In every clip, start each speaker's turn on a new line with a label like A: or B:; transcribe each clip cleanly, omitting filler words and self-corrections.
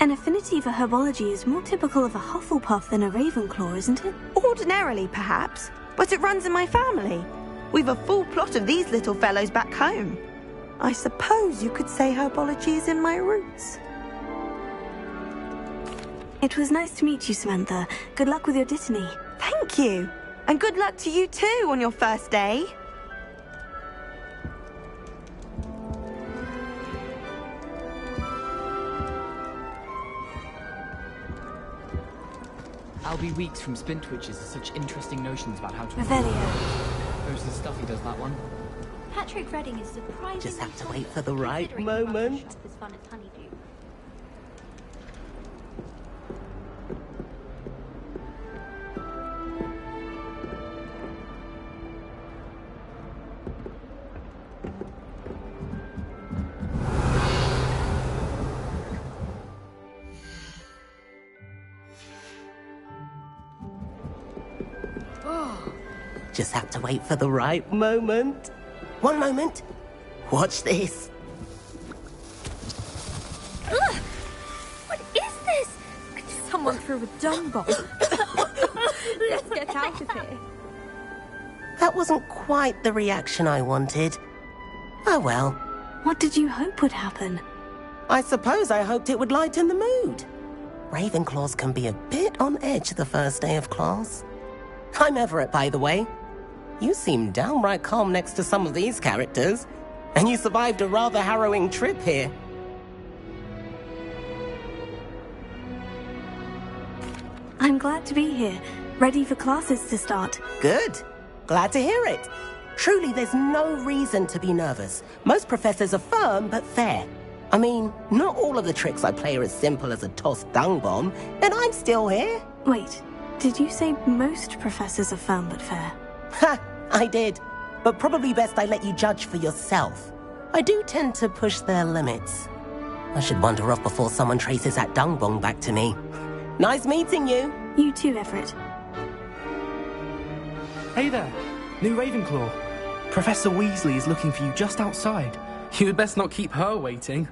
A: An affinity for herbology is more typical of a Hufflepuff than a Ravenclaw, isn't it?
B: Ordinarily, perhaps, but it runs in my family. We've a full plot of these little fellows back home. I suppose you could say herbology is in my roots.
A: It was nice to meet you, Samantha. Good luck with your dittany.
B: Thank you. And good luck to you too on your first day.
C: I'll be weeks from Splintwitches with such interesting notions about how to...
A: Revelio.
C: Most of the stuff he does that one.
D: Patrick Redding is surprisingly...
E: Just have to wait for the right moment.
D: ...as fun as Honeydew.
E: Just have to wait for the right moment. One moment. Watch this.
D: Ugh! What is this? Someone threw a dung bomb. Let's get out of here.
E: That wasn't quite the reaction I wanted. Oh well.
A: What did you hope would happen?
E: I suppose I hoped it would lighten the mood. Ravenclaws can be a bit on edge the first day of class. I'm Everett, by the way. You seem downright calm next to some of these characters, and you survived a rather harrowing trip here.
A: I'm glad to be here, ready for classes to start.
E: Good. Glad to hear it. Truly, there's no reason to be nervous. Most professors are firm but fair. I mean, not all of the tricks I play are as simple as a tossed dung bomb, and I'm still here.
A: Wait, did you say most professors are firm but fair?
E: Ha! I did. But probably best I let you judge for yourself. I do tend to push their limits. I should wander off before someone traces that dung bomb back to me. Nice meeting you.
A: You too, Everett.
F: Hey there, new Ravenclaw. Professor Weasley is looking for you just outside. You had best not keep her waiting.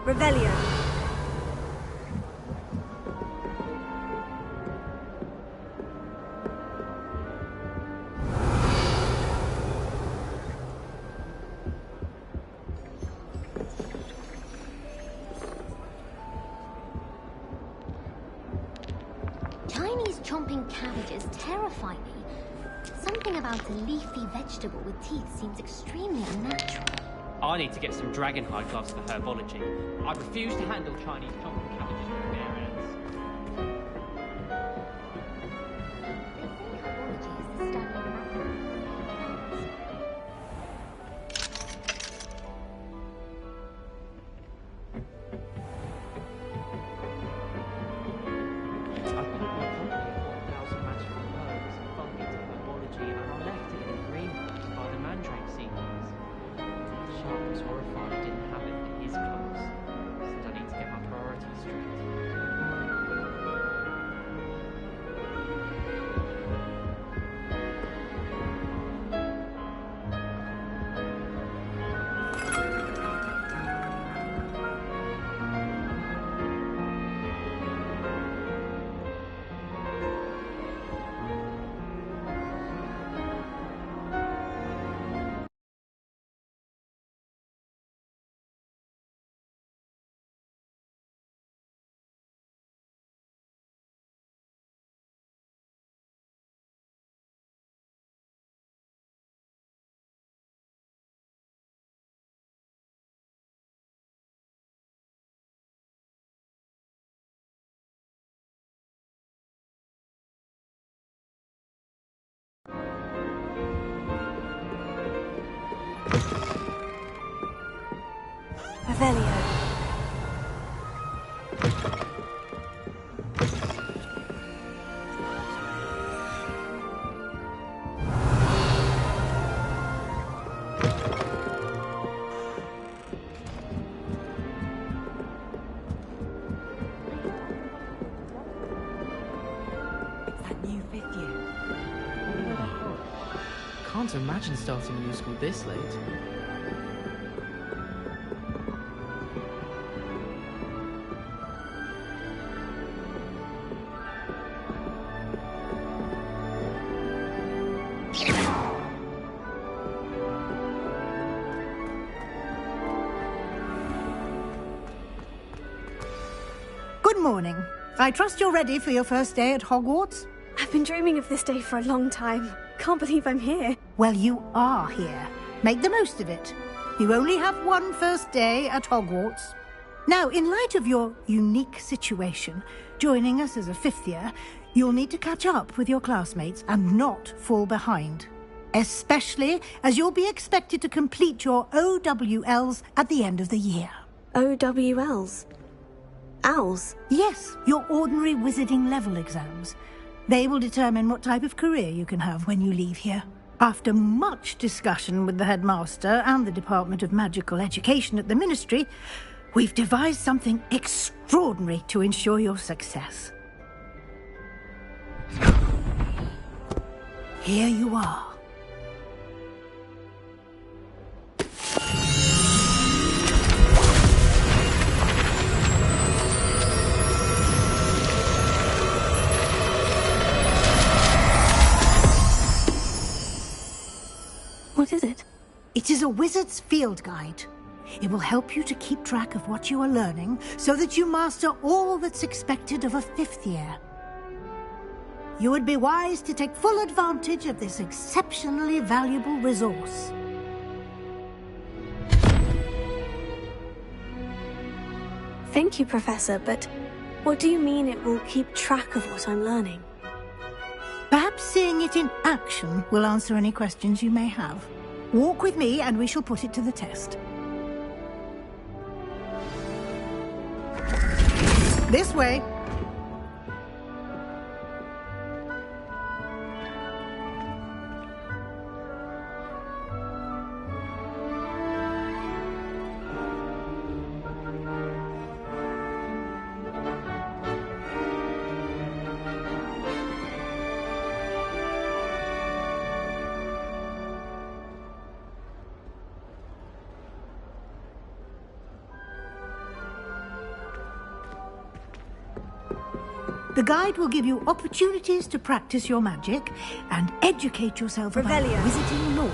A: Revelio.
D: Chinese chomping cabbages terrify me. Something about a leafy vegetable with teeth seems extremely unnatural.
G: I need to get some dragonhide gloves for herbology. I refuse to handle Chinese chomping cabbages with bare hands.
D: They say herbology is the study of animals.
G: I've put my copy of 1,000 magical herbs and fungi to herbology, and I left it in a greenhouse by the mandrake seedlings. Sharp was horrified I didn't have it for his class. Said I need to get my priorities straight.
A: Revelio.
F: can't imagine starting a new school this late.
H: Good morning. I trust you're ready for your first day at Hogwarts?
A: I've been dreaming of this day for a long time. Can't believe I'm here.
H: Well, you are here. Make the most of it. You only have one first day at Hogwarts. Now, in light of your unique situation, joining us as a fifth year, you'll need to catch up with your classmates and not fall behind. Especially as you'll be expected to complete your OWLs at the end of the year.
A: OWLs? Owls?
H: Yes, your ordinary wizarding level exams. They will determine what type of career you can have when you leave here. After much discussion with the headmaster and the Department of Magical Education at the Ministry, we've devised something extraordinary to ensure your success. Here you are.
A: What is it?
H: It is a wizard's field guide. It will help you to keep track of what you are learning so that you master all that's expected of a fifth year. You would be wise to take full advantage of this exceptionally valuable resource.
A: Thank you, Professor, but what do you mean it will keep track of what I'm learning?
H: Perhaps seeing it in action will answer any questions you may have. Walk with me and we shall put it to the test. This way. The guide will give you opportunities to practice your magic and educate yourself about
A: Revelio.
H: wizarding lore.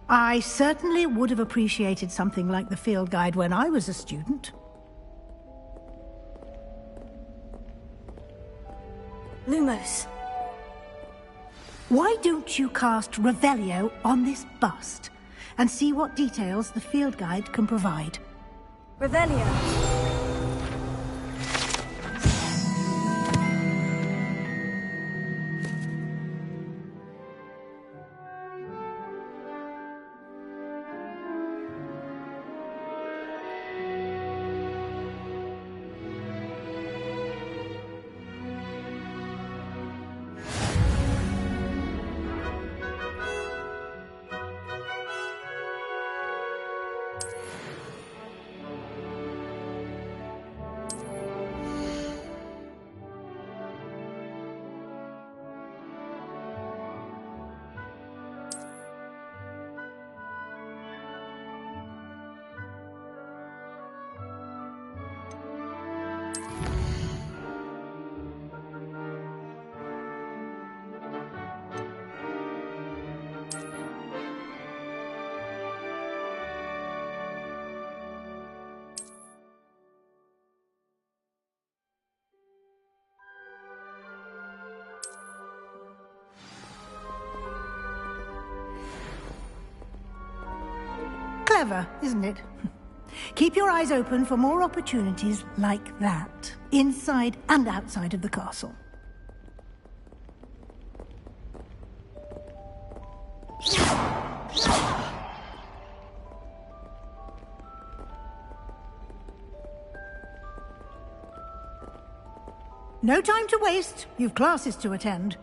H: I certainly would have appreciated something like the field guide when I was a student.
A: Lumos.
H: Why don't you cast Revelio on this bust and see what details the field guide can provide?
A: Revelio.
H: Clever, isn't it? Keep your eyes open for more opportunities like that, inside and outside of the castle. No time to waste. You've classes to attend.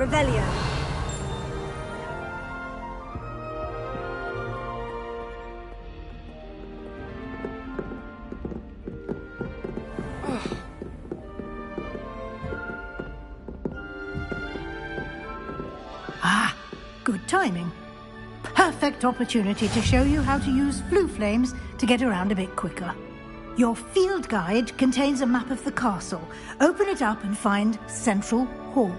A: Revelio.
H: Ah, good timing. Perfect opportunity to show you how to use flue flames to get around a bit quicker. Your field guide contains a map of the castle. Open it up and find Central Hall.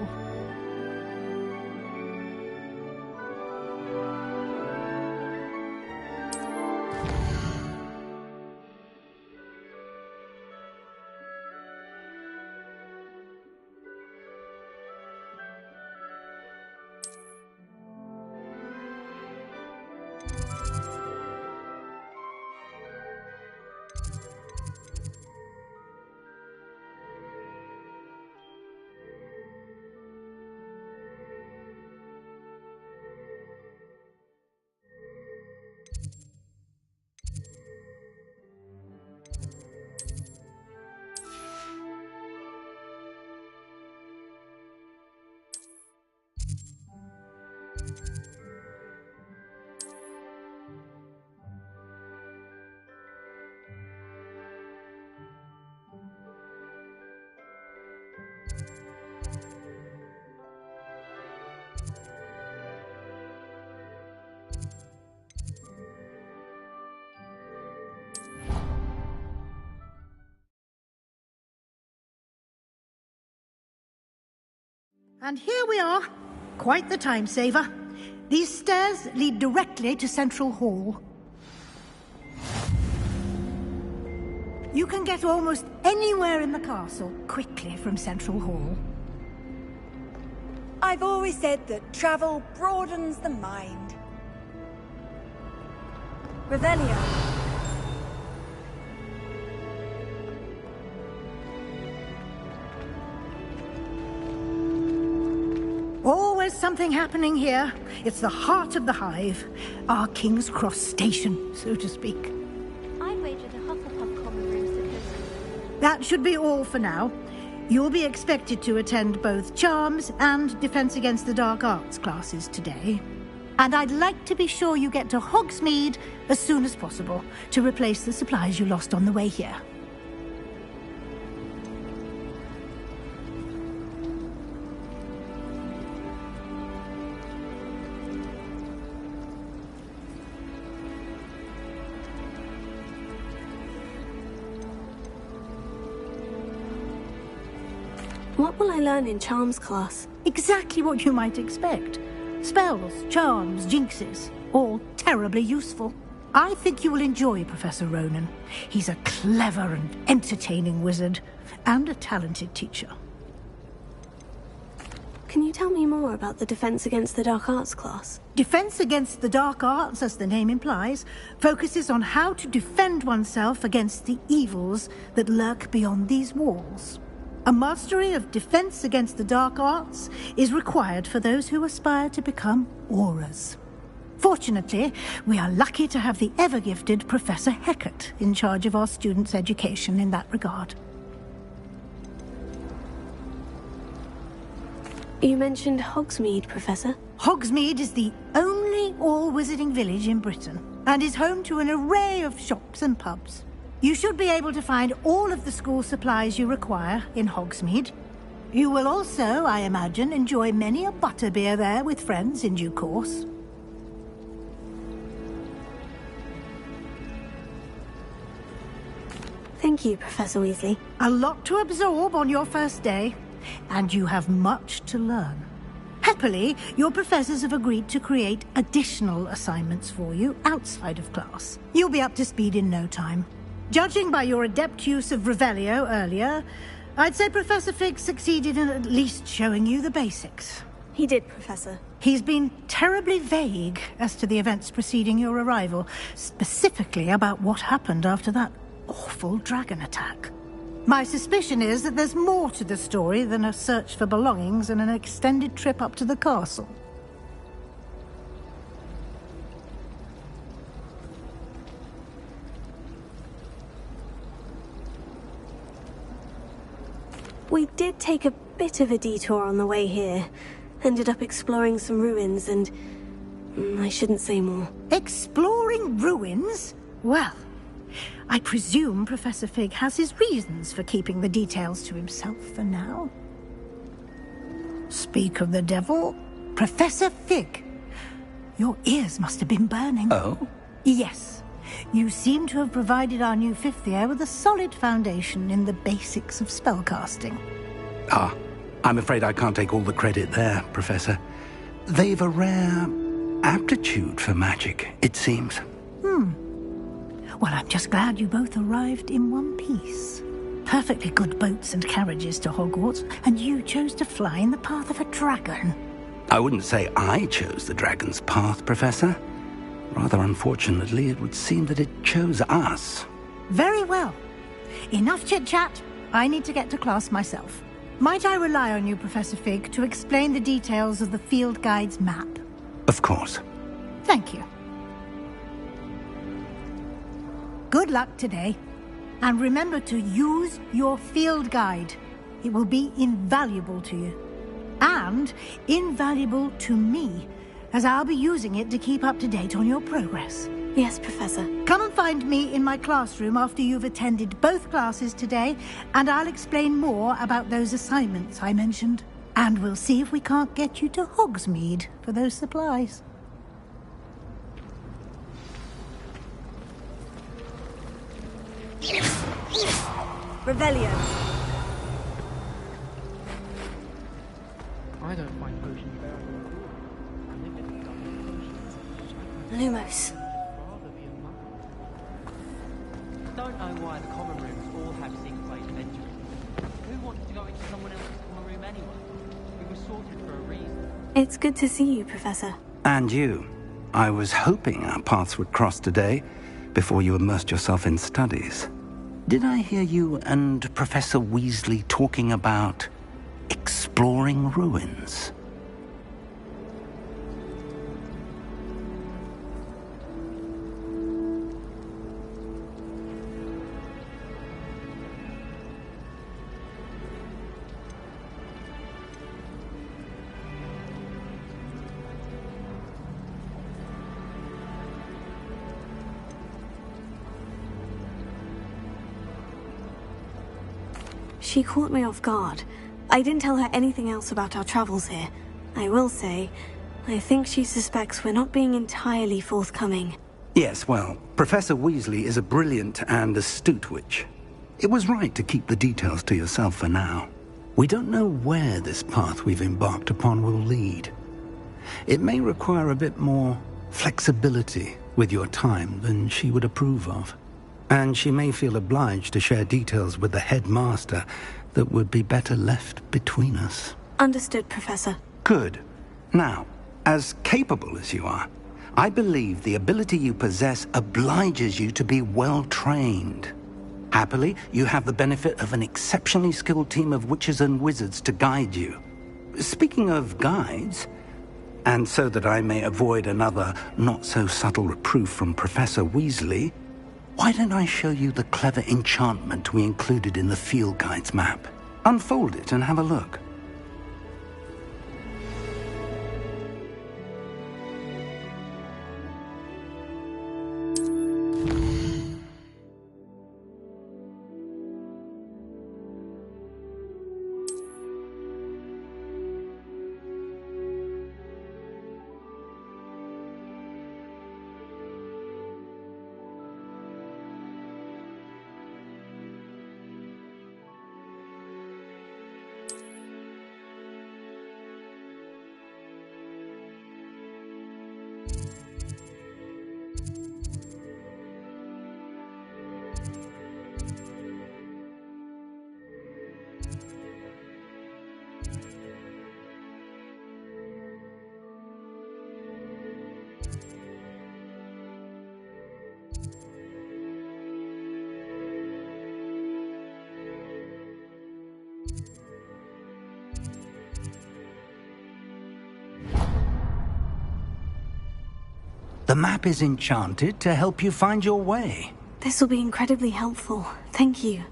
H: And here we are. Quite the time saver. These stairs lead directly to Central Hall. You can get almost anywhere in the castle quickly from Central Hall.
I: I've always said that travel broadens the mind. Revelio.
H: Always something happening here. It's the heart of the hive. Our King's Cross station, so to speak.
D: I'd wager the Hufflepuff common room's supposed.
H: That should be all for now. You'll be expected to attend both Charms and Defense Against the Dark Arts classes today. And I'd like to be sure you get to Hogsmeade as soon as possible to replace the supplies you lost on the way here.
A: What will I learn in Charms class?
H: Exactly what you might expect. Spells, charms, jinxes, all terribly useful. I think you will enjoy Professor Ronan. He's a clever and entertaining wizard, and a talented teacher.
A: Can you tell me more about the Defense Against the Dark Arts class?
H: Defense Against the Dark Arts, as the name implies, focuses on how to defend oneself against the evils that lurk beyond these walls. A mastery of Defense Against the Dark Arts is required for those who aspire to become Aurors. Fortunately, we are lucky to have the ever-gifted Professor Hecat in charge of our students' education in that regard.
A: You mentioned Hogsmeade, Professor.
H: Hogsmeade is the only all-wizarding village in Britain, and is home to an array of shops and pubs. You should be able to find all of the school supplies you require in Hogsmeade. You will also, I imagine, enjoy many a butterbeer there with friends in due course.
A: Thank you, Professor Weasley.
H: A lot to absorb on your first day, and you have much to learn. Happily, your professors have agreed to create additional assignments for you outside of class. You'll be up to speed in no time. Judging by your adept use of Revelio earlier, I'd say Professor Fig succeeded in at least showing you the basics.
A: He did, Professor.
H: He's been terribly vague as to the events preceding your arrival, specifically about what happened after that awful dragon attack. My suspicion is that there's more to the story than a search for belongings and an extended trip up to the castle.
A: We did take a bit of a detour on the way here. Ended up exploring some ruins and... I shouldn't say more.
H: Exploring ruins? Well, I presume Professor Fig has his reasons for keeping the details to himself for now. Speak of the devil, Professor Fig. Your ears must have been burning.
J: Oh?
H: Yes. You seem to have provided our new fifth year with a solid foundation in the basics of spellcasting.
J: Ah, I'm afraid I can't take all the credit there, Professor. They've a rare aptitude for magic, it seems.
H: Well, I'm just glad you both arrived in one piece. Perfectly good boats and carriages to Hogwarts, and you chose to fly in the path of a dragon.
J: I wouldn't say I chose the dragon's path, Professor. Rather unfortunately, it would seem that it chose us.
H: Very well. Enough chit-chat. I need to get to class myself. Might I rely on you, Professor Fig, to explain the details of the field guide's map?
J: Of course.
H: Thank you. Good luck today. And remember to use your field guide. It will be invaluable to you. And invaluable to me, as I'll be using it to keep up to date on your progress.
A: Yes, Professor.
H: Come and find me in my classroom after you've attended both classes today, and I'll explain more about those assignments I mentioned. And we'll see if we can't get you to Hogsmeade for those supplies.
A: Revelio.
G: I don't find potions very good. And if it's done with potions,
A: Lumos.
G: rather be a monk. I don't know why the common rooms all have secret ways of entering. Who wanted to go into someone else's common room anyway? We were sorted for a reason.
A: It's good to see you, Professor.
J: And you. I was hoping our paths would cross today, before you immersed yourself in studies. Did I hear you and Professor Weasley talking about exploring ruins?
A: She caught me off guard. I didn't tell her anything else about our travels here. I will say, I think she suspects we're not being entirely forthcoming.
J: Yes, well, Professor Weasley is a brilliant and astute witch. It was right to keep the details to yourself for now. We don't know where this path we've embarked upon will lead. It may require a bit more flexibility with your time than she would approve of. And she may feel obliged to share details with the headmaster that would be better left between us.
A: Understood, Professor.
J: Good. Now, as capable as you are, I believe the ability you possess obliges you to be well-trained. Happily, you have the benefit of an exceptionally skilled team of witches and wizards to guide you. Speaking of guides, and so that I may avoid another not-so-subtle reproof from Professor Weasley, why don't I show you the clever enchantment we included in the field guide's map? Unfold it and have a look. The map is enchanted to help you find your way.
A: This will be incredibly helpful. Thank you.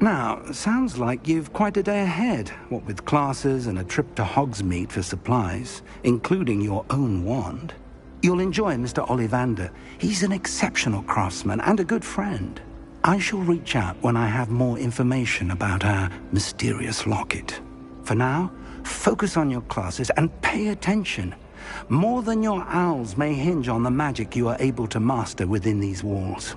J: Now, sounds like you've quite a day ahead, what with classes and a trip to Hogsmeade for supplies, including your own wand. You'll enjoy Mr. Ollivander. He's an exceptional craftsman and a good friend. I shall reach out when I have more information about our mysterious locket. For now, focus on your classes and pay attention. More than your owls may hinge on the magic you are able to master within these walls.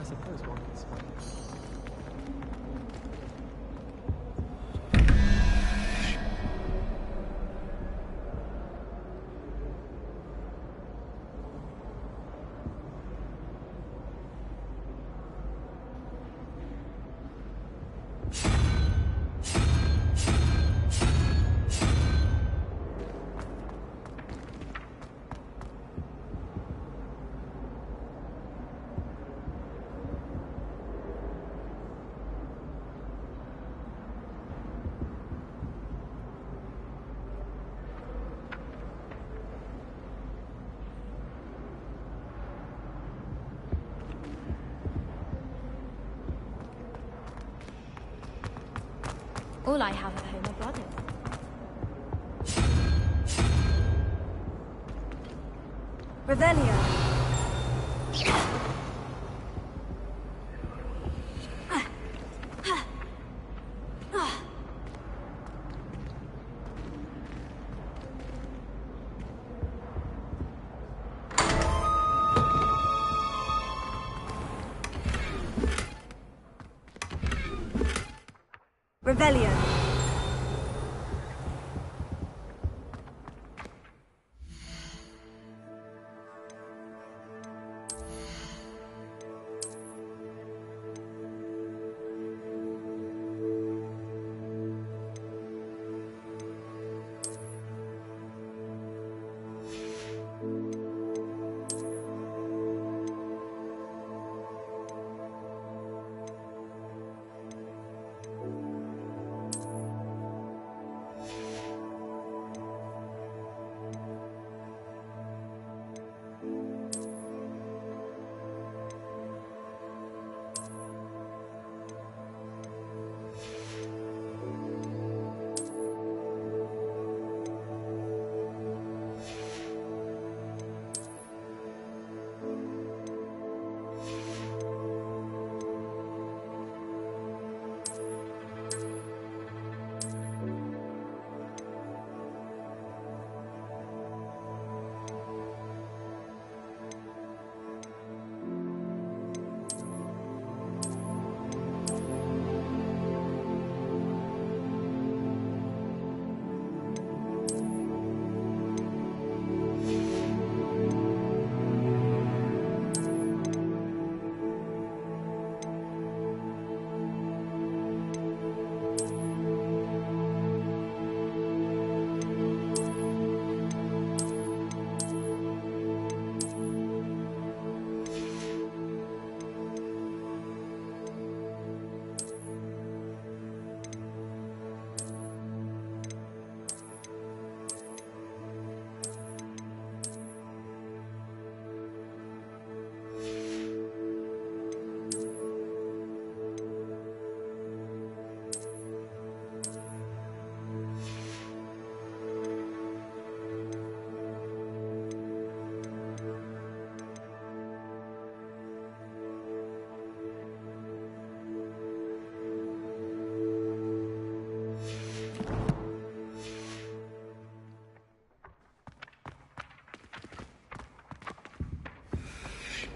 C: I suppose one can swim.
D: All I have at home are brothers.
A: Revelio. Revelio.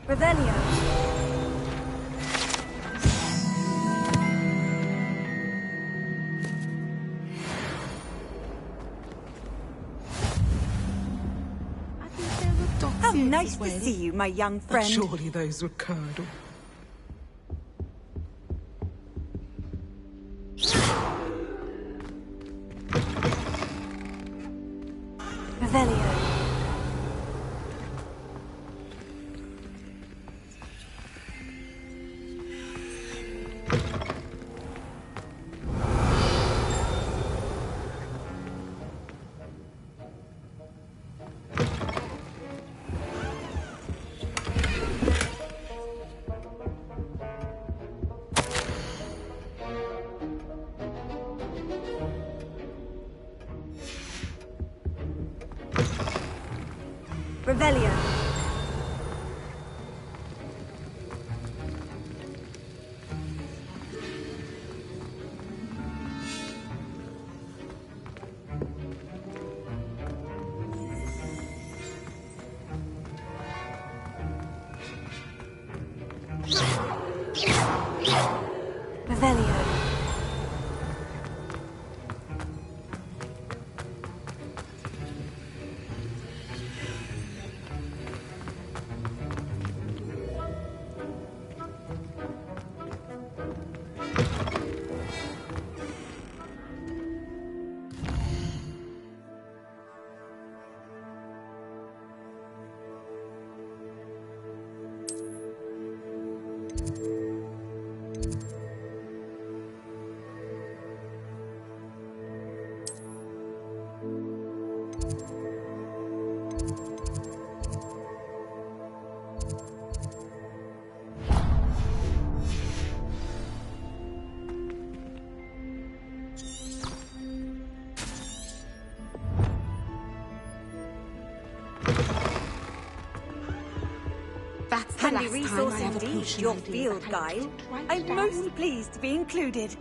A: Revelio.
I: How nice to see you, my young friend.
K: Surely those would curdle.
A: Revelio. Revelio. Revelio.
I: That's the handy resource indeed, your field guide. I'm most pleased to be included.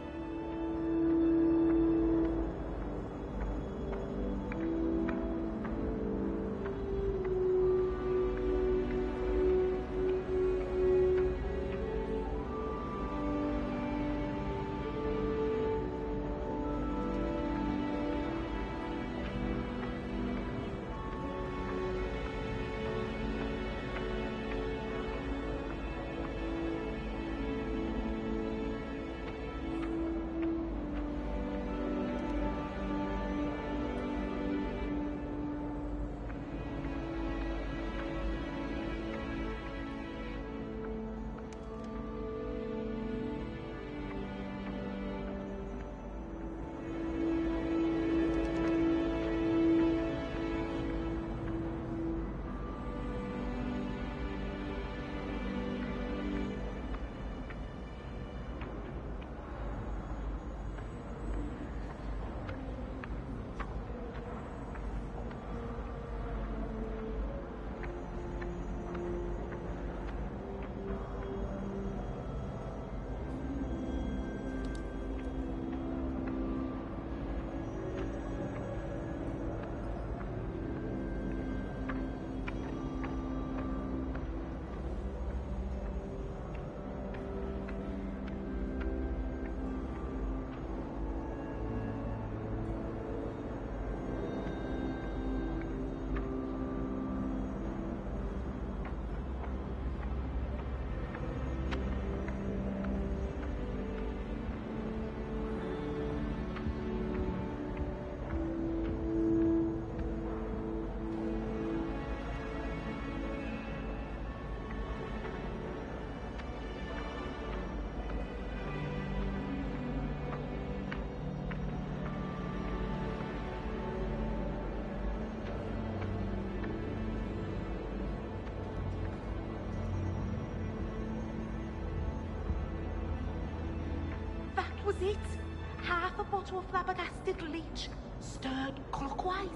L: Was it? Half a bottle of flabbergasted leech, stirred clockwise.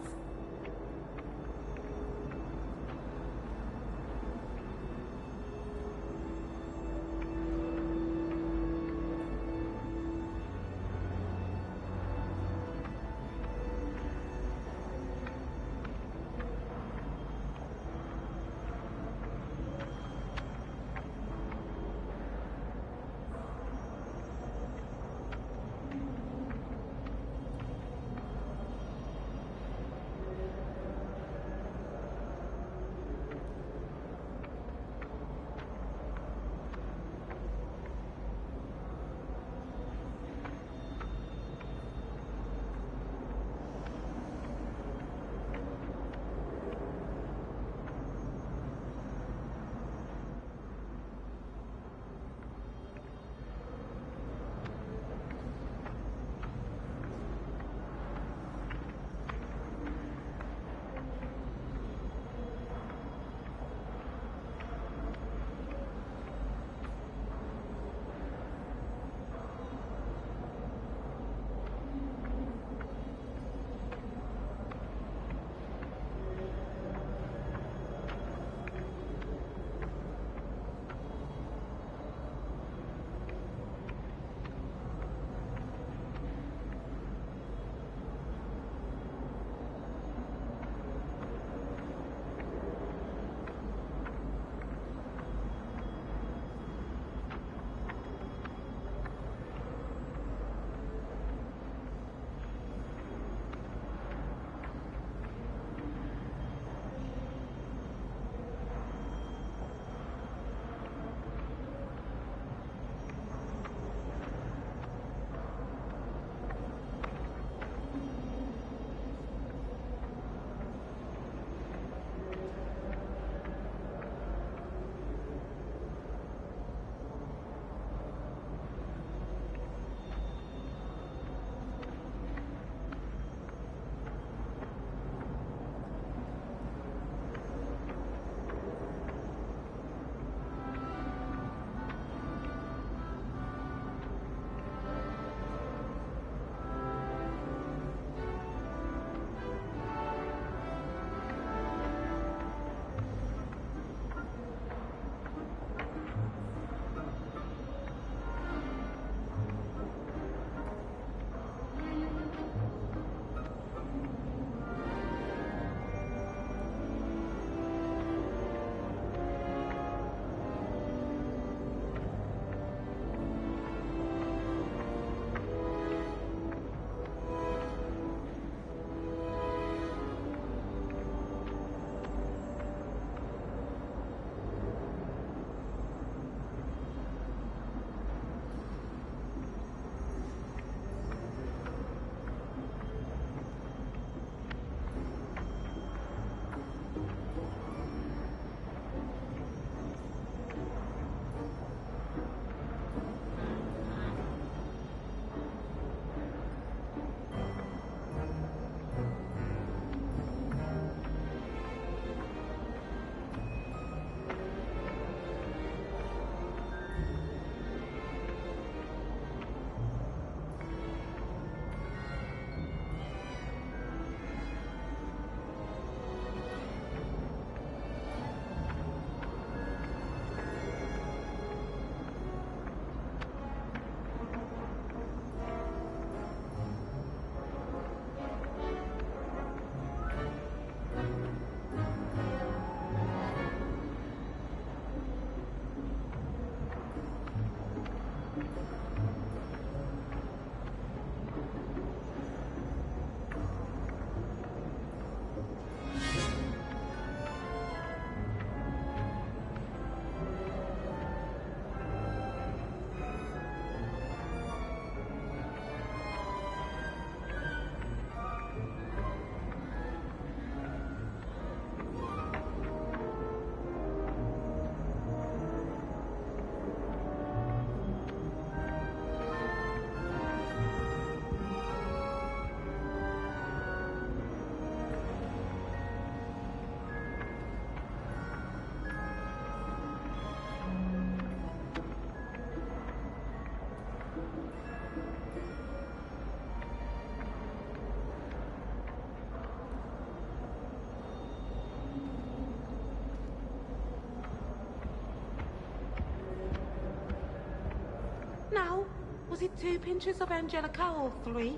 L: Was it 2 pinches of Angelica or 3?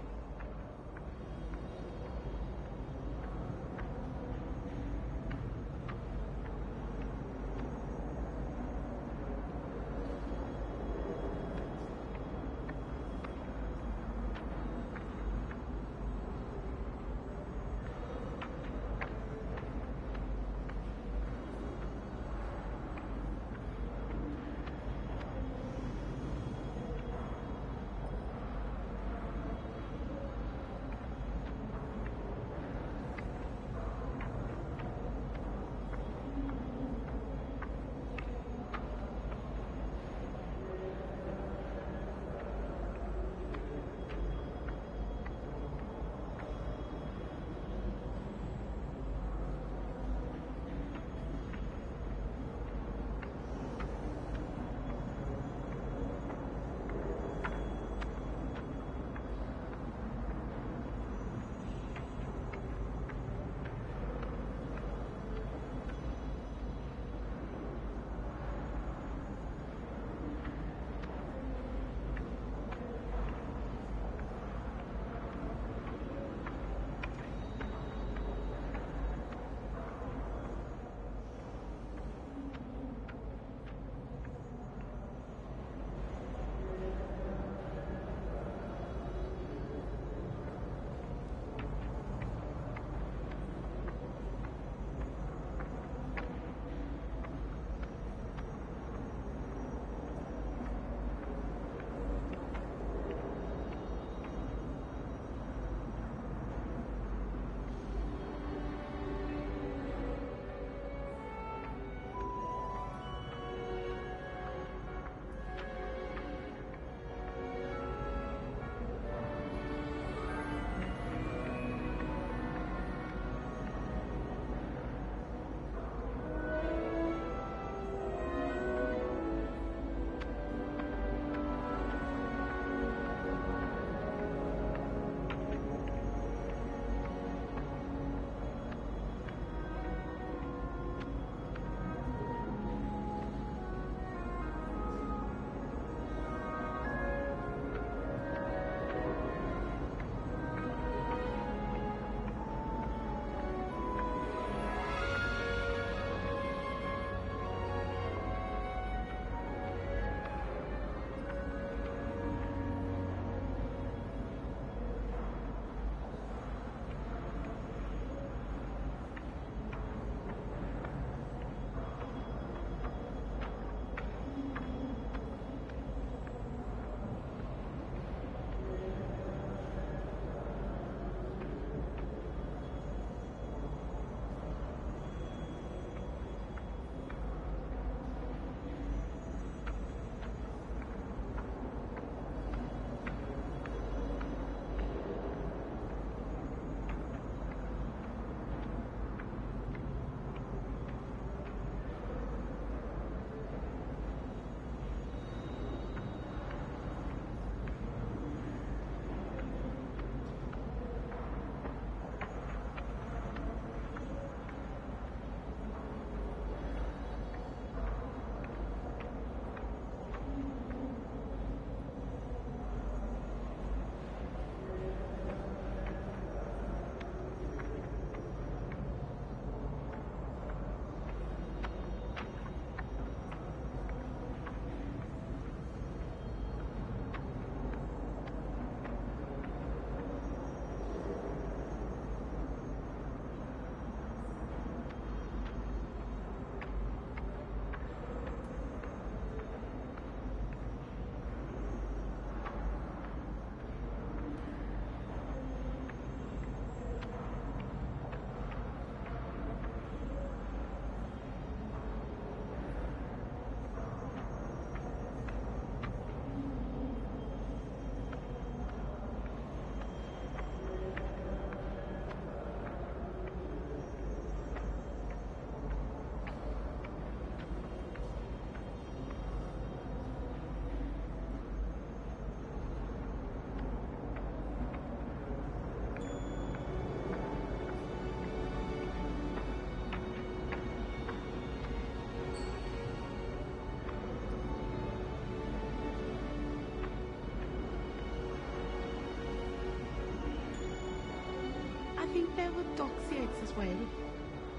L: the doxy eggs as well.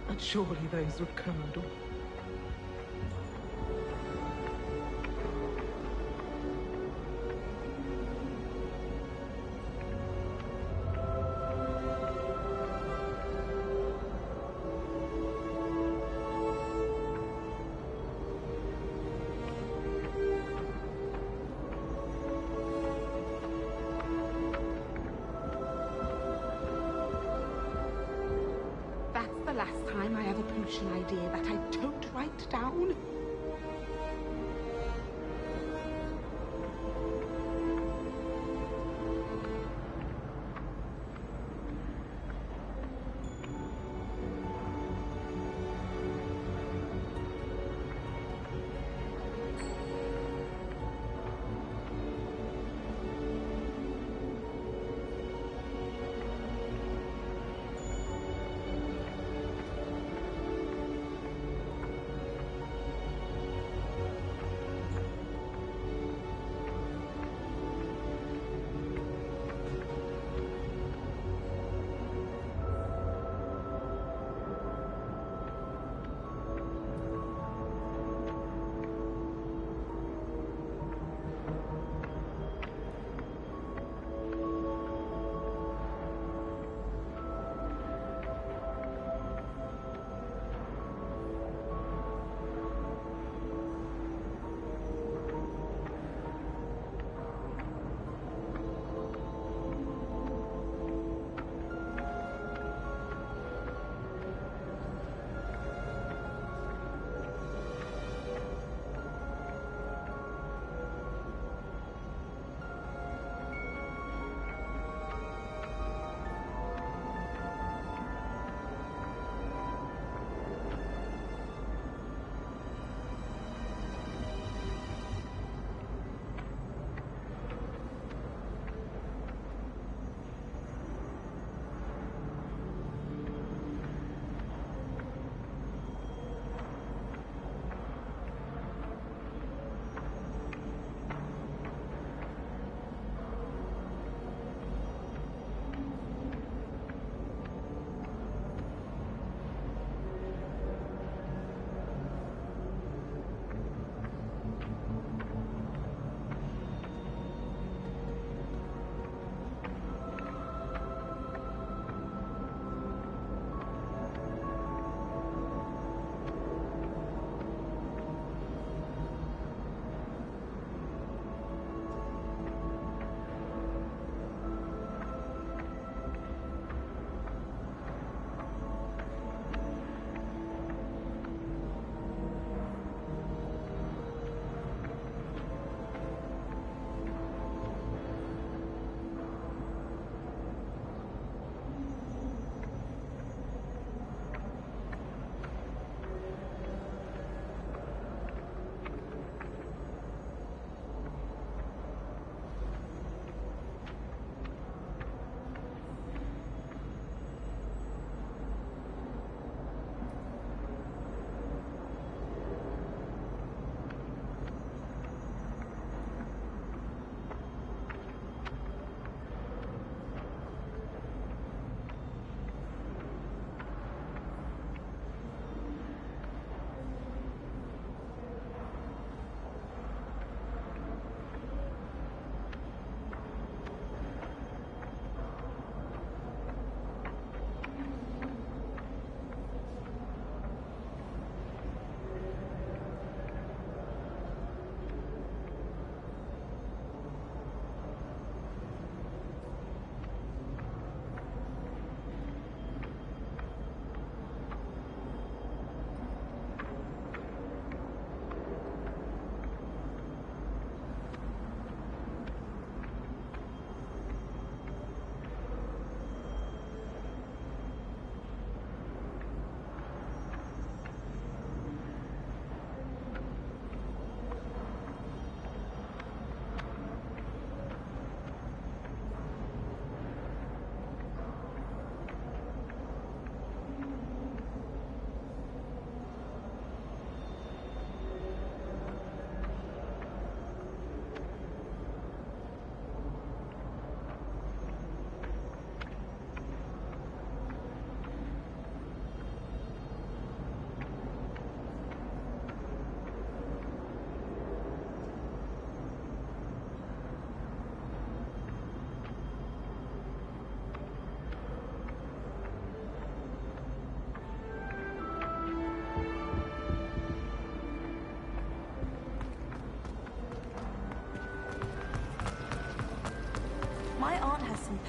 L: And surely those would curdle. The last time I have a potion idea that I don't write down.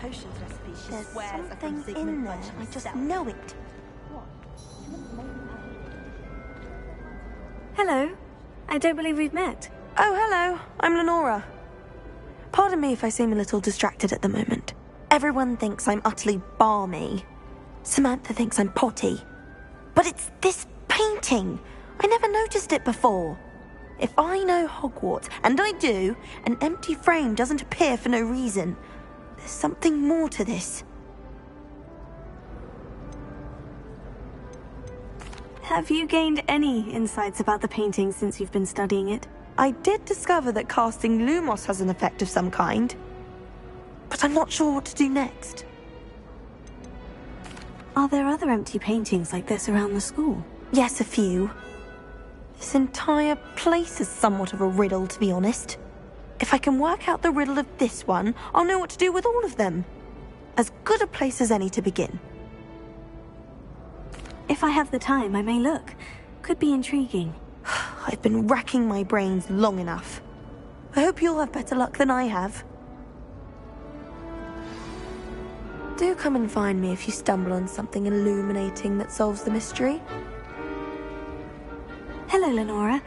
I: potions recipes she
B: There's
I: swears are
B: something
I: from
B: in
I: Sigmund
B: there.
I: Bunch
B: I just
I: himself.
B: know it.
A: Hello. I don't believe we've met.
B: Oh, hello. I'm Lenora. Pardon me if I seem a little distracted at the moment. Everyone thinks I'm utterly balmy. Samantha thinks I'm potty. But it's this painting. I never noticed it before. If I know Hogwarts, and I do, an empty frame doesn't appear for no reason. There's something more to this.
A: Have you gained any insights about the painting since you've been studying it?
B: I did discover that casting Lumos has an effect of some kind. But I'm not sure what to do next.
A: Are there other empty paintings like this around the school?
B: Yes, a few. This entire place is somewhat of a riddle, to be honest. If I can work out the riddle of this one, I'll know what to do with all of them. As good a place as any to begin.
A: If I have the time, I may look. Could be intriguing.
B: I've been racking my brains long enough. I hope you'll have better luck than I have. Do come and find me if you stumble on something illuminating that solves the mystery.
A: Hello, Lenora.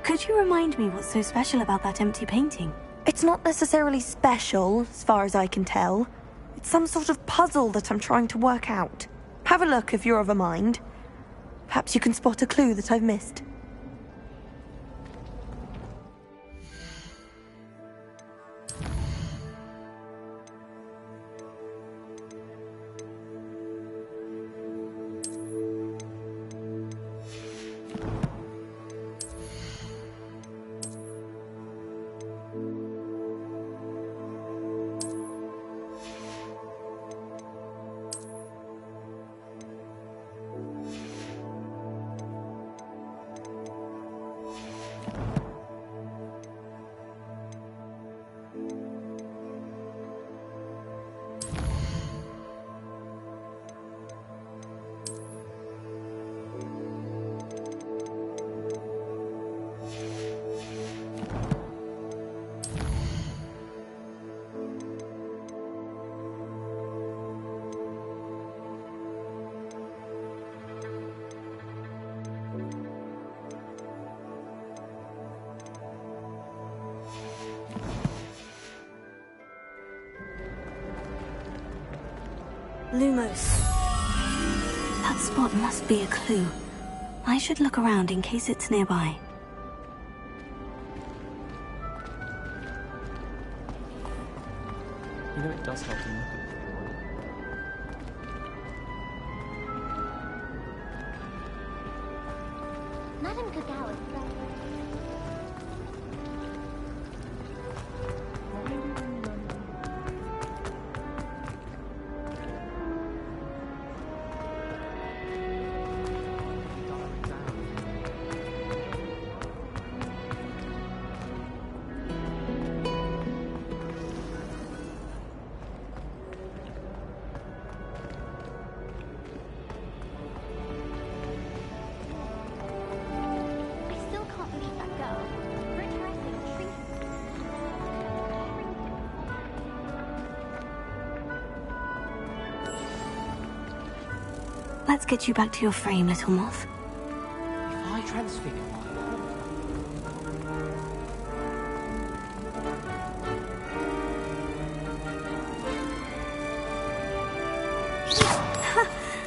A: Could you remind me what's so special about that empty painting?
B: It's not necessarily special, as far as I can tell. It's some sort of puzzle that I'm trying to work out. Have a look if you're of a mind. Perhaps you can spot a clue that I've missed.
A: Lumos. That spot must be a clue. I should look around in case it's nearby.
C: You know, it does help to look at it.
D: Madame Kagawa.
A: Let's get you back to your frame, little moth.
C: If I transfigure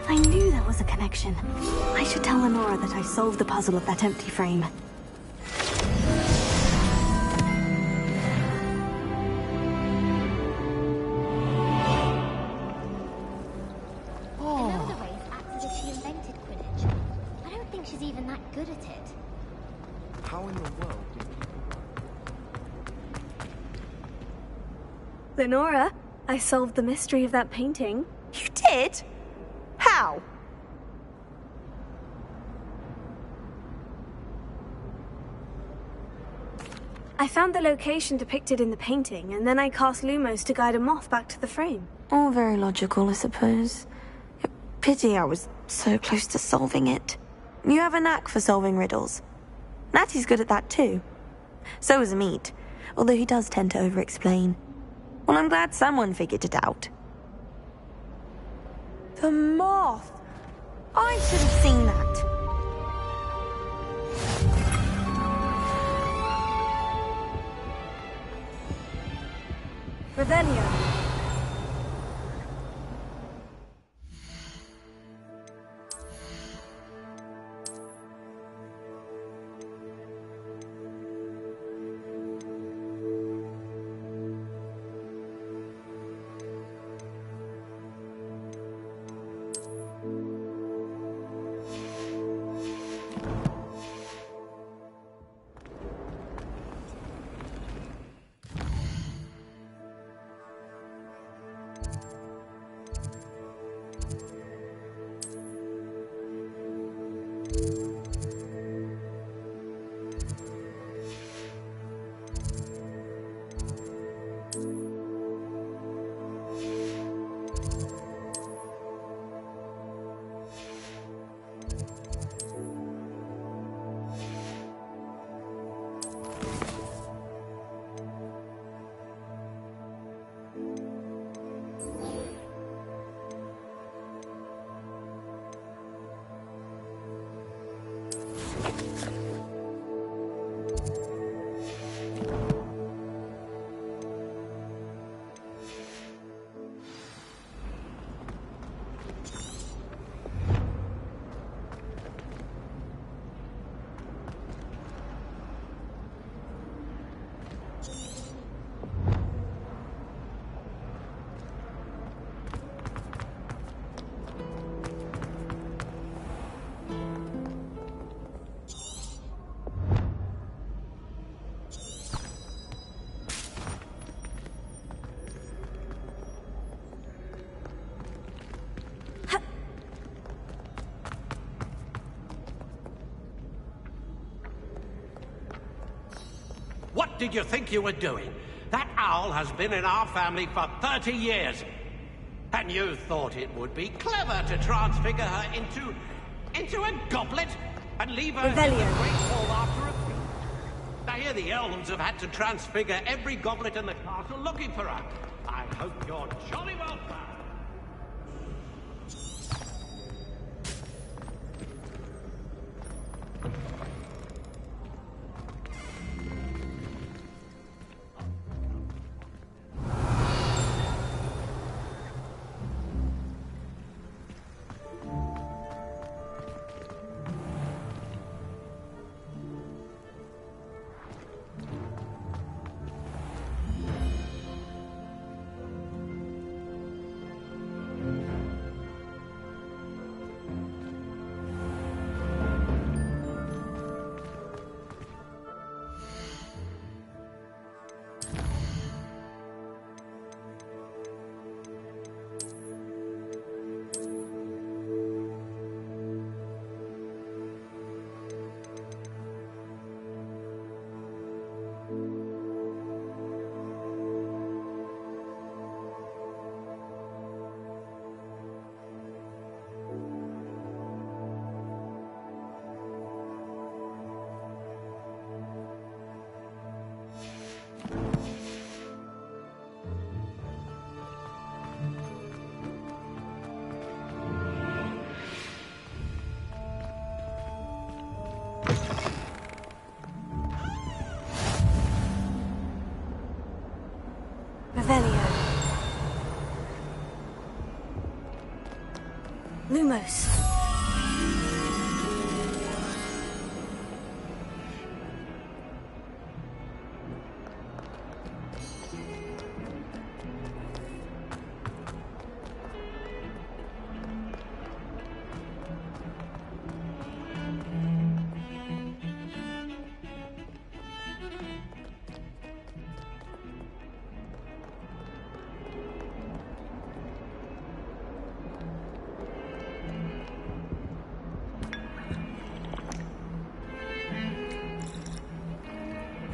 A: I knew there was a connection. I should tell Lenora that I solved the puzzle of that empty frame.
D: Another race acts as if she invented Quidditch. I don't think she's even that good at it.
C: how in the world did people...
A: Lenora, I solved the mystery of that painting.
B: You did? How?
A: I found the location depicted in the painting, and then I cast Lumos to guide a moth back to the frame.
B: All very logical, I suppose. Pity I was so close to solving it. You have a knack for solving riddles. Natty's good at that too. So is Amit, although he does tend to over-explain. Well, I'm glad someone figured it out. The moth! I should have seen that.
A: Revelio.
K: What did you think you were doing? That owl has been in our family for 30 years. And you thought it would be clever to transfigure her into a goblet and leave her in the Great Hall after a feast. I hear the elves have had to transfigure every goblet in the castle looking for her. I hope you're jolly well found.
A: Revelio. Lumos.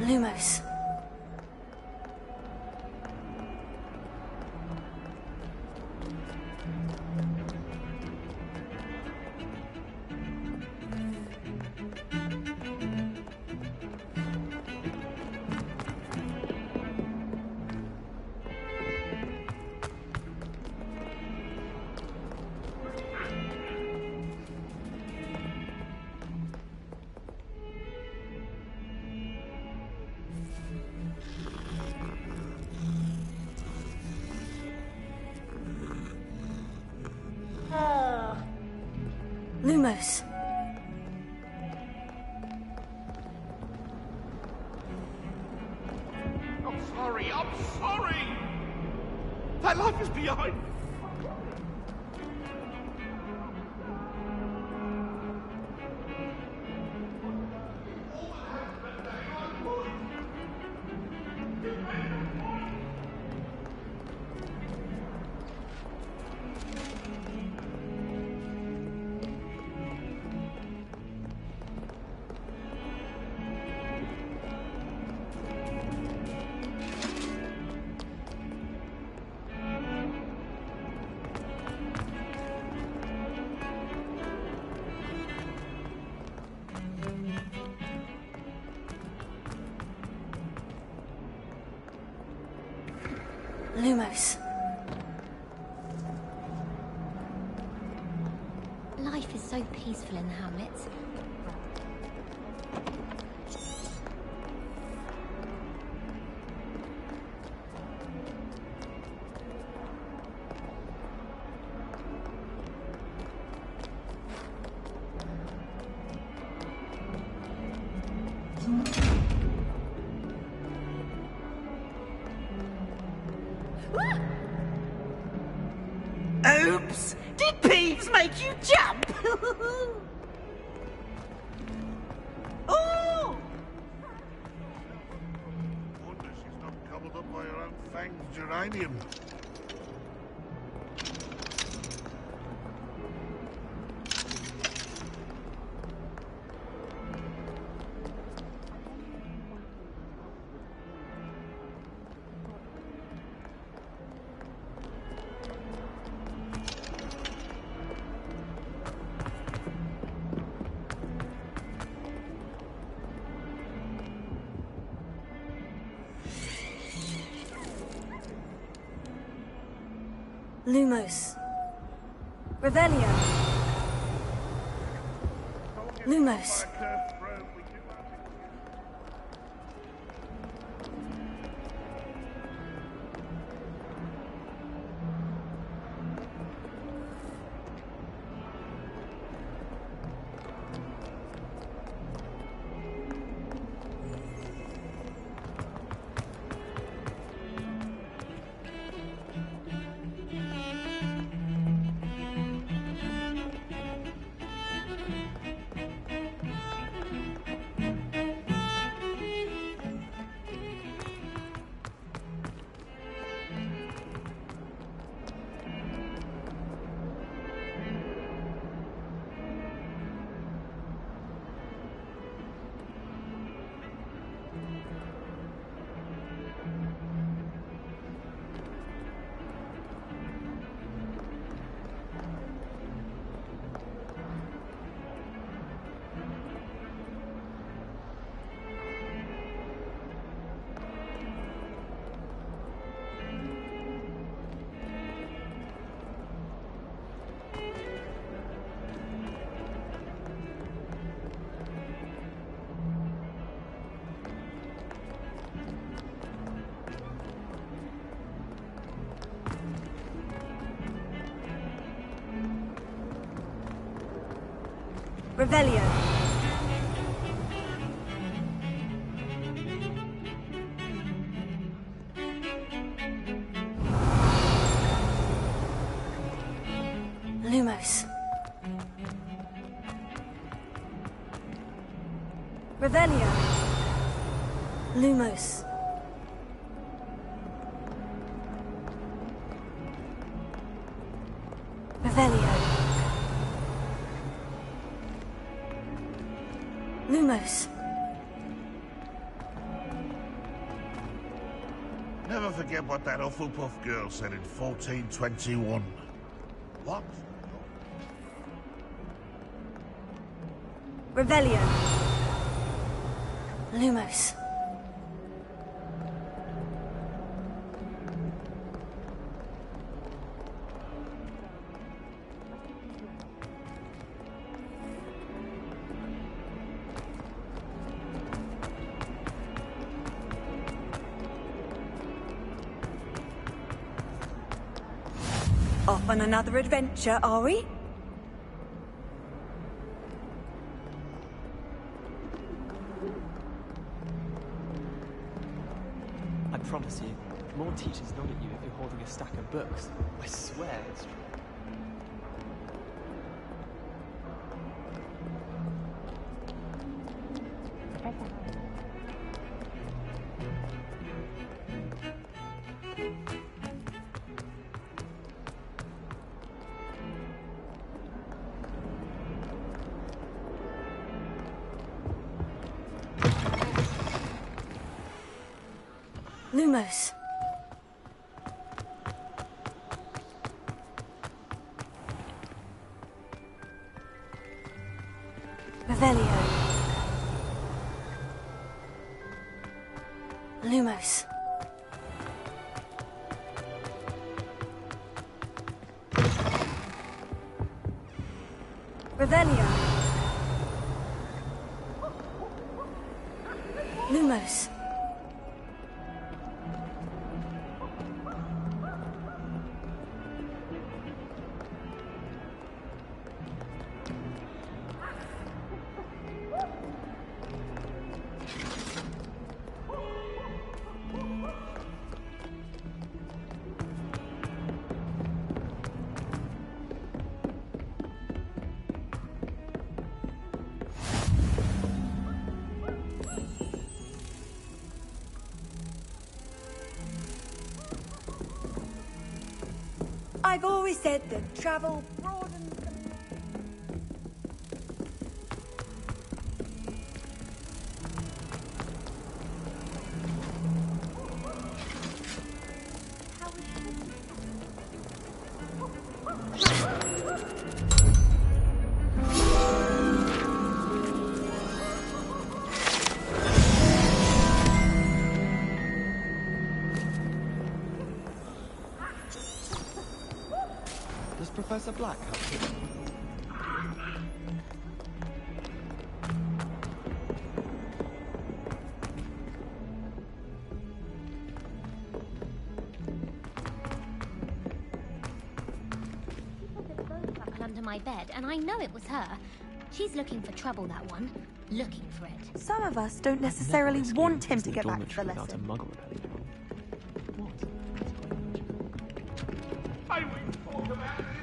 A: Lumos. Lumos.
K: I'm sorry! My life is behind.
A: Lumos.
D: Life is so peaceful in the hamlets.
I: Oops! Did Peeves make you jump? Oh!
M: Wonder she's not gobbled up by her own fanged geranium.
A: Lumos. Revelio. Lumos. Revelio. Lumos. Revelio. Lumos. Revelio. Lumos.
M: Never forget what that Hufflepuff girl said in 1421. What?
A: Revelio. Lumos.
I: Off on another adventure, are we?
N: promise you, more teachers nod at you if you're holding a stack of books. I swear it's true.
A: Lumos. Revelio. Lumos. Revelio. Lumos.
I: I've always said that travel broadens the...
N: Does Professor Black help you?
D: Under my bed, and I know it was her. She's looking for trouble, that one. Looking for it.
B: Some of us don't necessarily want him to get back to the lesson.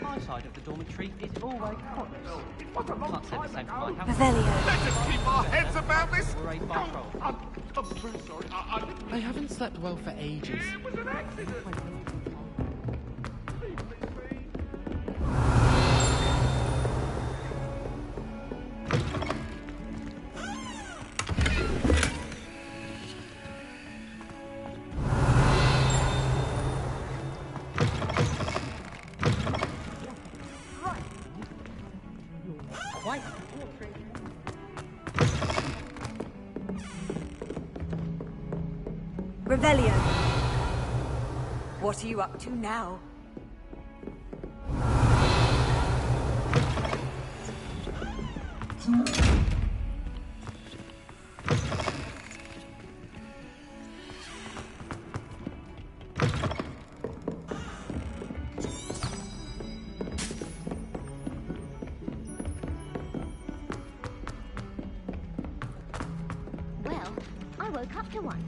G: My side of the dormitory is always pointless. Can't say the same for my house.
A: Revelio.
M: Let's just keep our heads about this.
G: We're a patrol.
M: I'm very sorry.
F: I haven't slept well for ages.
M: It was an accident.
A: Revelio.
I: What are you up to now?
D: Well, I woke up to one.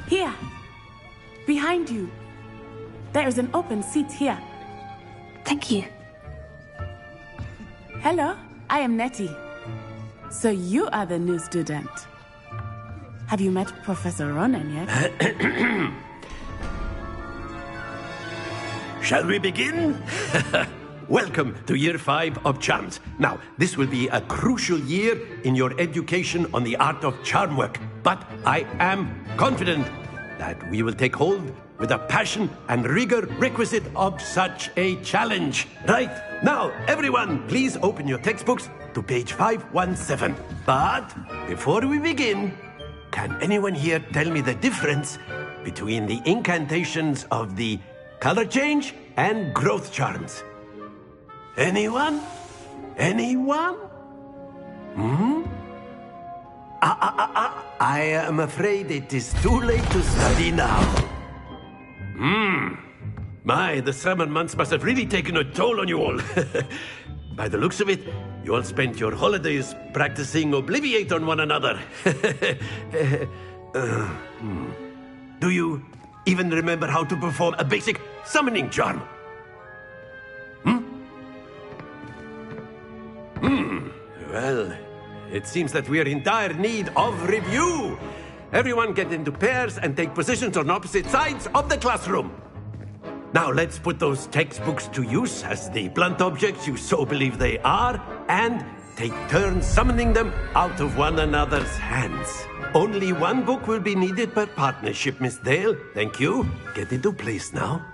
O: Here, behind you. There is an open seat here.
A: Thank you.
O: Hello, I am Nettie. So you are the new student. Have you met Professor Ronan yet?
K: Shall we begin? Welcome to Year 5 of Charms. Now, this will be a crucial year in your education on the art of charm work. But I am confident that we will take hold with the passion and rigor requisite of such a challenge. Right, now, everyone, please open your textbooks to page 517. But before we begin, can anyone here tell me the difference between the incantations of the color change and growth charms? Anyone? Anyone? I am afraid it is too late to study now. My, the summer months must have really taken a toll on you all. By the looks of it, you all spent your holidays practicing Obliviate on one another. Do you even remember how to perform a basic summoning charm? Well, it seems that we are in dire need of review. Everyone get into pairs and take positions on opposite sides of the classroom. Now let's put those textbooks to use as the blunt objects you so believe they are, and take turns summoning them out of one another's hands. Only one book will be needed per partnership, Miss Dale. Thank you. Get into place now.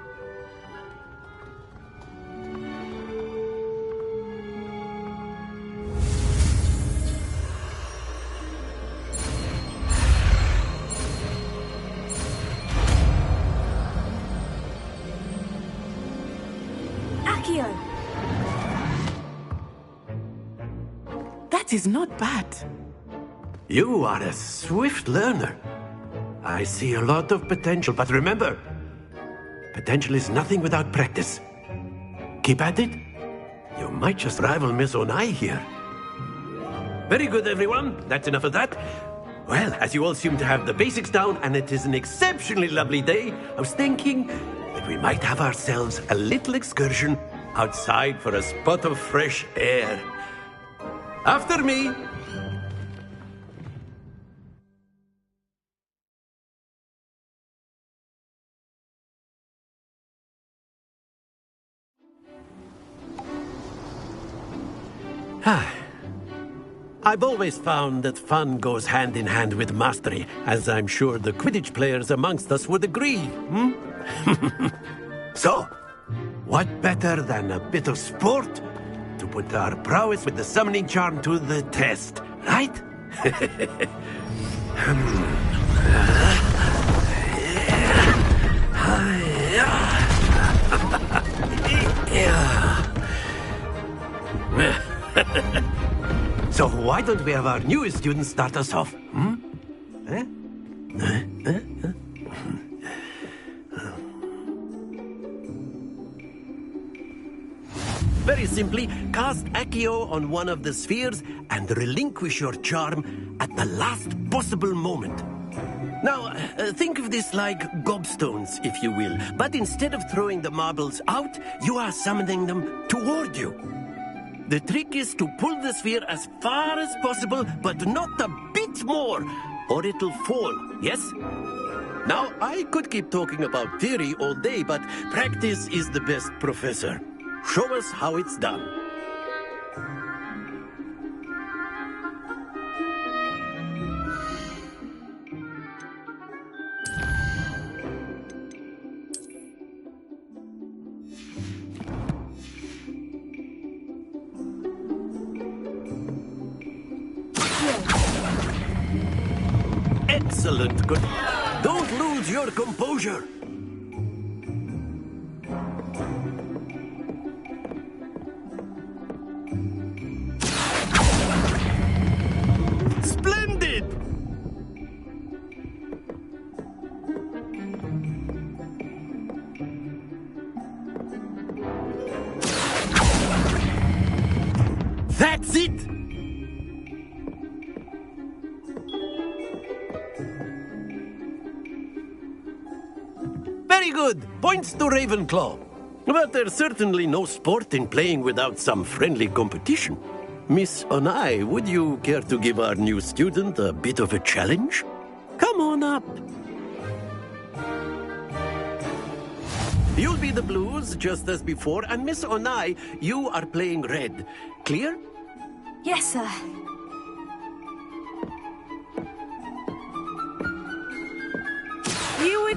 O: That is not bad.
K: You are a swift learner. I see a lot of potential, but remember, potential is nothing without practice. Keep at it. You might just rival Miss Onai here. Very good, everyone. That's enough of that. Well, as you all seem to have the basics down, and it is an exceptionally lovely day, I was thinking that we might have ourselves a little excursion outside for a spot of fresh air. After me. I've always found that fun goes hand in hand with mastery, as I'm sure the Quidditch players amongst us would agree. So, what better than a bit of sport to put our prowess with the summoning charm to the test, right? So why don't we have our newest student start us off? Very simply, cast Accio on one of the spheres and relinquish your charm at the last possible moment. Now, think of this like gobstones, if you will, but instead of throwing the marbles out, you are summoning them toward you. The trick is to pull the sphere as far as possible, but not a bit more, or it'll fall, yes? Now, I could keep talking about theory all day, but practice is the best professor. Show us how it's done. Excellent. Good. Don't lose your composure. Splendid! That's it! Very good. Points to Ravenclaw. But there's certainly no sport in playing without some friendly competition. Miss Onai, would you care to give our new student a bit of a challenge? Come on up. You'll be the blues, just as before, and Miss Onai, you are playing red. Clear?
A: Yes, sir.
H: You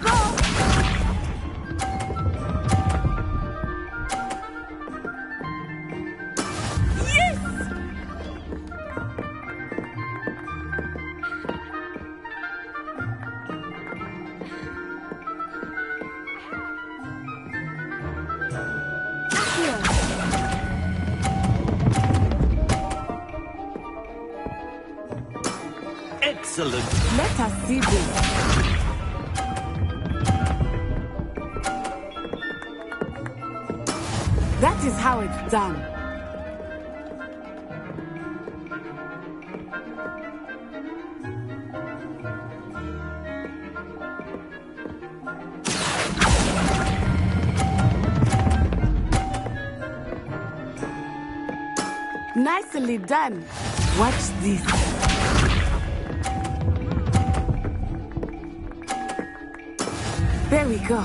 K: Excellent.
O: Let us see this. That is how it's done. Nicely done. Watch this. There we go.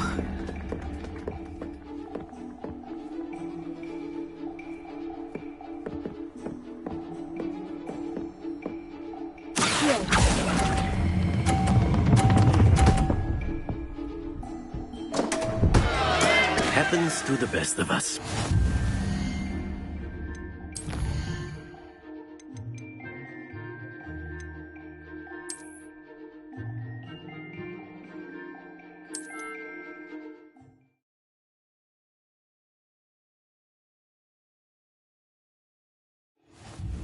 K: Happens to the best of us.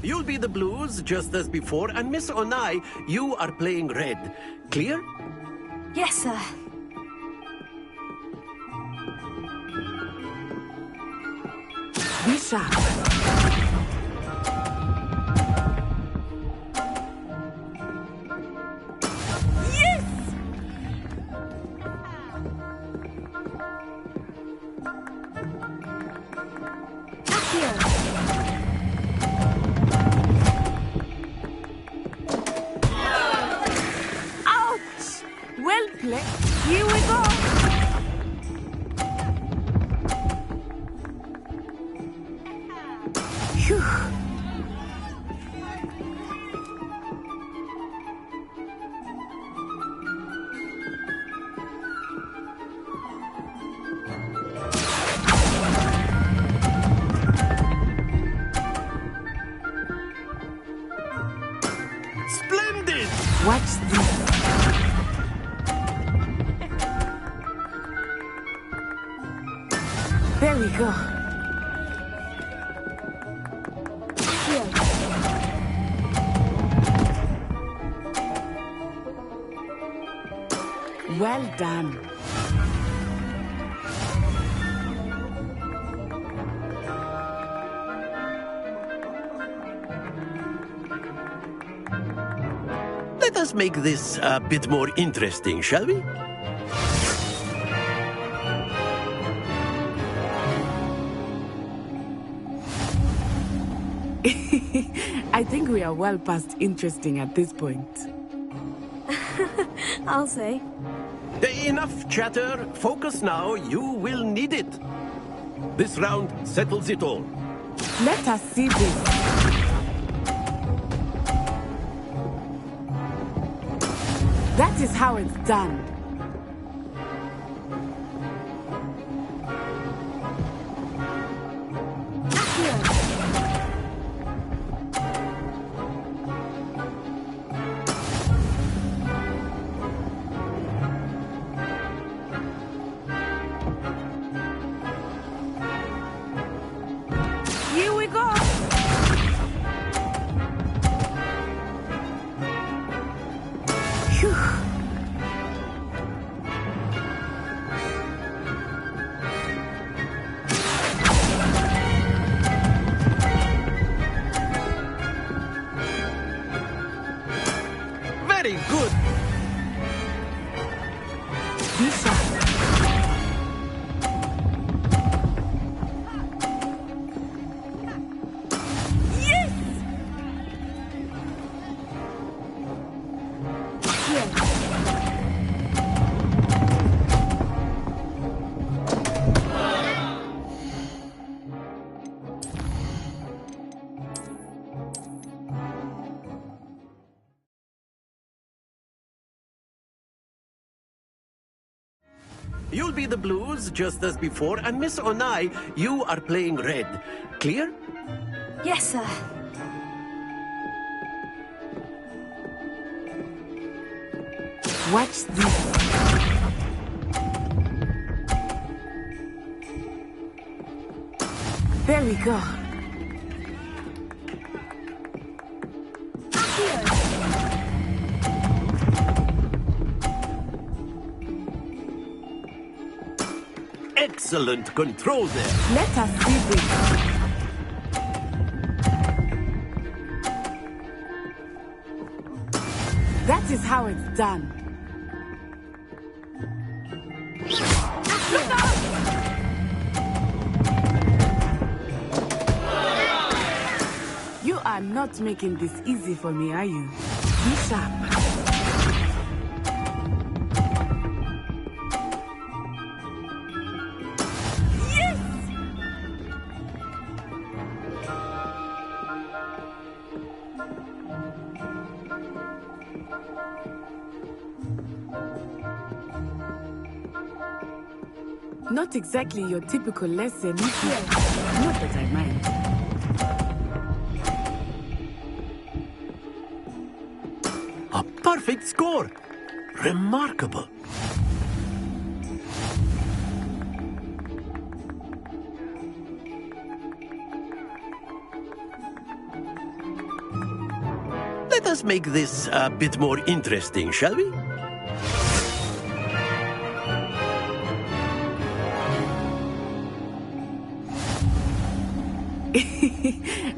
K: You'll be the blues just as before, and Miss Onai, you are playing red. Clear?
A: Yes, sir.
O: Be sharp. Yes! Ouch! Well played. Here we go. Phew.
K: Splendid!
O: Watch this. There we go. Well done.
K: Let us make this a bit more interesting, shall we?
O: I think we are well past interesting at this point.
A: I'll say.
K: Enough chatter. Focus now. You will need it. This round settles it all.
O: Let us see this. That is how it's done. Here we go. Phew.
K: Very good.
O: Be sharp.
K: You'll be the blues just as before, and Miss Onai, you are playing red. Clear?
A: Yes, sir.
O: Watch this. There we go.
K: Excellent control there.
O: Let us see this. That is how it's done. Look out! You are not making this easy for me, are you? Be sharp. Not exactly your typical lesson. Not that I mind.
K: A perfect score. Remarkable. Let us make this a bit more interesting, shall we?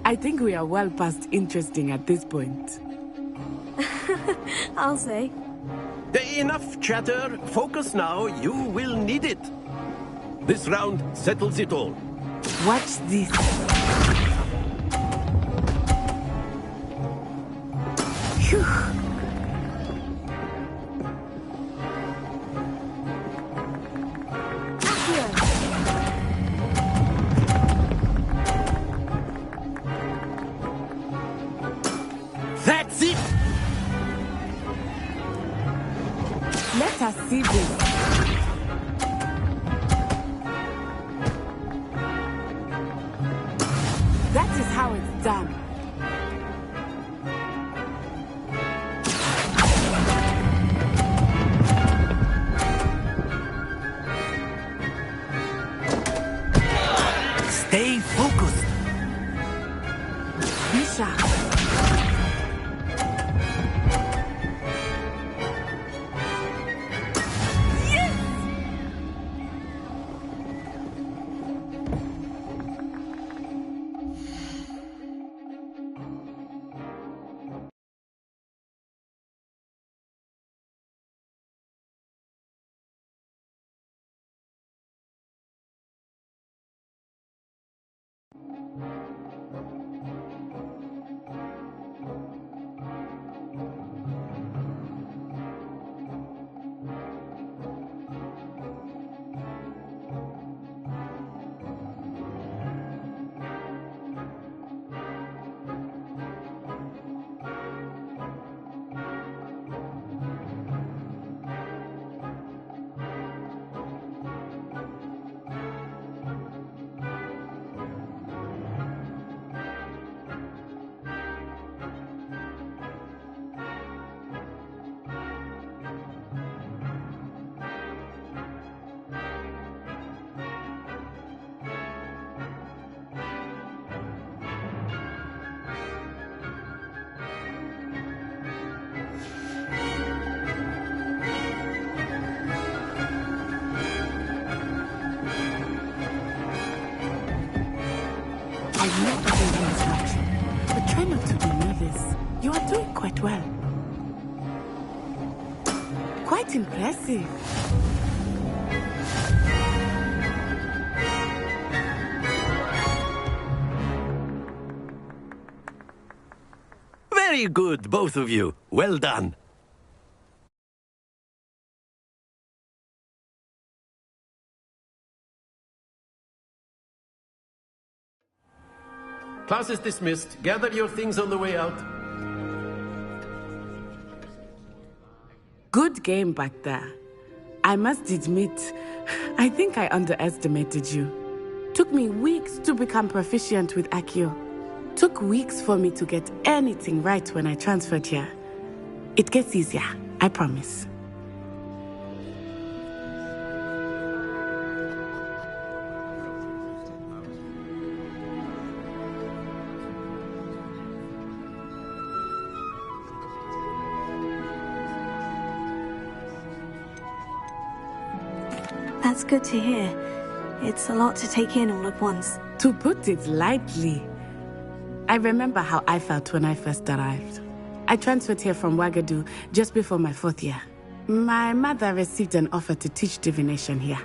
O: I think we are well past interesting at this point.
A: I'll say.
K: Enough chatter. Focus now. You will need it. This round settles it all.
O: Watch this. Phew.
K: That's it!
O: Let us see this. That is how it's done.
K: Stay focused.
O: Be sharp. I know I don't know as much, but try not to be nervous. You are doing quite well. Quite impressive.
K: Very good, both of you. Well done. Class is dismissed. Gather your things on the way out.
O: Good game back there. I must admit, I think I underestimated you. Took me weeks to become proficient with Accio. Took weeks for me to get anything right when I transferred here. It gets easier, I promise.
A: That's good to hear. It's a lot to take in all at once.
O: To put it lightly, I remember how I felt when I first arrived. I transferred here from Ouagadougou just before my 4th year. My mother received an offer to teach divination here.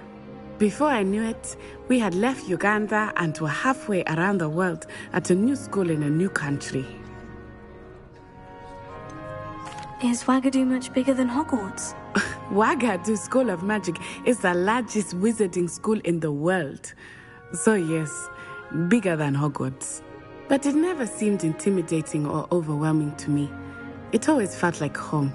O: Before I knew it, we had left Uganda and were halfway around the world at a new school in a new country.
A: Is Ouagadougou much bigger than Hogwarts?
O: Ouagadougou School of Magic is the largest wizarding school in the world. So yes, bigger than Hogwarts. But it never seemed intimidating or overwhelming to me. It always felt like home.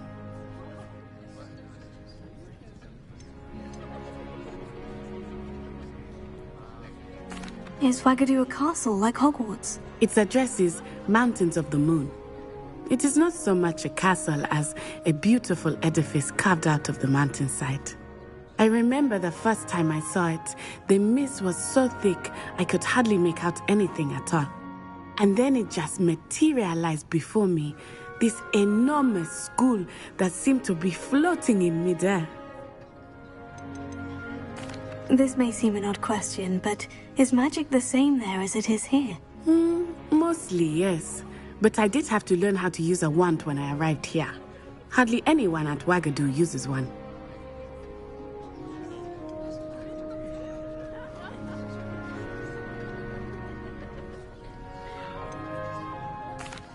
A: Is Ouagadougou a castle like Hogwarts?
O: Its address is Mountains of the Moon. It is not so much a castle as a beautiful edifice carved out of the mountainside. I remember the first time I saw it, the mist was so thick I could hardly make out anything at all. And then it just materialized before me, this enormous school that seemed to be floating in midair.
A: This may seem an odd question, but is magic the same there as it is here?
O: Mostly, yes. But I did have to learn how to use a wand when I arrived here. Hardly anyone at Ouagadougou uses one.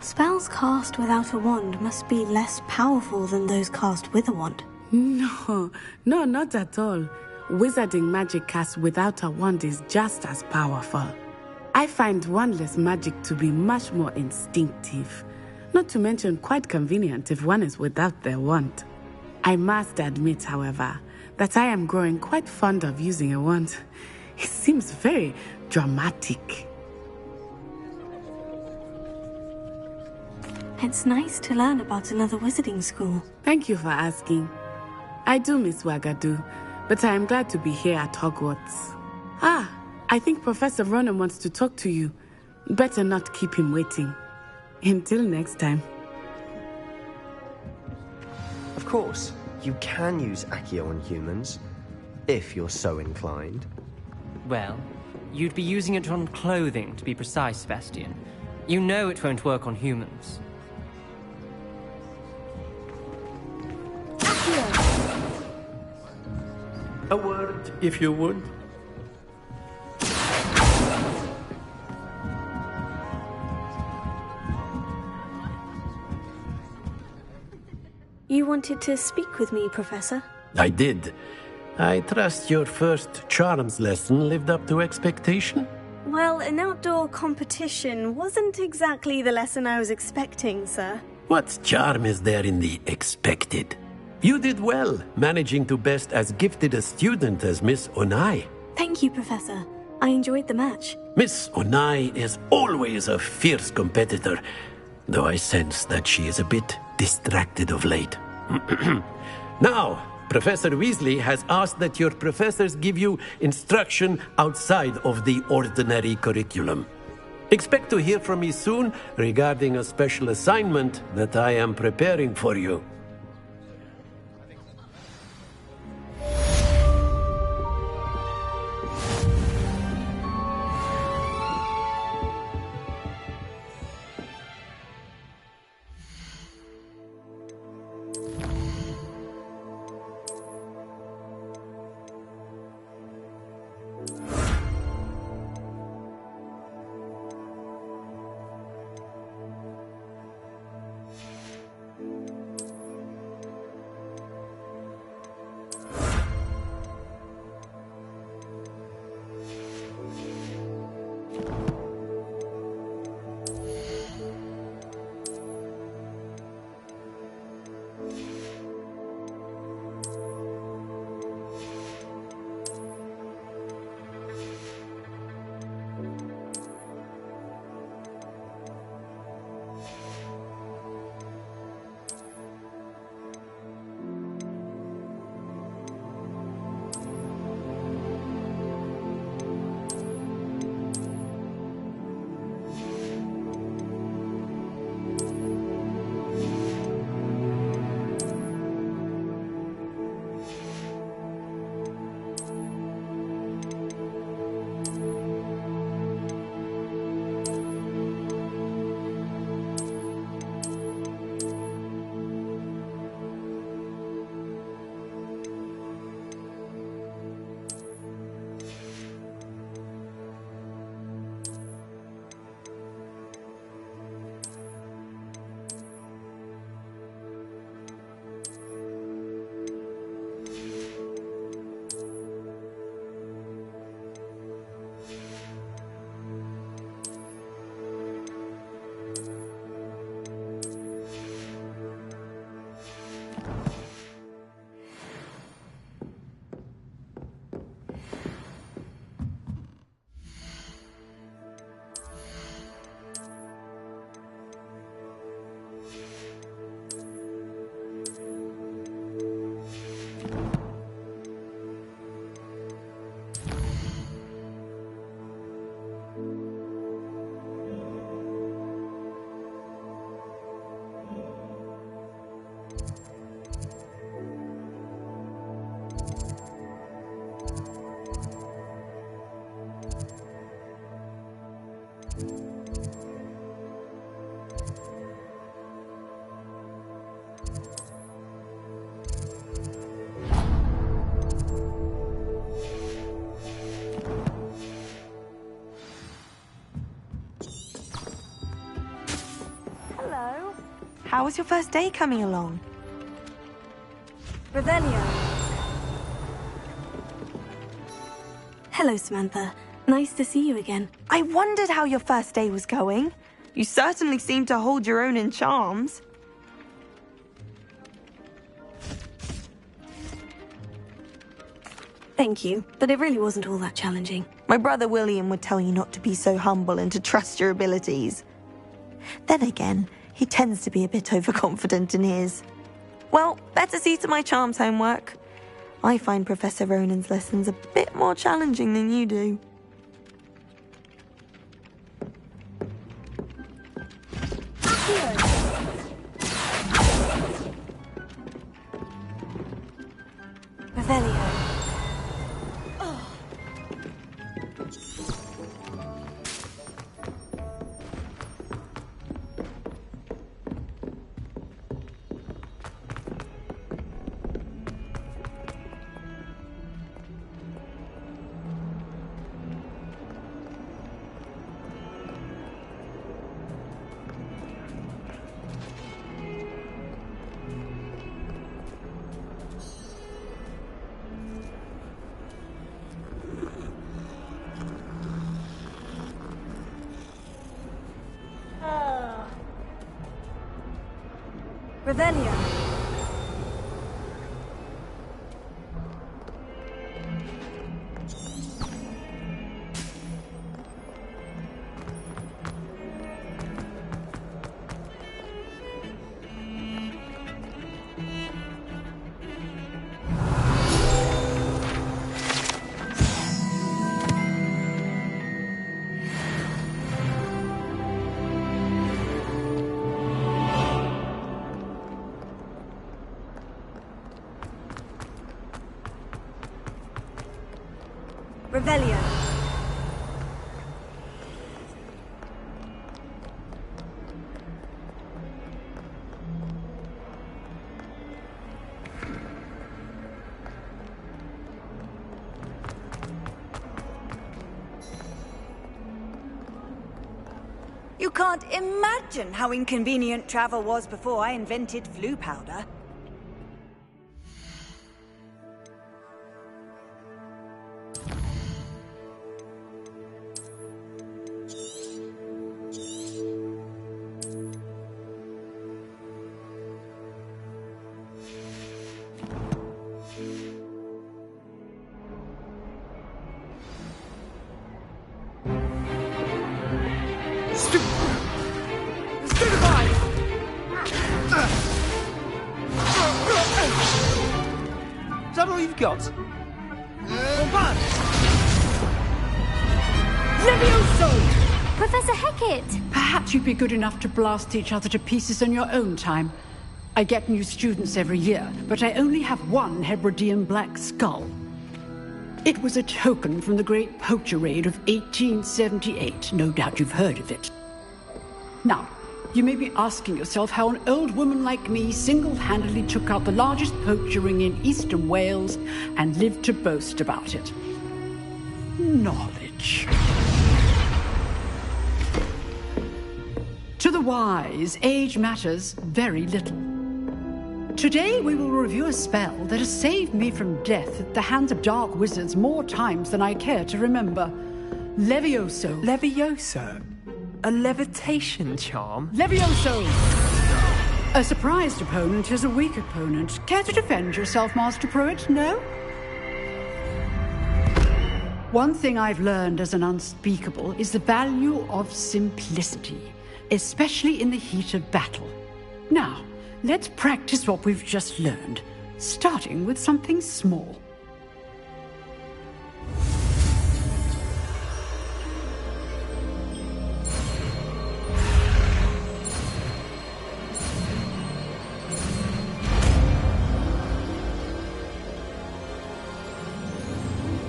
A: Spells cast without a wand must be less powerful than those cast with a wand.
O: No, not at all. Wizarding magic cast without a wand is just as powerful. I find wandless magic to be much more instinctive. Not to mention quite convenient if one is without their wand. I must admit, however, that I am growing quite fond of using a wand. It seems very dramatic.
A: It's nice to learn about another wizarding school.
O: Thank you for asking. I do miss Ouagadougou, but I am glad to be here at Hogwarts. I think Professor Ronan wants to talk to you. Better not keep him waiting. Until next time.
P: Of course, you can use Accio on humans, if you're so inclined.
G: Well, you'd be using it on clothing, to be precise, Sebastian. You know it won't work on humans.
K: A word, if you would.
A: You wanted to speak with me, Professor?
K: I did. I trust your first charms lesson lived up to expectation?
A: Well, an outdoor competition wasn't exactly the lesson I was expecting, sir.
K: What charm is there in the expected? You did well, managing to best as gifted a student as Miss Onai.
A: Thank you, Professor. I enjoyed the match.
K: Miss Onai is always a fierce competitor, though I sense that she is a bit distracted of late. Now, Professor Weasley has asked that your professors give you instruction outside of the ordinary curriculum. Expect to hear from me soon regarding a special assignment that I am preparing for you.
B: Hello. How was your first day coming along?
A: Revelio. Hello, Samantha. Nice to see you again.
B: I wondered how your first day was going. You certainly seem to hold your own in charms.
A: Thank you, but it really wasn't all that challenging.
B: My brother William would tell you not to be so humble and to trust your abilities. Then again, he tends to be a bit overconfident in his. Well, better see to my charms homework. I find Professor Ronan's lessons a bit more challenging than you do.
A: Revelio. Revelio. Revelio.
I: You can't imagine how inconvenient travel was before I invented flu powder.
F: Is that all you've got?
Q: Levioso!
R: Professor Hecat!
Q: Perhaps you'd be good enough to blast each other to pieces on your own time. I get new students every year, but I only have one Hebridean black skull. It was a token from the Great Poacher Raid of 1878. No doubt you've heard of it. Now, you may be asking yourself how an old woman like me single-handedly took out the largest poacher ring in eastern Wales and lived to boast about it. Knowledge. To the wise, age matters very little. Today we will review a spell that has saved me from death at the hands of dark wizards more times than I care to remember. Levioso.
N: Levioso? A levitation charm?
Q: Levioso! A surprised opponent is a weak opponent. Care to defend yourself, Master Pruitt? No? One thing I've learned as an unspeakable is the value of simplicity, especially in the heat of battle. Now, let's practice what we've just learned. starting with something small.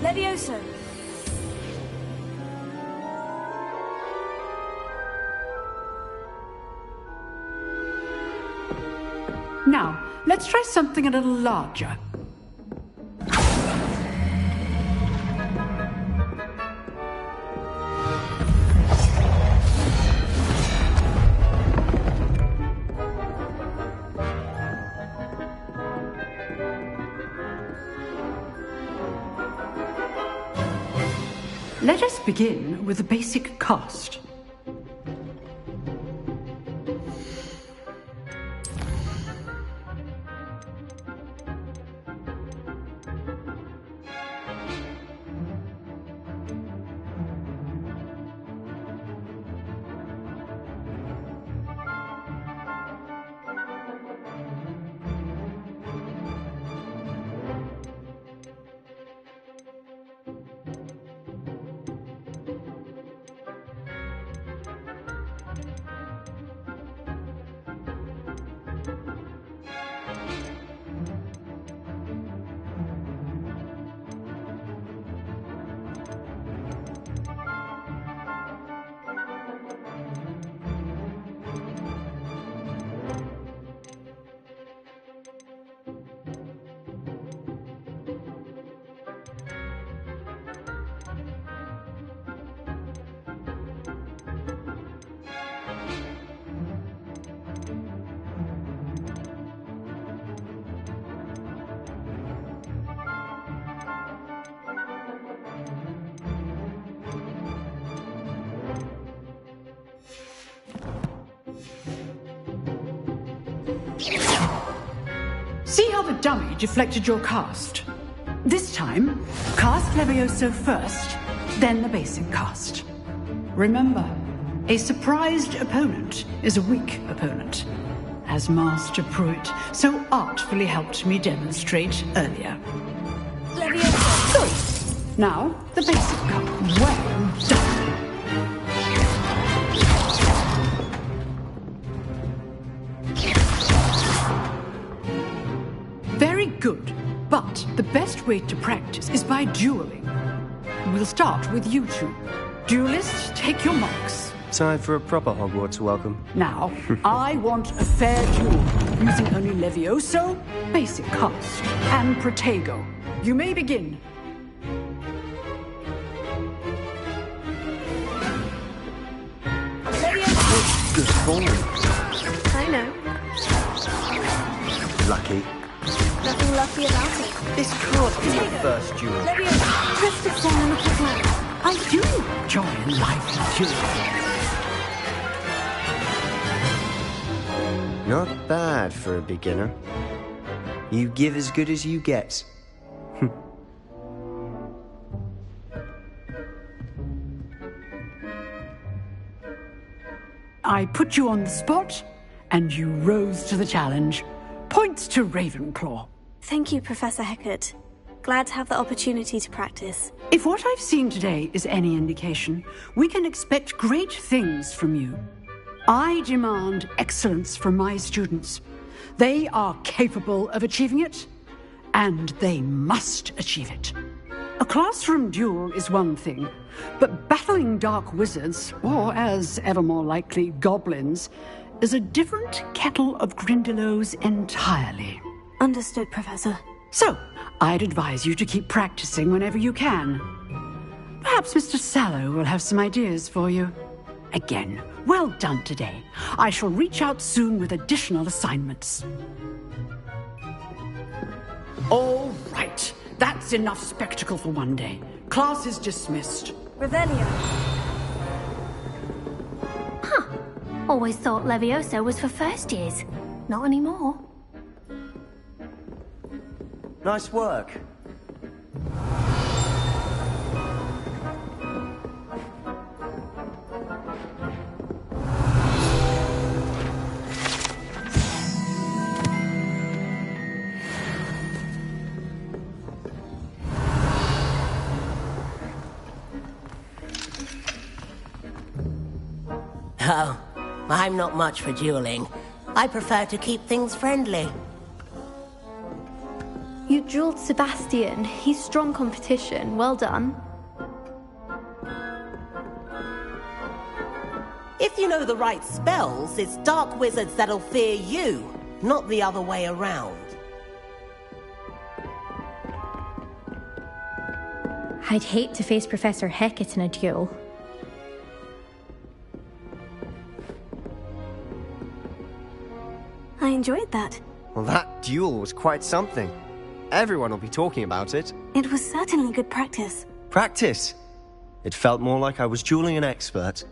A: Levioso.
Q: Now, let's try something a little larger. Let us begin with the basic cast. See how the dummy deflected your cast? This time, cast Levioso first, then the basic cast. Remember, a surprised opponent is a weak opponent, as Master Pruitt so artfully helped me demonstrate earlier.
A: Levioso.
Q: Good. Now, the basic cast. Well done. Very good, but the best way to practice is by dueling. We'll start with you two. Duelists, take your marks.
P: Time for a proper Hogwarts welcome.
Q: Now, I want a fair duel, using only Levioso, basic cast, and Protego. You may begin.
A: Levioso.
P: Good form.
A: I know.
P: Lucky.
A: Nothing lucky about it.
P: This can't be your first duel.
A: Levioso, press it down and look at that.
Q: I do enjoy life duels.
P: Not bad for a beginner. You give as good as you get.
Q: I put you on the spot, and you rose to the challenge. Points to Ravenclaw.
A: Thank you, Professor Hecat. Glad to have the opportunity to practice.
Q: If what I've seen today is any indication, we can expect great things from you. I demand excellence from my students. They are capable of achieving it, and they must achieve it. A classroom duel is one thing, but battling dark wizards, or as ever more likely, goblins, is a different kettle of Grindylows entirely.
A: Understood, Professor.
Q: So, I'd advise you to keep practicing whenever you can. Perhaps Mr. Sallow will have some ideas for you. Again, well done today. I shall reach out soon with additional assignments. All right. That's enough spectacle for one day. Class is dismissed.
A: Revelio.
D: Huh. Always thought Levioso was for first years. Not anymore.
P: Nice work.
E: Oh, I'm not much for dueling. I prefer to keep things friendly.
R: You dueled Sebastian. He's strong competition. Well done.
E: If you know the right spells, it's dark wizards that'll fear you, not the other way around.
S: I'd hate to face Professor Hecat in a duel.
A: I enjoyed that.
P: Well, that duel was quite something. Everyone will be talking about it.
A: It was certainly good practice.
P: Practice? It felt more like I was dueling an expert.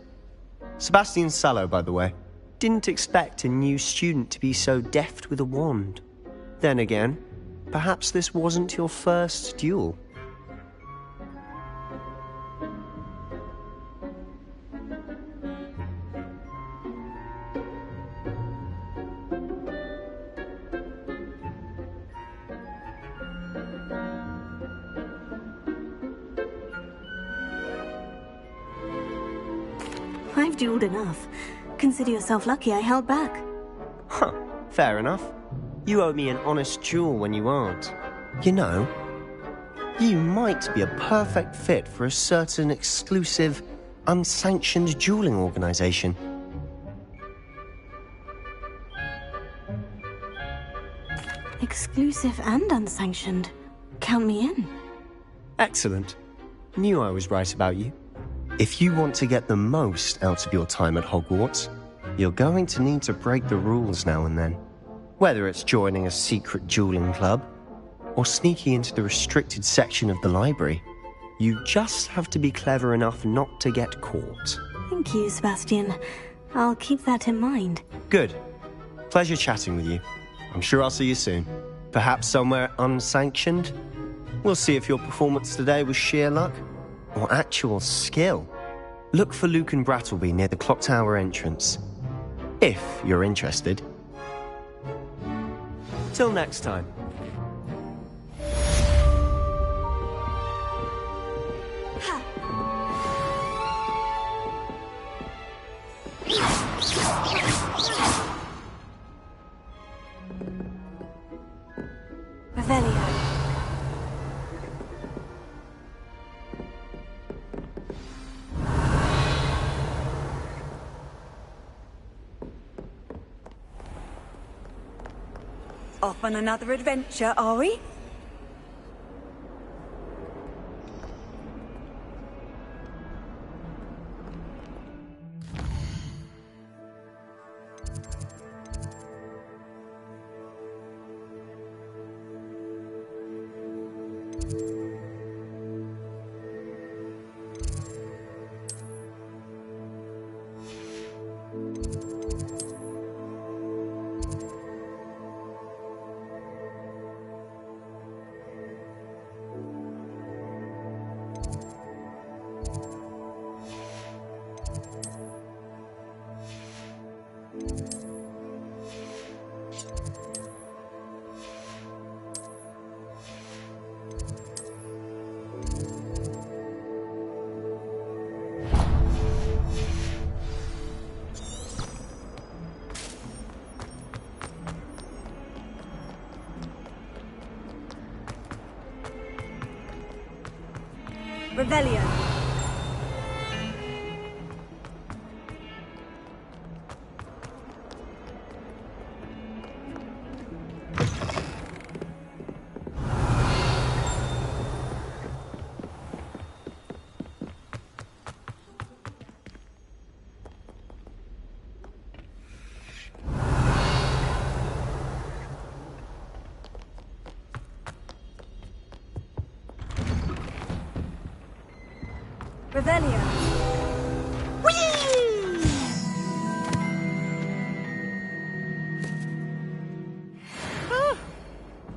P: Sebastian Sallow, by the way. Didn't expect a new student to be so deft with a wand. Then again, perhaps this wasn't your first duel.
A: I've dueled enough. Consider yourself lucky I held back.
P: Huh, fair enough. You owe me an honest duel when you aren't. You know, you might be a perfect fit for a certain exclusive, unsanctioned dueling organization.
A: Exclusive and unsanctioned. Count me in.
P: Excellent. Knew I was right about you. If you want to get the most out of your time at Hogwarts, you're going to need to break the rules now and then. Whether it's joining a secret dueling club, or sneaking into the restricted section of the library, you just have to be clever enough not to get caught.
A: Thank you, Sebastian. I'll keep that in mind.
P: Good. Pleasure chatting with you. I'm sure I'll see you soon. Perhaps somewhere unsanctioned? We'll see if your performance today was sheer luck or actual skill. Look for Luke and Brattleby near the clock tower entrance. If you're interested. Till next time.
A: Revelio.
I: Off on another adventure, are we? Revelio. Revelio.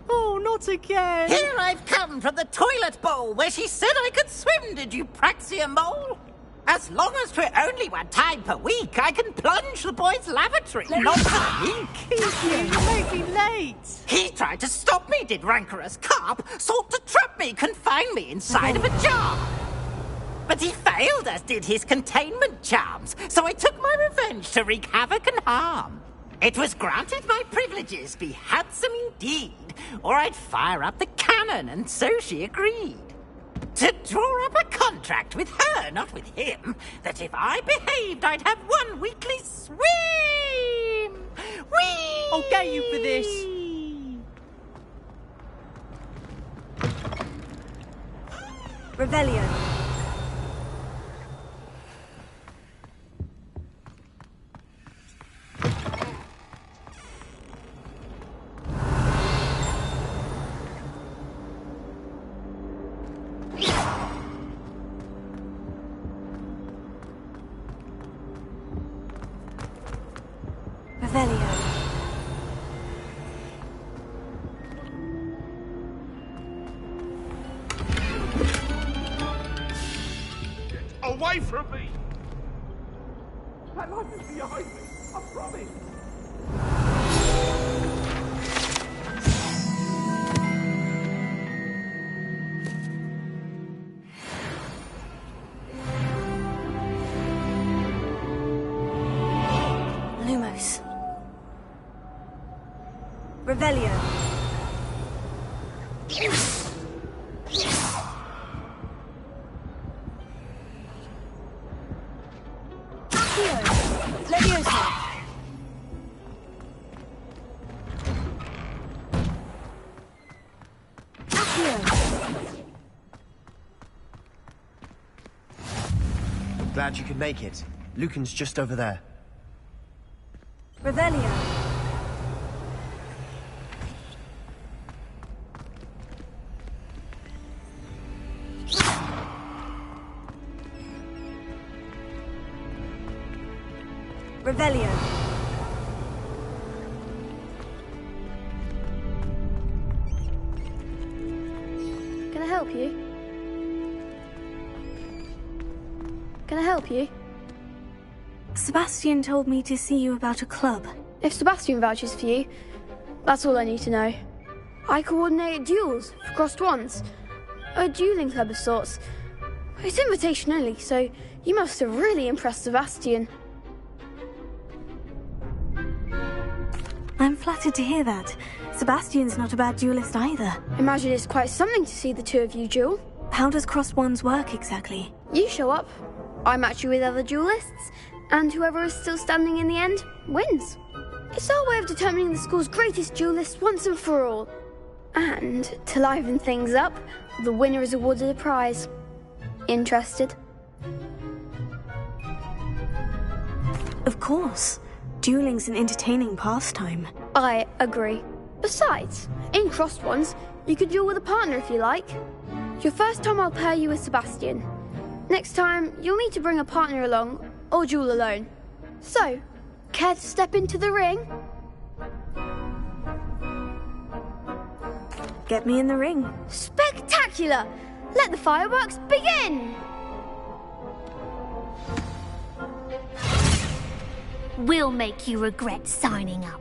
T: Oh, not again!
U: Here I've come from the toilet bowl where she said I could swim, did you praxia mole? As long as for only one time per week, I can plunge the boy's lavatory. Not a week.
T: You may be late.
U: He tried to stop me, did rancorous carp. Sought to trap me, confine me inside of a jar. But he failed, as did his containment charms, so I took my revenge to wreak havoc and harm. It was granted my privileges be handsome indeed, or I'd fire up the cannon, and so she agreed. To draw up a contract with her, not with him, that if I behaved, I'd have 1 weekly swim! Whee!
G: I'll get you for this!
A: Revelio. Revelio.
M: Away from me!
K: That life is behind me, I promise.
A: Lumos. Revelio. Leviosa.
P: Glad you could make it. Lucan's just over there.
A: Revelio. Revelio.
R: Can I help you? Can I help you?
A: Sebastian told me to see you about a club.
R: If Sebastian vouches for you, that's all I need to know. I coordinate duels for crossed ones. A dueling club of sorts. It's invitation only, so you must have really impressed Sebastian.
A: I'm flattered to hear that. Sebastian's not a bad duelist either.
R: Imagine it's quite something to see the two of you duel.
A: How does crossed ones work exactly?
R: You show up, I match you with other duelists, and whoever is still standing in the end wins. It's our way of determining the school's greatest duelist once and for all. And to liven things up, the winner is awarded a prize. Interested?
A: Of course. Dueling's an entertaining pastime.
R: I agree. Besides, in crossed ones, you could duel with a partner if you like. Your first time I'll pair you with Sebastian. Next time, you'll need to bring a partner along, or duel alone. So, care to step into the ring?
A: Get me in the ring.
R: Spectacular! Let the fireworks begin!
D: We'll make you regret signing up.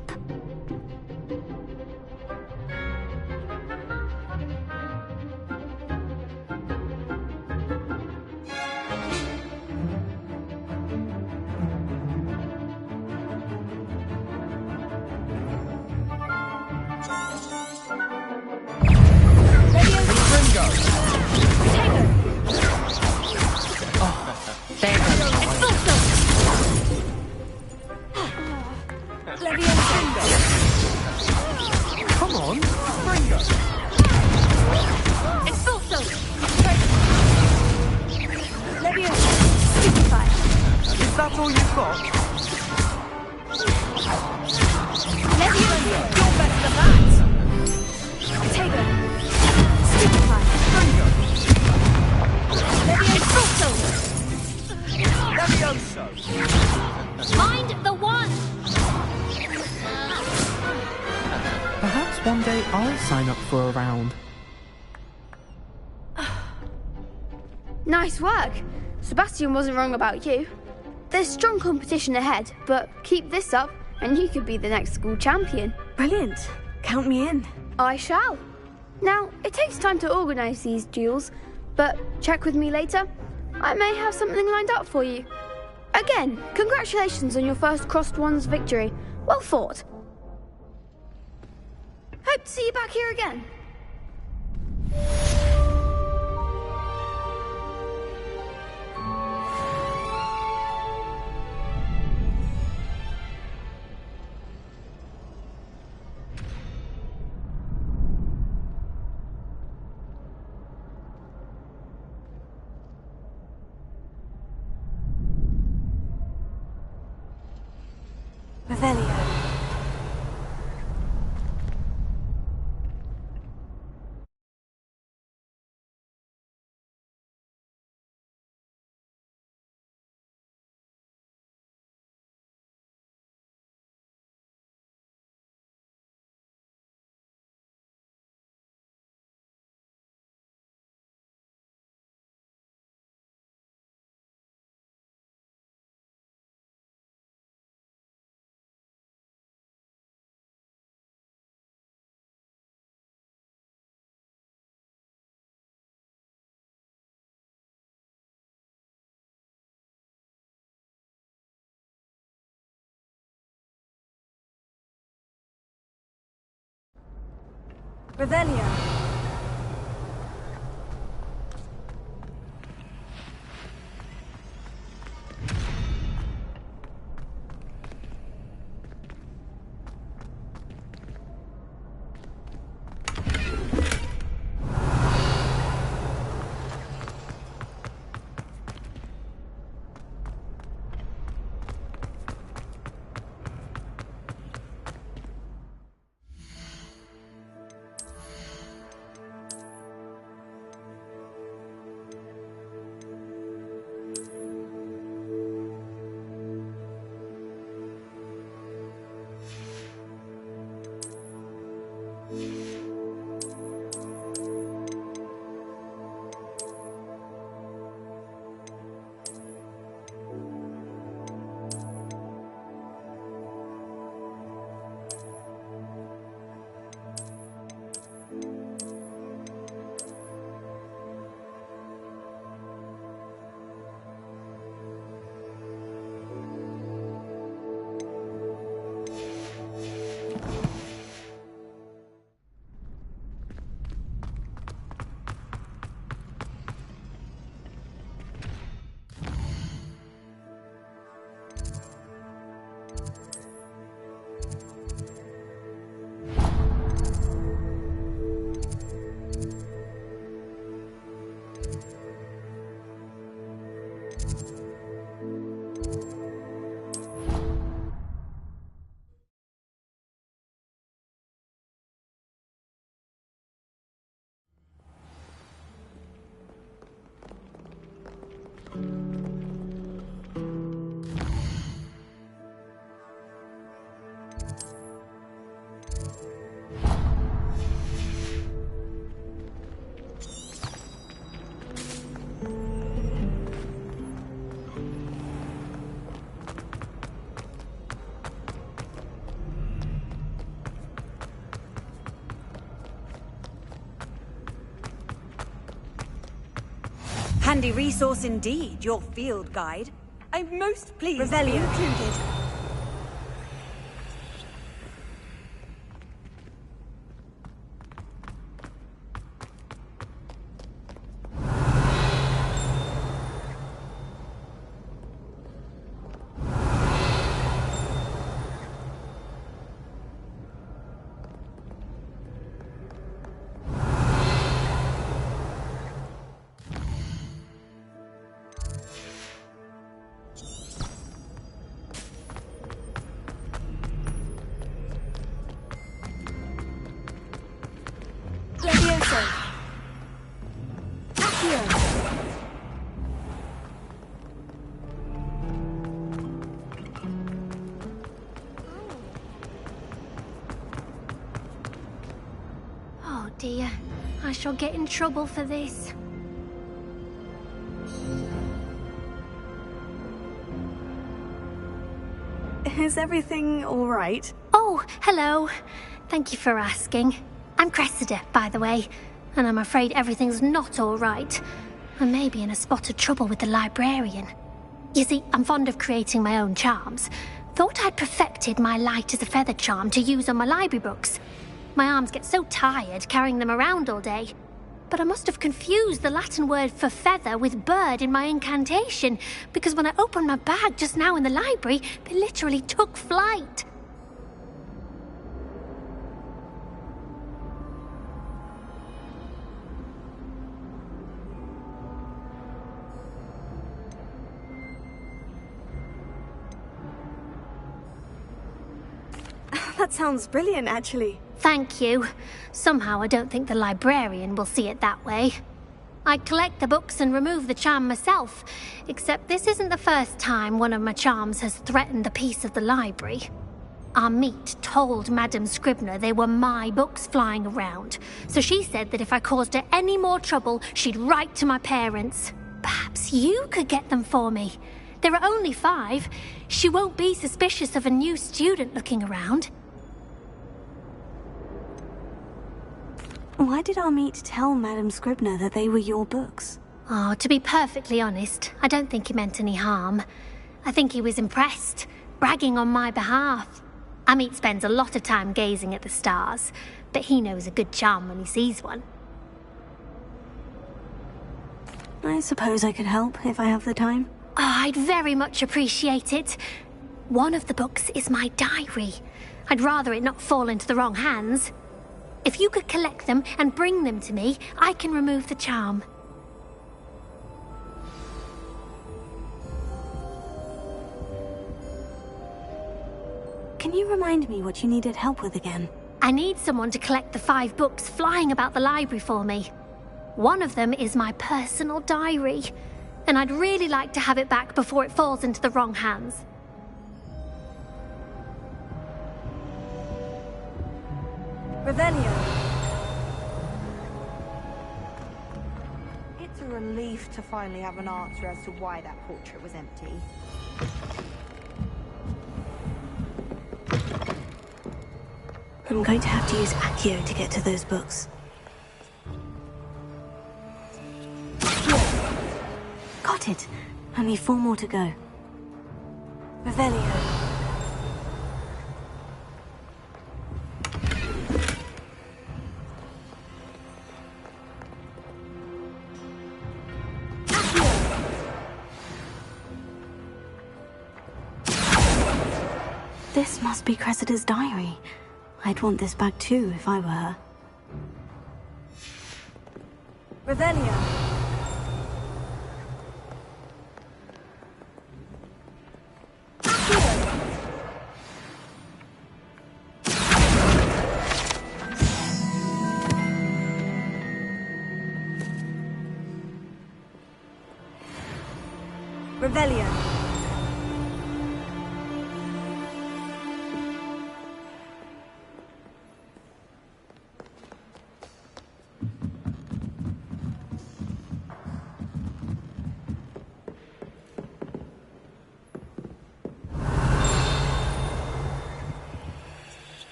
F: Come on, Ringo.
D: Expulso!
A: Leviosa. Stupefy.
F: Is that all you've got?
A: Leviosa. You're better than that. Tago. Stupefy.
F: Ringo.
A: Leviosa.
F: Levioso.
D: Mind the one!
F: Perhaps one day I'll sign up for a round.
R: Nice work. Sebastian wasn't wrong about you. There's strong competition ahead, but keep this up and you could be the next school champion.
A: Brilliant. Count me in.
R: I shall. Now, it takes time to organise these duels, but check with me later. I may have something lined up for you. Again, congratulations on your first Crossed Ones victory. Well fought. Hope to see you back here again.
A: Revelio. Revelio.
I: Handy resource indeed, your field guide. I'm most pleased to be included.
D: Oh dear, I shall get in trouble for this.
A: Is everything all right?
D: Oh, hello. Thank you for asking. I'm Cressida, by the way, and I'm afraid everything's not all right. I may be in a spot of trouble with the librarian. You see, I'm fond of creating my own charms. Thought I'd perfected my light as a feather charm to use on my library books. My arms get so tired carrying them around all day. But I must have confused the Latin word for feather with bird in my incantation, because when I opened my bag just now in the library, they literally took flight.
A: That sounds brilliant, actually.
D: Thank you. Somehow I don't think the librarian will see it that way. I collect the books and remove the charm myself, except this isn't the first time one of my charms has threatened the peace of the library. Our meet told Madame Scribner they were my books flying around, so she said that if I caused her any more trouble, she'd write to my parents. Perhaps you could get them for me. There are only 5. She won't be suspicious of a new student looking around.
A: Why did our meet tell Madame Scribner that they were your books?
D: Oh, to be perfectly honest, I don't think he meant any harm. I think he was impressed, bragging on my behalf. Amit spends a lot of time gazing at the stars, but he knows a good charm when he sees one.
A: I suppose I could help if I have the time.
D: Oh, I'd very much appreciate it. One of the books is my diary. I'd rather it not fall into the wrong hands. If you could collect them and bring them to me, I can remove the charm.
A: Can you remind me what you needed help with again?
D: I need someone to collect the 5 books flying about the library for me. One of them is my personal diary, and I'd really like to have it back before it falls into the wrong hands.
I: Revelio. It's a relief to finally have an answer as to why that portrait was empty.
A: I'm going to have to use Accio to get to those books. Got it. Only 4 more to go. Revelio. This must be Cressida's diary. I'd want this back too if I were her.
I: Revelio. Revelio.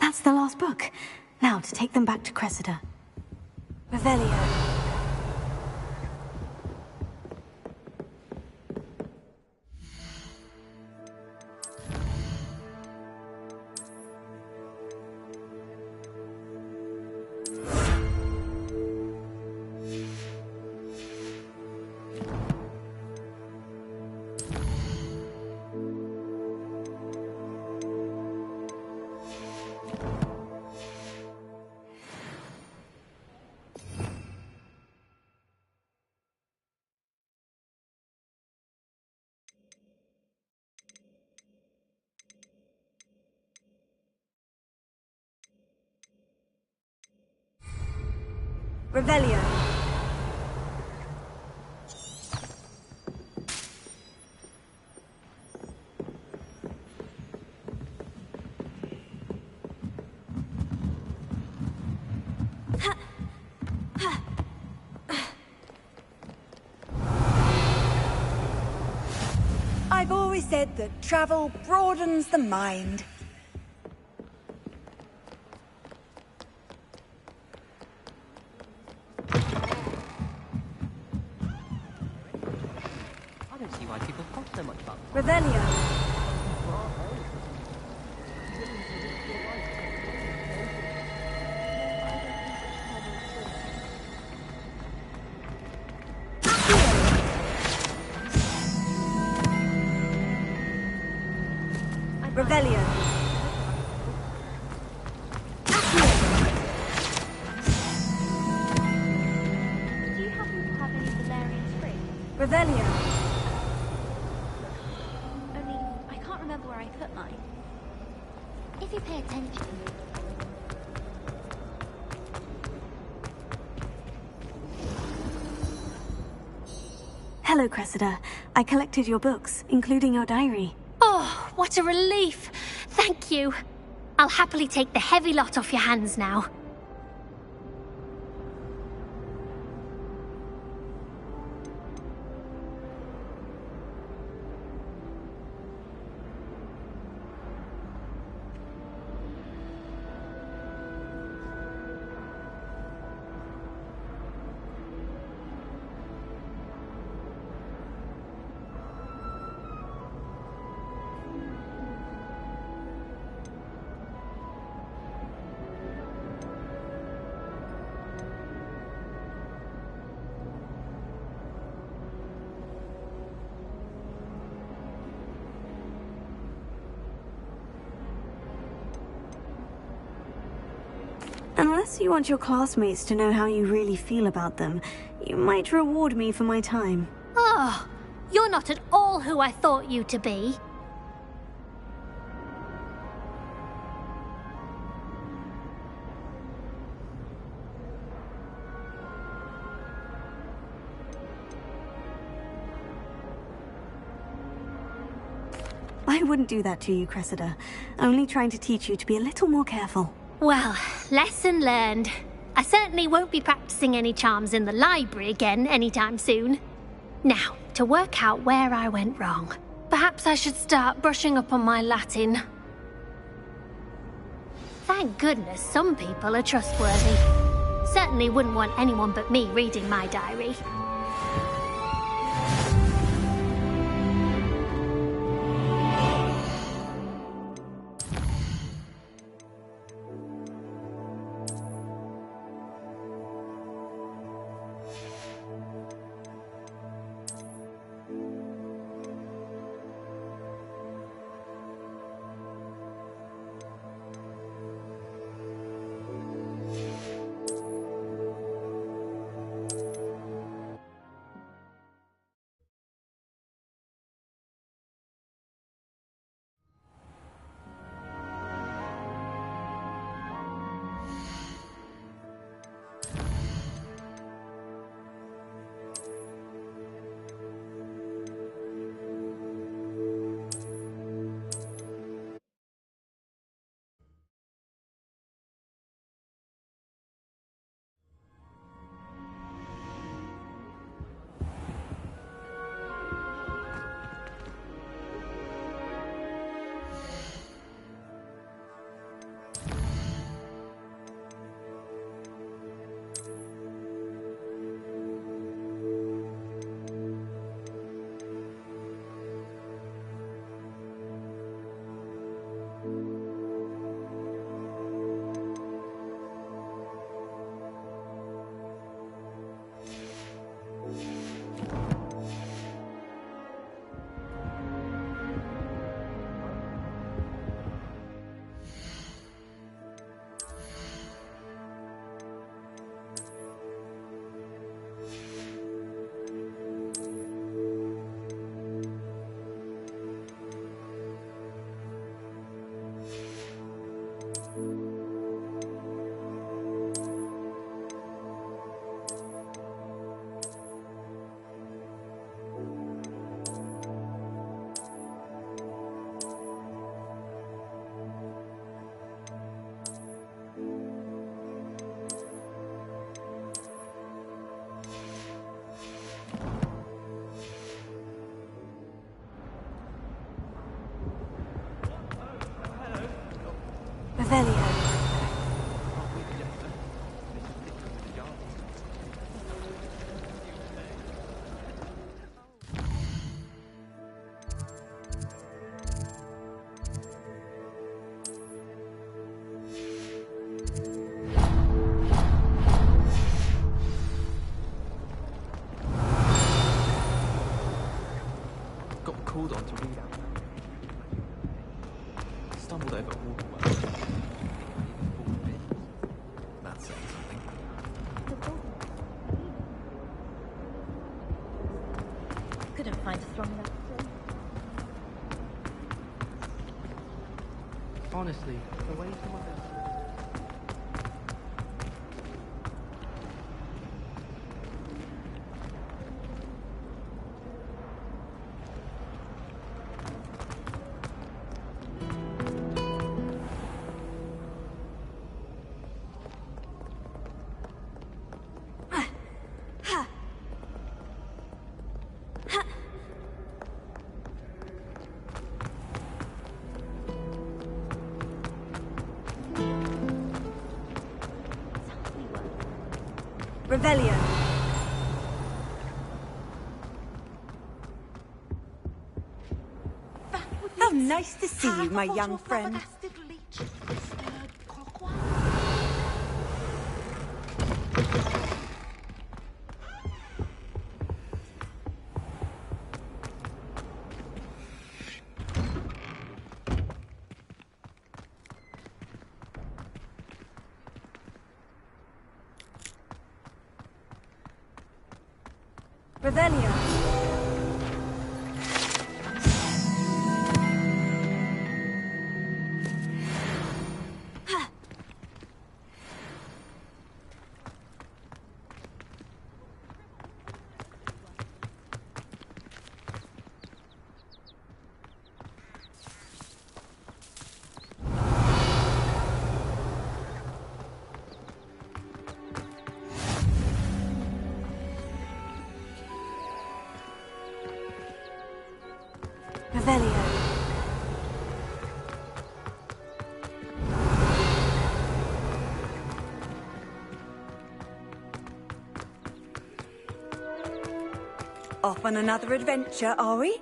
A: That's the last book. Now to take them back to Cressida. Revelio.
I: Revelio. said that travel broadens the mind.
G: I don't see why people cost so much fun.
I: Revelio. Revelio.
R: Do you happen to have any Valerian Spring?
I: Revelio.
R: Only, I can't remember where I put mine. If you pay attention.
A: Hello, Cressida. I collected your books, including your diary.
D: Oh, what a relief! Thank you. I'll happily take the heavy lot off your hands now.
A: Unless you want your classmates to know how you really feel about them, you might reward me for my time.
D: Oh, you're not at all who I thought you to be.
A: I wouldn't do that to you, Cressida. Only trying to teach you to be a little more careful.
D: Well, lesson learned. I certainly won't be practicing any charms in the library again anytime soon. Now, to work out where I went wrong. Perhaps I should start brushing up on my Latin. Thank goodness some people are trustworthy. Certainly wouldn't want anyone but me reading my diary.
F: honestly, away from my...
I: Revelio. How nice to see you, my young friend. Revelio. Revelio. Off on another adventure, are we?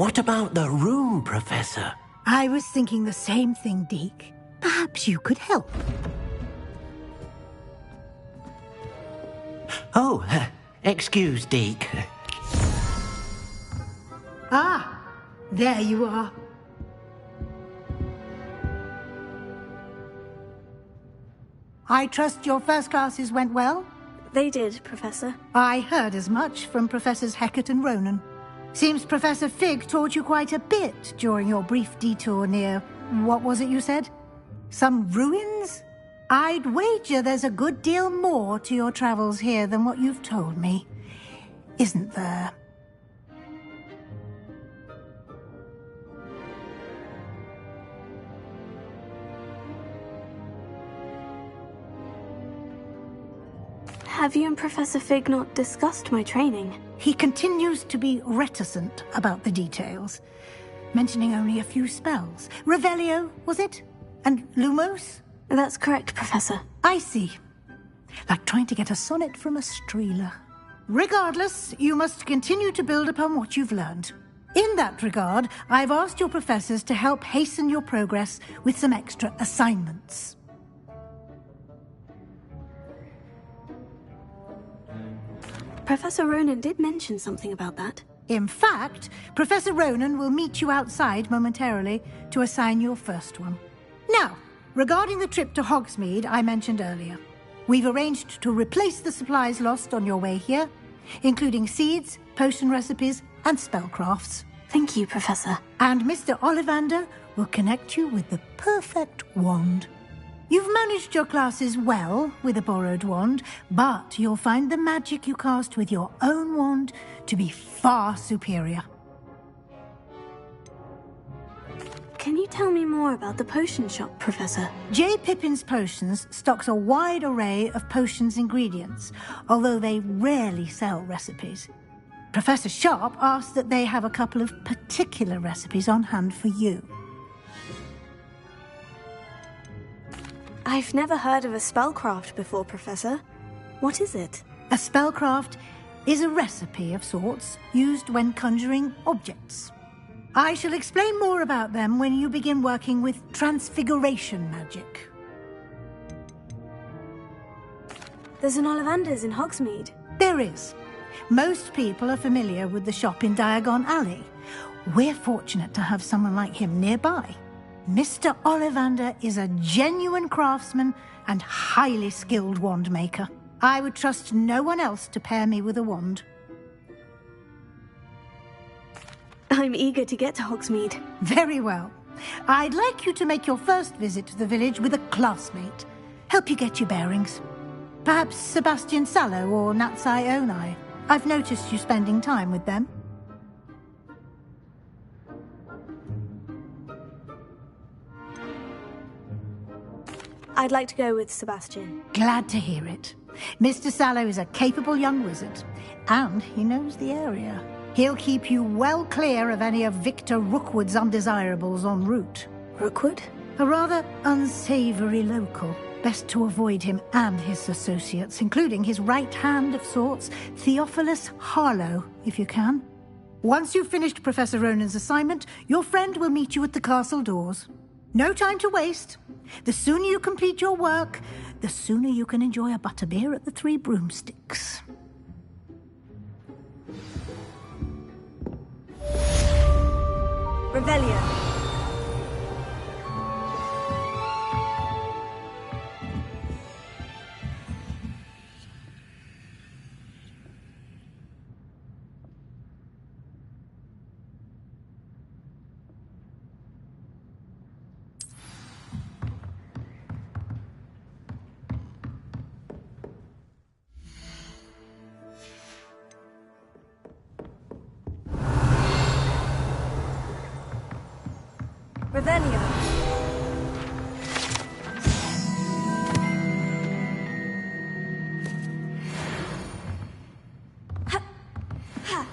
K: What about the room, Professor?
H: I was thinking the same thing, Deke. Perhaps you could help.
K: Oh, excuse, Deke.
H: Ah, there you are. I trust your first classes went well?
A: They did, Professor.
H: I heard as much from Professors Hecat and Ronan. Seems Professor Fig taught you quite a bit during your brief detour near... what was it you said? Some ruins? I'd wager there's a good deal more to your travels here than what you've told me. Isn't there?
A: Have you and Professor Fig not discussed my training?
H: He continues to be reticent about the details, mentioning only a few spells. Revelio, was it? And Lumos?
A: That's correct, Professor.
H: I see. Like trying to get a sonnet from a streeler. Regardless, you must continue to build upon what you've learned. In that regard, I've asked your professors to help hasten your progress with some extra assignments.
A: Professor Ronan did mention something about that.
H: In fact, Professor Ronan will meet you outside momentarily to assign your first one. Now, regarding the trip to Hogsmeade I mentioned earlier, we've arranged to replace the supplies lost on your way here, including seeds, potion recipes, and spellcrafts.
A: Thank you, Professor.
H: And Mr. Ollivander will connect you with the perfect wand. You've managed your classes well with a borrowed wand, but you'll find the magic you cast with your own wand to be far superior.
A: Can you tell me more about the potion shop, Professor?
H: J. Pippin's Potions stocks a wide array of potions ingredients, although they rarely sell recipes. Professor Sharp asked that they have a couple of particular recipes on hand for you.
A: I've never heard of a spellcraft before, Professor. What is it?
H: A spellcraft is a recipe of sorts used when conjuring objects. I shall explain more about them when you begin working with transfiguration magic.
A: There's an Ollivander's in Hogsmeade.
H: There is. Most people are familiar with the shop in Diagon Alley. We're fortunate to have someone like him nearby. Mr. Ollivander is a genuine craftsman and highly skilled wand maker. I would trust no one else to pair me with a wand.
A: I'm eager to get to Hogsmeade.
H: Very well. I'd like you to make your first visit to the village with a classmate. Help you get your bearings. Perhaps Sebastian Sallow or Natsai Onai. I've noticed you spending time with them.
A: I'd like to go with Sebastian.
H: Glad to hear it. Mr. Sallow is a capable young wizard, and he knows the area. He'll keep you well clear of any of Victor Rookwood's undesirables en route.
A: Rookwood?
H: A rather unsavory local. Best to avoid him and his associates, including his right hand of sorts, Theophilus Harlow, if you can. Once you've finished Professor Ronan's assignment, your friend will meet you at the castle doors. No time to waste. The sooner you complete your work, the sooner you can enjoy a butterbeer at the Three Broomsticks.
A: Revelio. Revelio. Ha! Ha!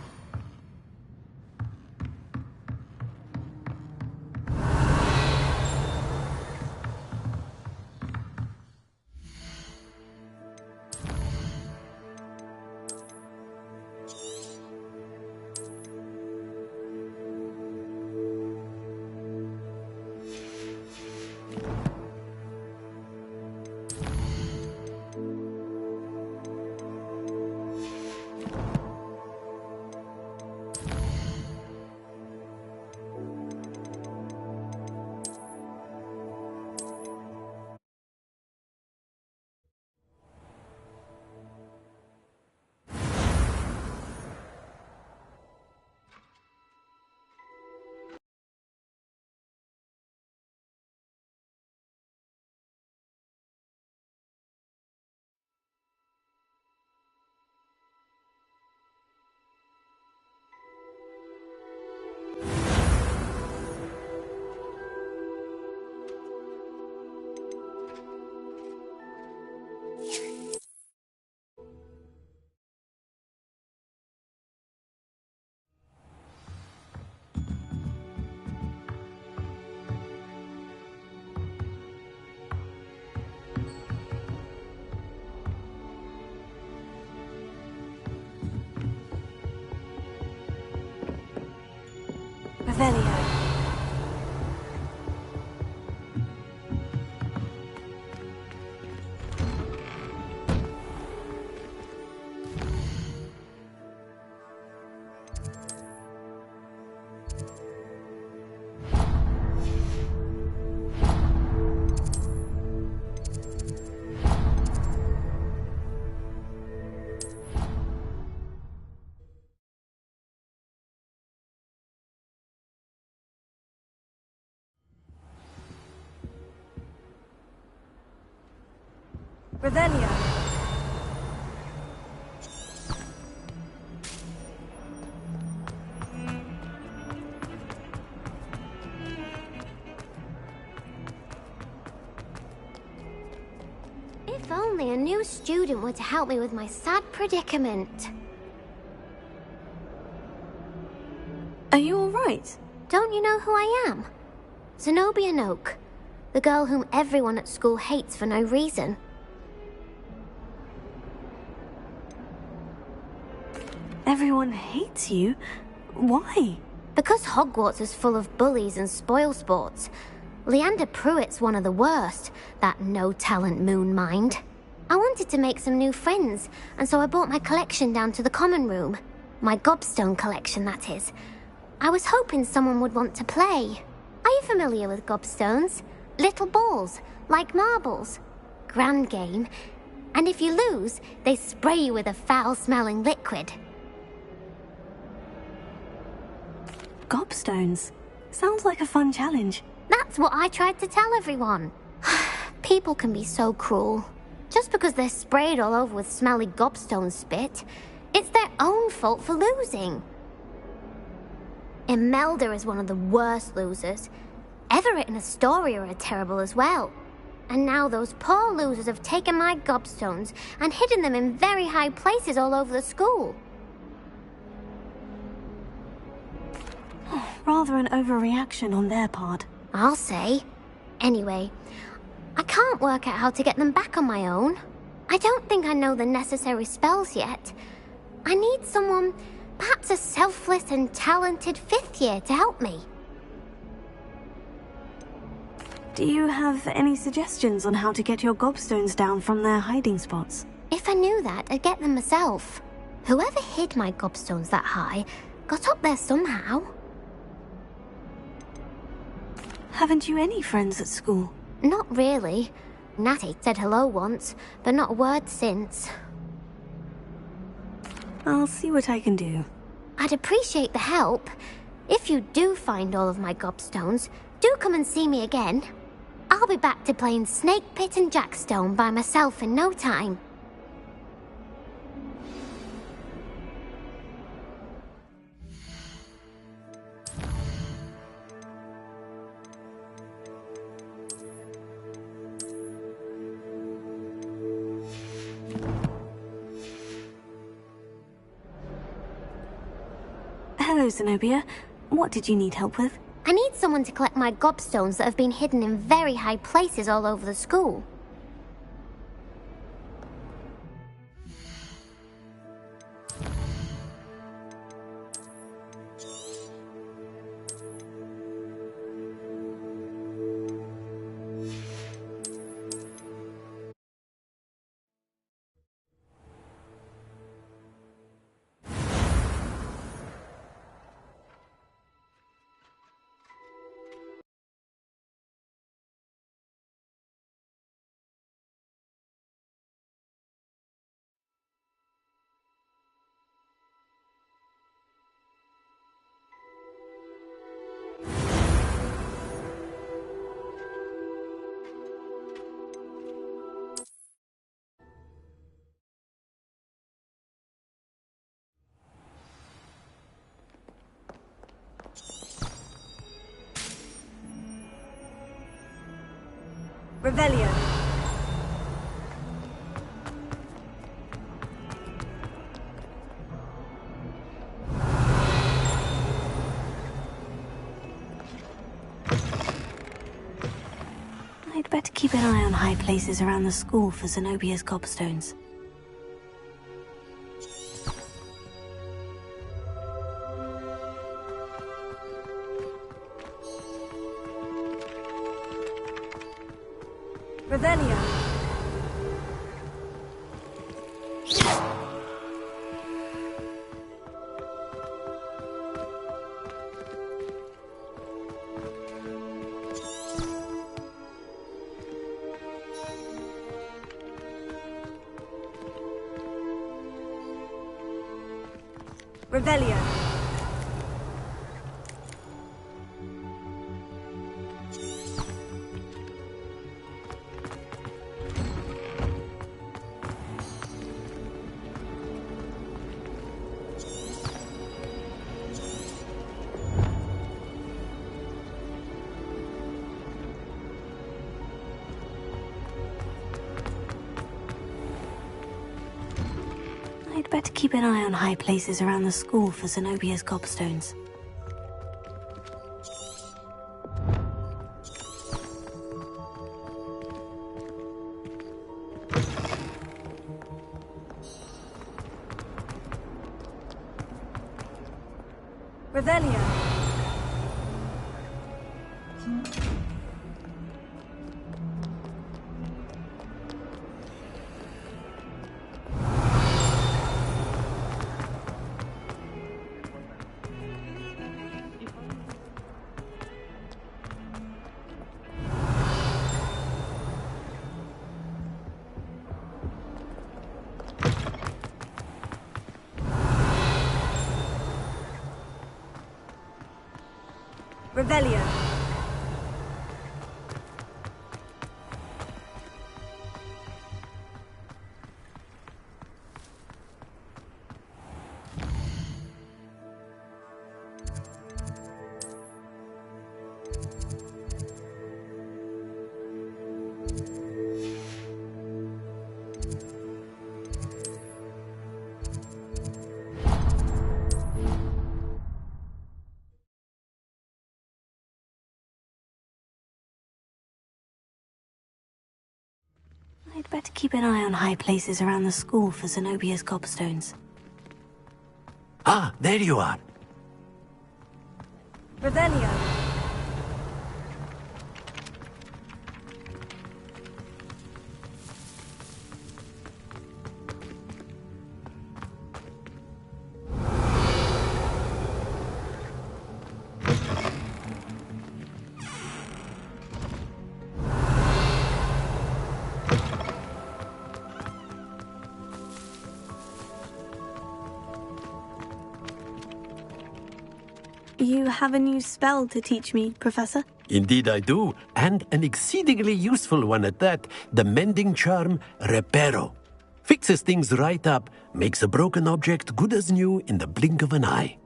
A: Revelio. Revelio.
D: If only a new student were to help me with my sad predicament.
A: Are you alright?
D: Don't you know who I am? Zenobia Noak, the girl whom everyone at school hates for no reason.
A: Everyone hates you? Why?
D: Because Hogwarts is full of bullies and spoilsports. Leander Pruitt's one of the worst, that no-talent moon mind. I wanted to make some new friends, and so I brought my collection down to the common room. My gobstone collection, that is. I was hoping someone would want to play. Are you familiar with gobstones? Little balls, like marbles. Grand game. And if you lose, they spray you with a foul-smelling liquid.
A: Gobstones? Sounds like a fun challenge.
D: That's what I tried to tell everyone. People can be so cruel. Just because they're sprayed all over with smelly gobstone spit, it's their own fault for losing. Imelda is one of the worst losers. Everett and Astoria are terrible as well. And now those poor losers have taken my gobstones and hidden them in very high places all over the school.
A: Rather an overreaction on their part.
D: I'll say. Anyway, I can't work out how to get them back on my own. I don't think I know the necessary spells yet. I need someone, perhaps a selfless and talented 5th year to help me.
A: Do you have any suggestions on how to get your gobstones down from their hiding spots?
D: If I knew that, I'd get them myself. Whoever hid my gobstones that high got up there somehow.
A: Haven't you any friends at school?
D: Not really. Natty said hello once, but not a word since.
A: I'll see what I can do.
D: I'd appreciate the help. If you do find all of my gobstones, do come and see me again. I'll be back to playing Snake Pit and Jackstone by myself in no time.
A: Hello, Zenobia. What did you need help with?
D: I need someone to collect my gobstones that have been hidden in very high places all over the school.
A: Revelio. I'd better keep an eye on high places around the school for Zenobia's gobstones. Revelio. Revelio. better keep an eye on high places around the school for Zenobia's gobstones.
I: Revelio. Revelio.
A: I'd better keep an eye on high places around the school for Zenobia's gobstones.
K: Ah, there you are.
I: Revelio.
A: You have a new spell to teach me, Professor?
K: Indeed I do, and an exceedingly useful one at that. The mending charm, Reparo. Fixes things right up, makes a broken object good as new in the blink of an eye.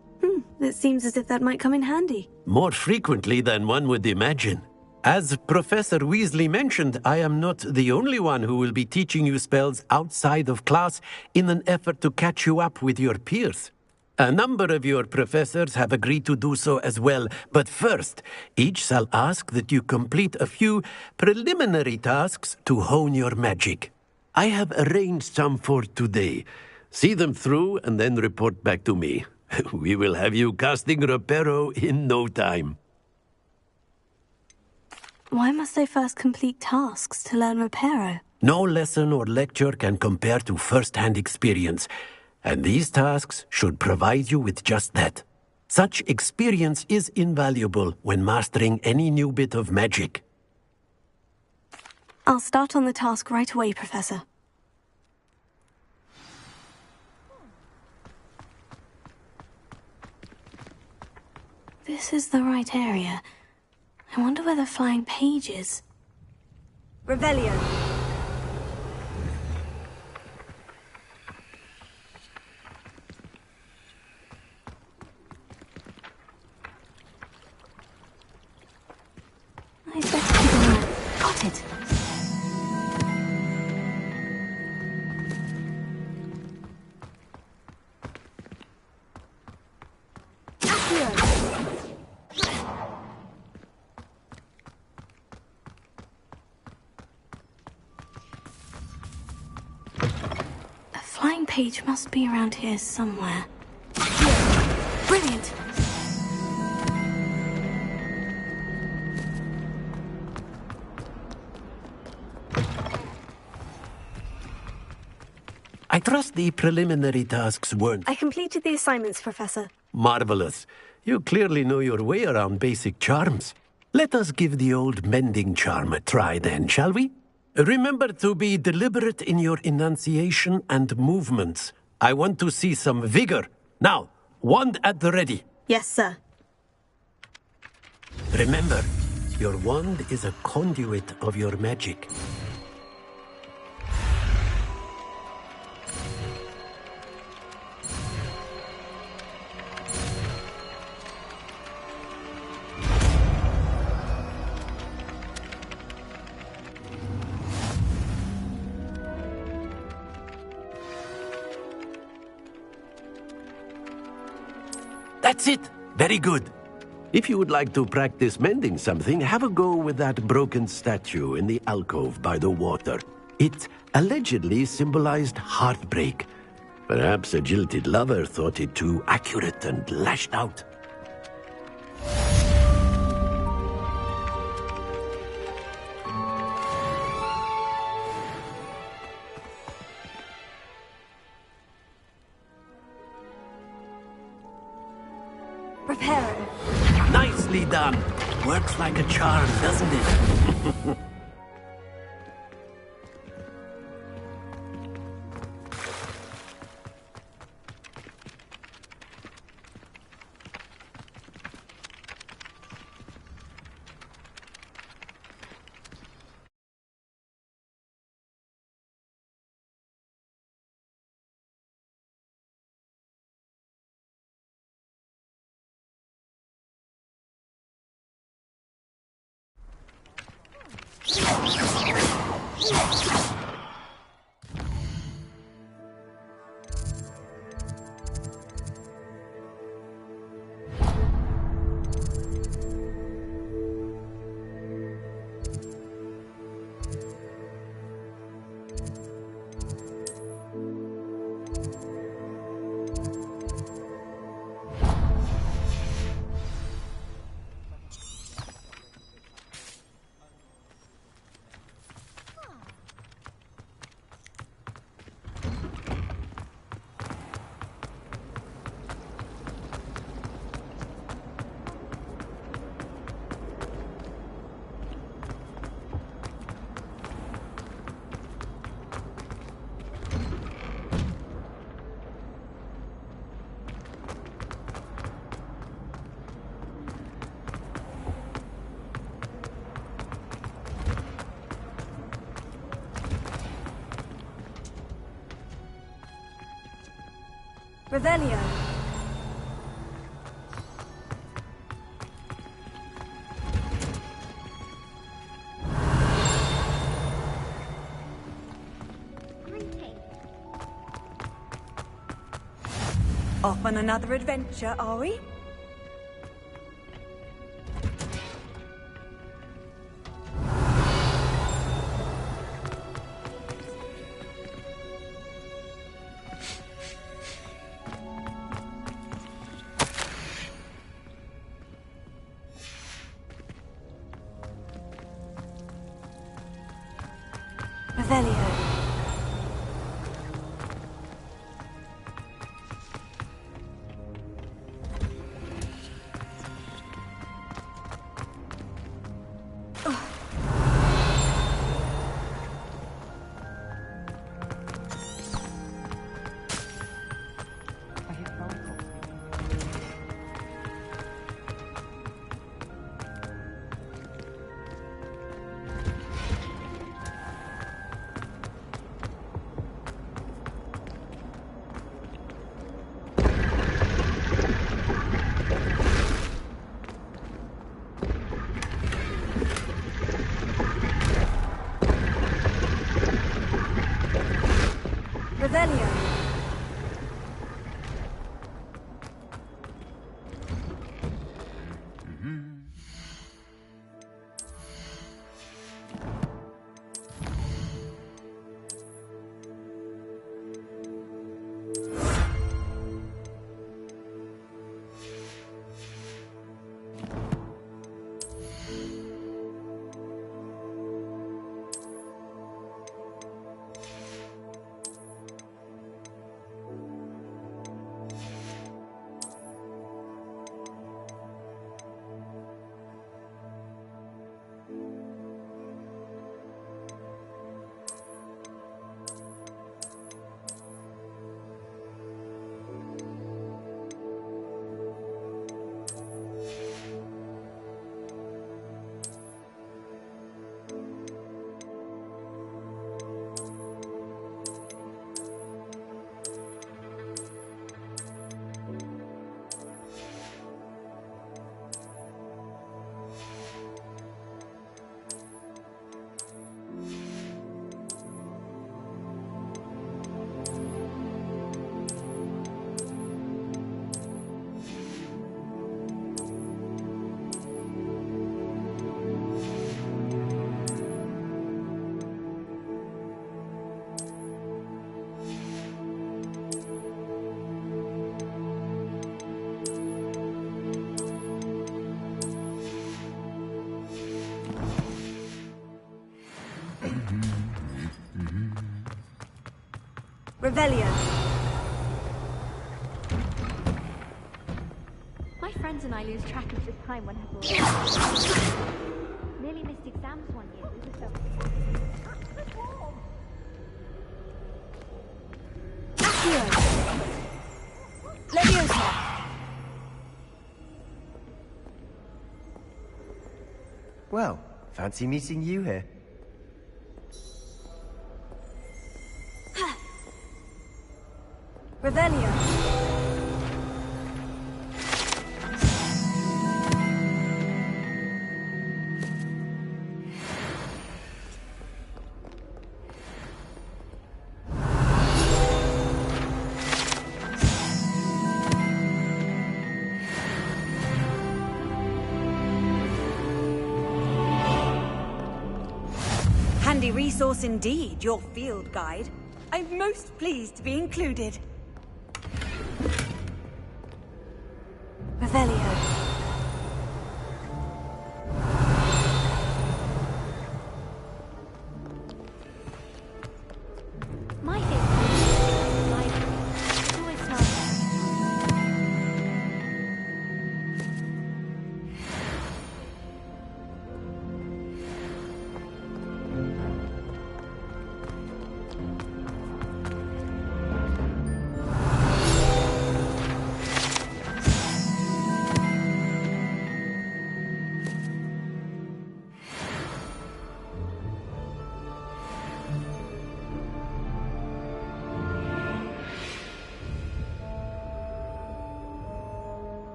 A: It seems as if that might come in handy.
K: More frequently than one would imagine. As Professor Weasley mentioned, I am not the only one who will be teaching you spells outside of class in an effort to catch you up with your peers. A number of your professors have agreed to do so as well, but first, each shall ask that you complete a few preliminary tasks to hone your magic. I have arranged some for today. See them through and then report back to me. We will have you casting Reparo in no time.
A: Why must I first complete tasks to learn Reparo?
K: No lesson or lecture can compare to first-hand experience. And these tasks should provide you with just that. Such experience is invaluable when mastering any new bit of magic.
A: I'll start on the task right away, Professor. This is the right area. I wonder where the flying page is.
I: Revelio.
A: I better keep an eye. Got it. A flying page must be around here somewhere. Brilliant.
K: I trust the preliminary tasks weren't...
A: I completed the assignments, Professor.
K: Marvelous. You clearly know your way around basic charms. Let us give the old mending charm a try then, shall we? Remember to be deliberate in your enunciation and movements. I want to see some vigor. Now, wand at the ready.
A: Yes, sir.
K: Remember, your wand is a conduit of your magic. That's it. Very good. If you would like to practice mending something, have a go with that broken statue in the alcove by the water. It allegedly symbolized heartbreak. Perhaps a jilted lover thought it too accurate and lashed out.
I: Prepare.
K: Nicely done. Works like a charm, doesn't it?
I: Revelio. Off on another adventure, are we? Revelio. Revelio.
J: My friends and I lose track of the time whenever nearly missed exams one year. We were so...
I: Leviosa.
P: Well, fancy meeting you here.
I: Revelio. Handy resource indeed, your field guide. I'm most pleased to be included. Revelio.
J: My favorite library. It always smells.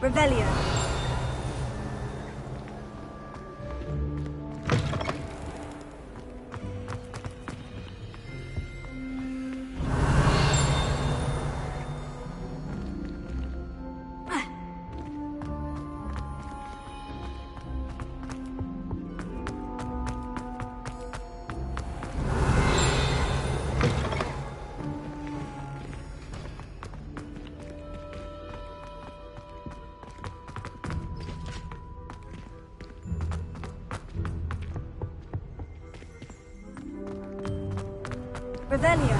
I: Revelio. Revelio.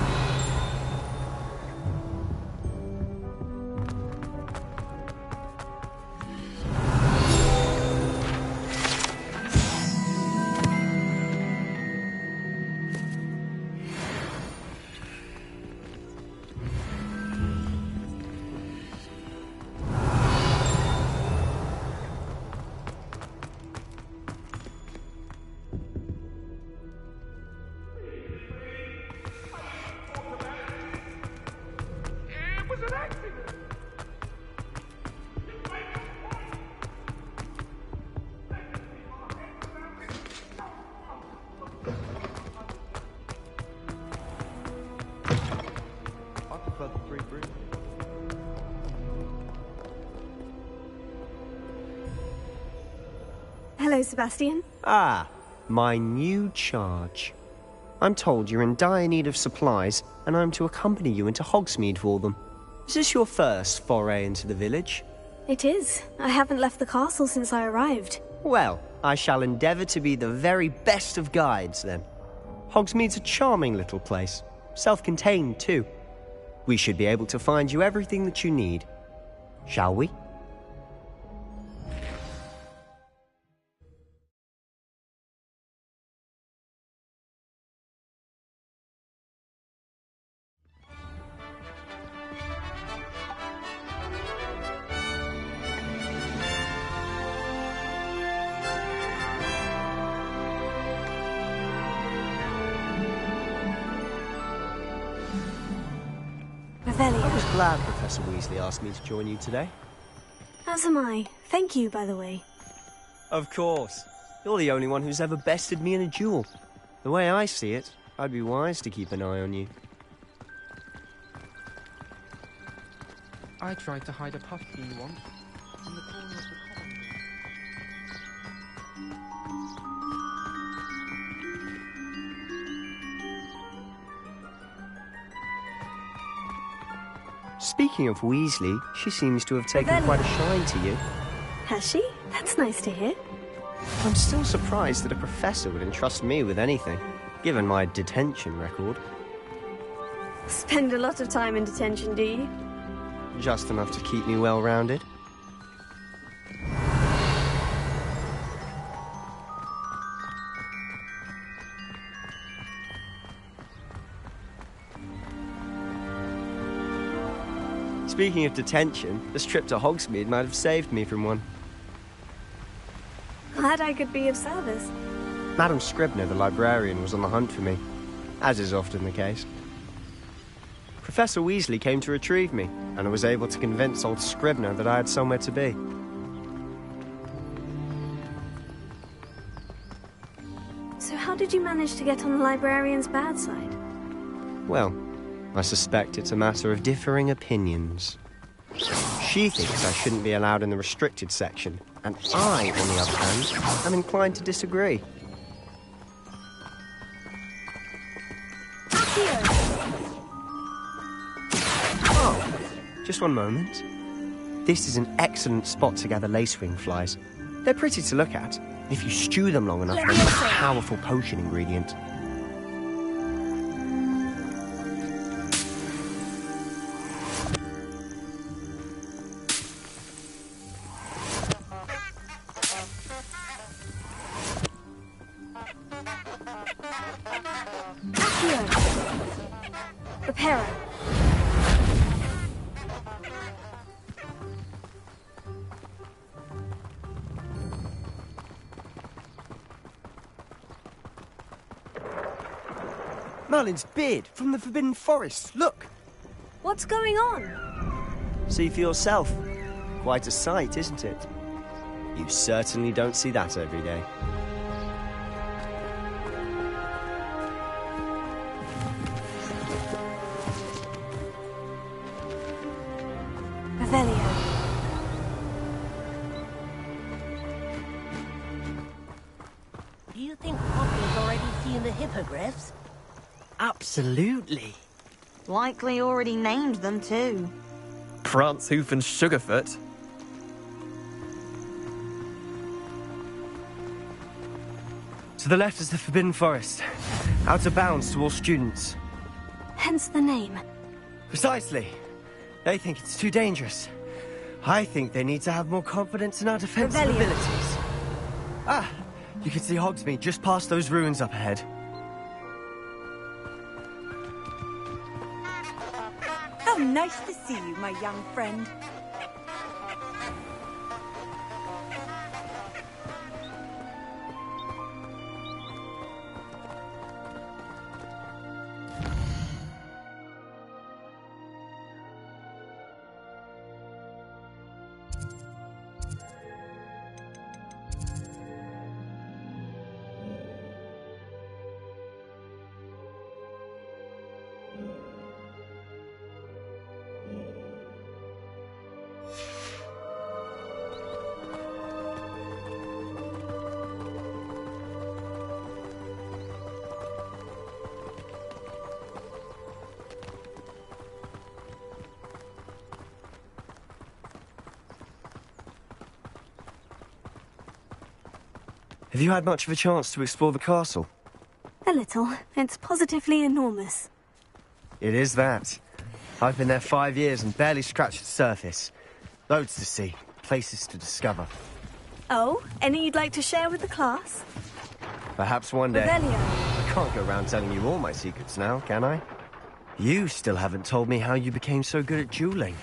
I: Hello, Sebastian.
P: Ah, my new charge. I'm told you're in dire need of supplies, and I'm to accompany you into Hogsmeade for them. Is this your first foray into the village?
A: It is. I haven't left the castle since I arrived.
P: Well, I shall endeavour to be the very best of guides, then. Hogsmeade's a charming little place. Self-contained, too. We should be able to find you everything that you need. Shall we? I was glad Professor Weasley asked me to join you today.
A: As am I. Thank you, by the way.
P: Of course. You're the only one who's ever bested me in a duel. The way I see it, I'd be wise to keep an eye on you.
C: I tried to hide a puffy once in the corner of the common.
P: Speaking of Weasley, she seems to have taken quite a shine to you.
A: Has she? That's nice to hear.
P: I'm still surprised that a professor would entrust me with anything, given my detention record.
A: Spend a lot of time in detention, do you?
P: Just enough to keep me well-rounded. Speaking of detention, this trip to Hogsmeade might have saved me from one.
A: Glad I could be of service.
P: Madam Scribner, the librarian, was on the hunt for me, as is often the case. Professor Weasley came to retrieve me, and I was able to convince old Scribner that I had somewhere to be.
A: So how did you manage to get on the librarian's bad side?
P: Well, I suspect it's a matter of differing opinions. She thinks I shouldn't be allowed in the restricted section, and I, on the other hand, am inclined to disagree. Oh, just one moment. This is an excellent spot to gather lacewing flies. They're pretty to look at. If you stew them long enough, they make a powerful potion ingredient.
A: Prepare.
P: Merlin's beard from the Forbidden Forest. Look.
A: What's going on?
P: See for yourself. Quite a sight, isn't it? You certainly don't see that every day.
U: Do you think Poppy's already seen the hippogriffs?
L: Absolutely.
B: Likely already named them too.
L: Prance, Hoof and Sugarfoot.
F: To the left is the Forbidden Forest. Out of bounds to all students.
A: Hence the name.
F: Precisely. They think it's too dangerous. I think they need to have more confidence in our defensive abilities. Ah, you can see Hogsmeade just past those ruins up ahead.
I: How nice to see you, my young friend.
F: Have you had much of a chance to explore the castle?
A: A little. It's positively enormous.
F: It is that. I've been there 5 years and barely scratched the surface. Loads to see, places to discover.
A: Oh, any you'd like to share with the class?
F: Perhaps one day.
A: Revelio.
F: I can't go around telling you all my secrets now, can I? You still haven't told me how you became so good at dueling.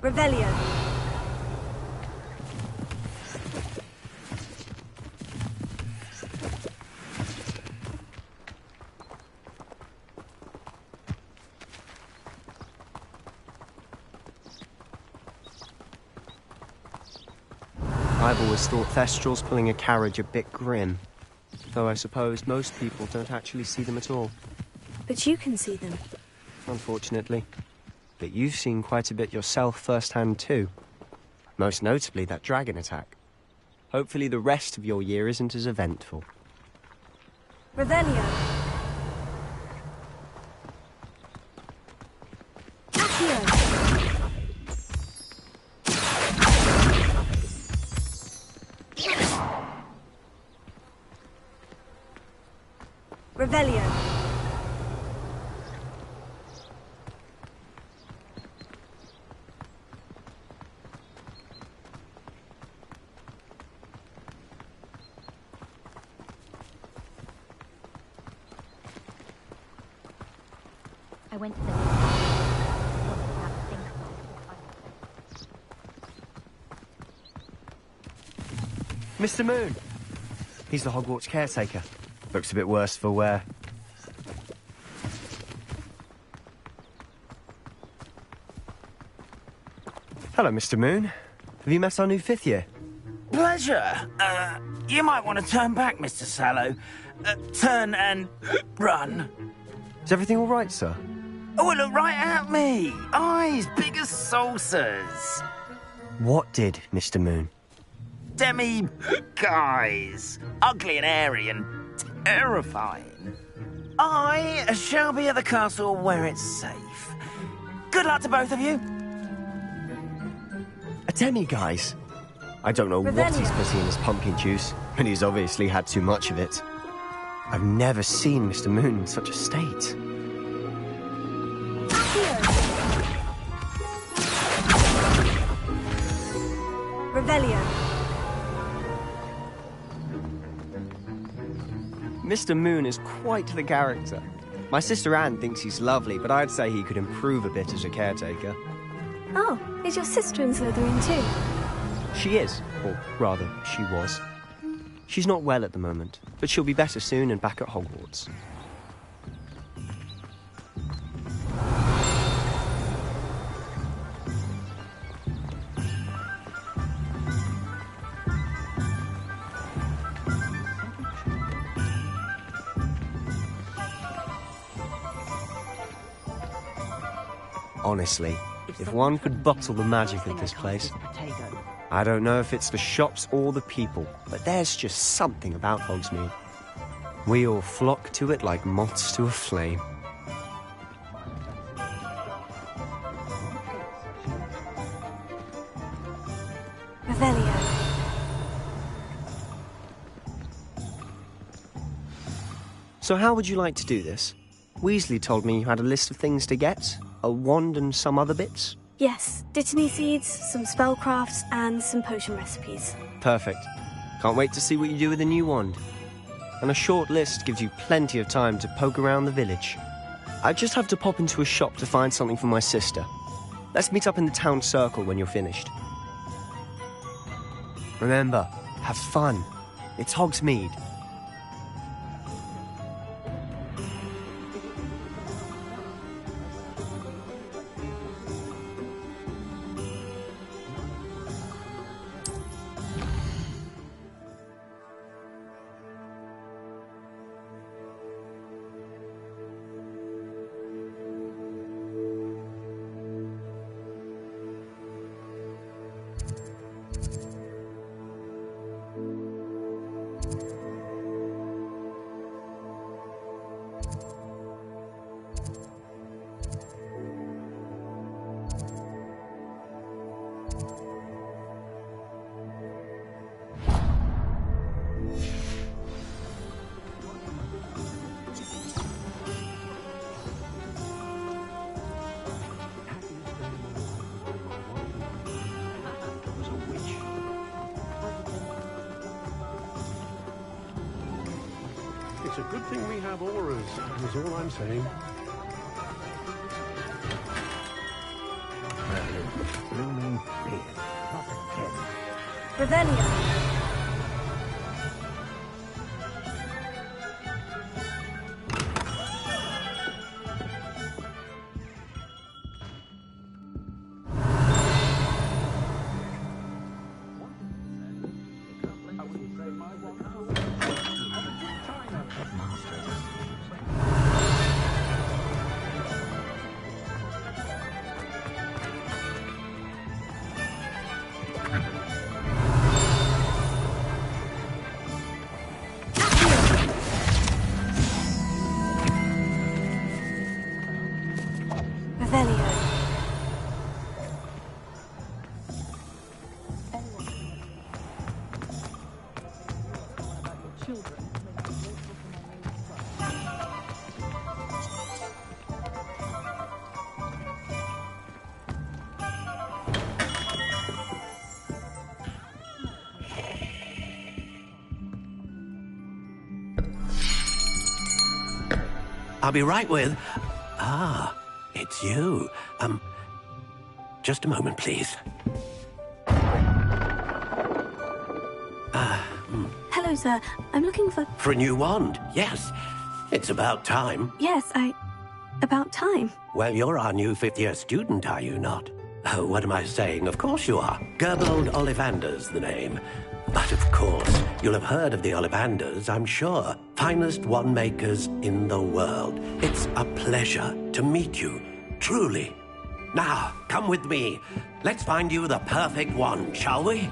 I: Revelio.
P: I've always thought Thestrals pulling a carriage a bit grim. Though I suppose most people don't actually see them at all.
A: But you can see them.
P: Unfortunately. But you've seen quite a bit yourself firsthand too. Most notably that dragon attack. Hopefully the rest of your year isn't as eventful.
I: Revelio. Revelio.
J: I went to the
F: Mr. Moon. He's the Hogwarts caretaker. Looks a bit worse for wear. Hello, Mr. Moon. Have you met our new 5th year?
U: Pleasure. You might want to turn back, Mr. Sallow. Turn and run.
F: Is everything all right, sir?
U: Oh, look right at me. Eyes big as saucers.
F: What did, Mr. Moon?
U: Guys. Ugly and airy and terrifying. I shall be at the castle where it's safe. Good luck to both of you.
F: A demi-guise? I don't know what he's putting in his pumpkin juice, but he's obviously had too much of it. I've never seen Mr. Moon in such a state.
I: Revelio.
P: Mr. Moon is quite the character. My sister Anne thinks he's lovely, but I'd say he could improve a bit as a caretaker.
A: Oh, is your sister in Slytherin too?
P: She is, or rather, she was. She's not well at the moment, but she'll be better soon and back at Hogwarts. Honestly, if one could bottle the magic of this place. I don't know if it's the shops or the people, but there's just something about Hogsmeade. We all flock to it like moths to a flame.
A: Revelio.
P: So how would you like to do this? Weasley told me you had a list of things to get. A wand and some other bits?
A: Yes, Dittany seeds, some spellcrafts, and some potion recipes.
P: Perfect. Can't wait to see what you do with the new wand. And a short list gives you plenty of time to poke around the village. I just have to pop into a shop to find something for my sister. Let's meet up in the town circle when you're finished. Remember, have fun. It's Hogsmeade.
O: It's a good thing we have auras, is all I'm saying. Well,
A: Revelio.
K: I'll be right with... Ah, it's you. Just a moment, please.
A: Hello, sir. I'm looking for...
K: For a new wand, yes. It's about time.
A: Yes, about time.
K: Well, you're our new fifth-year student, are you not? Oh, what am I saying? Of course you are. Gerbold Ollivander's the name. But of course, you'll have heard of the Ollivanders, I'm sure. Finest wand makers in the world. It's a pleasure to meet you, truly. Now, come with me. Let's find you the perfect wand, shall we?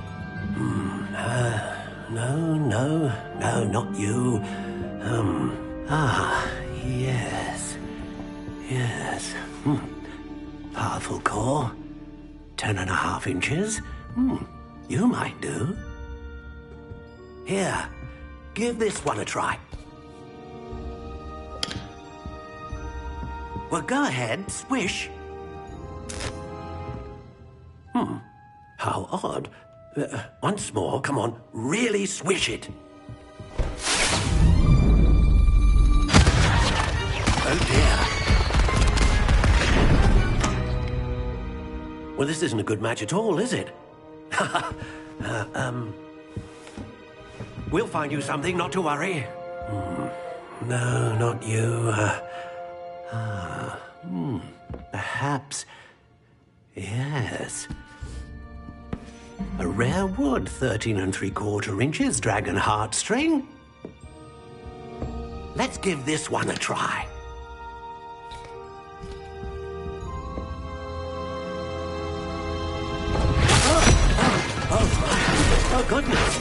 K: No, not you. Yes. Powerful core. 10.5 inches. You might do. Here, give this one a try. Well, go ahead, swish. How odd. Once more, come on, really swish it. Oh dear. Well, this isn't a good match at all, is it? We'll find you something, not to worry. No, not you. Perhaps... Yes. A rare wood, 13 3/4 inches, dragon heartstring. Let's give this one a try. Oh, goodness.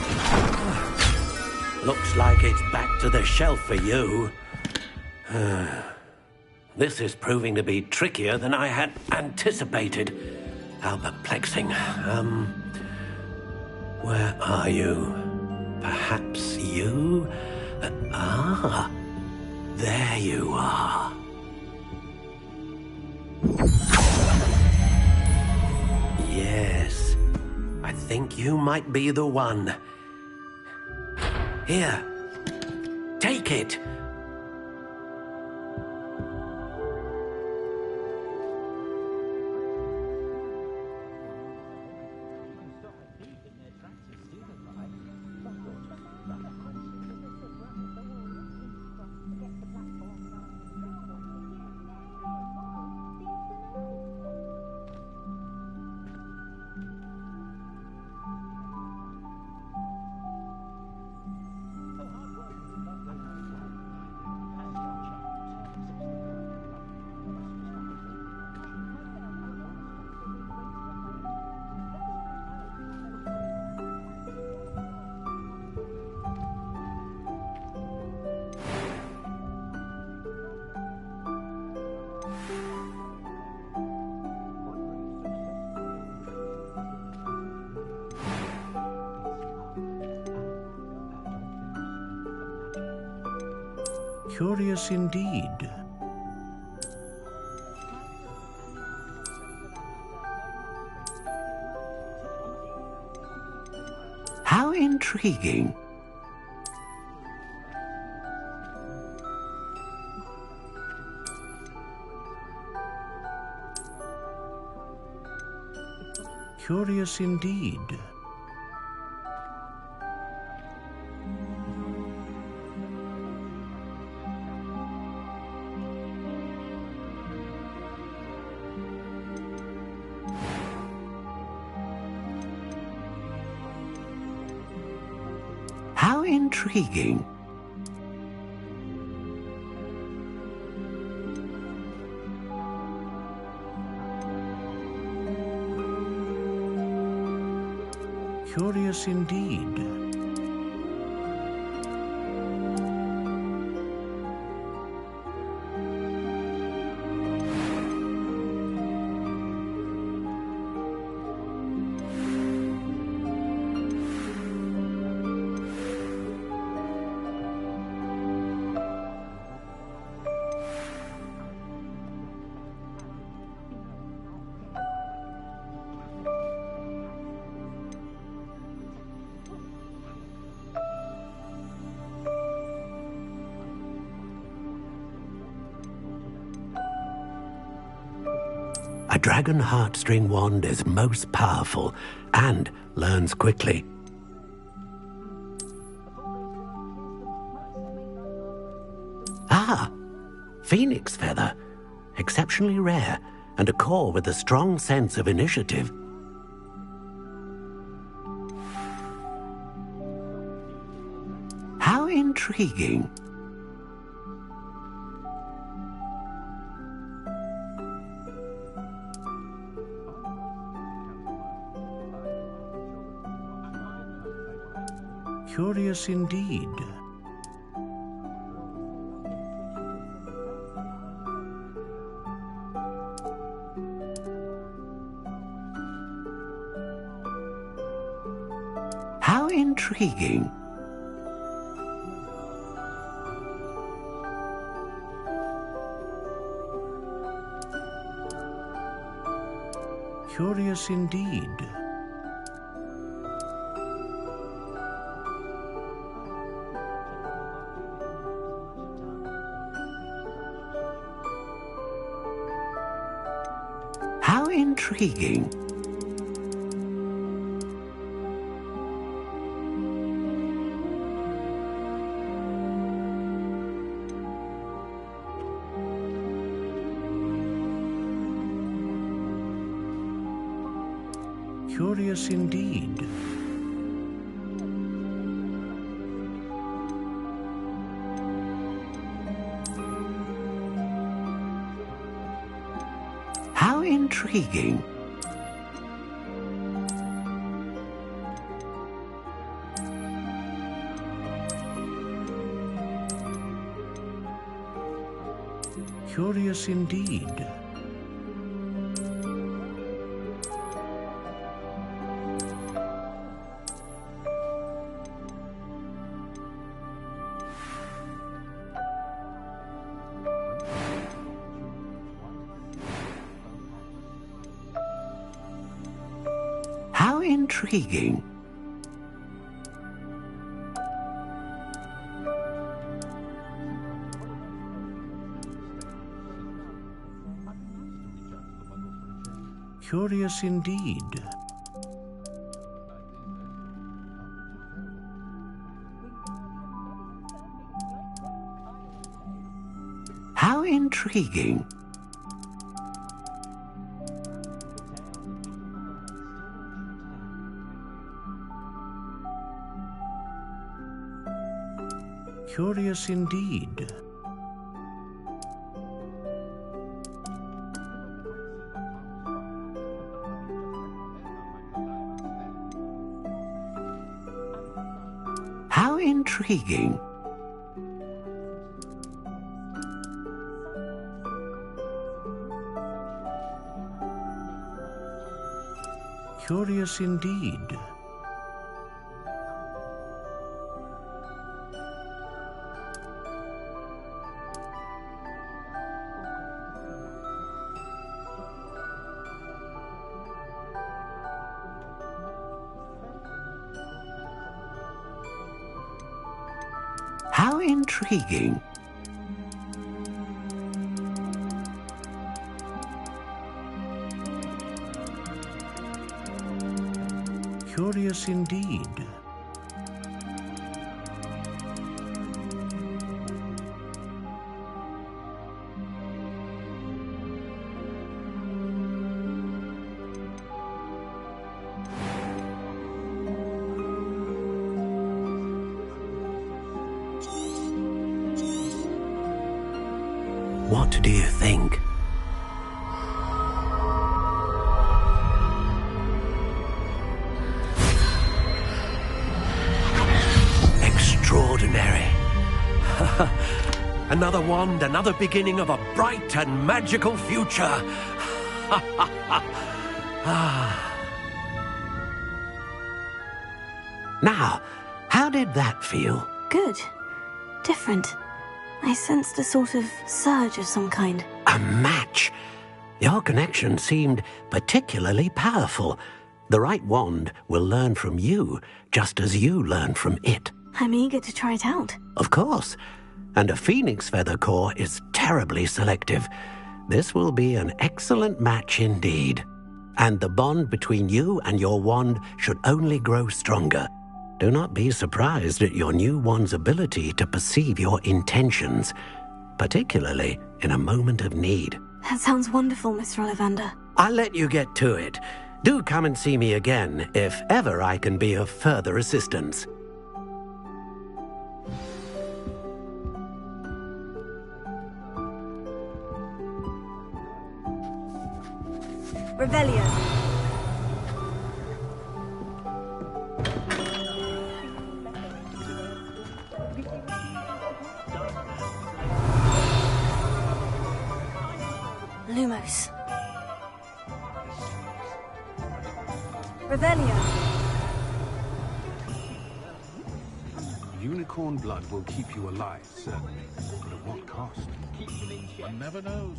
K: Looks like it's back to the shelf for you. This is proving to be trickier than I had anticipated. How perplexing. Where are you? Perhaps you? There you are. Yes, I think you might be the one. Here, take it.
M: Curious indeed.
K: How intriguing.
M: Curious indeed.
U: How intriguing.
M: Curious indeed.
U: A dragon heartstring wand is most powerful and learns quickly. Ah, phoenix feather. Exceptionally rare, and a core with a strong sense of initiative. How intriguing.
M: Curious indeed.
U: How intriguing.
M: Curious indeed.
U: How intriguing.
M: Curious indeed.
U: How intriguing.
M: Curious indeed.
U: How intriguing.
M: Curious indeed.
U: How intriguing.
M: Curious indeed.
U: How intriguing.
M: Curious indeed.
U: How intriguing.
M: Curious indeed.
K: What do you think? Extraordinary. Another wand, another beginning of a bright and magical future. Now, how did that feel?
A: Good. Different. I sensed a sort of surge of some kind.
K: A match. Your connection seemed particularly powerful. The right wand will learn from you, just as you learn from it.
A: I'm eager to try it out.
K: Of course. And a phoenix feather core is terribly selective. This will be an excellent match indeed. And the bond between you and your wand should only grow stronger. Do not be surprised at your new wand's ability to perceive your intentions, particularly in a moment of need.
A: That sounds wonderful, Mr. Ollivander.
K: I'll let you get to it. Do come and see me again if ever I can be of further assistance.
I: Revelio.
A: Lumos.
I: Revelio.
O: Unicorn blood will keep you alive, certainly. But at what cost? One never knows.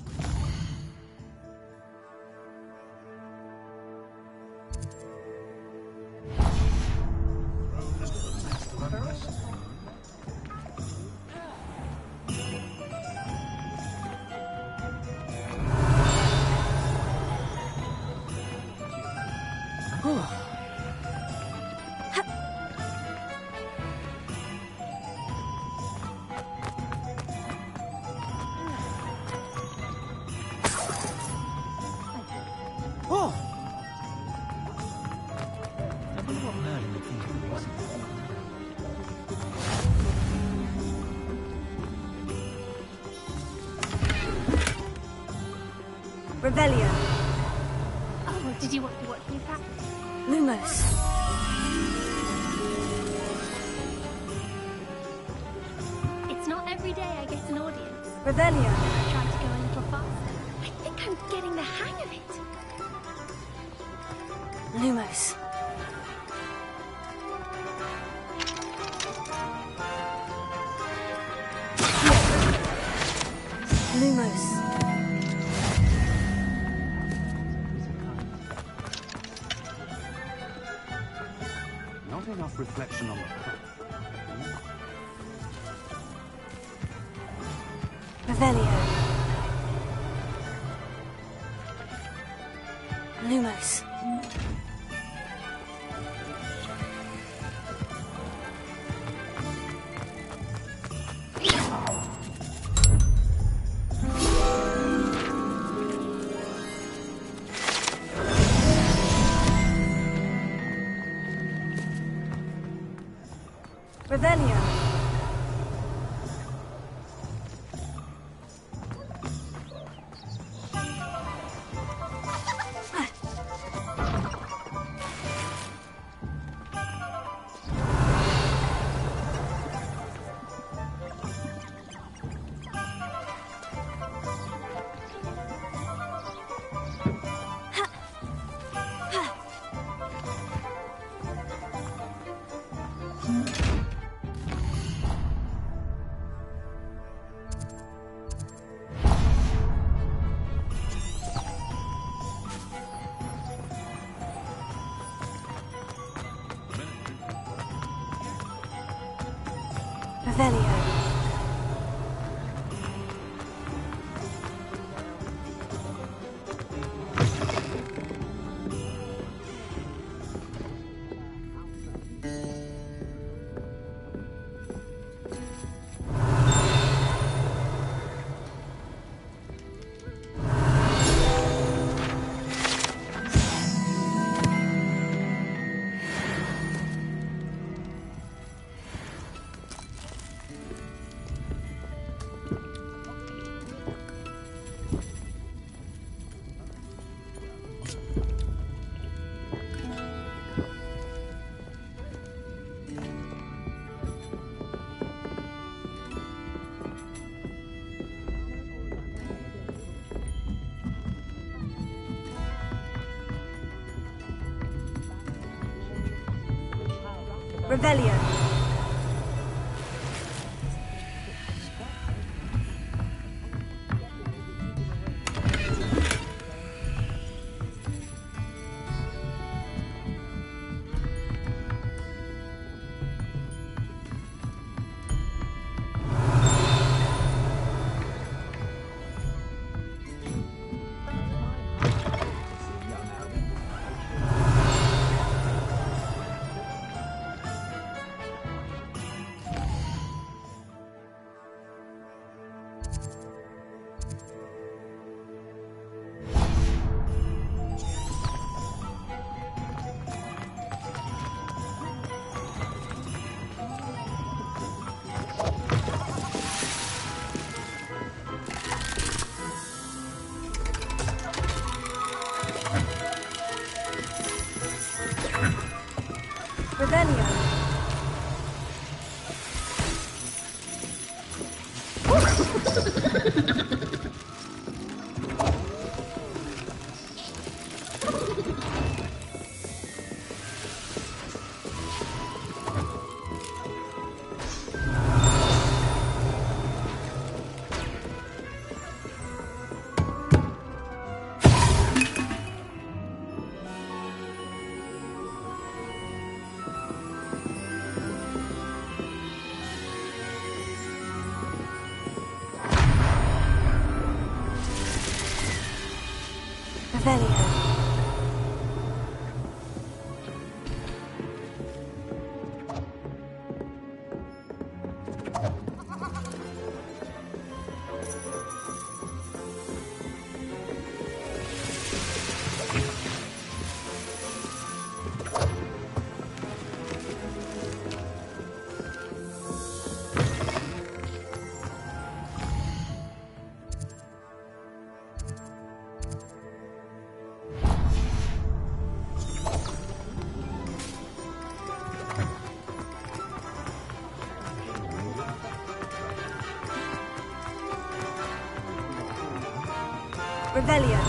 I: Revelio.
D: Oh, did you want to watch me practice?
A: Lumos.
D: It's not every day I get an audience.
I: Revelio.
D: I try to go a little faster. I think I'm getting the hang of it.
A: Lumos. Lumos.
O: Not enough reflection on the path.
A: Revelio. Lumos.
I: Revelio.
A: Revelio.
I: Revelio. Revelio.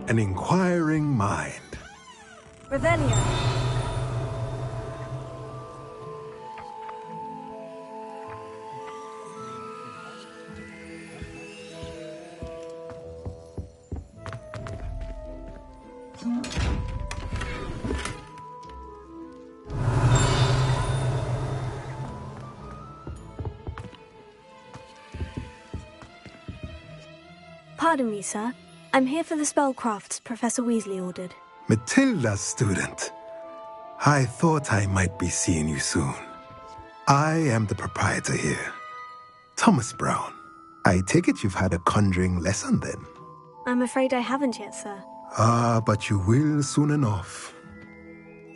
O: An inquiring mind.
I: Revelio.
A: Pardon me, sir. I'm here for the spellcrafts Professor Weasley ordered.
O: Matilda's student. I thought I might be seeing you soon. I am the proprietor here, Thomas Brown. I take it you've had a conjuring lesson then?
A: I'm afraid I haven't yet, sir.
O: Ah, but you will soon enough.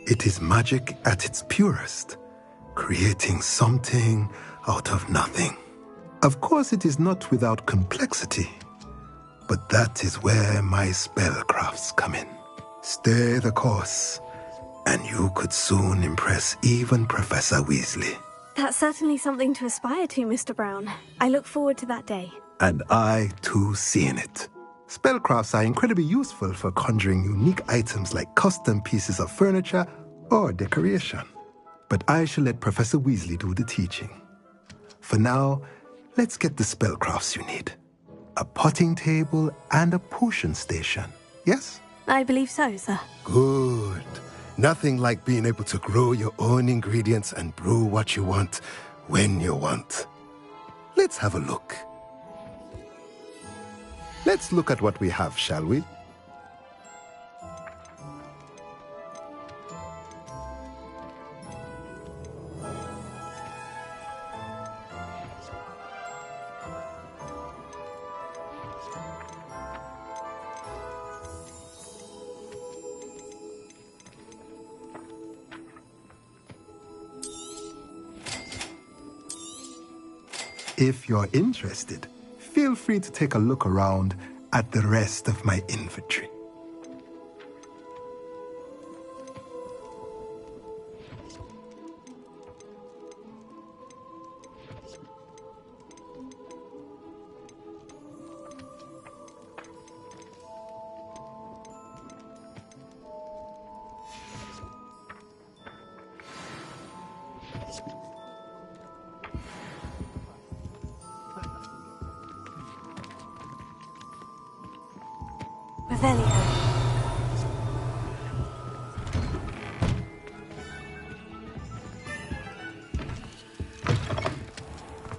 O: It is magic at its purest, creating something out of nothing. Of course, it is not without complexity, but that is where my spellcrafts come in. Stay the course, and you could soon impress even Professor Weasley.
A: That's certainly something to aspire to, Mr. Brown. I look forward to that day.
O: And I, too, seeing it. Spellcrafts are incredibly useful for conjuring unique items like custom pieces of furniture or decoration. But I shall let Professor Weasley do the teaching. For now, let's get the spellcrafts you need. A potting table and a potion station, yes?
A: I believe so, sir.
O: Good. Nothing like being able to grow your own ingredients and brew what you want when you want. Let's have a look. Let's look at what we have, shall we? If you're interested, feel free to take a look around at the rest of my inventory.
A: Revelio.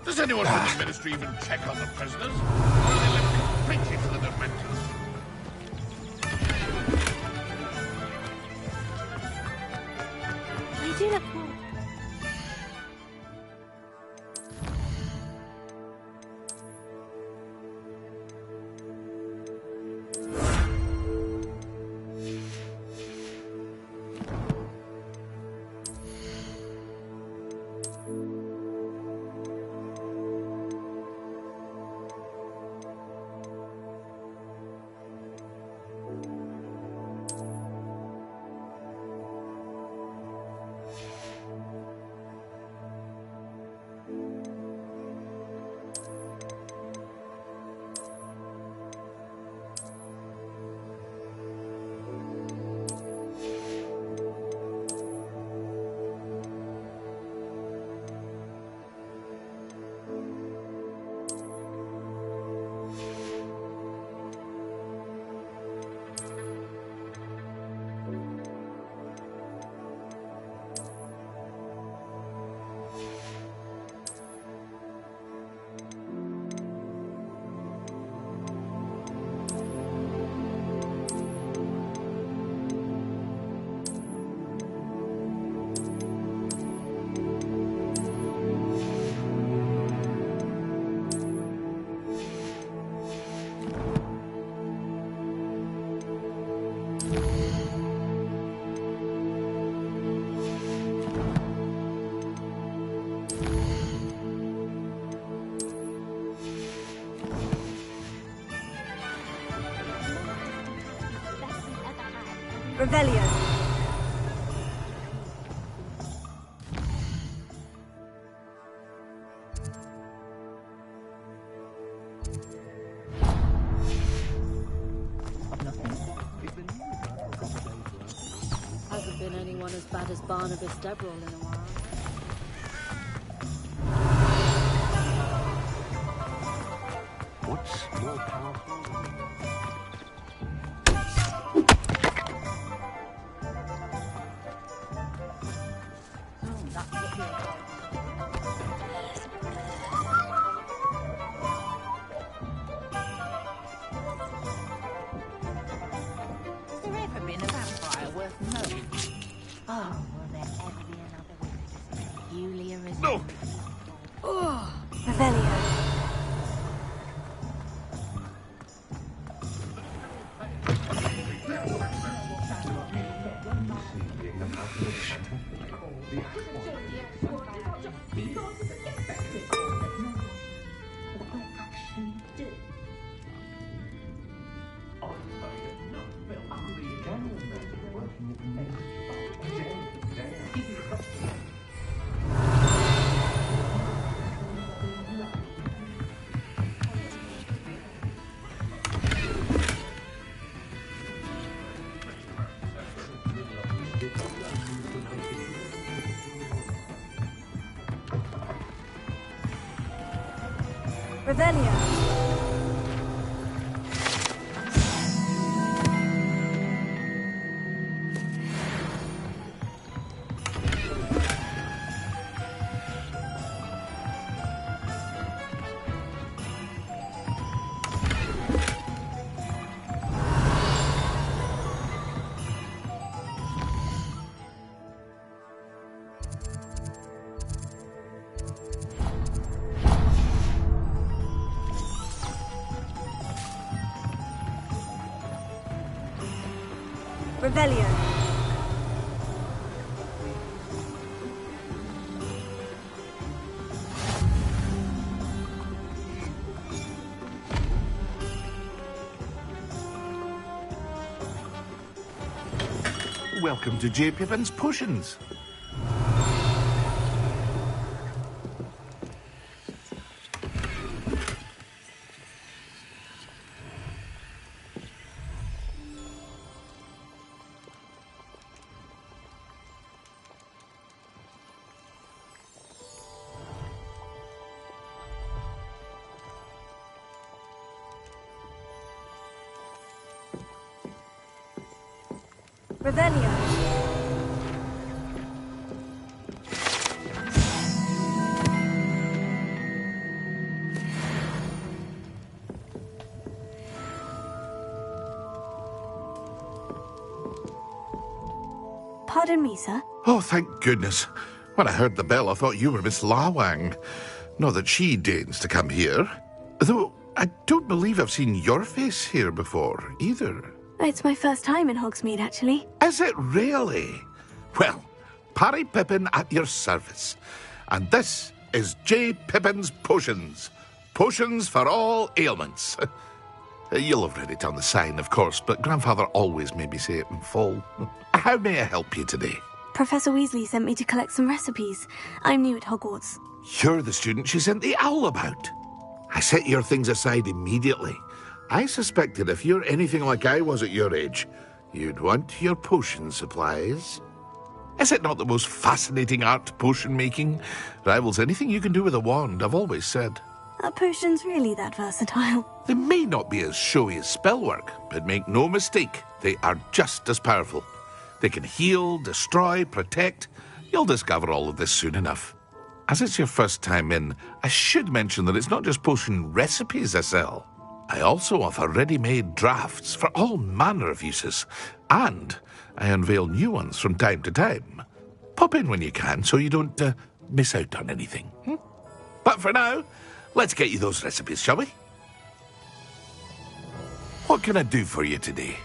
M: Does anyone from the Ministry even check on the prisoners? Or are they left completely to the Dementors?
A: I do look more. Revelio.
N: Hasn't been anyone as bad as Barnabas Debrol in a while.
M: What's more powerful than...
N: No!
A: Oh, Revelio. Revelio. Revelio.
M: Welcome to J. Pippin's Potions.
A: Revelio. Pardon me, sir.
M: Oh, thank goodness. When I heard the bell, I thought you were Miss Lawang. Not that she deigns to come here. Though, I don't believe I've seen your face here before, either.
A: It's my first time in Hogsmeade, actually.
M: Is it really? Well, Parry Pippin at your service. And this is J. Pippin's Potions. Potions for all ailments. You'll have read it on the sign, of course, but Grandfather always made me say it in full. How may I help you today?
A: Professor Weasley sent me to collect some recipes. I'm new at Hogwarts.
M: You're the student she sent the owl about. I set your things aside immediately. I suspected if you're anything like I was at your age, you'd want your potion supplies. Is it not the most fascinating art, potion making? Rivals anything you can do with a wand, I've always said.
A: Are potions really that versatile?
M: They may not be as showy as spellwork, but make no mistake, they are just as powerful. They can heal, destroy, protect. You'll discover all of this soon enough. As it's your first time in, I should mention that it's not just potion recipes I sell. I also offer ready-made drafts for all manner of uses, and I unveil new ones from time to time. Pop in when you can so you don't miss out on anything. But for now, let's get you those recipes, shall we? What can I do for you today?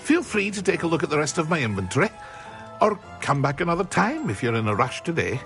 M: Feel free to take a look at the rest of my inventory, or come back another time if you're in a rush today.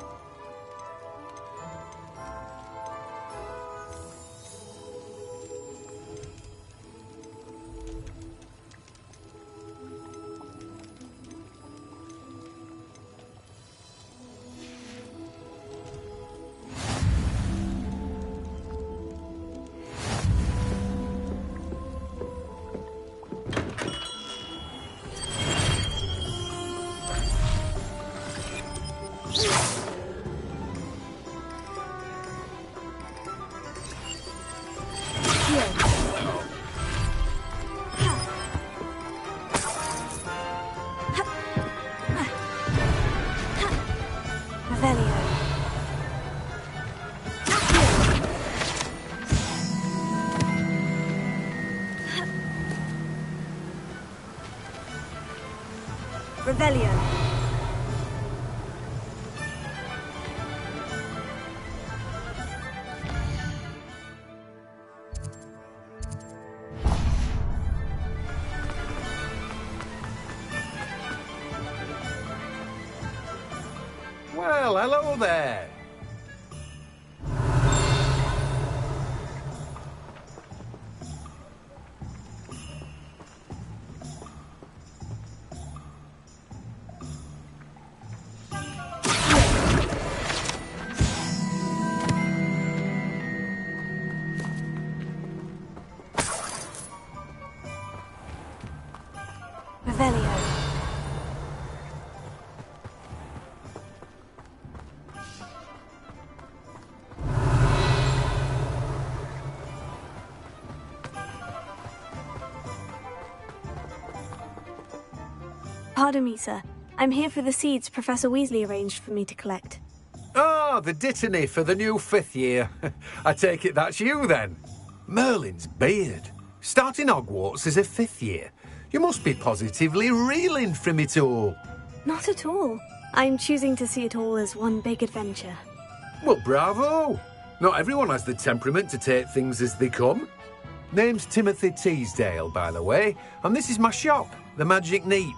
A: Revelio.
Q: Well, hello there.
A: Revelio. Pardon me, sir. I'm here for the seeds Professor Weasley arranged for me to collect.
Q: Ah, the dittany for the new 5th year. I take it that's you, then. Merlin's beard. Starting Hogwarts as a 5th year. You must be positively reeling from it all.
A: Not at all. I'm choosing to see it all as one big adventure.
Q: Well, bravo. Not everyone has the temperament to take things as they come. Name's Timothy Teasdale, by the way, and this is my shop, the Magic Neep.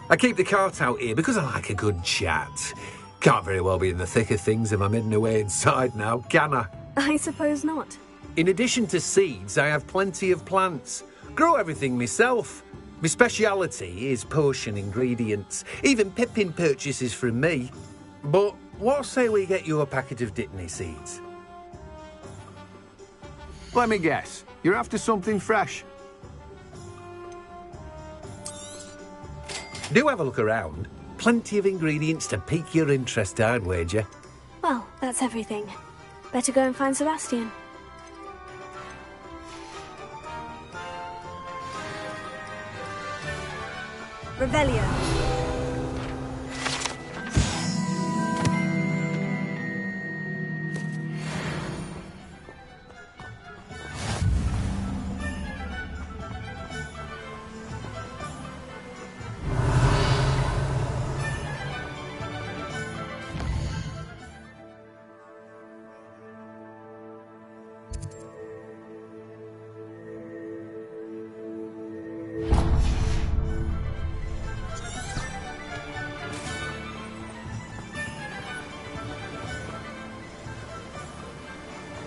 Q: I keep the cart out here because I like a good chat. Can't very well be in the thick of things if I'm hidden away inside now, can I?
A: I suppose not.
Q: In addition to seeds, I have plenty of plants. Grow everything myself. My speciality is potion ingredients. Even Pippin purchases from me. But what say we get you a packet of Dittany seeds?
V: Let me guess. You're after something fresh.
Q: Do have a look around. Plenty of ingredients to pique your interest, I'd wager.
A: Well, that's everything. Better go and find Sebastian. Revelio.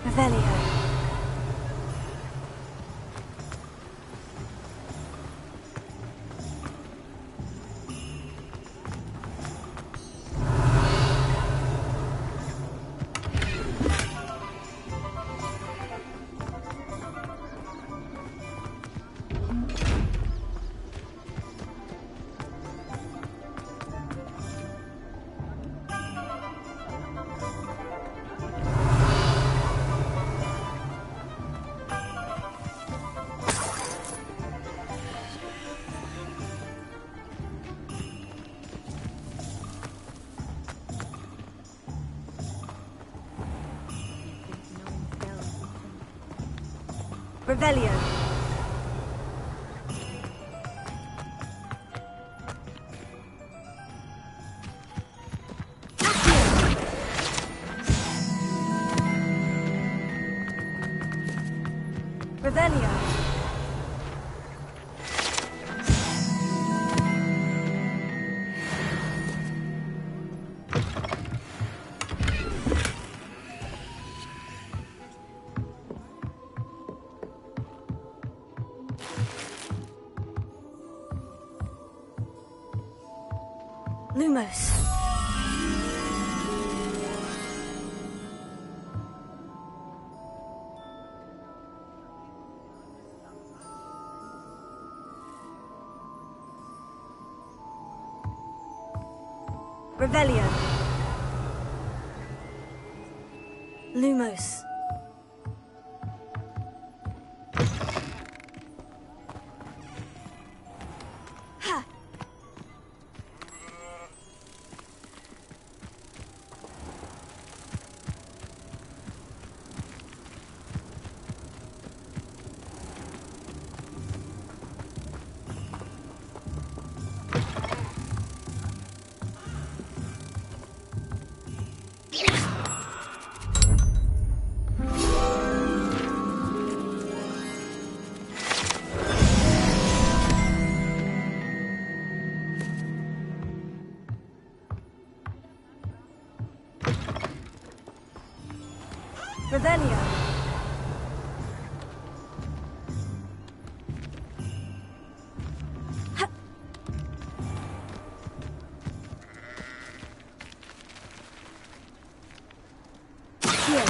A: Revelio. Revelio. Revelio. Lumos. Revelio. Lumos. Ha! Revelio. Ha. Here.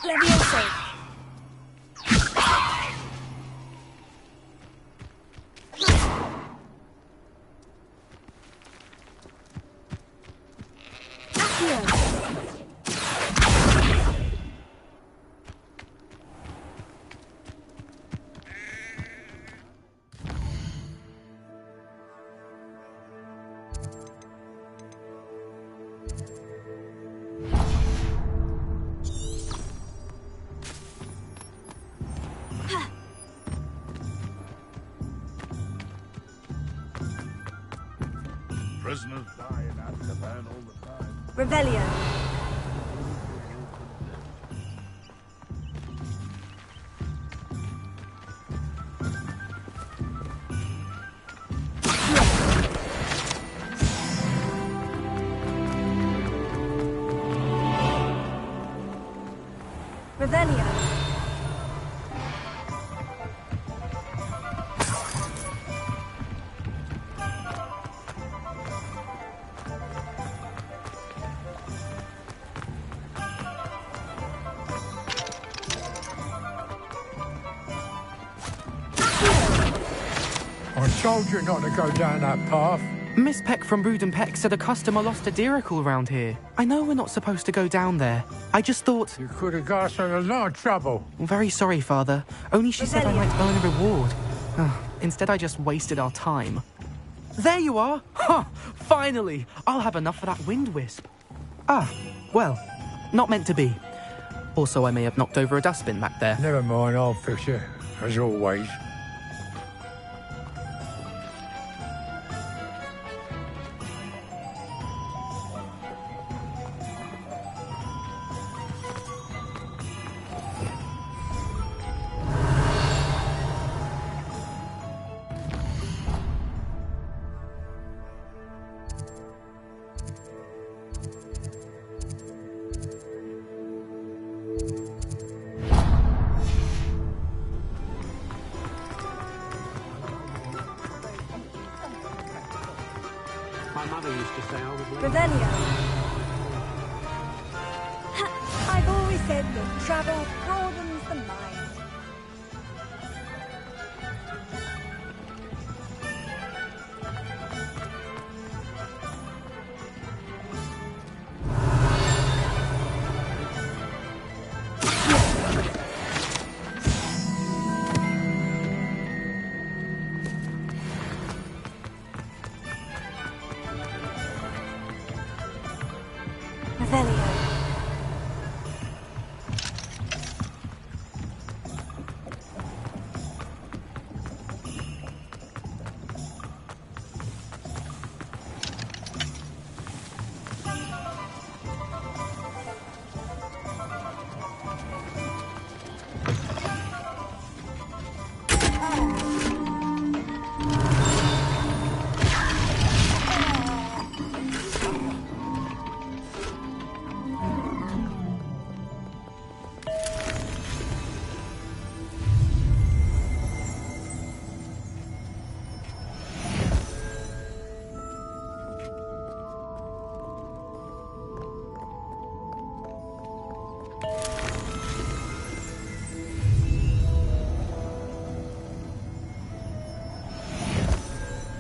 A: Levioso.
E: Prisoners die in Azkaban all the time.
A: Revelio. Revelio.
E: told you not to go down that path.
G: Miss Peck from Brood and Peck said a customer lost a deeracle round here. I know we're not supposed to go down there. I just thought...
E: You could have got us in a lot of trouble.
G: I'm very sorry, Father. Only she said I might earn a reward. Instead, I just wasted our time. There you are! Ha! Finally! I'll have enough for that wind wisp. Ah, well, not meant to be. Also, I may have knocked over a dustbin back there.
E: Never mind, I'll fix it, as always.
K: My mother used to say I was like...
I: Revelio. I've always said that travel broadens the mind.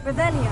I: Revelio.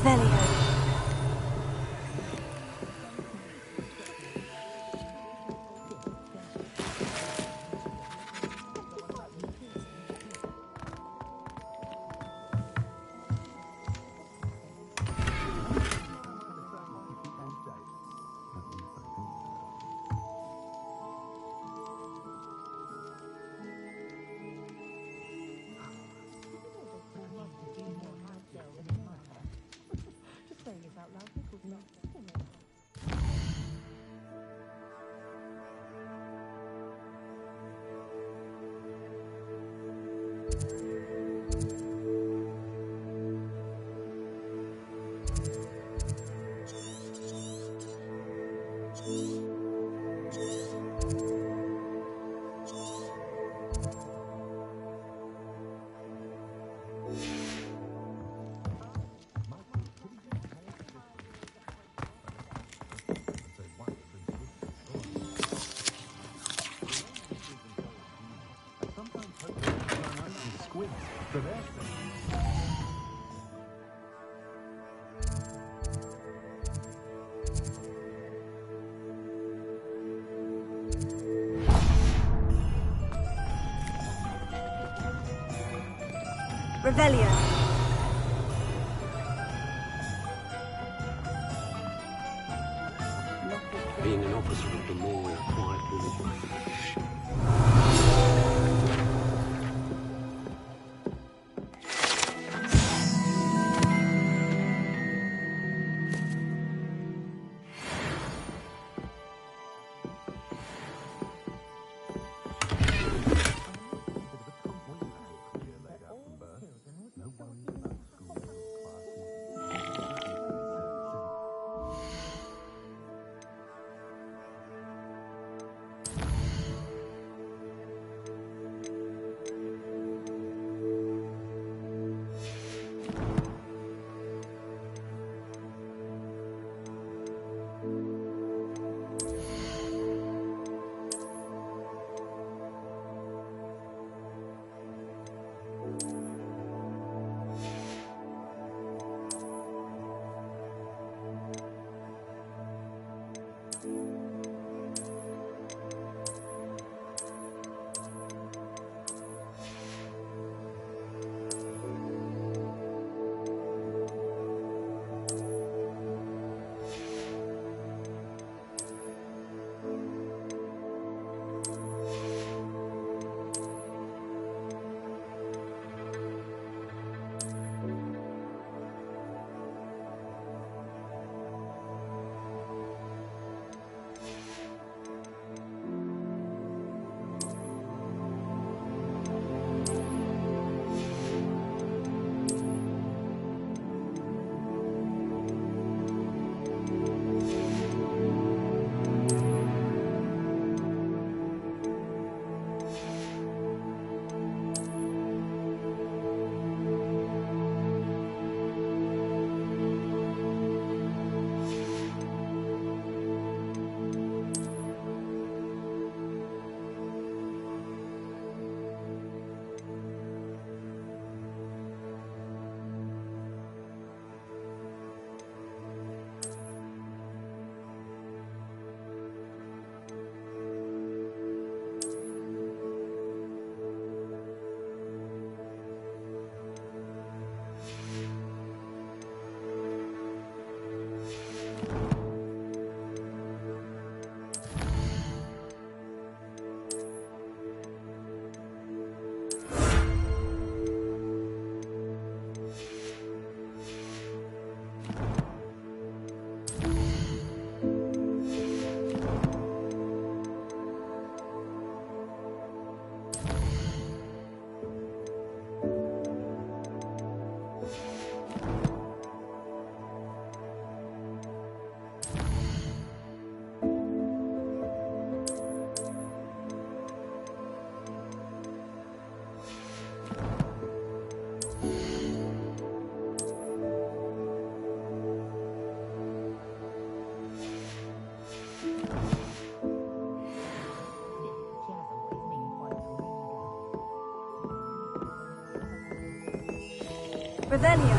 A: Revelio. Revelio.
K: Being an officer of the law required religion.
A: Revelio.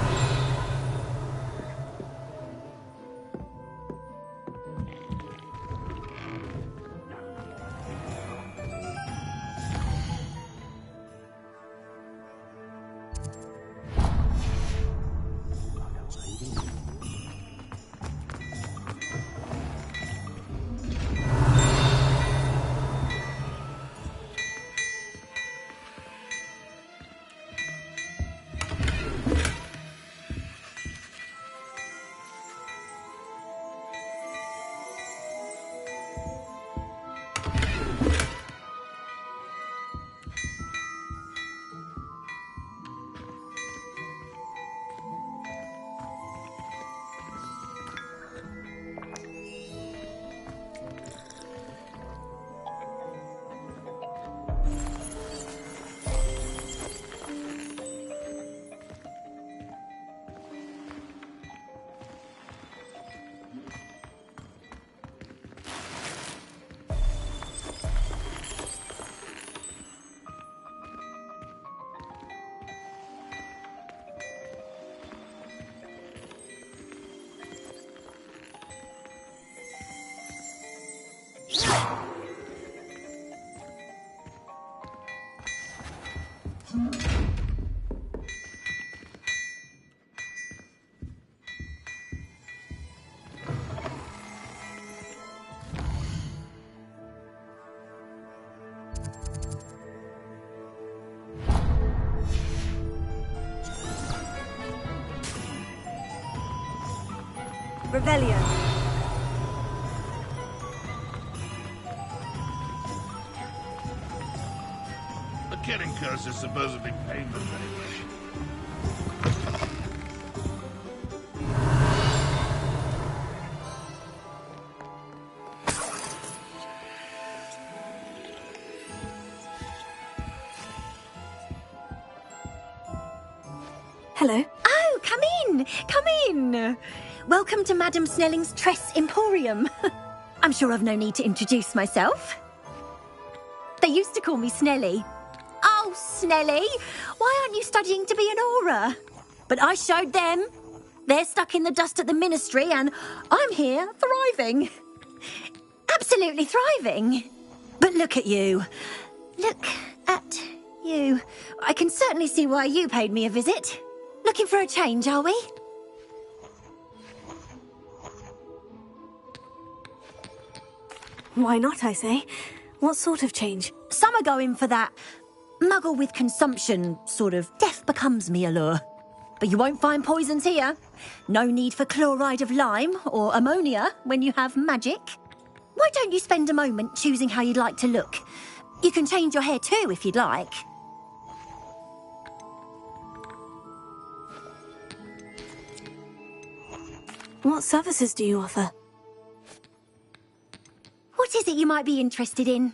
I: Revelio.
M: The killing curse is supposedly painless anyway.
A: Hello.
S: Oh, come in! Come in! Welcome to Madame Snelling's Tress Emporium. I'm sure I've no need to introduce myself. They used to call me Snelly. Oh, Snelly, why aren't you studying to be an aura? But I showed them. They're stuck in the dust at the ministry and I'm here thriving. Absolutely thriving. But look at you. Look at you. I can certainly see why you paid me a visit. Looking for a change, are we?
A: Why not, I say? What sort of change?
S: Some are going for that muggle with consumption, sort of death becomes me allure. But you won't find poisons here. No need for chloride of lime or ammonia when you have magic. Why don't you spend a moment choosing how you'd like to look? You can change your hair too if you'd like.
A: What services do you offer?
S: What is it you might be interested in?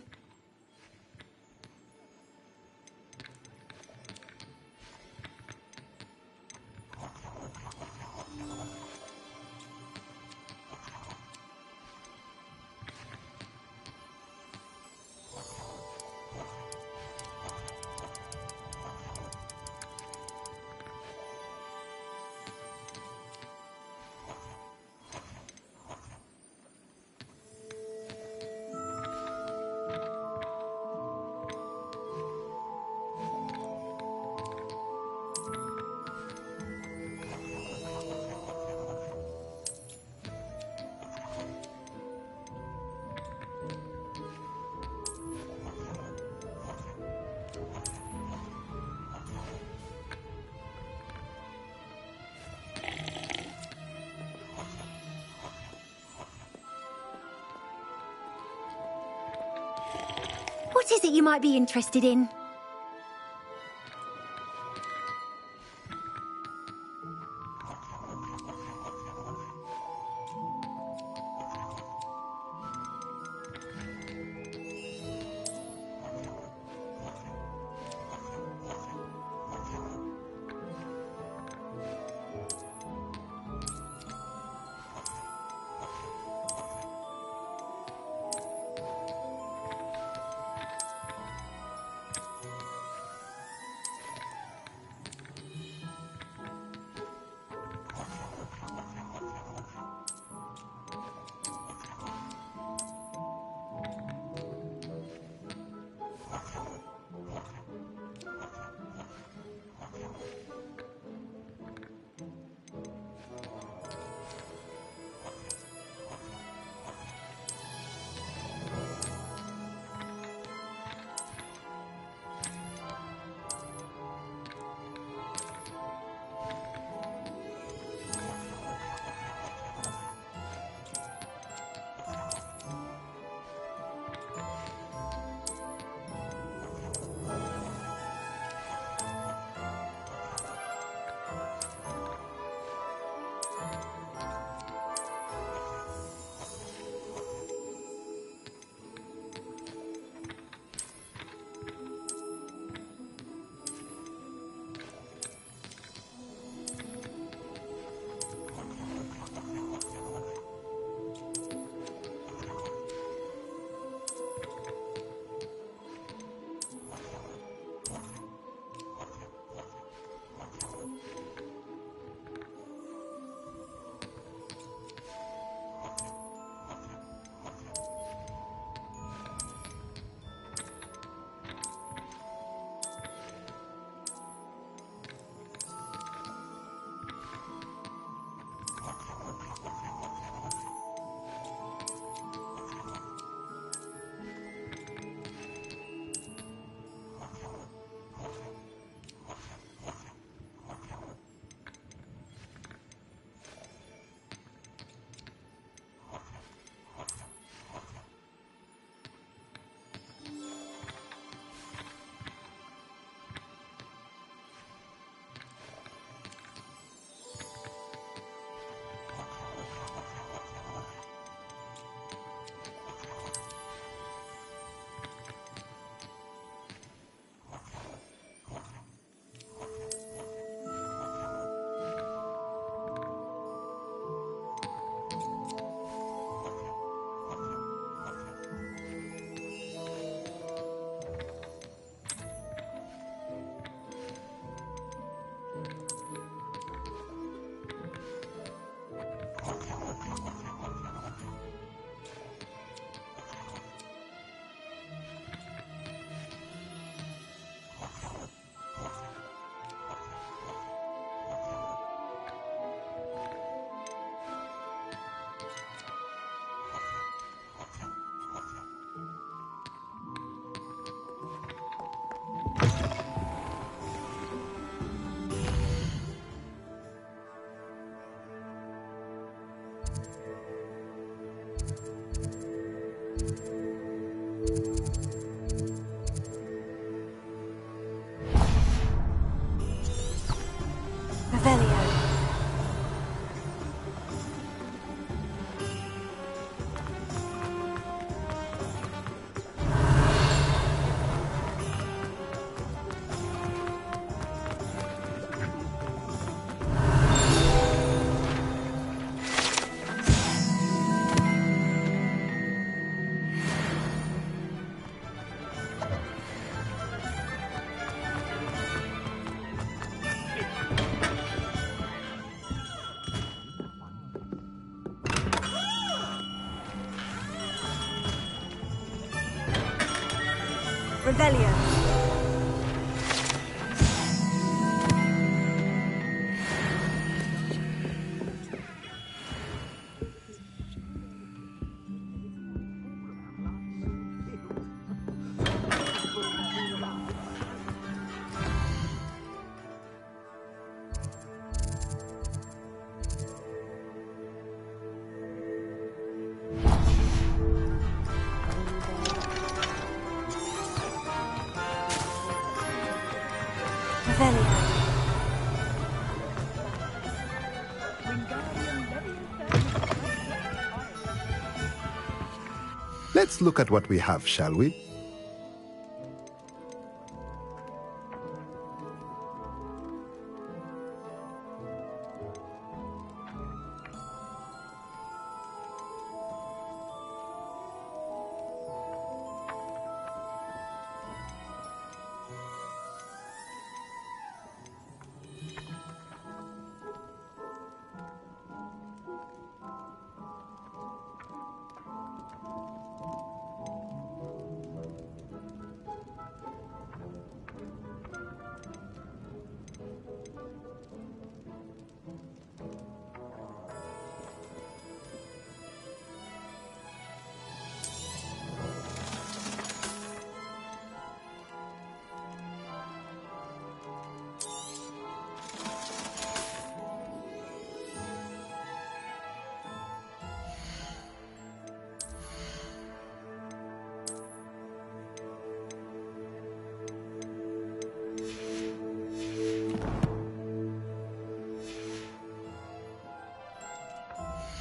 S: What is it you might be interested in?
A: Revelio.
O: Let's look at what we have, shall we?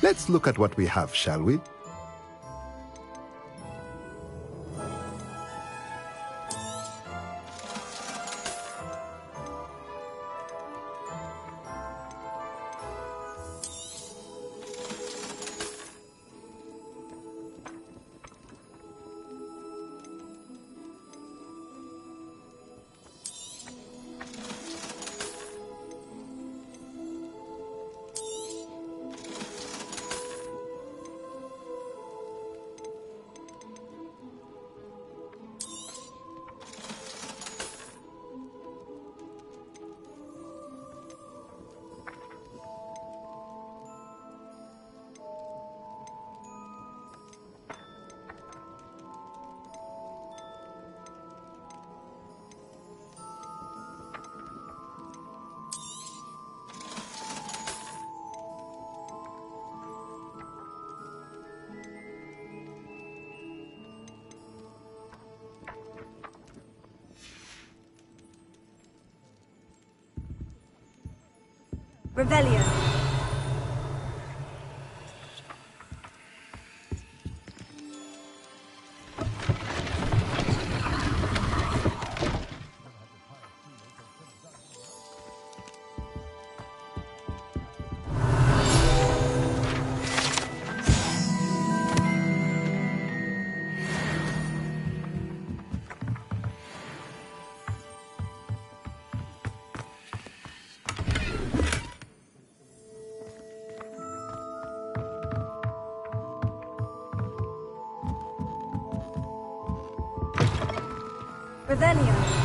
O: Let's look at what we have, shall we? Revelio. Revelio.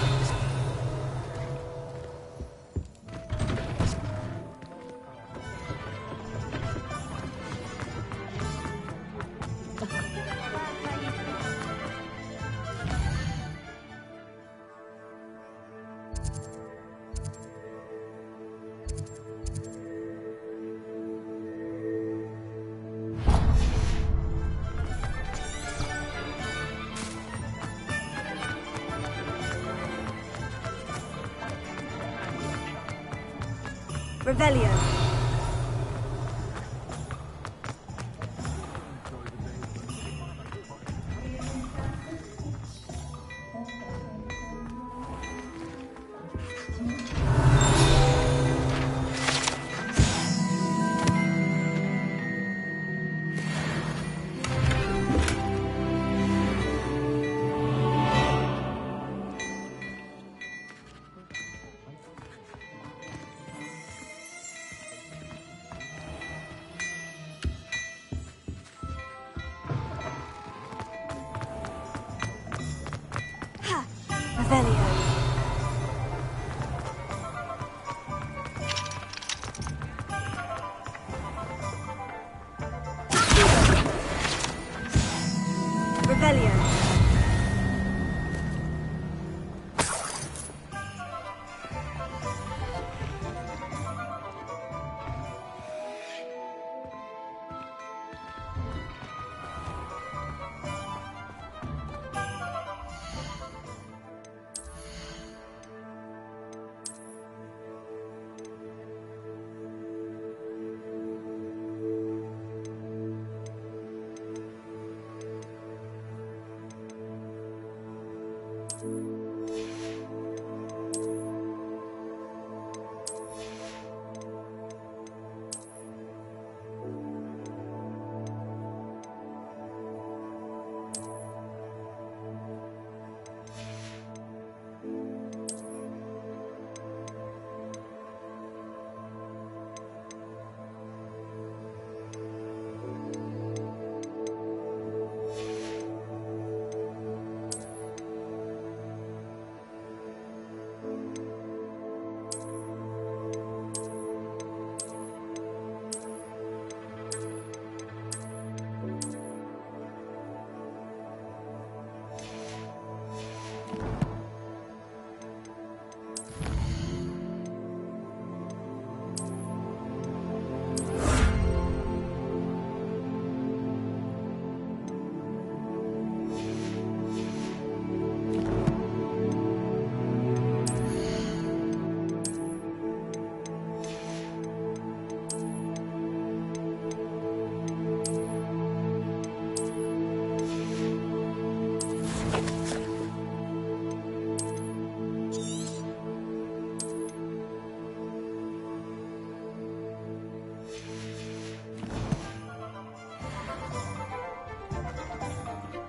O: Revelio.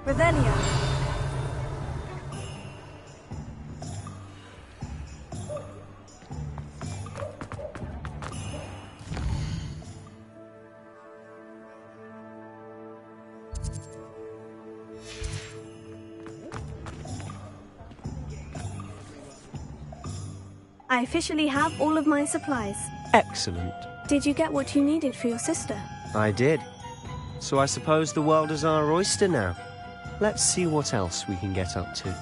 A: Revelio. I officially have all of my supplies.
P: Excellent.
A: Did you get what you needed for your sister?
P: I did. So I suppose the world is our oyster now. Let's see what else we can get up to.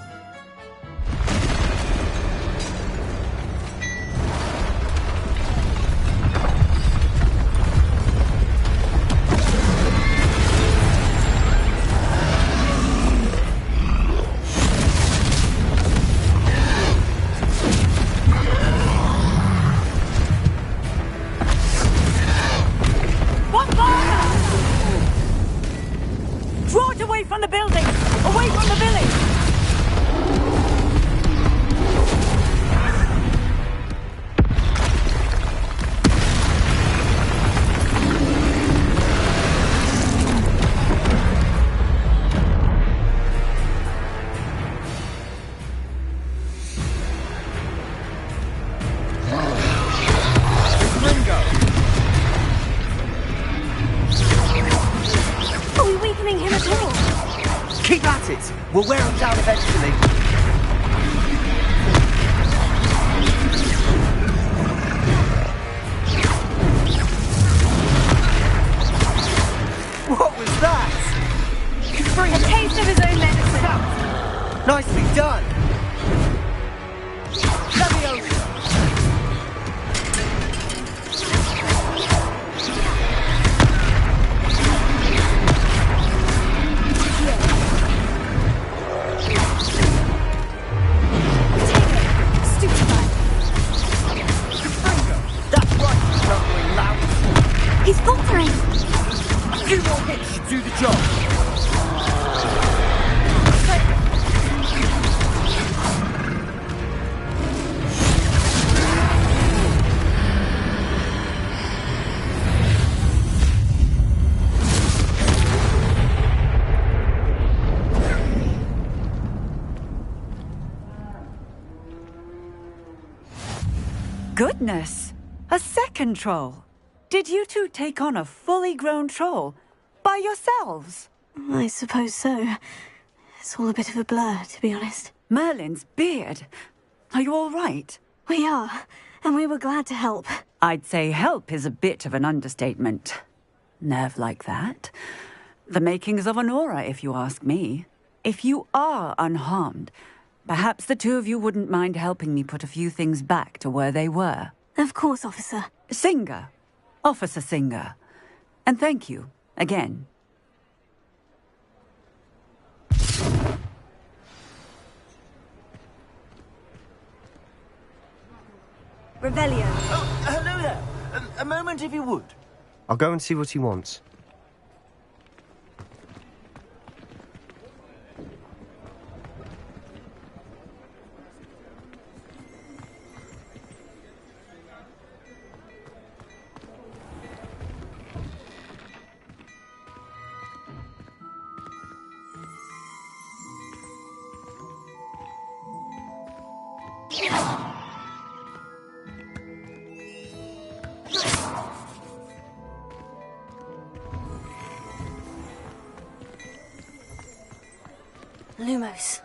F: We'll wear them down eventually. What was that?
A: A taste of his own medicine.
F: Nicely done. Leviosa.
A: He's faltering!
F: A few more hits should do the job.
R: Goodness! A second troll! Did you two take on a fully grown troll? By yourselves?
A: I suppose so. It's all a bit of a blur, to be honest.
R: Merlin's beard. Are you all right?
A: We are, and we were glad to help.
R: I'd say help is a bit of an understatement. Nerve like that. The makings of an aura, if you ask me. If you are unharmed, perhaps the two of you wouldn't mind helping me put a few things back to where they were.
A: Of course, officer.
R: Singer. Officer Singer. And thank you, again.
A: Revelio.
F: Oh, hello there. A moment if you would.
P: I'll go and see what he wants.
A: Lumos.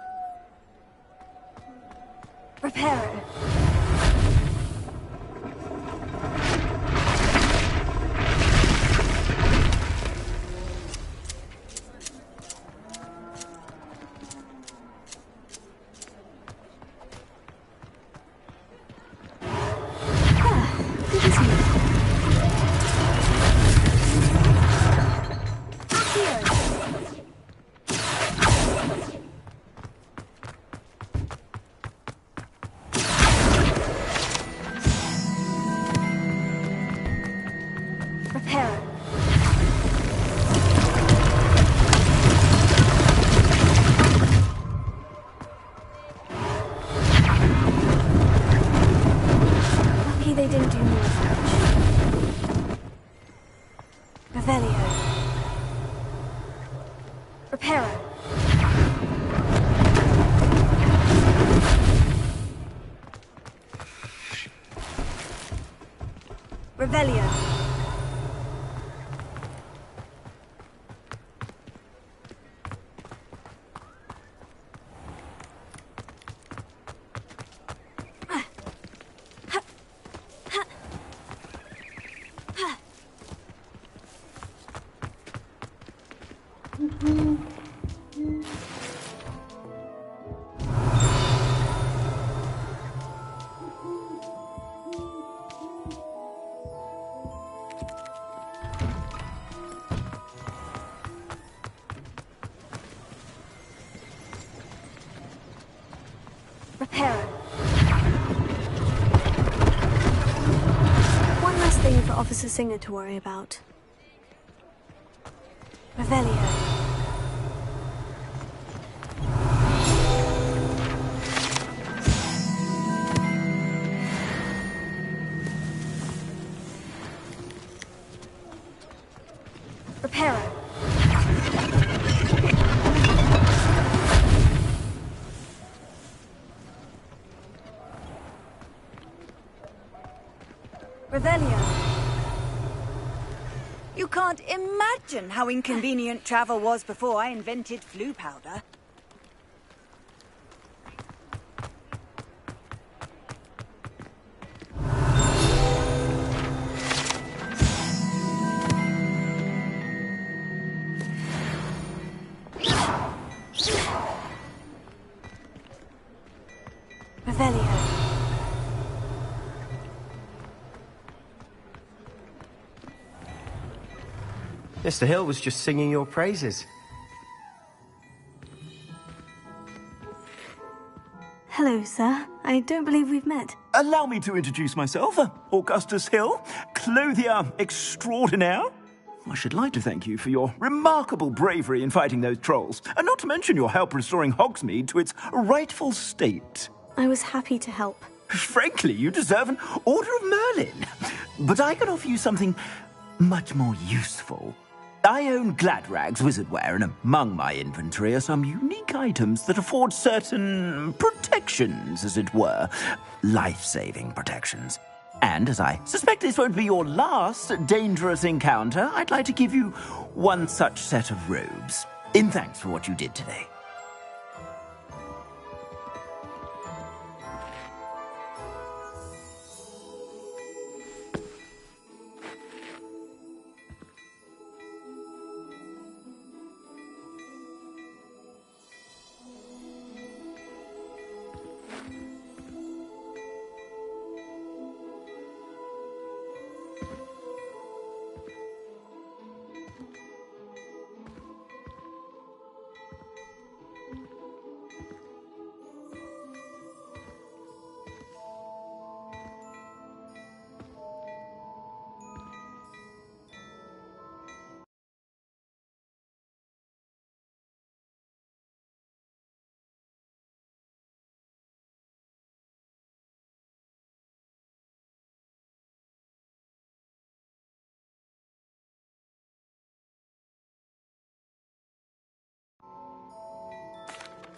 A: Reparo. They didn't do more damage. Revelio. Reparo.
I: Revelio.
A: One last thing for Officer Singer to worry about. Revelio. Reparo.
I: Revelio. You can't imagine how inconvenient travel was before I invented flu powder.
A: Revelio.
F: Mr. Hill was just singing your praises.
A: Hello, sir. I don't believe we've met.
H: Allow me to introduce myself. Augustus Hill, clothier extraordinaire. I should like to thank you for your remarkable bravery in fighting those trolls, and not to mention your help restoring Hogsmeade to its rightful state.
A: I was happy to help.
H: Frankly, you deserve an Order of Merlin. But I can offer you something much more useful. I own Gladrag's wizardware, and among my inventory are some unique items that afford certain protections, as it were. Life-saving protections. And as I suspect this won't be your last dangerous encounter, I'd like to give you one such set of robes, in thanks for what you did today.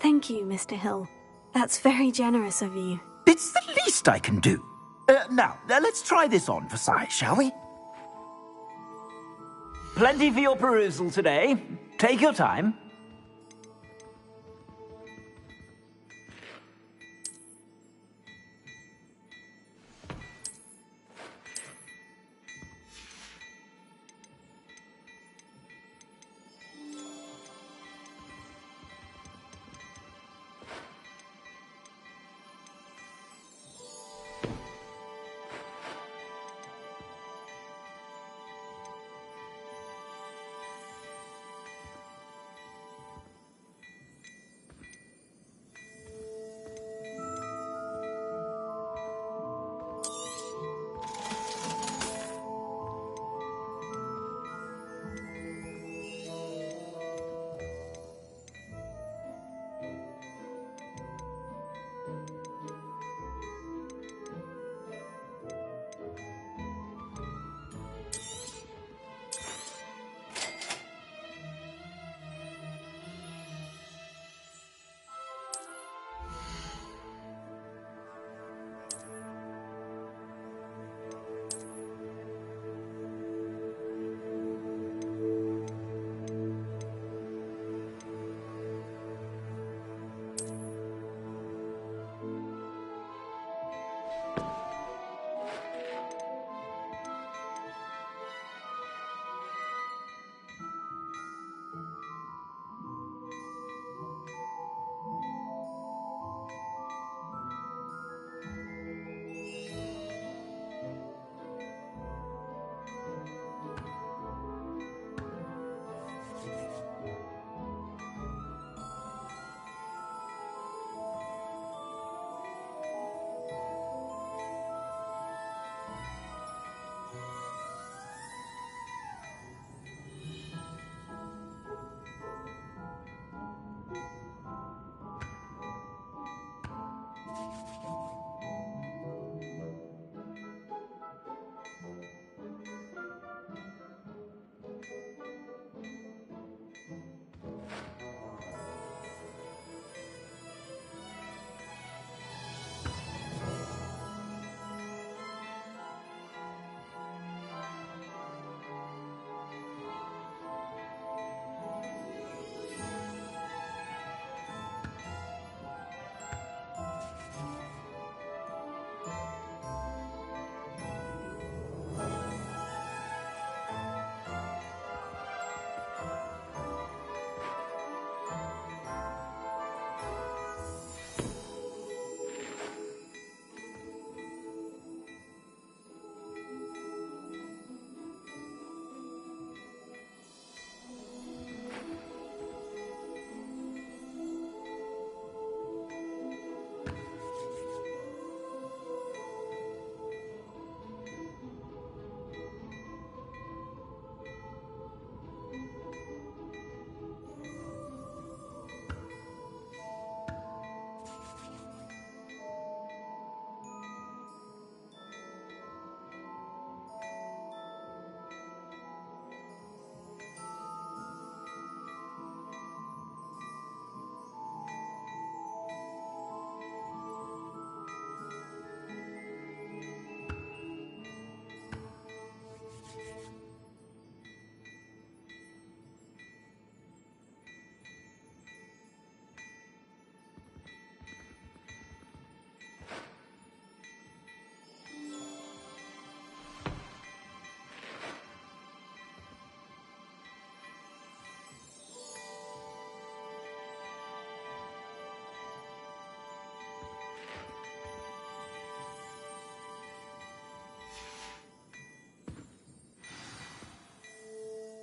A: Thank you, Mr. Hill. That's very generous of you.
H: It's the least I can do. Now, let's try this on for size, shall we? Plenty for your perusal today. Take your time.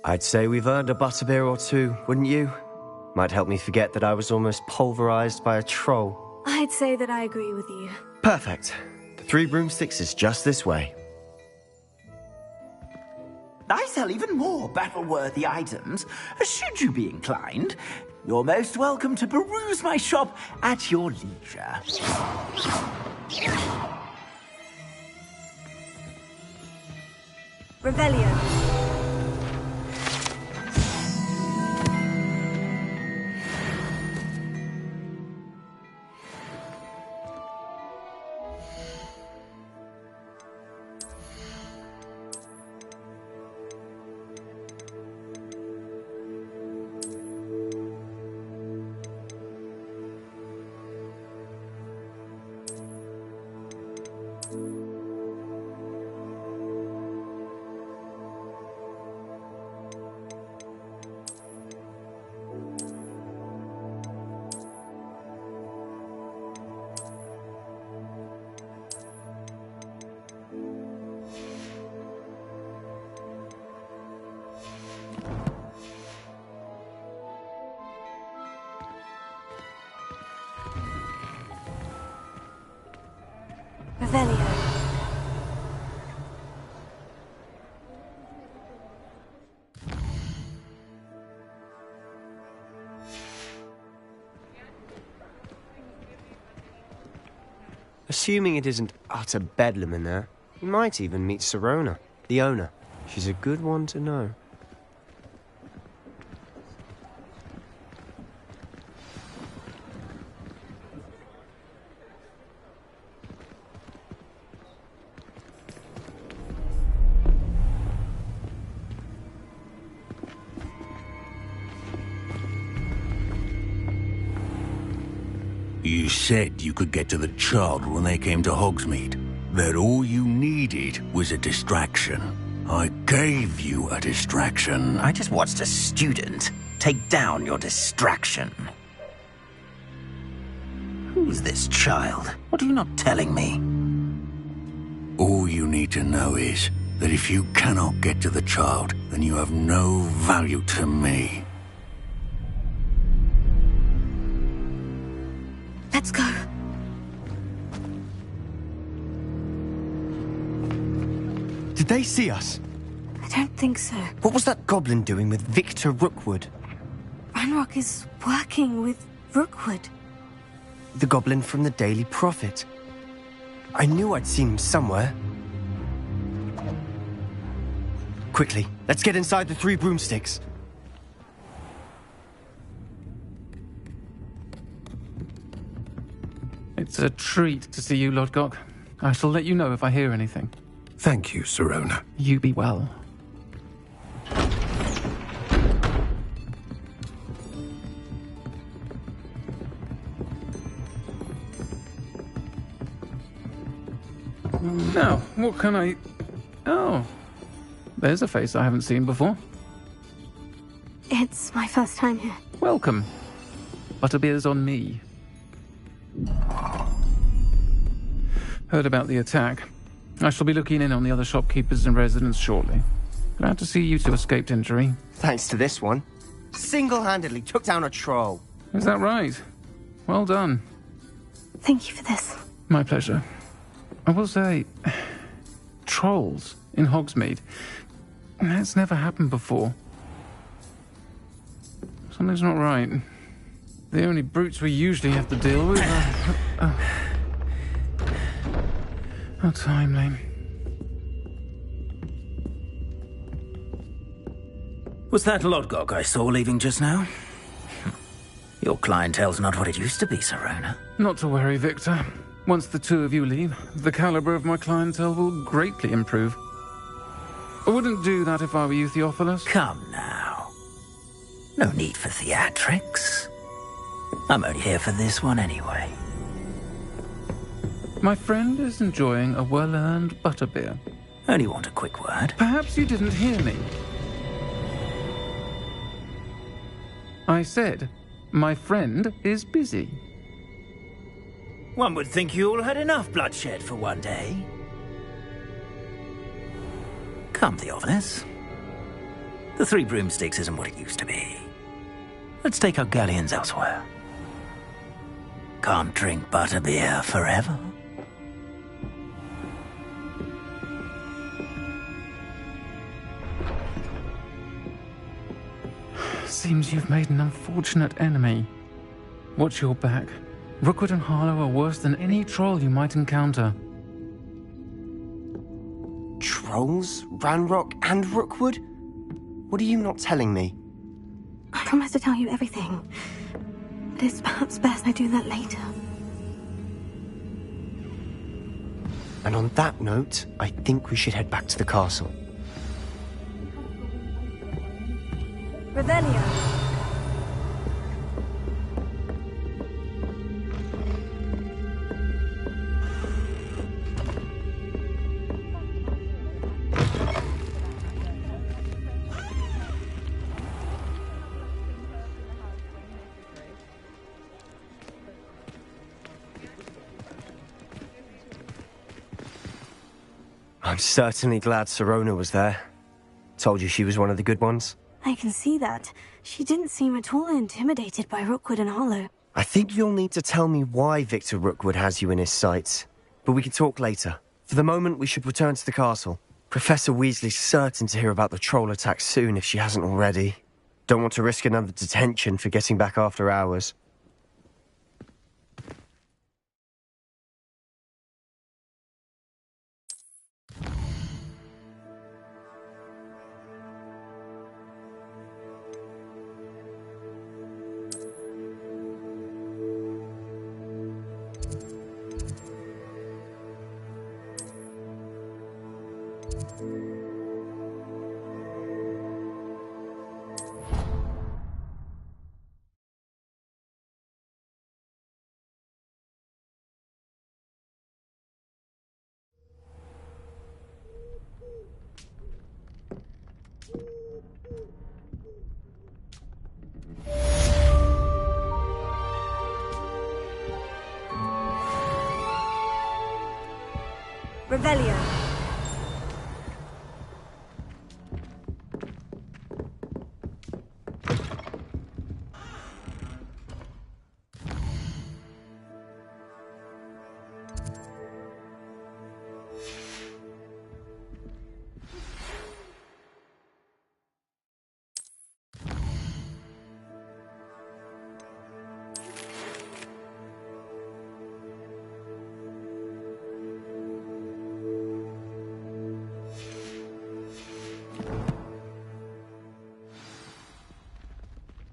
P: I'd say we've earned a butterbeer or two, wouldn't you? Might help me forget that I was almost pulverized by a troll.
A: I'd say that I agree with you.
P: Perfect. The 3 broomsticks is just this way.
H: I sell even more battle-worthy items, should you be inclined. You're most welcome to peruse my shop at your leisure.
A: Revelio.
P: Assuming it isn't utter bedlam in there, you might even meet Sirona, the owner. She's a good one to know.
C: You said you could get to the child when they came to Hogsmeade. That all you needed was a distraction. I gave you a distraction.
H: I just watched a student take down your distraction. Who's this child? What are you not telling me?
C: All you need to know is that if you cannot get to the child, then you have no value to me.
A: Let's go.
P: Did they see us?
A: I don't think so.
P: What was that goblin doing with Victor Rookwood?
A: Ranrock is working with Rookwood.
P: The goblin from the Daily Prophet. I knew I'd seen him somewhere. Quickly, let's get inside the 3 broomsticks.
T: It's a treat to see you, Lodgok. I shall let you know if I hear anything.
O: Thank you, Sirona.
T: You be well. Now, what can I... Oh, there's a face I haven't seen before.
A: It's my first time here.
T: Welcome. Butterbeer's on me. Heard about the attack. I shall be looking in on the other shopkeepers and residents shortly. Glad to see you two escaped injury.
P: Thanks to this one. Single-handedly took down a troll.
T: Is that right? Well done.
A: Thank you for this.
T: My pleasure. I will say, trolls in Hogsmeade. That's never happened before. Something's not right. The only brutes we usually have to deal with are... How timely.
H: Was that Lodgok I saw leaving just now? Your clientele's not what it used to be, Sirona.
T: Not to worry, Victor. Once the 2 of you leave, the caliber of my clientele will greatly improve. I wouldn't do that if I were you, Theophilus.
H: Come now. No need for theatrics. I'm only here for this one anyway.
T: My friend is enjoying a well-earned butterbeer.
H: Only want a quick word.
T: Perhaps you didn't hear me. I said, my friend is busy.
H: One would think you all had enough bloodshed for one day. Come, Theophilus.
B: The Three Broomsticks isn't what it used to be. Let's take our galleons elsewhere. Can't drink butterbeer forever.
T: Seems you've made an unfortunate enemy. Watch your back. Rookwood and Harlow are worse than any troll you might encounter.
F: Trolls? Ranrock and Rookwood? What are you not telling me?
A: I promise to tell you everything. But it's perhaps best I do that later.
F: And on that note, I think we should head back to the castle.
I: Revelio.
F: I'm certainly glad Sirona was there. Told you she was one of the good ones.
A: I can see that. She didn't seem at all intimidated by Rookwood and Harlow.
F: I think you'll need to tell me why Victor Rookwood has you in his sights. But we can talk later. For the moment, we should return to the castle. Professor Weasley's certain to hear about the troll attack soon if she hasn't already. Don't want to risk another detention for getting back after hours.
I: Revelio.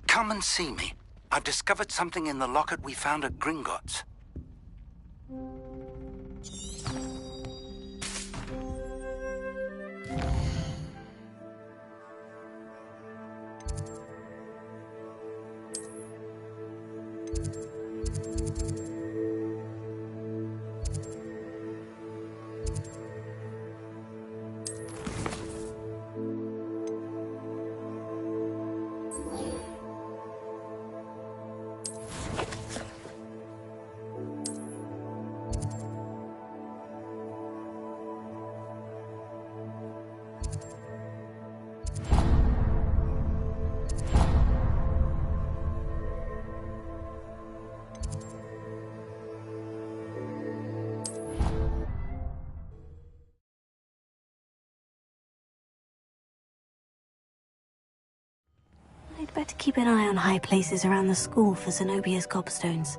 B: Come and see me. I've discovered something in the locket we found at Gringotts.
A: I'd better keep an eye on high places around the school for Zenobia's gobstones.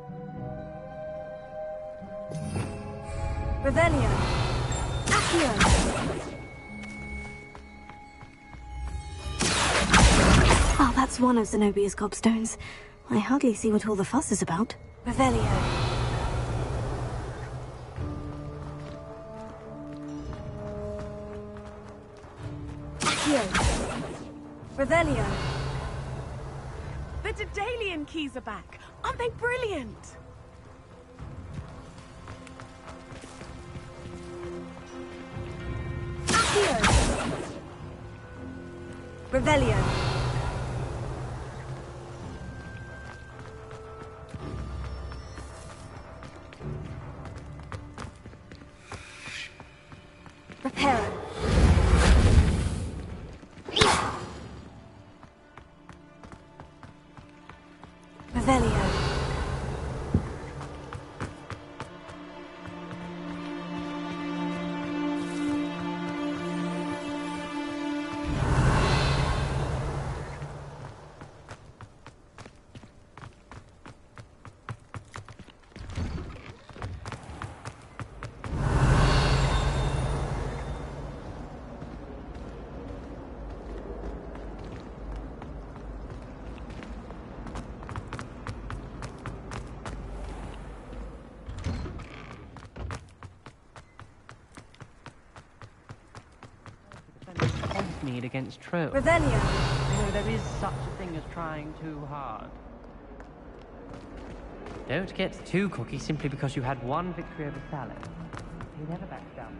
I: Revelio. Accio.
A: Well, that's one of Zenobia's gobstones. I hardly see what all the fuss is about.
I: Revelio. Accio. Revelio.
L: The Daedalian keys are back. Aren't they brilliant?
I: Accio. Revelio. Reparo.
G: Hogsmeade against Trill.
A: Revelio.
G: You know, there is such a thing as trying too hard. Don't get too cocky simply because you had one victory over Salem. He never backs down.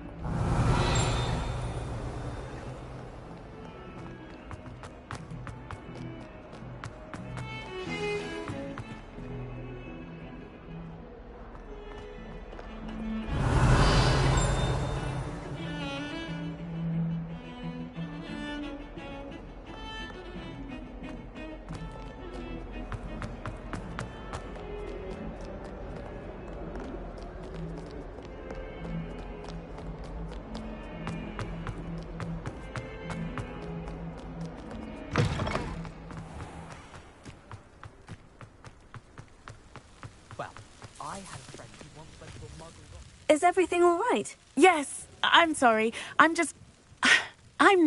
A: Is everything all right?
L: Yes, I'm sorry. I'm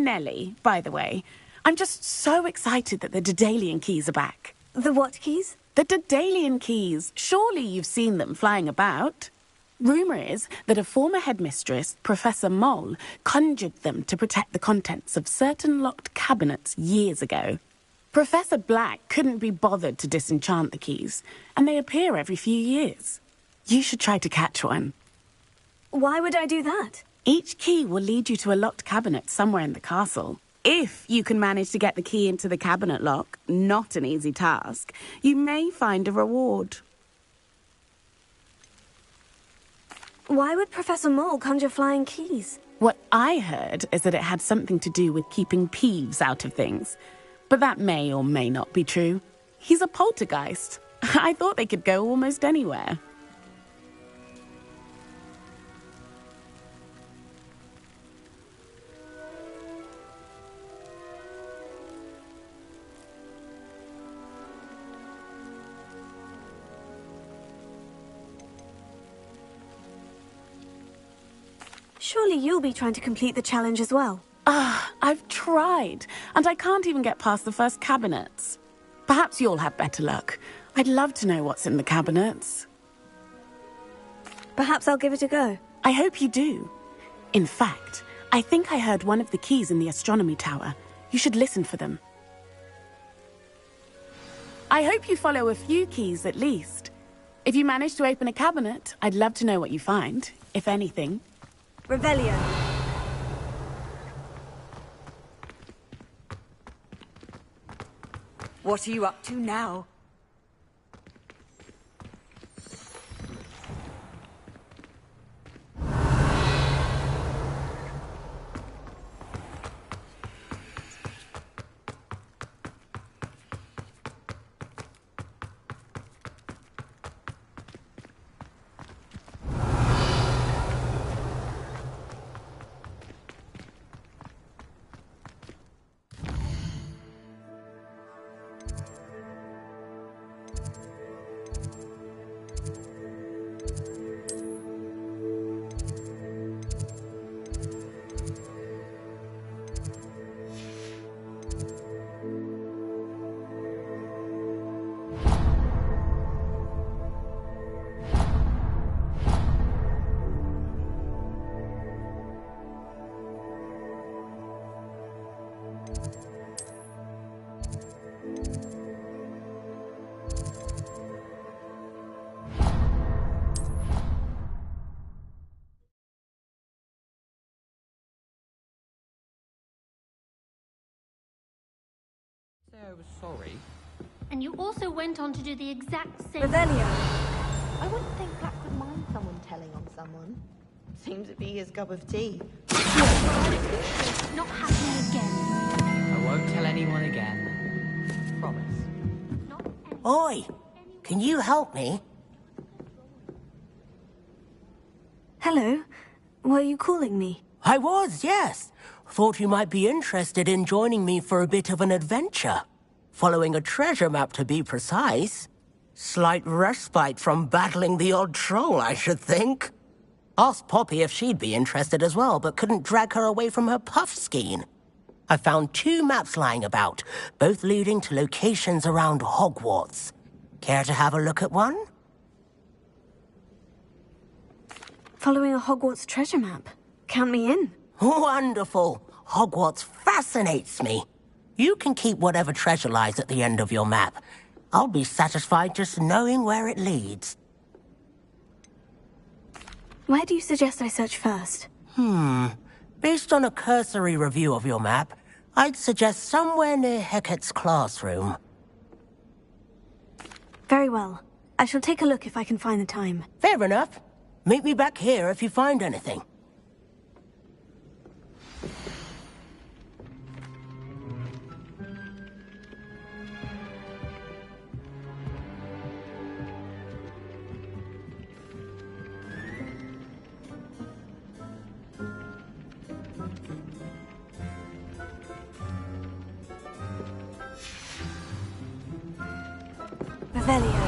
L: Nellie, by the way. I'm just so excited that the Daedalian keys are back.
A: The what keys?
L: The Daedalian keys. Surely you've seen them flying about. Rumour is that a former headmistress, Professor Moll, conjured them to protect the contents of certain locked cabinets years ago. Professor Black couldn't be bothered to disenchant the keys, and they appear every few years. You should try to catch one.
A: Why would I do that?
L: Each key will lead you to a locked cabinet somewhere in the castle. If you can manage to get the key into the cabinet lock, not an easy task, you may find a reward.
A: Why would Professor Moll conjure flying keys?
L: What I heard is that it had something to do with keeping Peeves out of things. But that may or may not be true. He's a poltergeist. I thought they could go almost anywhere.
A: Surely you'll be trying to complete the challenge as well.
L: I've tried, and I can't even get past the first cabinets. Perhaps you'll have better luck. I'd love to know what's in the cabinets.
A: Perhaps I'll give it a go.
L: I hope you do. In fact, I think I heard one of the keys in the astronomy tower. You should listen for them. I hope you follow a few keys at least. If you manage to open a cabinet, I'd love to know what you find, if anything.
A: Revelio.
I: What are you up to now?
G: I was sorry.
D: And you also went on to do the exact same...
A: Revelio.
J: I wouldn't think Black would mind someone telling on someone. Seems to be his cup of tea.
D: Not happening again.
G: I won't tell anyone again. Promise.
U: Oi! Can you help me?
A: Hello. Were you calling me?
U: I was, yes. Thought you might be interested in joining me for a bit of an adventure. Following a treasure map, to be precise. Slight respite from battling the odd troll, I should think. Asked Poppy if she'd be interested as well, but couldn't drag her away from her puffskein. I found 2 maps lying about, both leading to locations around Hogwarts. Care to have a look at one?
A: Following a Hogwarts treasure map. Count me in.
U: Wonderful. Hogwarts fascinates me. You can keep whatever treasure lies at the end of your map. I'll be satisfied just knowing where it leads.
A: Where do you suggest I search first?
U: Based on a cursory review of your map, I'd suggest somewhere near Hecat's classroom.
A: Very well. I shall take a look if I can find the time.
U: Fair enough. Meet me back here if you find anything.
A: Revelio.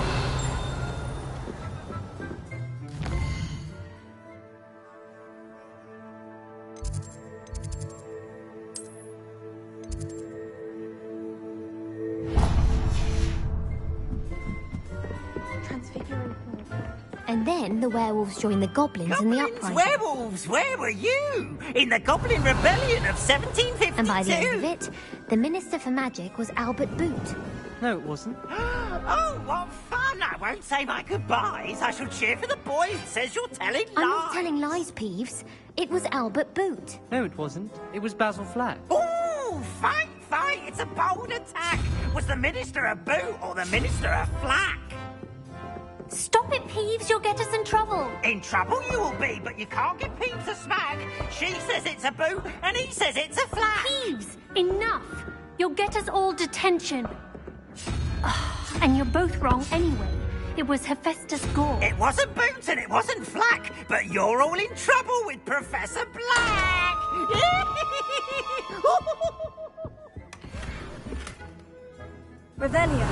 D: And then the werewolves joined the goblins in the uprising.
N: Werewolves, where were you? In the Goblin Rebellion of 1752?
D: And by the end of it, the Minister for Magic was Albert Boot.
G: No, it wasn't.
N: Oh, what fun! I won't say my goodbyes. I shall cheer for the boy who says you're telling lies.
D: I'm not telling lies, Peeves. It was Albert Boot.
G: No, it wasn't. It was Basil Flack.
N: Oh, fight! It's a bold attack. Was the Minister a boot or the Minister a flack?
D: Stop it, Peeves. You'll get us in trouble.
N: In trouble you will be, but you can't get Peeves a smack. She says it's a boot, and he says it's a flack.
D: Peeves, enough. You'll get us all detention. And you're both wrong anyway. It was Hephaestus Gore.
N: It wasn't Boot and it wasn't Flack, but you're all in trouble with Professor Black.
A: Revelio.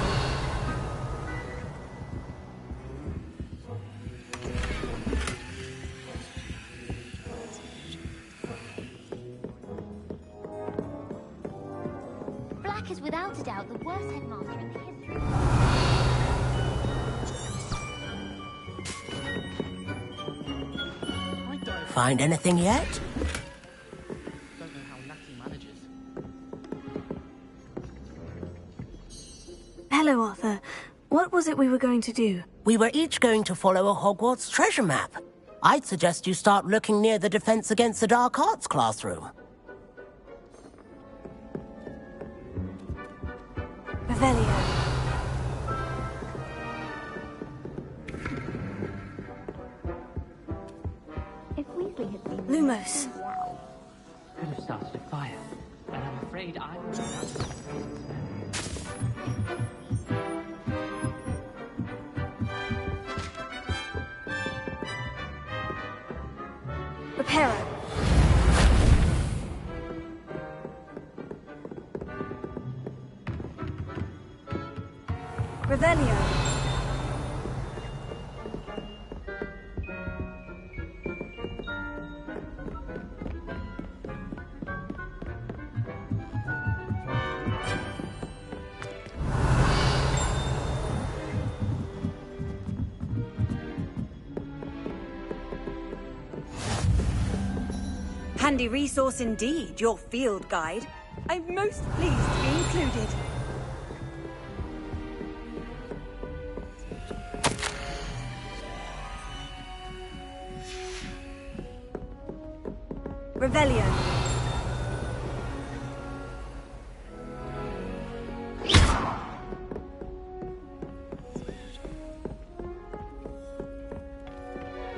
D: Black is without a doubt the worst headmaster in the history.
U: Find anything yet?
G: Don't know how Natty manages.
A: Hello, Arthur. What was it we were going to do?
U: We were each going to follow a Hogwarts treasure map. I'd suggest you start looking near the Defense Against the Dark Arts classroom.
A: Revelio.
D: If Weasley had seen
A: Lumos.
G: Could have started a fire, and I'm afraid I would have
A: Reparo. Revelio.
I: Handy resource indeed, your field guide. I'm most pleased to be included. Revelio.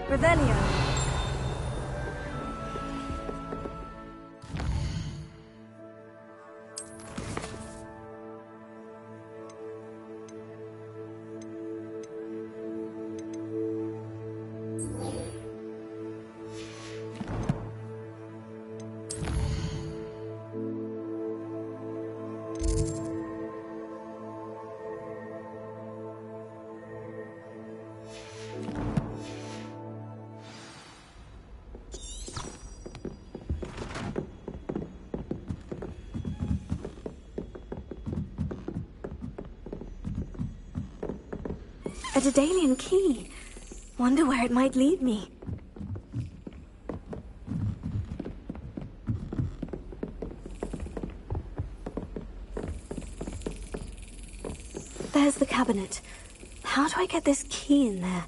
I: Revelio.
A: A Daedalian key. Wonder where it might lead me. There's the cabinet. How do I get this key in there?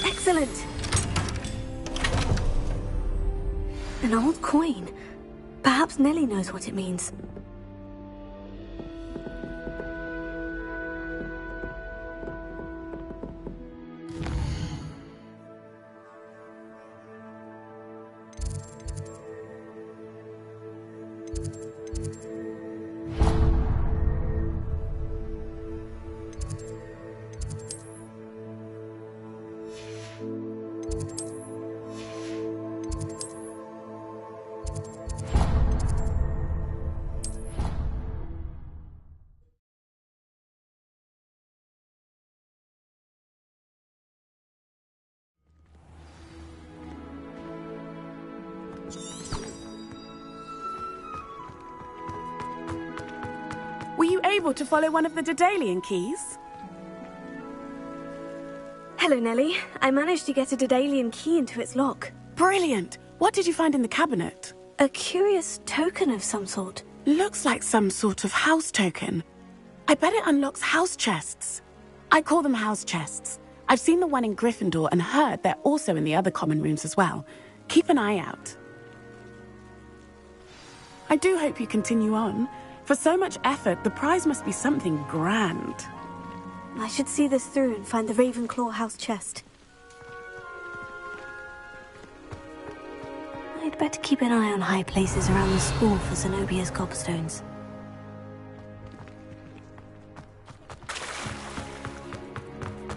A: Excellent! An old coin. Perhaps Nellie knows what it means.
L: Were you able to follow one of the Daedalian keys?
A: Hello, Nellie. I managed to get a Daedalian key into its lock.
L: Brilliant! What did you find in the cabinet?
A: A curious token of some sort.
L: Looks like some sort of house token. I bet it unlocks house chests. I call them house chests. I've seen the one in Gryffindor and heard they're also in the other common rooms as well. Keep an eye out. I do hope you continue on. For so much effort, the prize must be something grand.
A: I should see this through and find the Ravenclaw house chest. I'd better keep an eye on high places around the school for Zenobia's gobstones.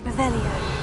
A: Revelio.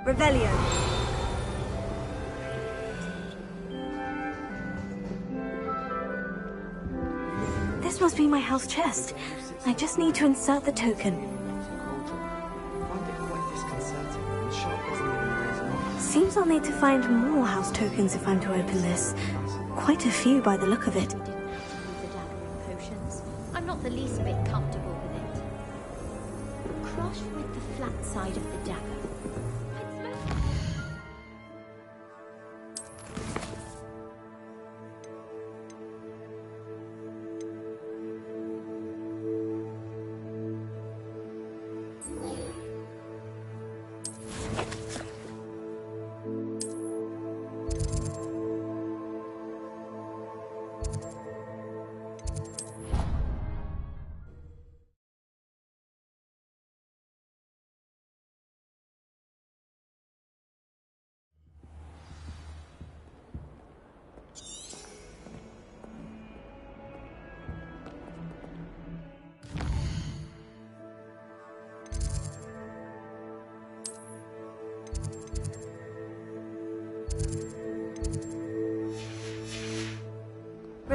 A: Revelio. This must be my house chest. I just need to insert the token. Seems I'll need to find more house tokens if I'm to open this. Quite a few by the look of it.
S: I'm not the least bit comfortable with it. Crush with the flat side of the dagger.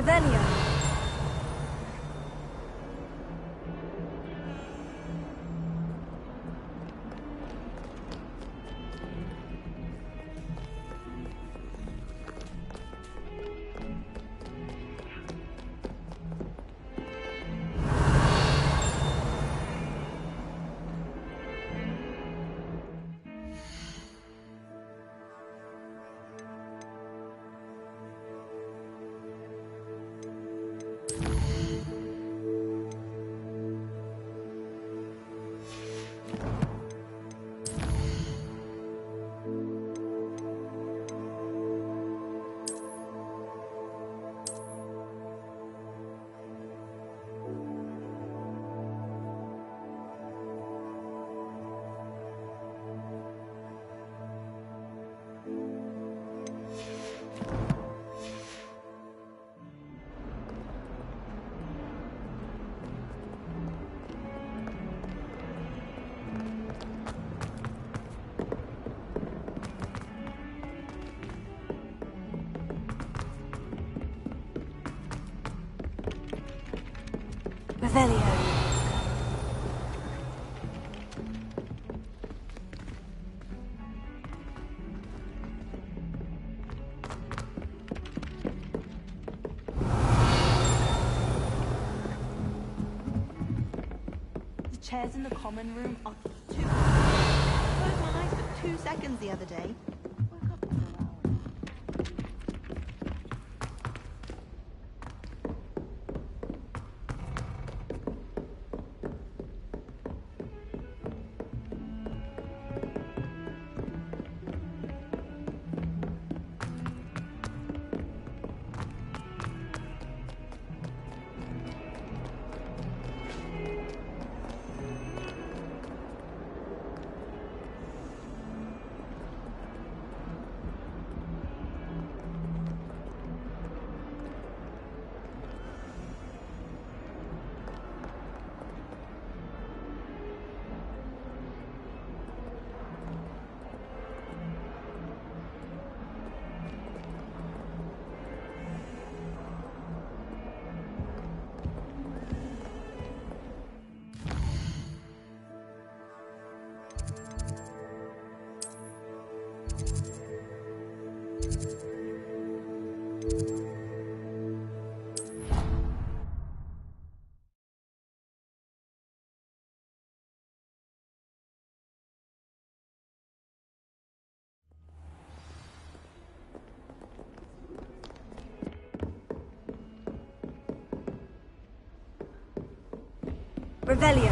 A: Revelio. Revelio.
J: The chairs in the common room are too... I closed my eyes for 2 seconds the other day. Revelio.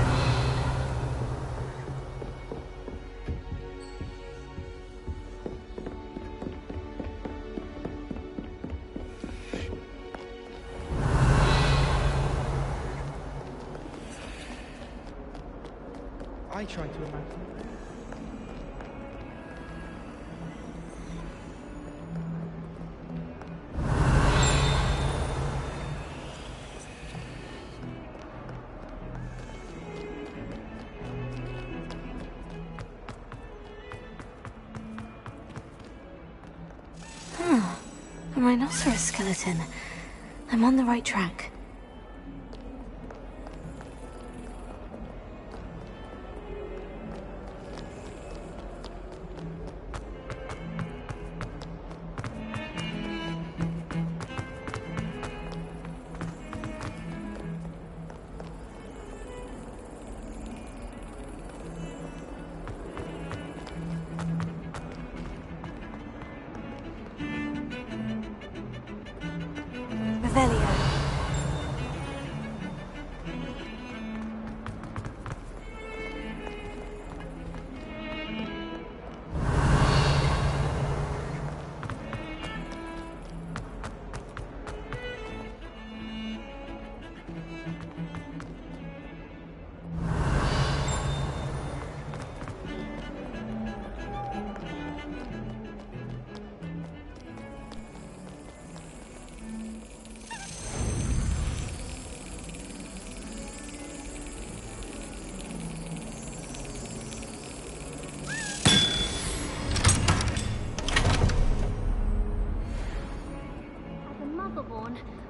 G: I try to imagine.
A: A rhinoceros skeleton. I'm on the right track. Revelio.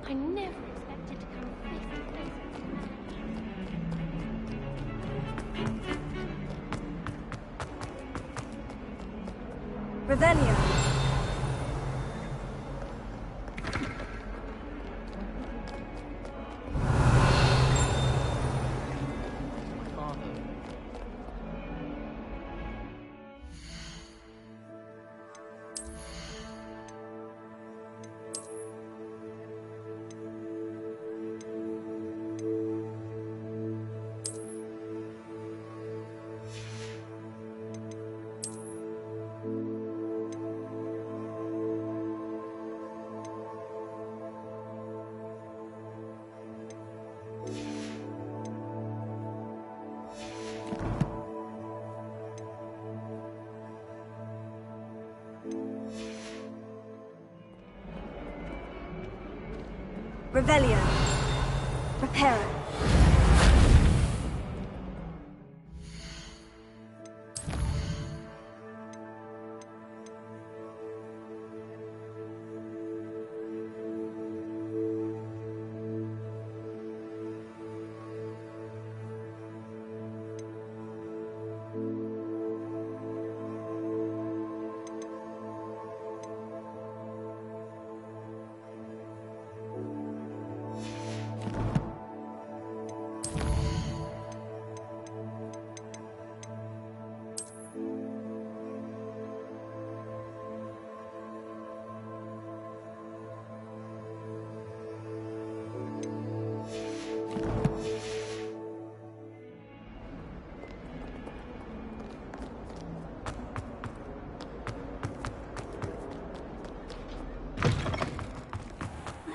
D: I never expected to come face to face with
A: Revelio. Revelio. Reparo.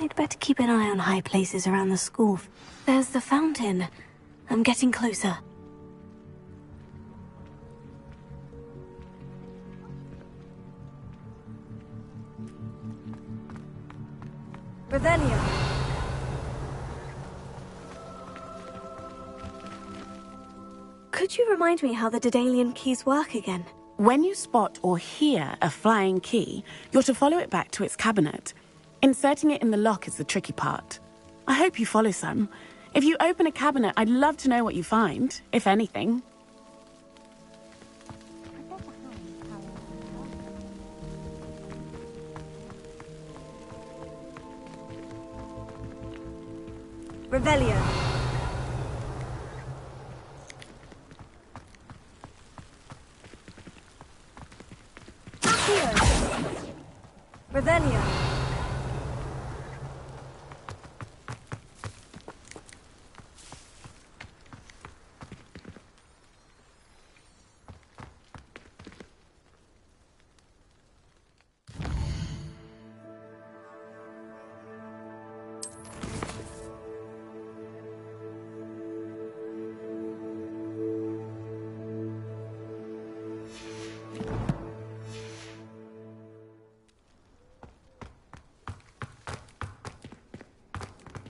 A: I'd better keep an eye on high places around the school. There's the fountain. I'm getting closer. Revelio. Could you remind me how the Daedalian keys work again?
L: When you spot or hear a flying key, you're to follow it back to its cabinet. Inserting it in the lock is the tricky part. I hope you follow some. If you open a cabinet, I'd love to know what you find, if anything.
A: Revelio. Revelio.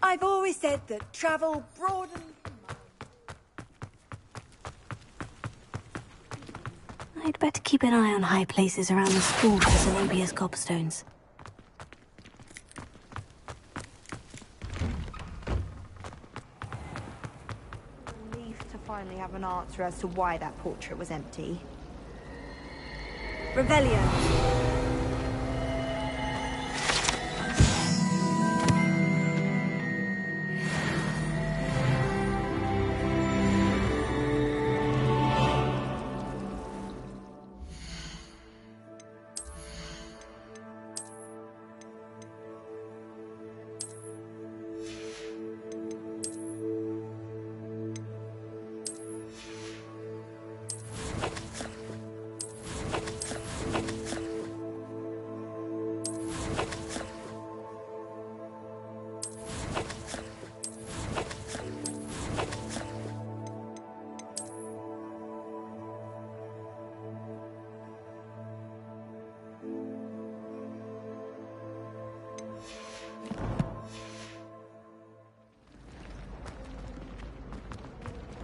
A: I've always said that travel broadens. I'd better keep an eye on high places around the school for Zenobia's gobstones.
J: Relieved to finally have an answer as to why that portrait was empty.
A: Revelio.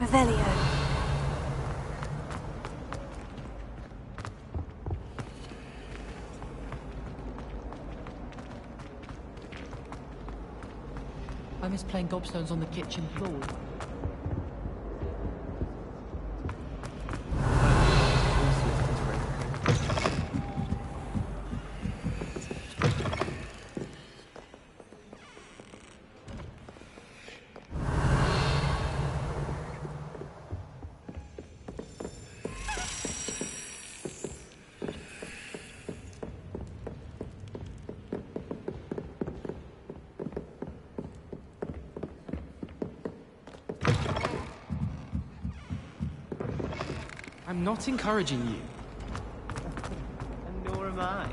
A: Revelio.
G: I miss playing gobstones on the kitchen floor. I'm not encouraging you. And nor am I.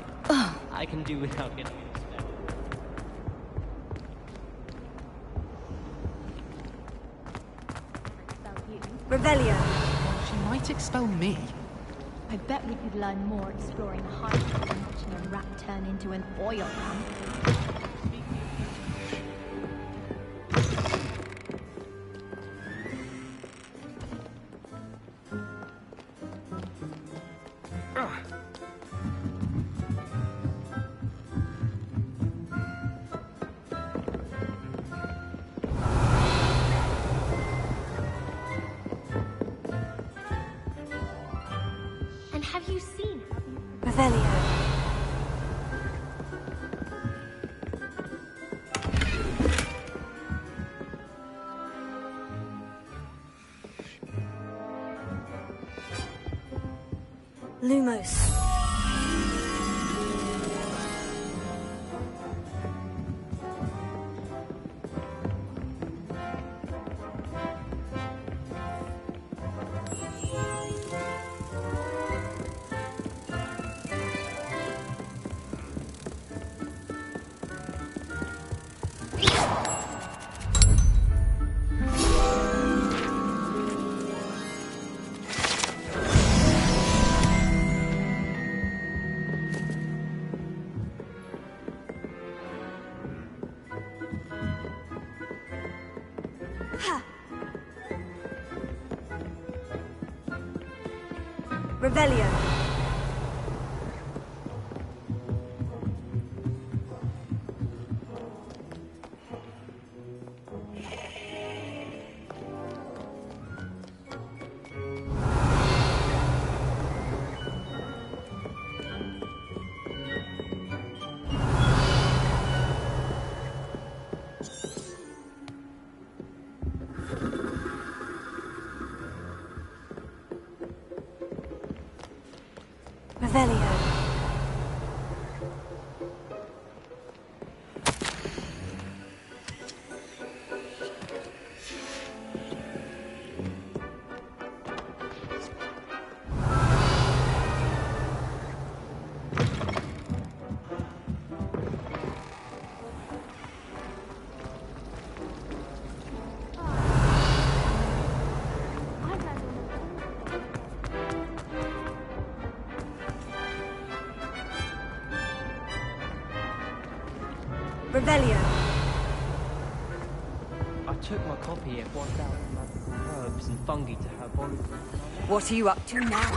G: I can do without getting expelled.
A: Revelio.
G: She might expel me.
Q: I bet we could learn more exploring the hive than watching a rat turn into an oil lamp.
D: And have you seen her?
A: Revelio. Lumos. Revelio. Revelio. Revelio.
G: I took my copy of 1,000 magical herbs and fungi to herbology.
I: What are you up to now?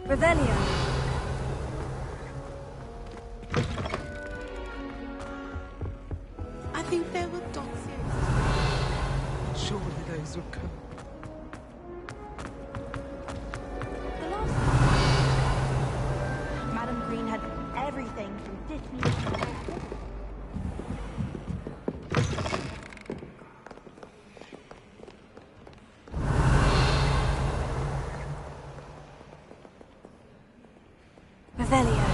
I: Revelio.
L: I think there were dots here. Surely those would come.
Q: The last Madam Green had everything from Disney.
A: Revelio.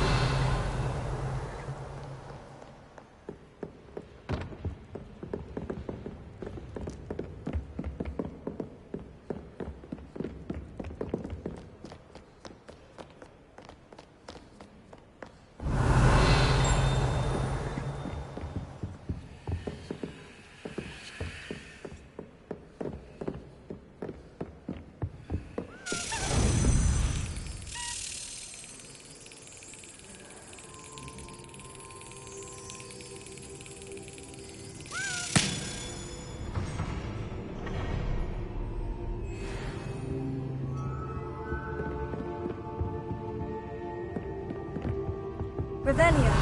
A: Revelio.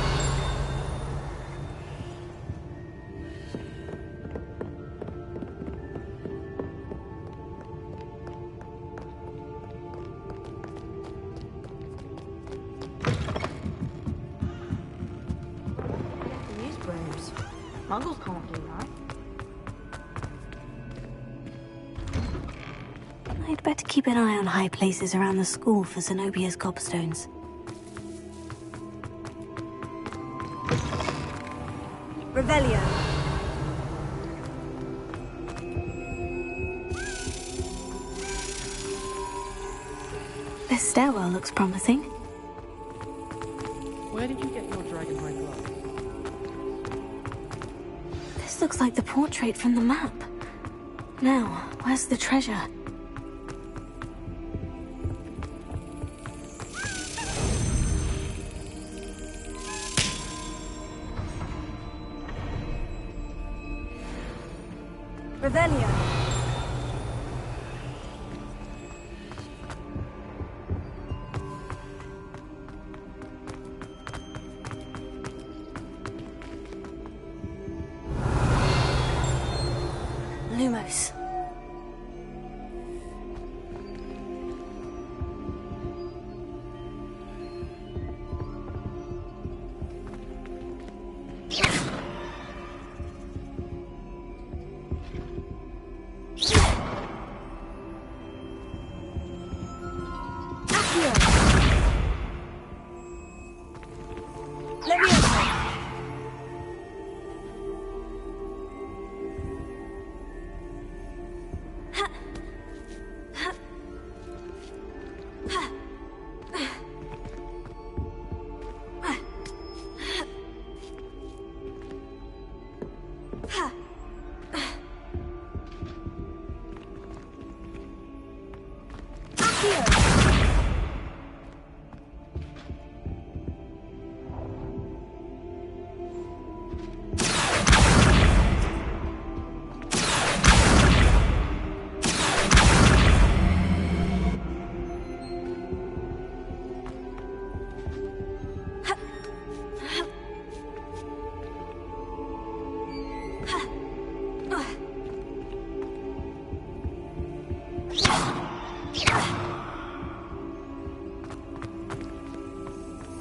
Q: Use brooms. Muggles can't do that.
A: I'd better keep an eye on high places around the school for Zenobia's gobstones. Revelio. This stairwell looks promising.
G: Where did you get your dragonhide glove?
A: This looks like the portrait from the map. Now, where's the treasure? Revelio. Lumos.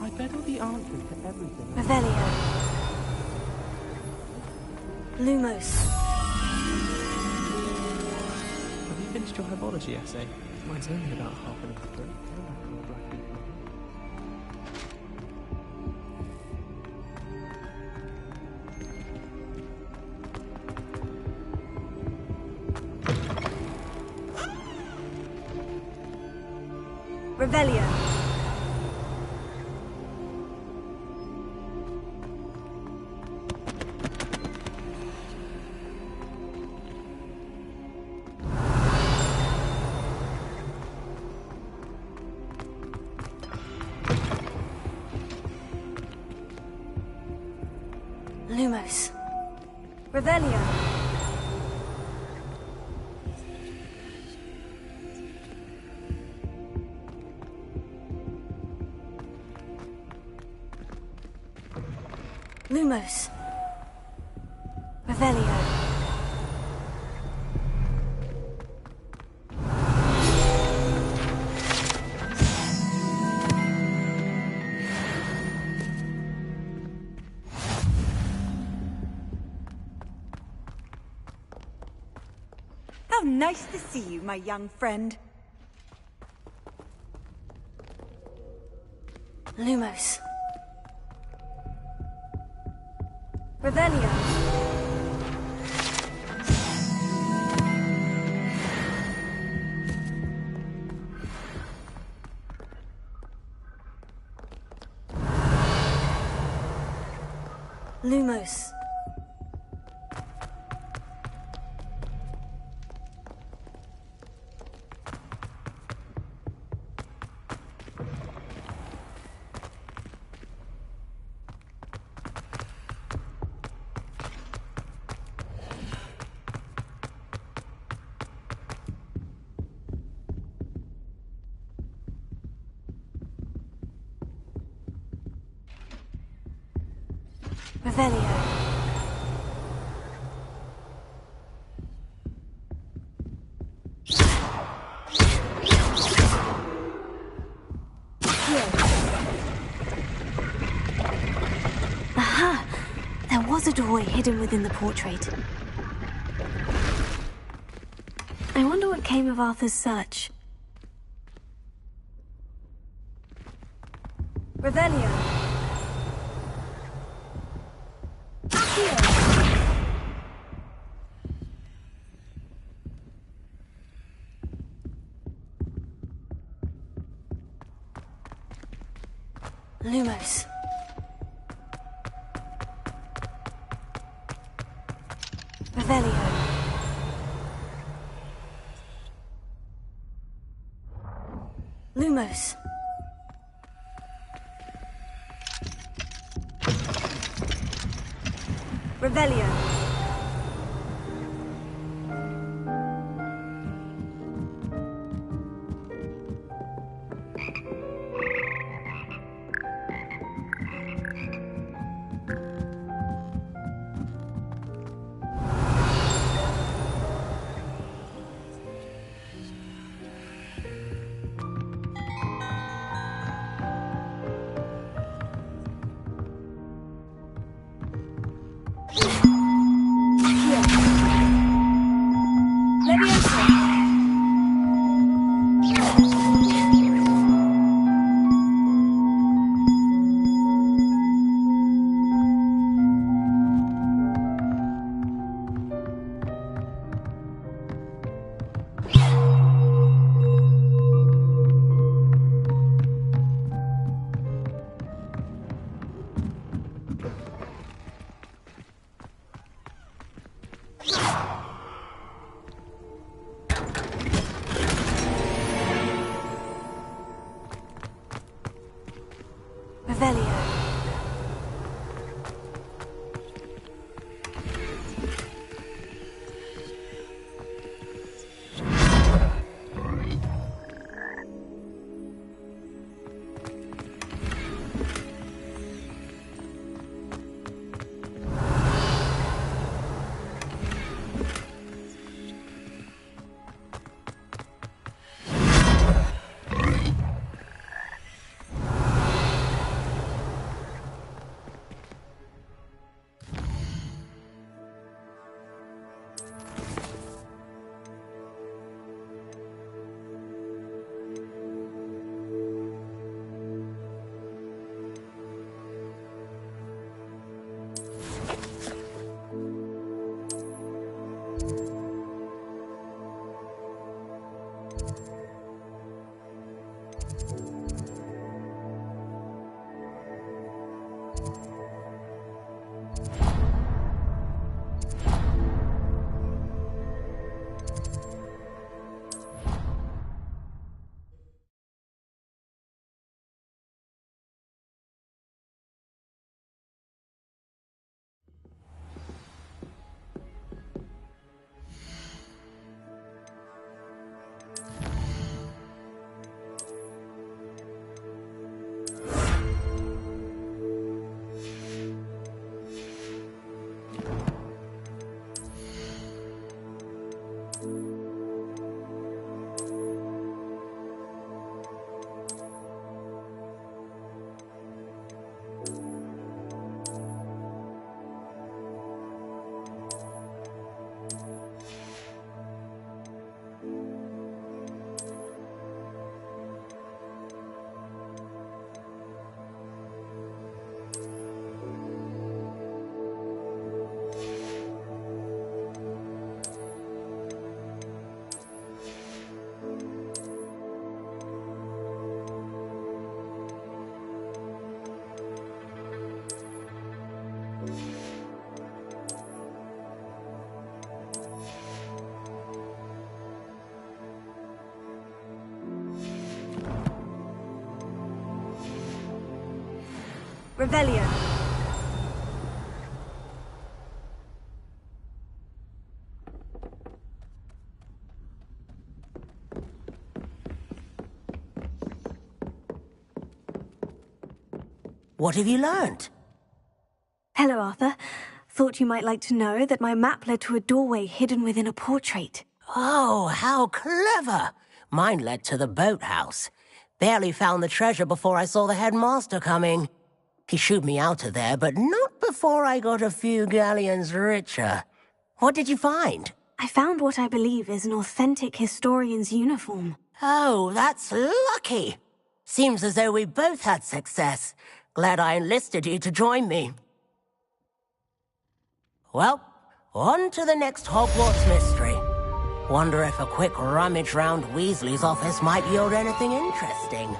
G: I bet all the answers to everything.
A: Revelio. Lumos.
G: Have you finished your herbology essay? Mine's only about half an hour through.
A: Revelio. Lumos. Revelio. Lumos. Revelio.
I: How nice to see you, my young friend.
A: Lumos. Revelio. Lumos. Revelio. Aha! There was a doorway hidden within the portrait. I wonder what came of Arthur's search. Revelio. Lumos. Revelio. Lumos. Revelio. Revelio. Revelio.
U: What have you learnt?
A: Hello, Arthur. Thought you might like to know that my map led to a doorway hidden within a portrait.
U: Oh, how clever! Mine led to the boathouse. Barely found the treasure before I saw the headmaster coming. He shooed me out of there, but not before I got a few galleons richer. What did you find?
A: I found what I believe is an authentic historian's uniform.
U: Oh, that's lucky. Seems as though we both had success. Glad I enlisted you to join me. Well, on to the next Hogwarts mystery. Wonder if a quick rummage round Weasley's office might yield anything interesting.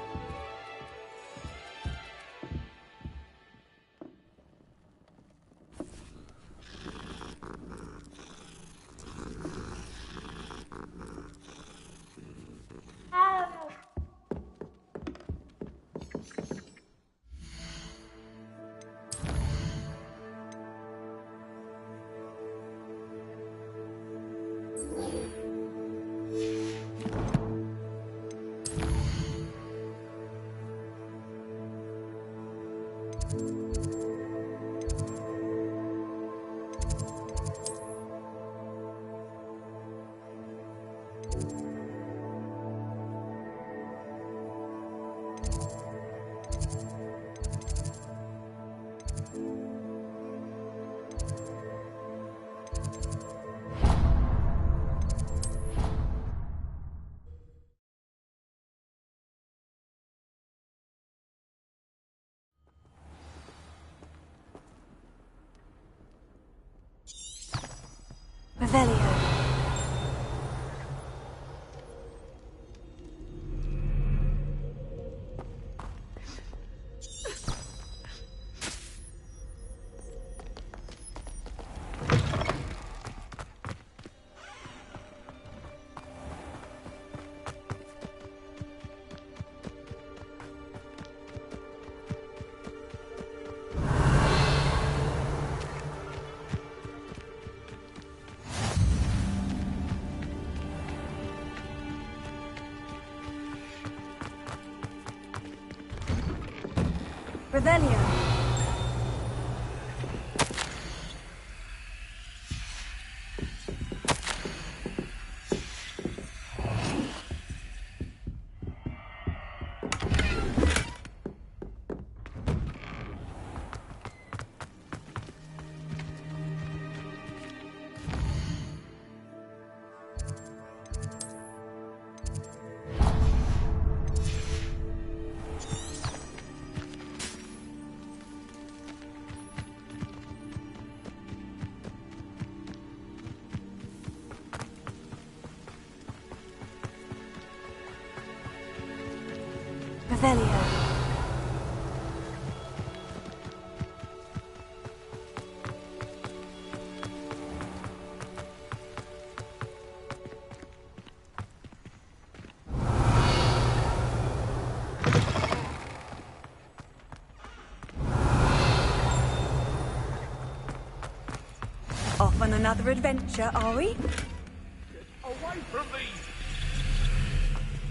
A: Revelio. Revelio. Revelio.
R: Off on another adventure, are we?
M: Away from me!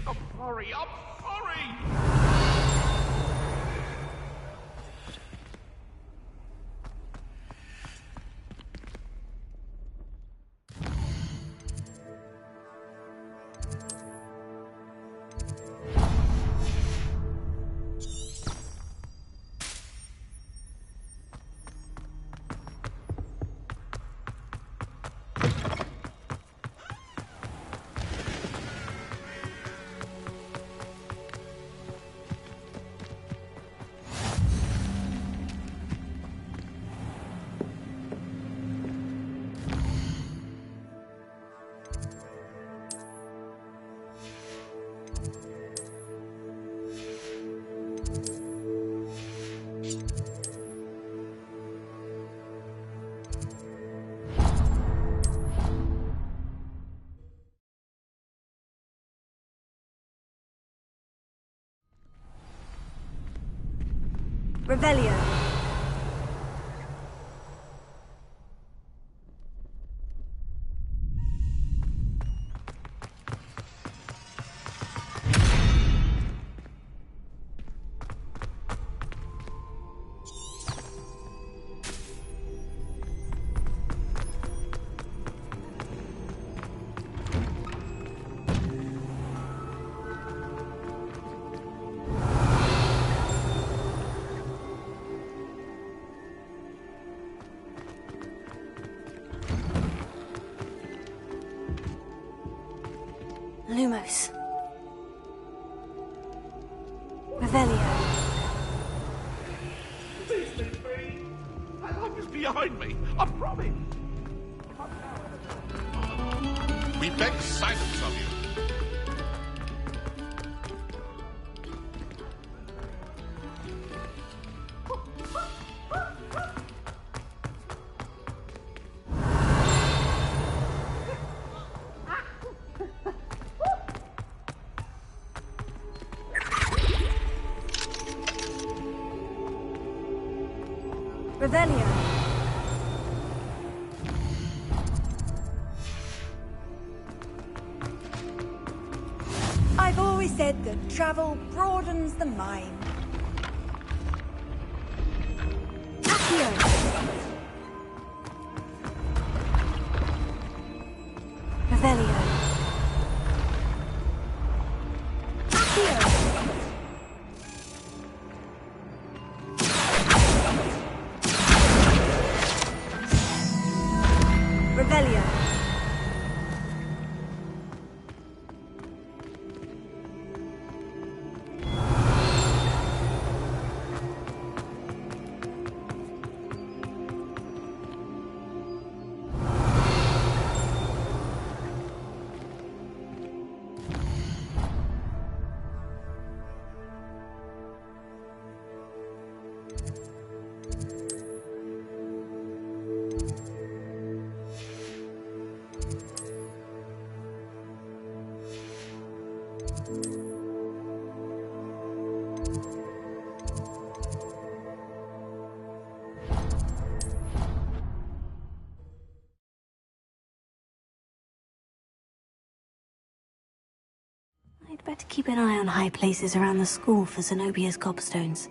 M: Oh, hurry up! Hurry!
A: Revelio. Lumos. Revelio.
M: Please leave me. My life is behind me. I promise. We beg silence of you.
A: Revelio.
I: I've always said that travel broadens the mind. Accio.
A: Revelio.
I: Accio.
A: Revelio. I'd better keep an eye on high places around the school for Zenobia's gobstones.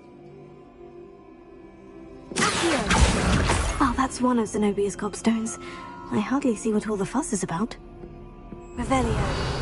A: Well, that's one of Zenobia's gobstones. I hardly see what all the fuss is about. Revelio.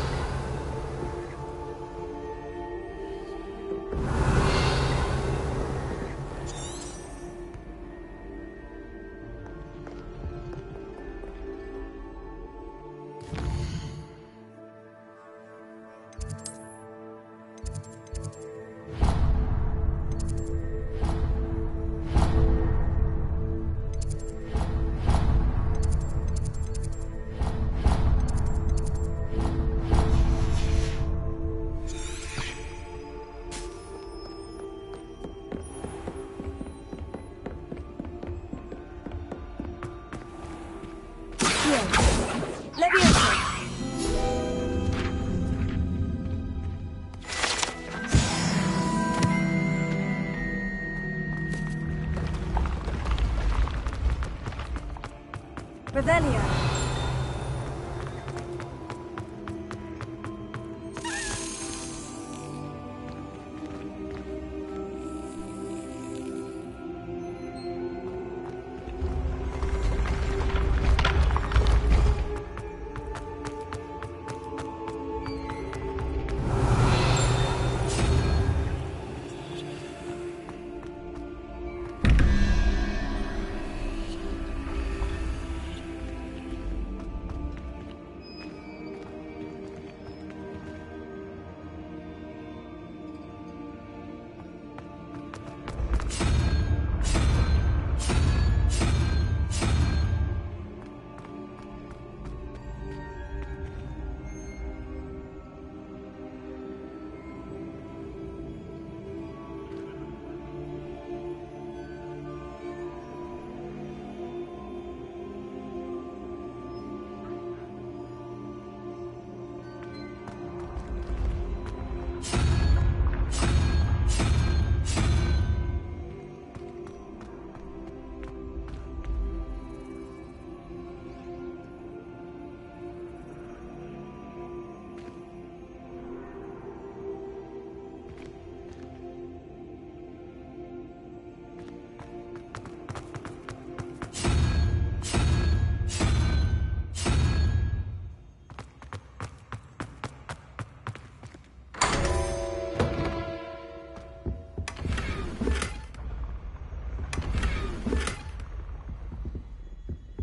A: Revelio.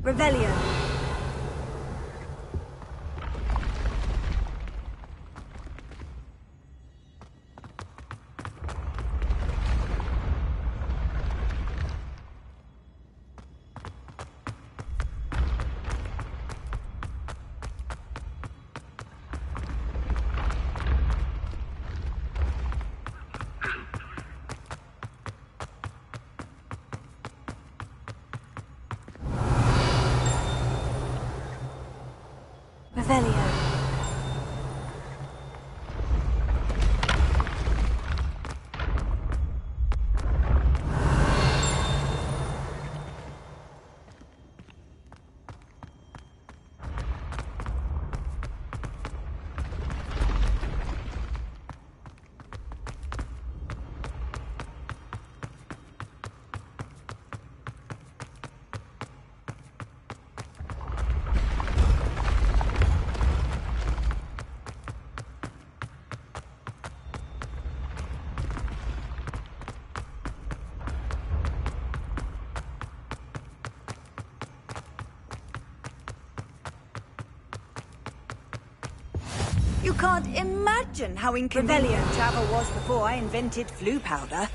A: Revelio. Revelio.
I: You can't imagine how inconvenient travel was before I invented flu powder.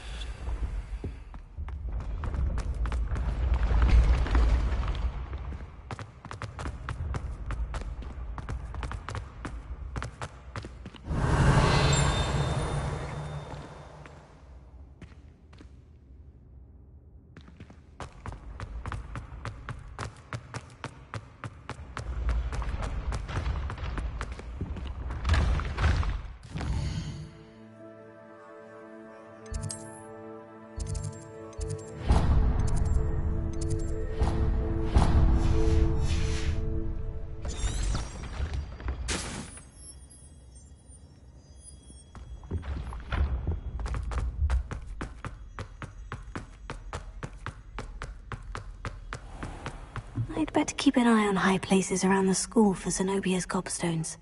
A: I'd better keep an eye on high places around the school for Zenobia's gobstones.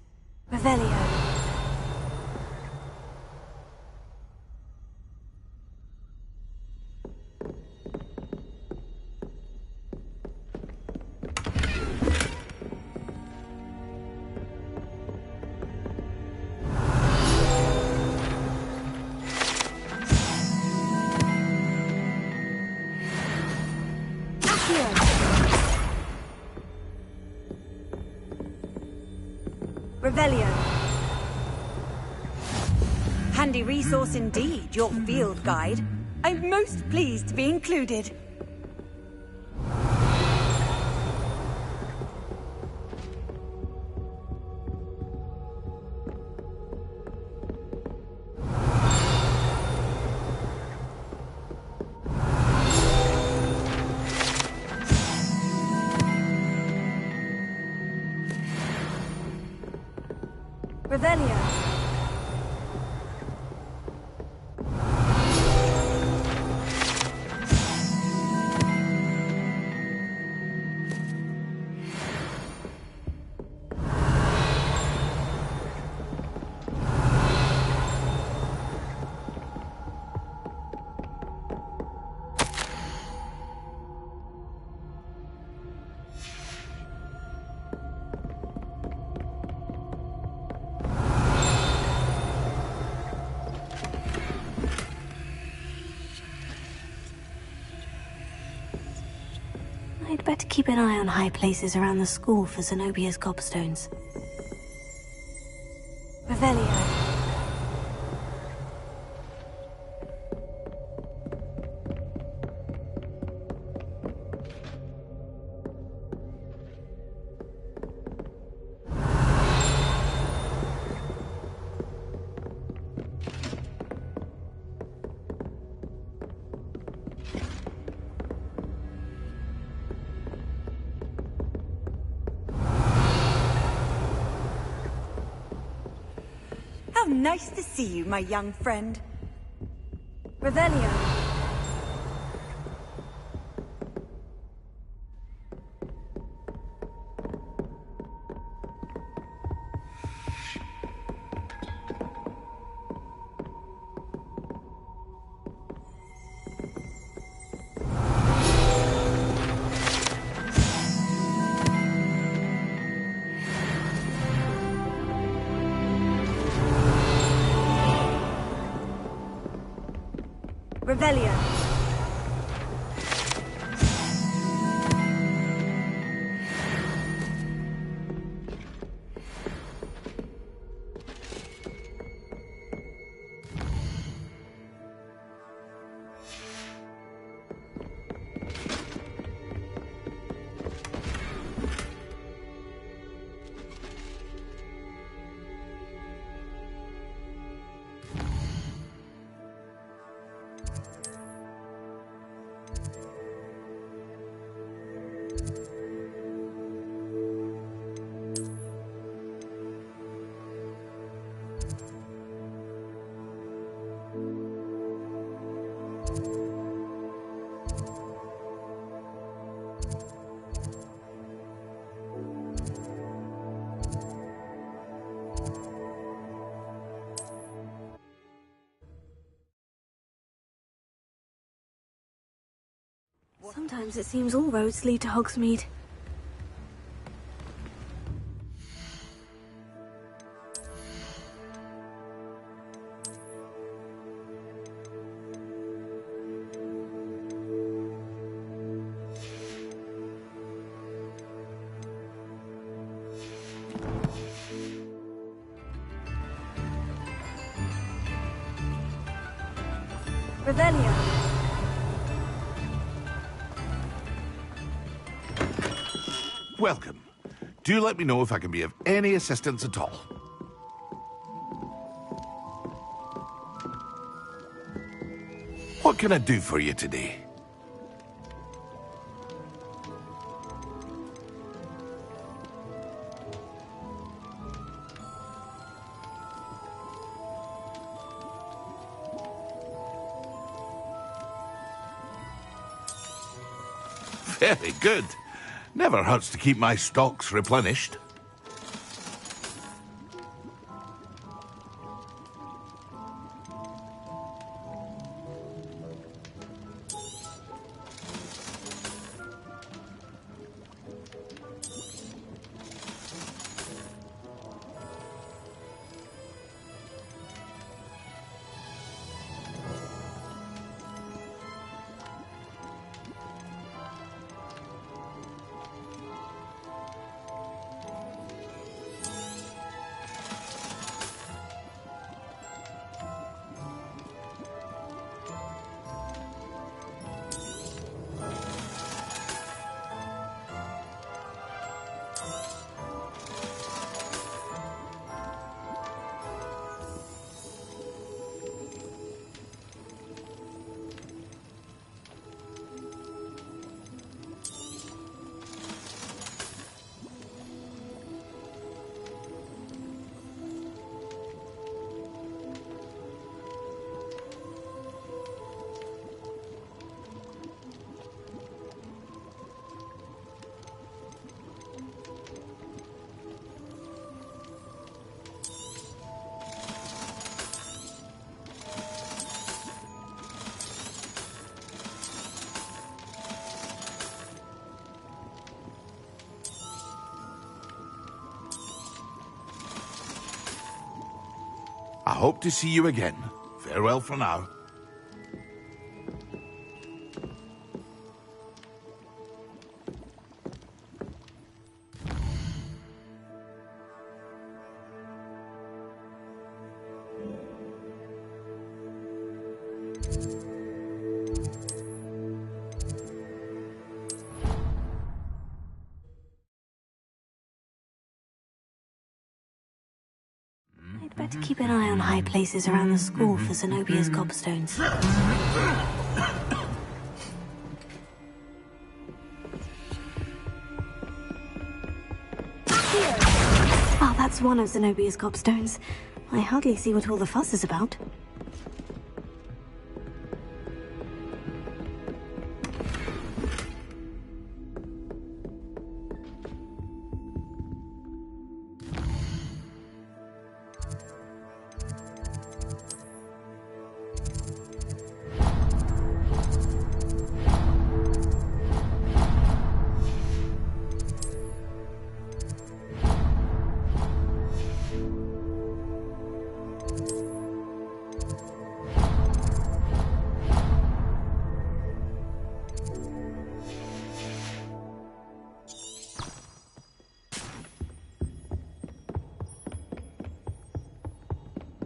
A: Revelio.
I: Revelio. Handy resource indeed, your field guide. I'm most pleased to be included. Revelio.
A: I'd better keep an eye on high places around the school for Zenobia's gobstones. Revelio.
I: How nice to see you, my young friend. Revelio. Revelio.
A: Sometimes it seems all roads lead to Hogsmeade. Revelio.
M: Welcome. Do let me know if I can be of any assistance at all. What can I do for you today? Very good. Never hurts to keep my stocks replenished. I hope to see you again. Farewell for now.
A: I'd better keep an eye on high places around the school for Zenobia's gobstones. Oh, that's one of Zenobia's gobstones. I hardly see what all the fuss is about.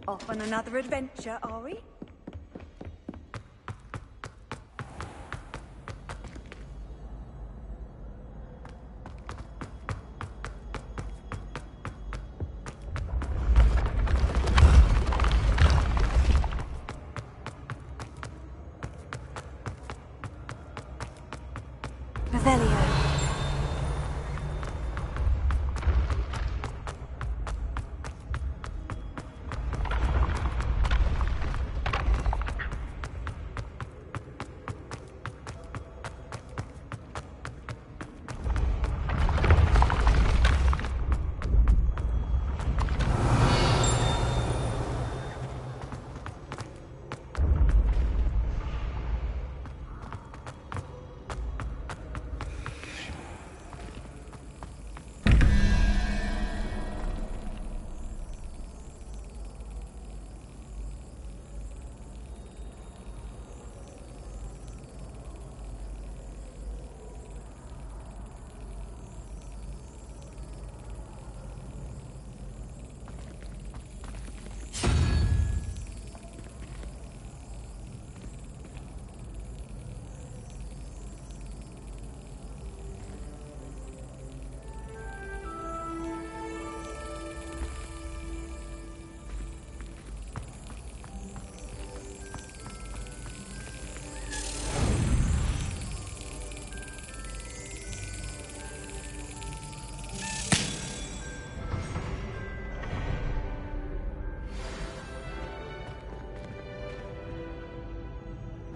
I: Off on another adventure, are we?
A: Revelio.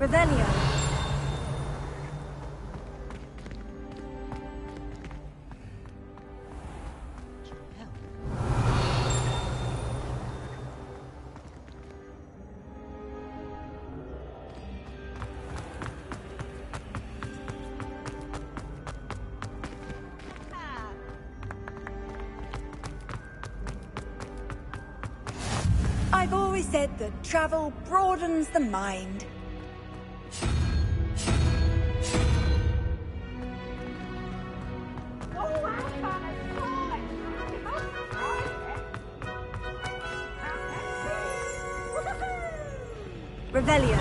A: Revelio. I've always said that travel broadens the mind. Revelio.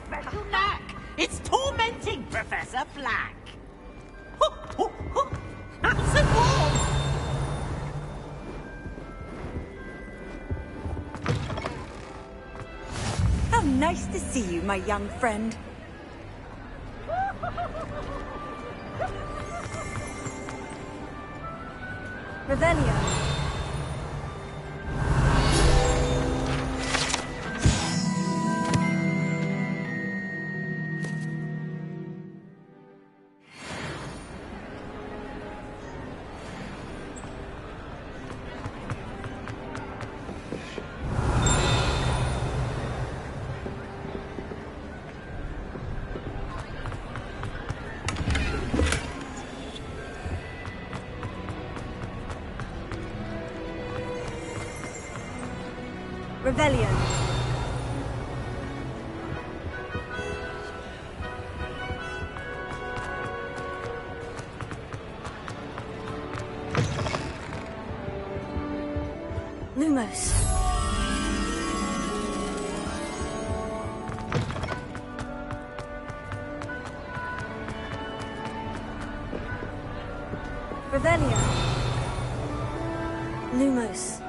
N: Special knack! It's tormenting Professor Black! Nice and warm!
I: How nice to see you, my young friend. Revelio. Revelio. Lumos. Revelio. Lumos.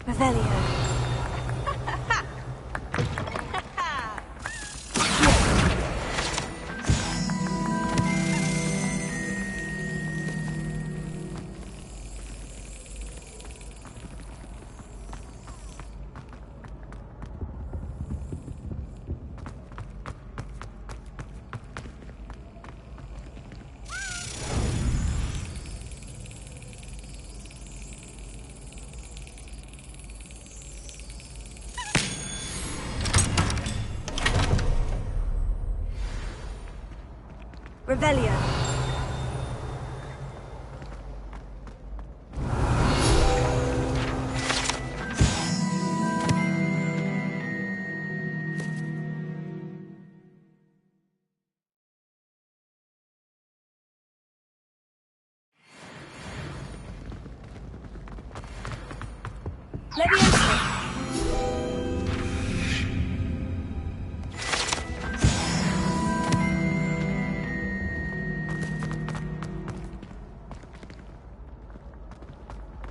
I: Revelio. Revelio. Leviosa.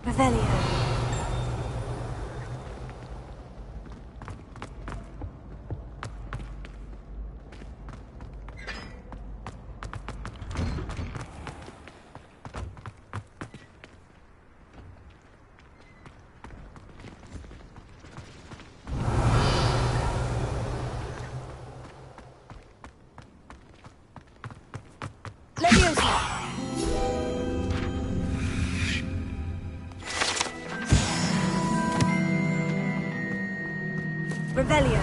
I: Revelio. Leviosa.
A: Revelio.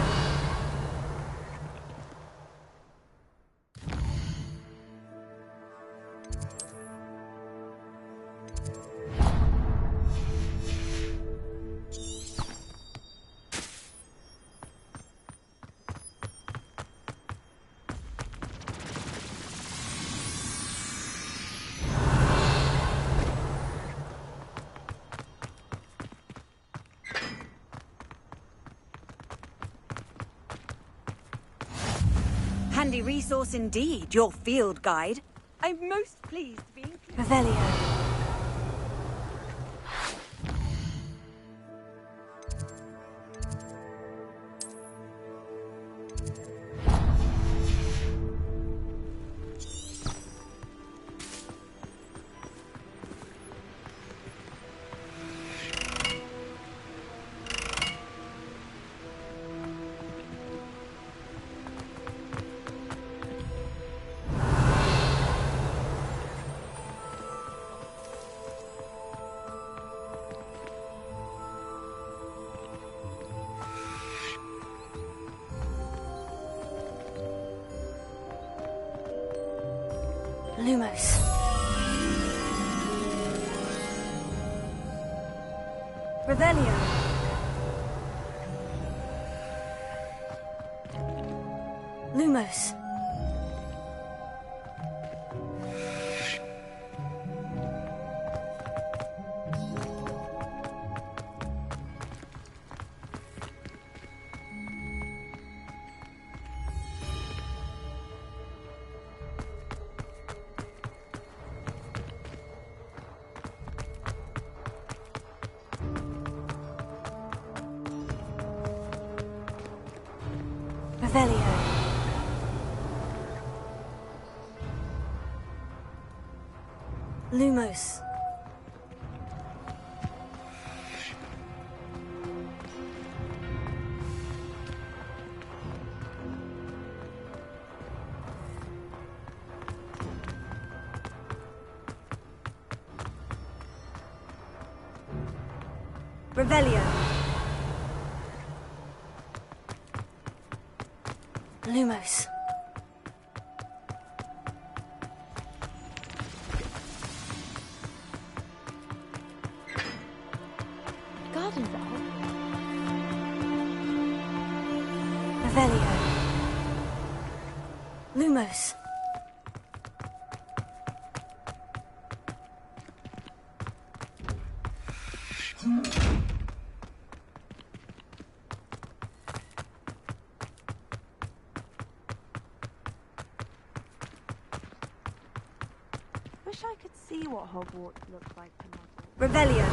I: Handy resource indeed, your field guide. I'm most pleased to be included.
A: Revelio. Lumos. Revelio. Lumos. Revelio. Lumos. Revelio. Lumos.
Q: Gardens are open.
A: Revelio. Lumos.
J: Wish I could see what Hogwarts looks like to model.
A: Revelio.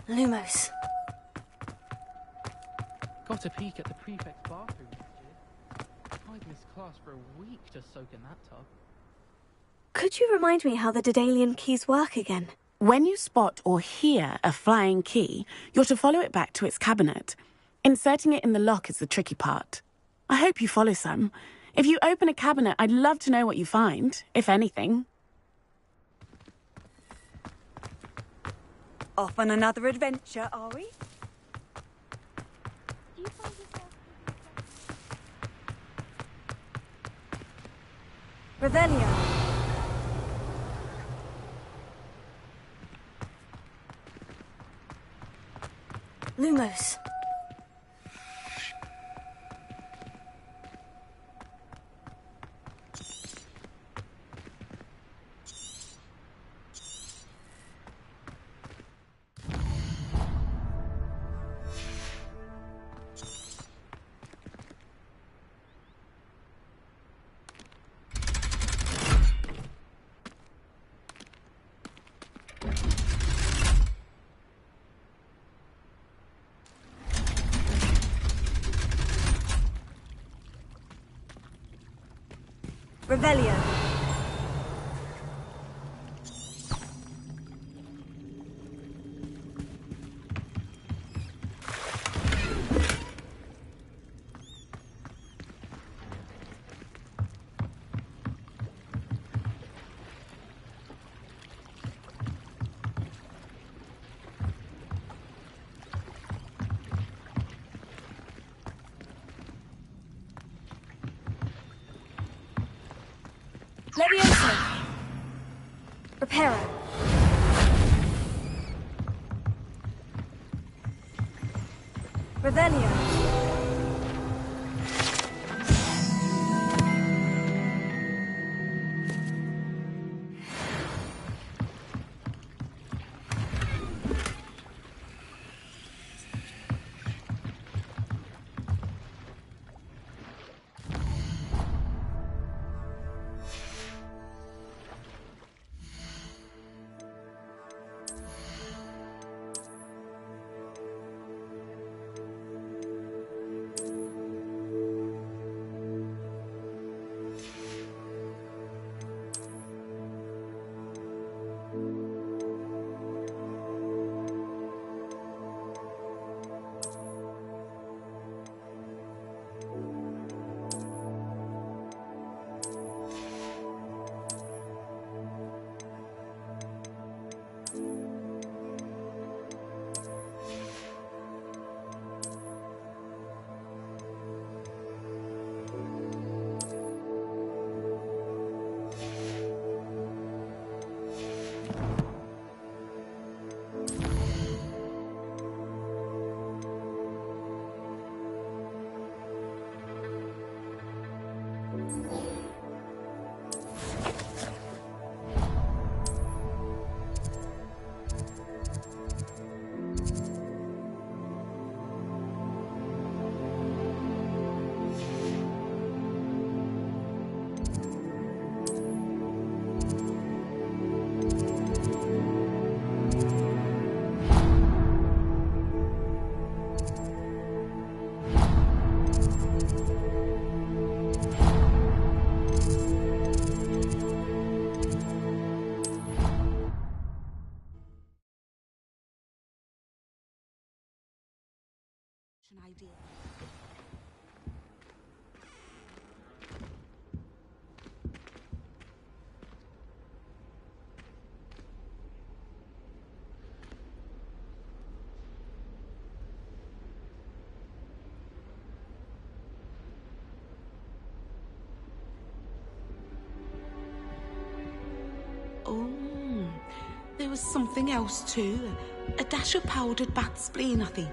A: Lumos.
G: Got a peek at the prefect's bathroom, Richard. I'd missed class for a week to soak in that tub.
A: Could you remind me how the Daedalian keys work again?
L: When you spot or hear a flying key, you're to follow it back to its cabinet. Inserting it in the lock is the tricky part. I hope you follow some. If you open a cabinet, I'd love to know what you find, if anything.
I: Off on another adventure, are we?
Q: Do you find yourself
A: Revelio. Lumos. Revelio. Levioso! Reparo! Revelio!
E: Oh, there was something else too. A dash of powdered bat spleen, I think.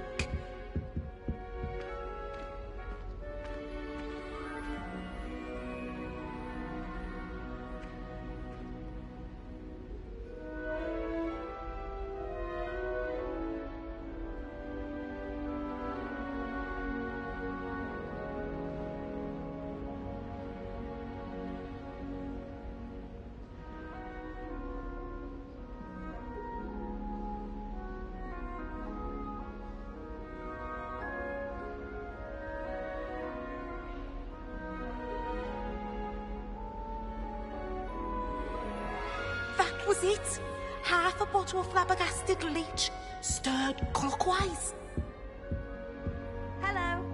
E: That was it. Half a bottle of flabbergasted leech, stirred clockwise.
A: Hello.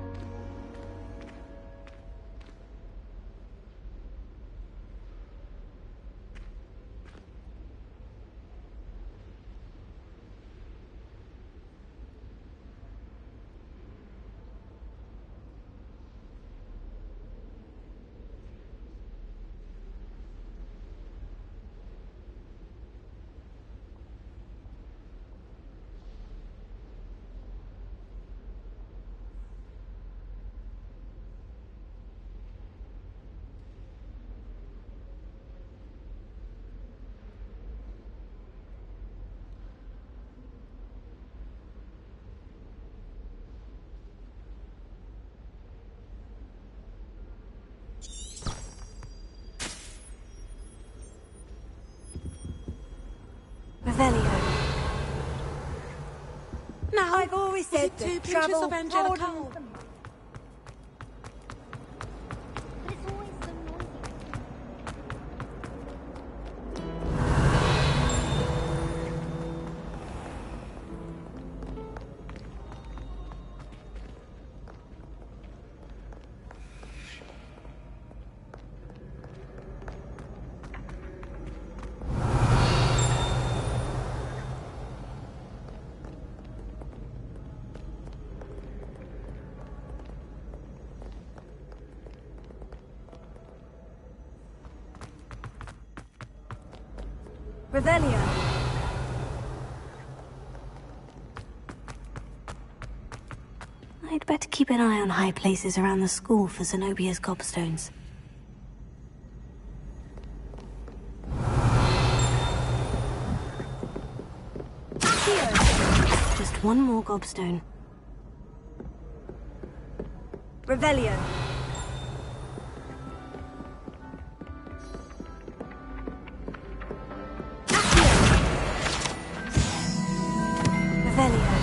A: Revelio.
E: Now,
A: I've always said
E: two
A: that
E: pinches
A: travel
E: of angelica.
A: broadens the Revelio. I'd better keep an eye on high places around the school for Zenobia's gobstones. Just one more gobstone. Revelio. Revelio.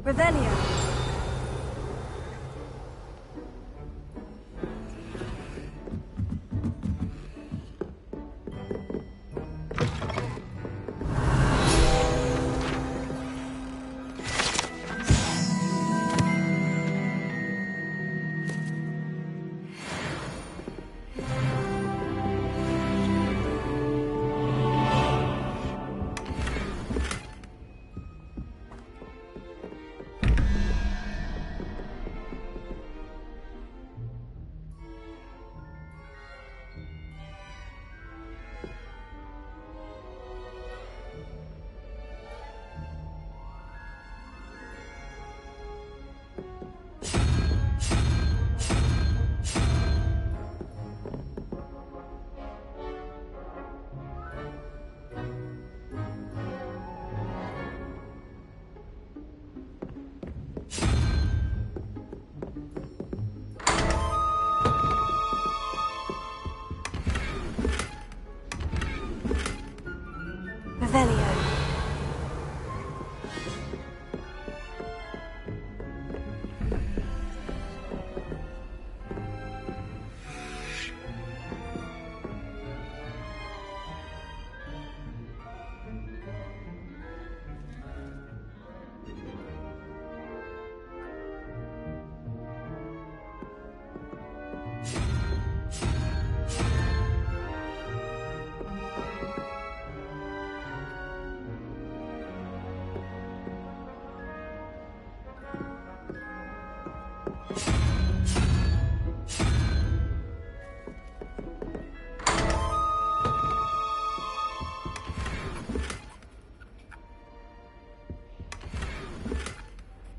A: Revelio. Revelio.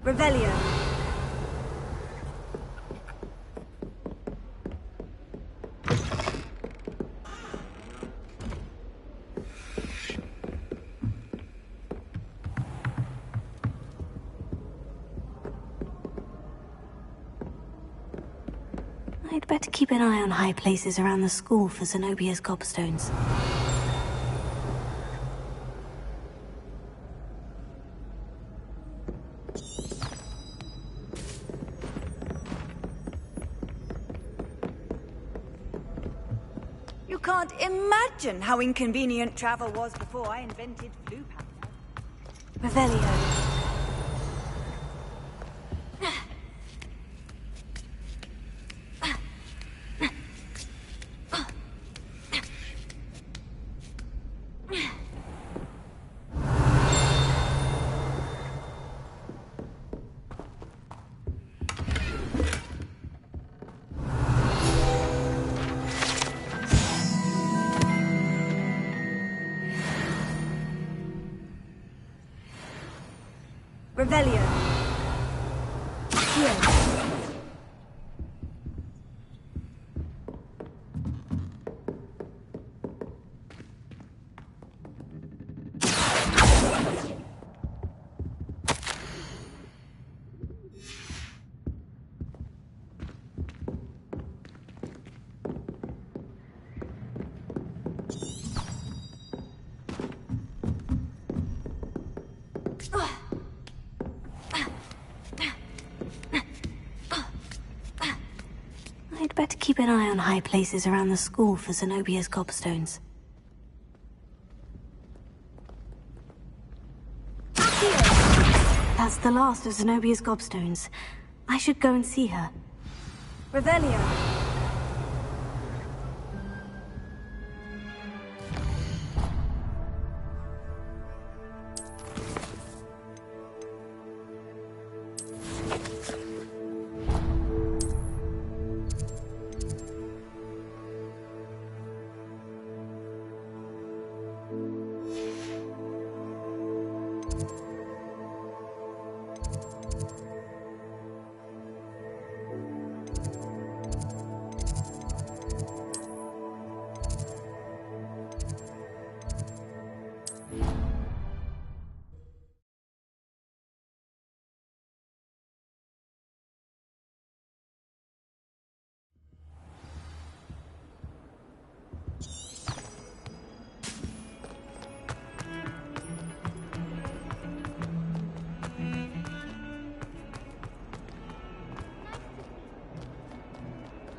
A: Revelio. I'd better keep an eye on high places around the school for Zenobia's gobstones.
I: You can't imagine how inconvenient travel was before I invented blue powder.
A: Revelio. Revelio. Here. keep an eye on high places around the school for Zenobia's gobstones. That's the last of Zenobia's gobstones. I should go and see her.
I: Revelio.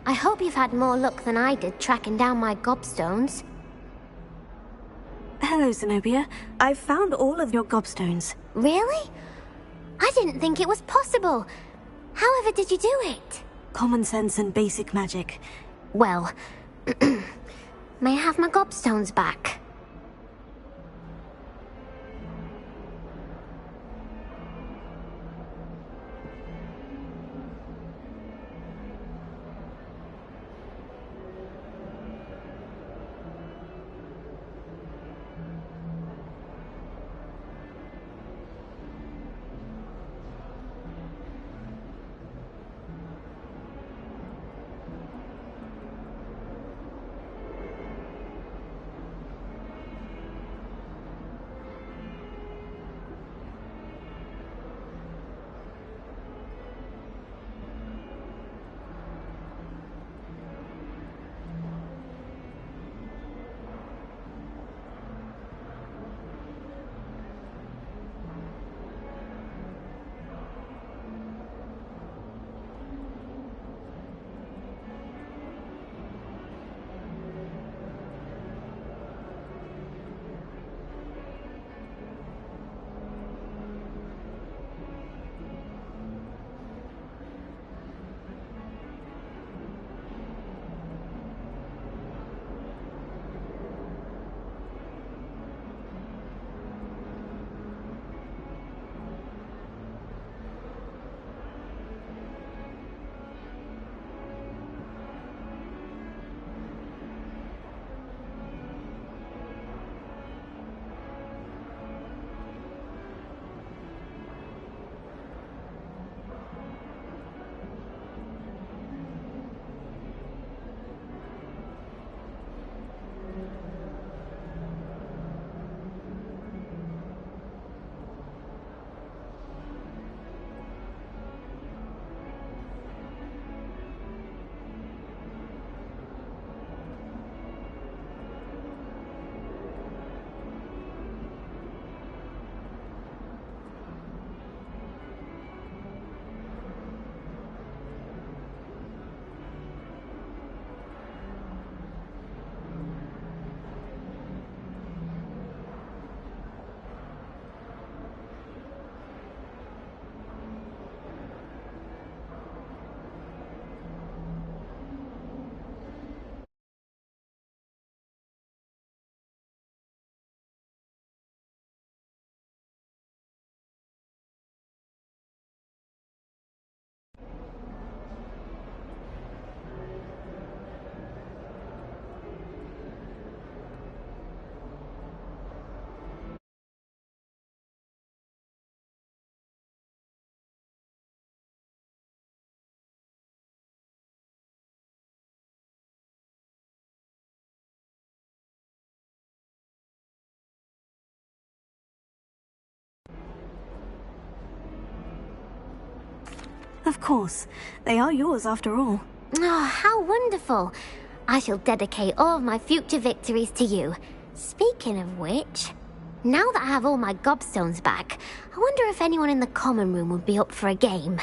D: I hope you've had more luck than I did tracking down my gobstones.
A: Hello, Zenobia. I've found all of your gobstones.
D: Really? I didn't think it was possible. However did you do it?
A: Common sense and basic magic.
D: Well, may I have my gobstones back?
A: Of course. They are yours after all.
D: Oh, how wonderful. I shall dedicate all of my future victories to you. Speaking of which, now that I have all my gobstones back, I wonder if anyone in the common room would be up for a game.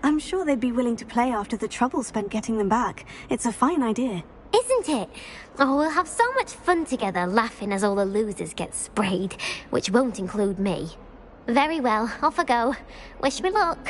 A: I'm I'm sure they'd be willing to play after the trouble spent getting them back. It's a fine idea.
D: Isn't it? Oh, we'll have so much fun together, laughing as all the losers get sprayed, which won't include me. Very well, off I go. Wish me luck.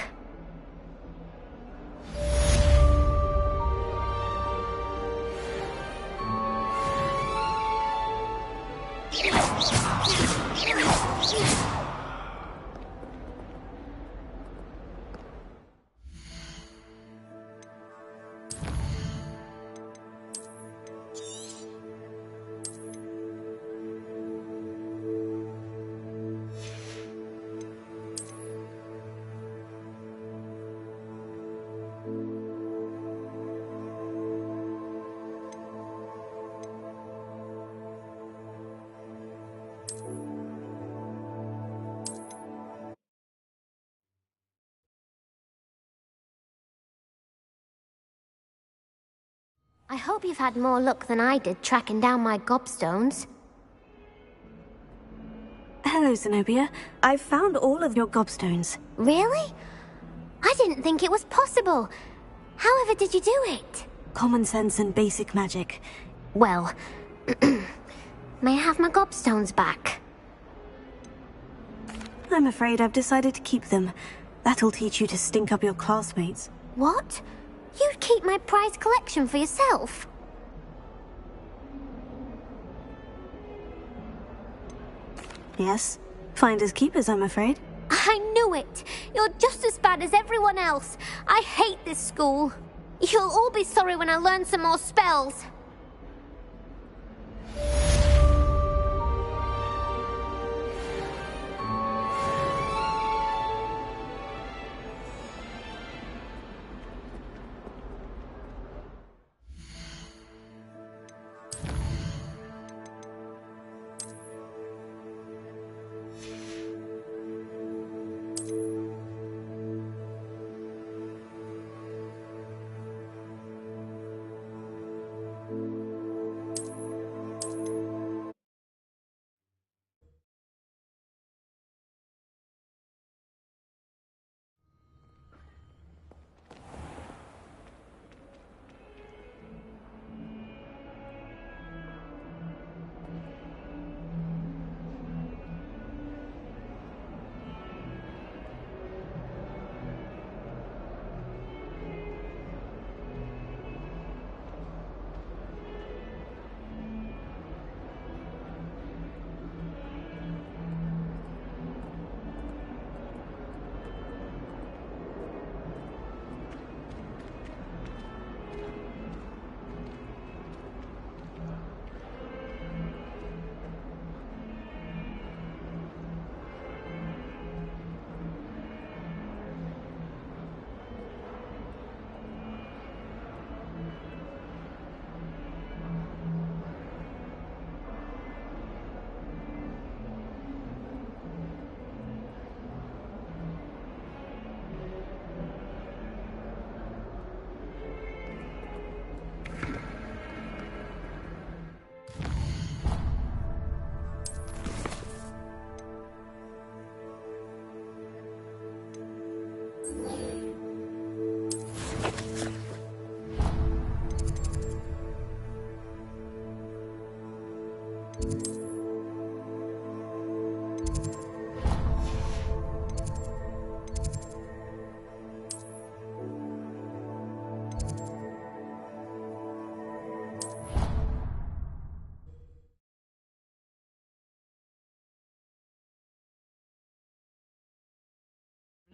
D: I hope you've had more luck than I did tracking down my gobstones.
A: Hello, Zenobia. I've found all of your gobstones.
D: Really? I didn't think it was possible. However did you do it?
A: Common sense and basic magic.
D: Well, may I have my gobstones back?
A: I'm afraid I've decided to keep them. That'll teach you to stink up your classmates.
D: What? You'd keep my prized collection for yourself?
A: Yes. Finders keepers, I'm afraid.
D: I knew it! You're just as bad as everyone else. I hate this school. You'll all be sorry when I learn some more spells.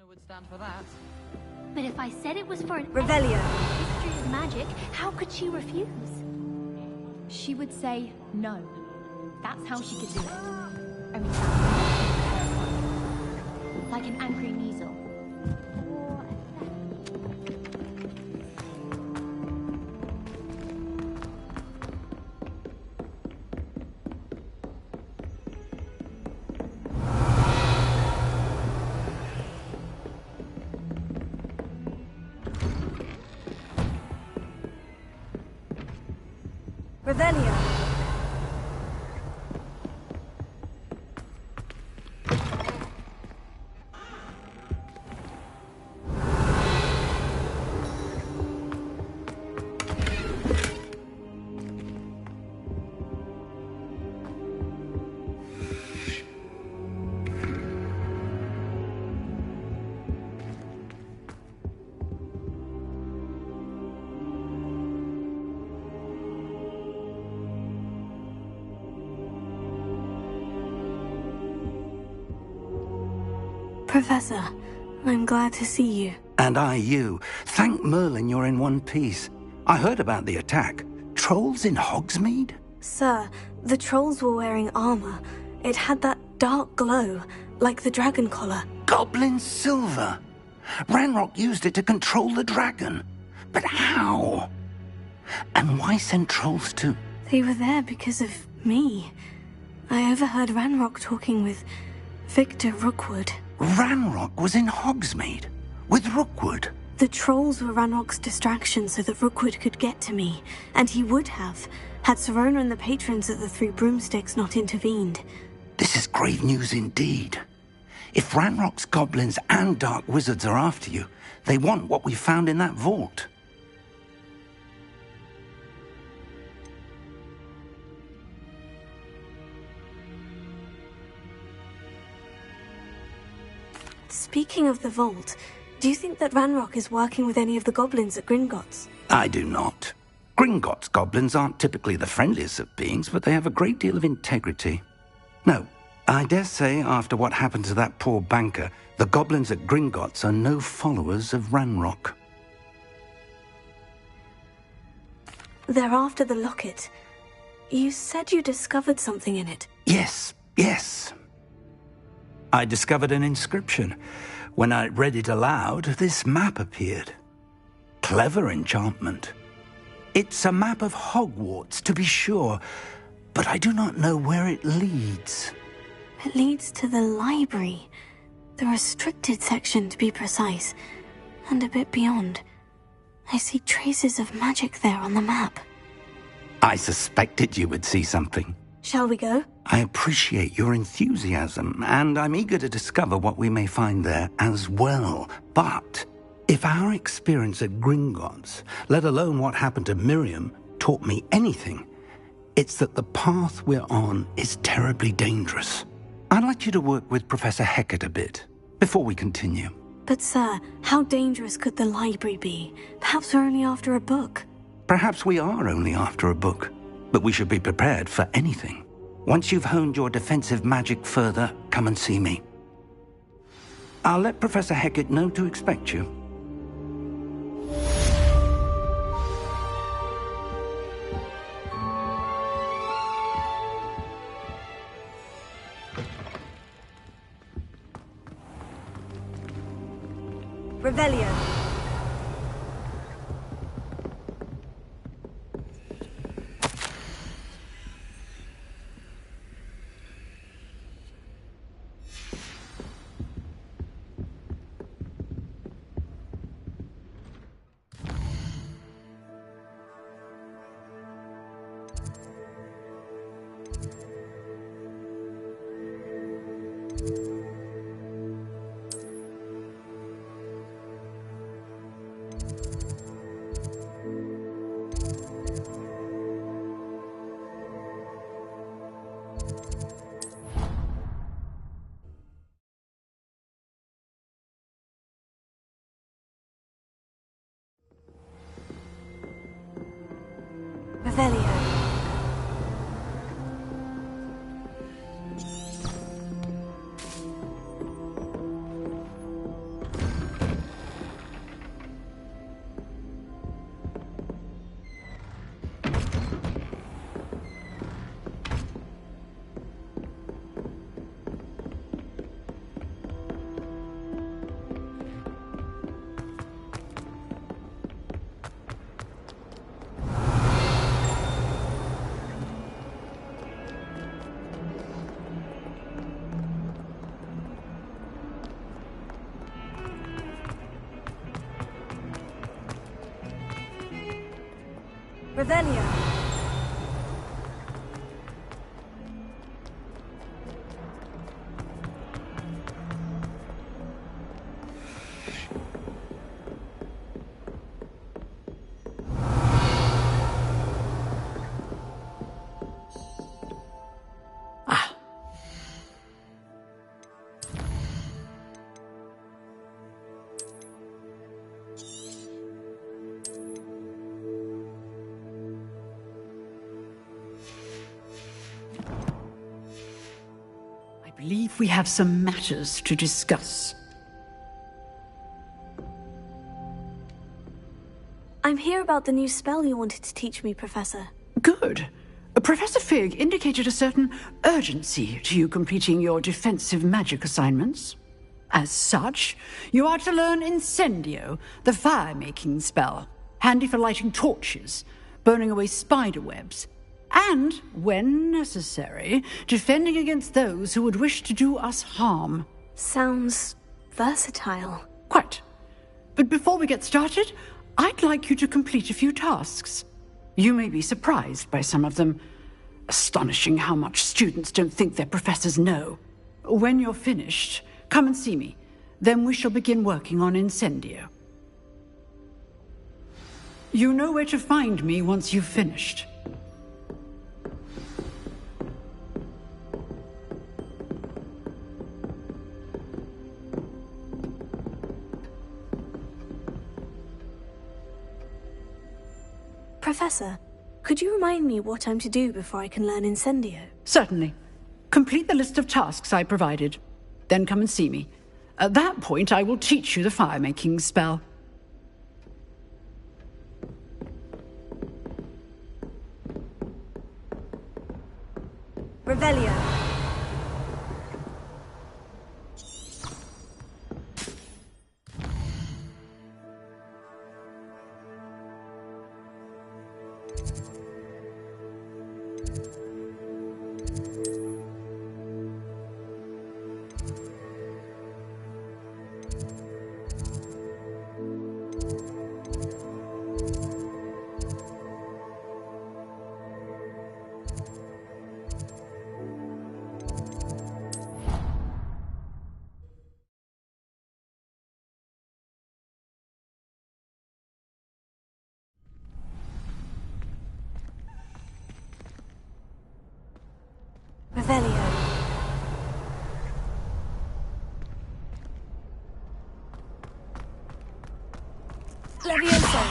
G: Would stand for that.
D: But if I said it was for an
A: Revelio.
Q: History of magic, how could she refuse? She would say no. That's how she could do it. Only like an angry measle.
A: Revelio. Professor, I'm glad to see you.
B: And I you. Thank Merlin you're in one piece. I heard about the attack. Trolls in Hogsmeade?
A: Sir, the trolls were wearing armor. It had that dark glow, like the dragon collar.
B: Goblin silver! Ranrock used it to control the dragon. But how? And why send trolls to...
A: They were there because of me. I overheard Ranrock talking with Victor Rookwood.
B: Ranrock was in Hogsmeade? With Rookwood?
A: The trolls were Ranrock's distraction so that Rookwood could get to me. And he would have, had Serona and the patrons at the Three Broomsticks not intervened.
B: This is grave news indeed. If Ranrock's goblins and dark wizards are after you, they want what we found in that vault.
A: Speaking of the vault, do you think that Ranrock is working with any of the goblins at Gringotts?
B: I do not. Gringotts goblins aren't typically the friendliest of beings, but they have a great deal of integrity. No, I dare say after what happened to that poor banker, the goblins at Gringotts are no followers of Ranrock.
A: They're after the locket. You said you discovered something in it.
B: Yes. I discovered an inscription. When I read it aloud, this map appeared. Clever enchantment. It's a map of Hogwarts, to be sure, but I do not know where it leads.
A: It leads to the library. The restricted section, to be precise. And a bit beyond. I see traces of magic there on the map.
B: I suspected you would see something.
A: Shall we go?
B: I appreciate your enthusiasm, and I'm eager to discover what we may find there as well. But if our experience at Gringotts, let alone what happened to Miriam, taught me anything, it's that the path we're on is terribly dangerous. I'd like you to work with Professor Hecat a bit, before we continue.
A: But sir, how dangerous could the library be? Perhaps we're only after a book.
B: Perhaps we are only after a book, but we should be prepared for anything. Once you've honed your defensive magic further, come and see me. I'll let Professor Hecat know to expect you.
I: Revelio. Revelio. Revelio.
K: I believe we have some matters to discuss.
A: I'm here about the new spell you wanted to teach me, Professor.
K: Good. Professor Fig indicated a certain urgency to you completing your defensive magic assignments. As such, you are to learn Incendio, the fire-making spell, handy for lighting torches, burning away spider webs, and, when necessary, defending against those who would wish to do us harm.
A: Sounds versatile.
K: Quite. But before we get started, I'd like you to complete a few tasks. You may be surprised by some of them. Astonishing how much students don't think their professors know. When you're finished, come and see me. Then we shall begin working on Incendio. You know where to find me once you've finished.
A: Professor, could you remind me what I'm to do before I can learn Incendio?
K: Certainly. Complete the list of tasks I provided. Then come and see me. At that point, I will teach you the fire-making spell.
S: Revelio. Revelio. Levioso.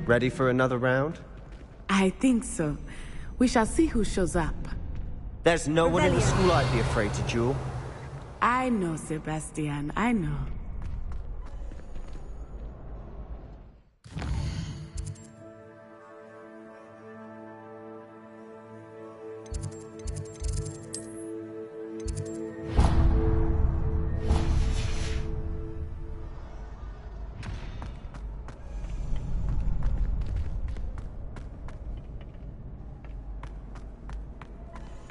P: Ready for another round?
L: I think so. We shall see who shows up.
P: There's no one in the school I'd be afraid to duel.
L: I know, Sebastian, I know.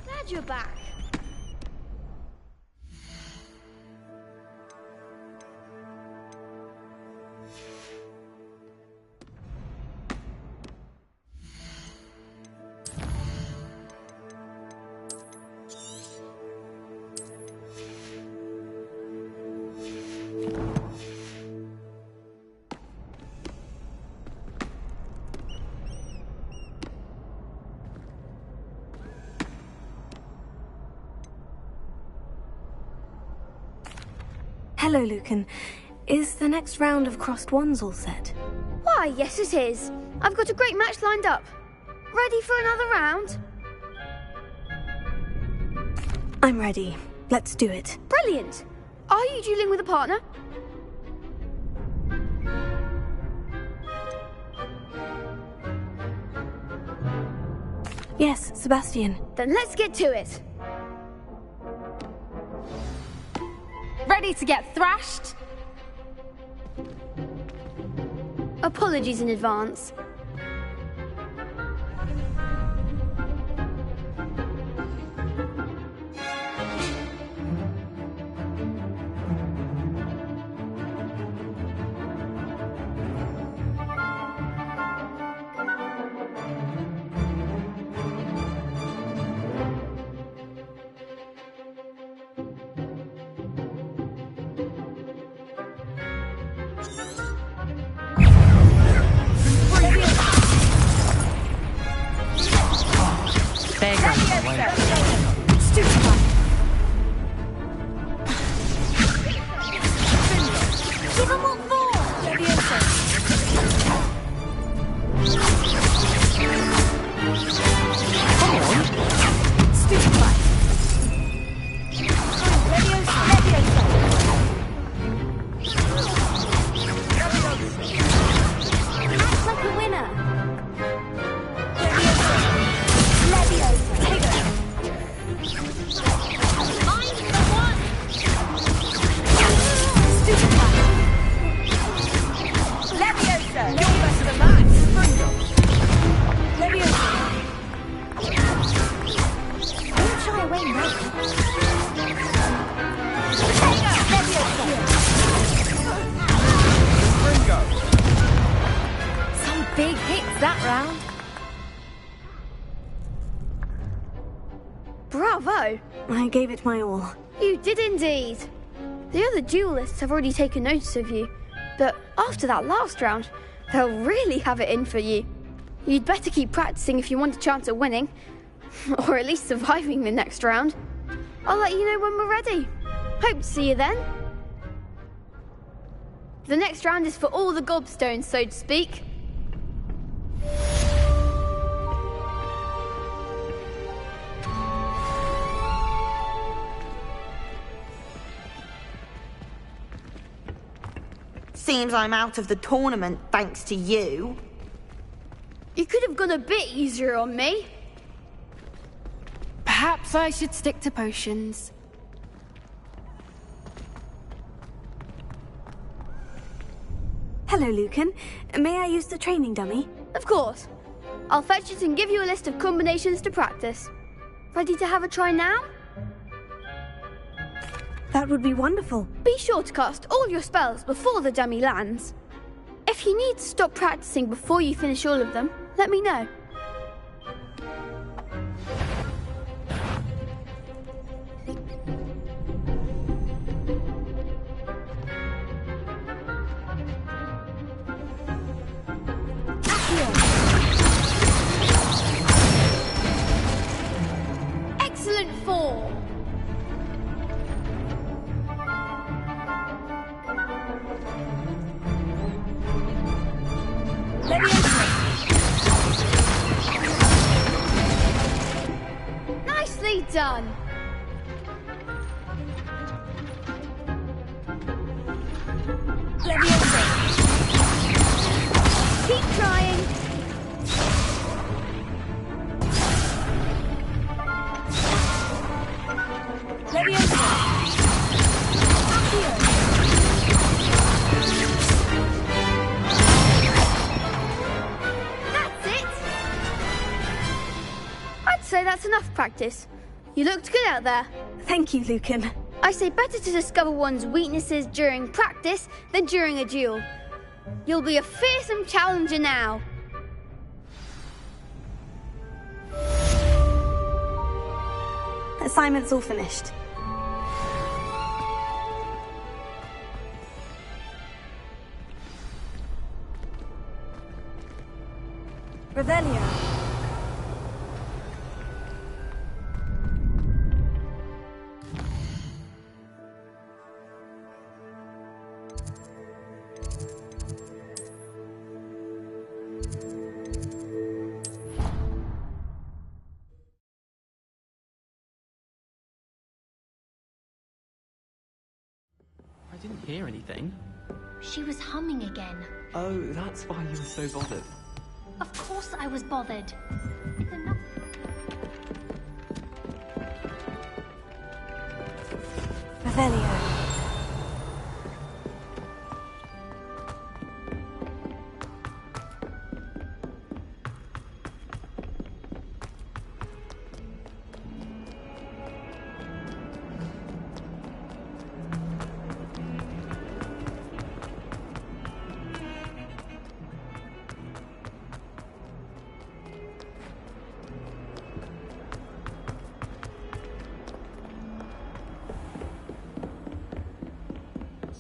D: Glad you're back.
A: Hello, Lucan. Is the next round of crossed wands all set?
V: Why, yes it is. I've got a great match lined up. Ready for another round?
A: I'm ready. Let's do it.
V: Brilliant. Are you dueling with a partner?
A: Yes, Sebastian.
V: Then let's get to it.
Q: Ready to get thrashed?
V: Apologies in advance. Big hits that round. Bravo!
A: I gave it my all.
V: You did indeed. The other duelists have already taken notice of you, but after that last round, they'll really have it in for you. You'd better keep practicing if you want a chance at winning, or at least surviving the next round. I'll let you know when we're ready. Hope to see you then. The next round is for all the gobstones, so to speak.
J: Seems I'm out of the tournament thanks to you.
V: You could have gone a bit easier on me.
Q: Perhaps I should stick to potions.
A: Hello, Lucan. May I use the training dummy?
V: Of course. I'll fetch it and give you a list of combinations to practice. Ready to have a try now?
A: That would be wonderful.
V: Be sure to cast all your spells before the dummy lands. If you need to stop practicing before you finish all of them, let me know. Excellent form! Nicely done! Keep trying! That's it! I'd say that's enough practice. You looked good out there.
A: Thank you, Lucan.
V: I say better to discover one's weaknesses during practice than during a duel. You'll be a fearsome challenger now.
A: Assignment's all finished. Revelio.
G: I didn't hear anything.
D: She was humming again.
G: Oh, that's why you were so bothered.
D: Of course I was bothered.
A: Revelio.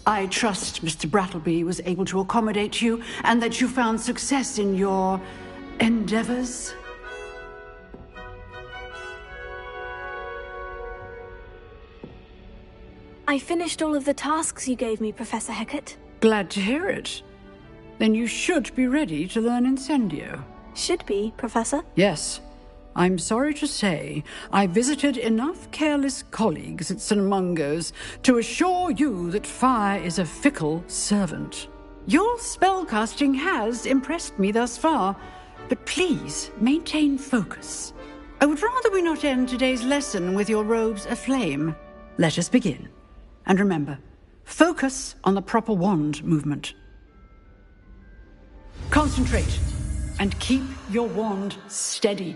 K: I trust Mr. Brattleby was able to accommodate you and that you found success in your endeavors.
A: I finished all of the tasks you gave me, Professor Hecat.
K: Glad to hear it. Then you should be ready to learn Incendio.
A: Should be, Professor?
K: Yes. I'm sorry to say, I visited enough careless colleagues at St. Mungo's to assure you that fire is a fickle servant. Your spellcasting has impressed me thus far, but please maintain focus. I would rather we not end today's lesson with your robes aflame. Let us begin. And remember, focus on the proper wand movement. Concentrate and keep your wand steady.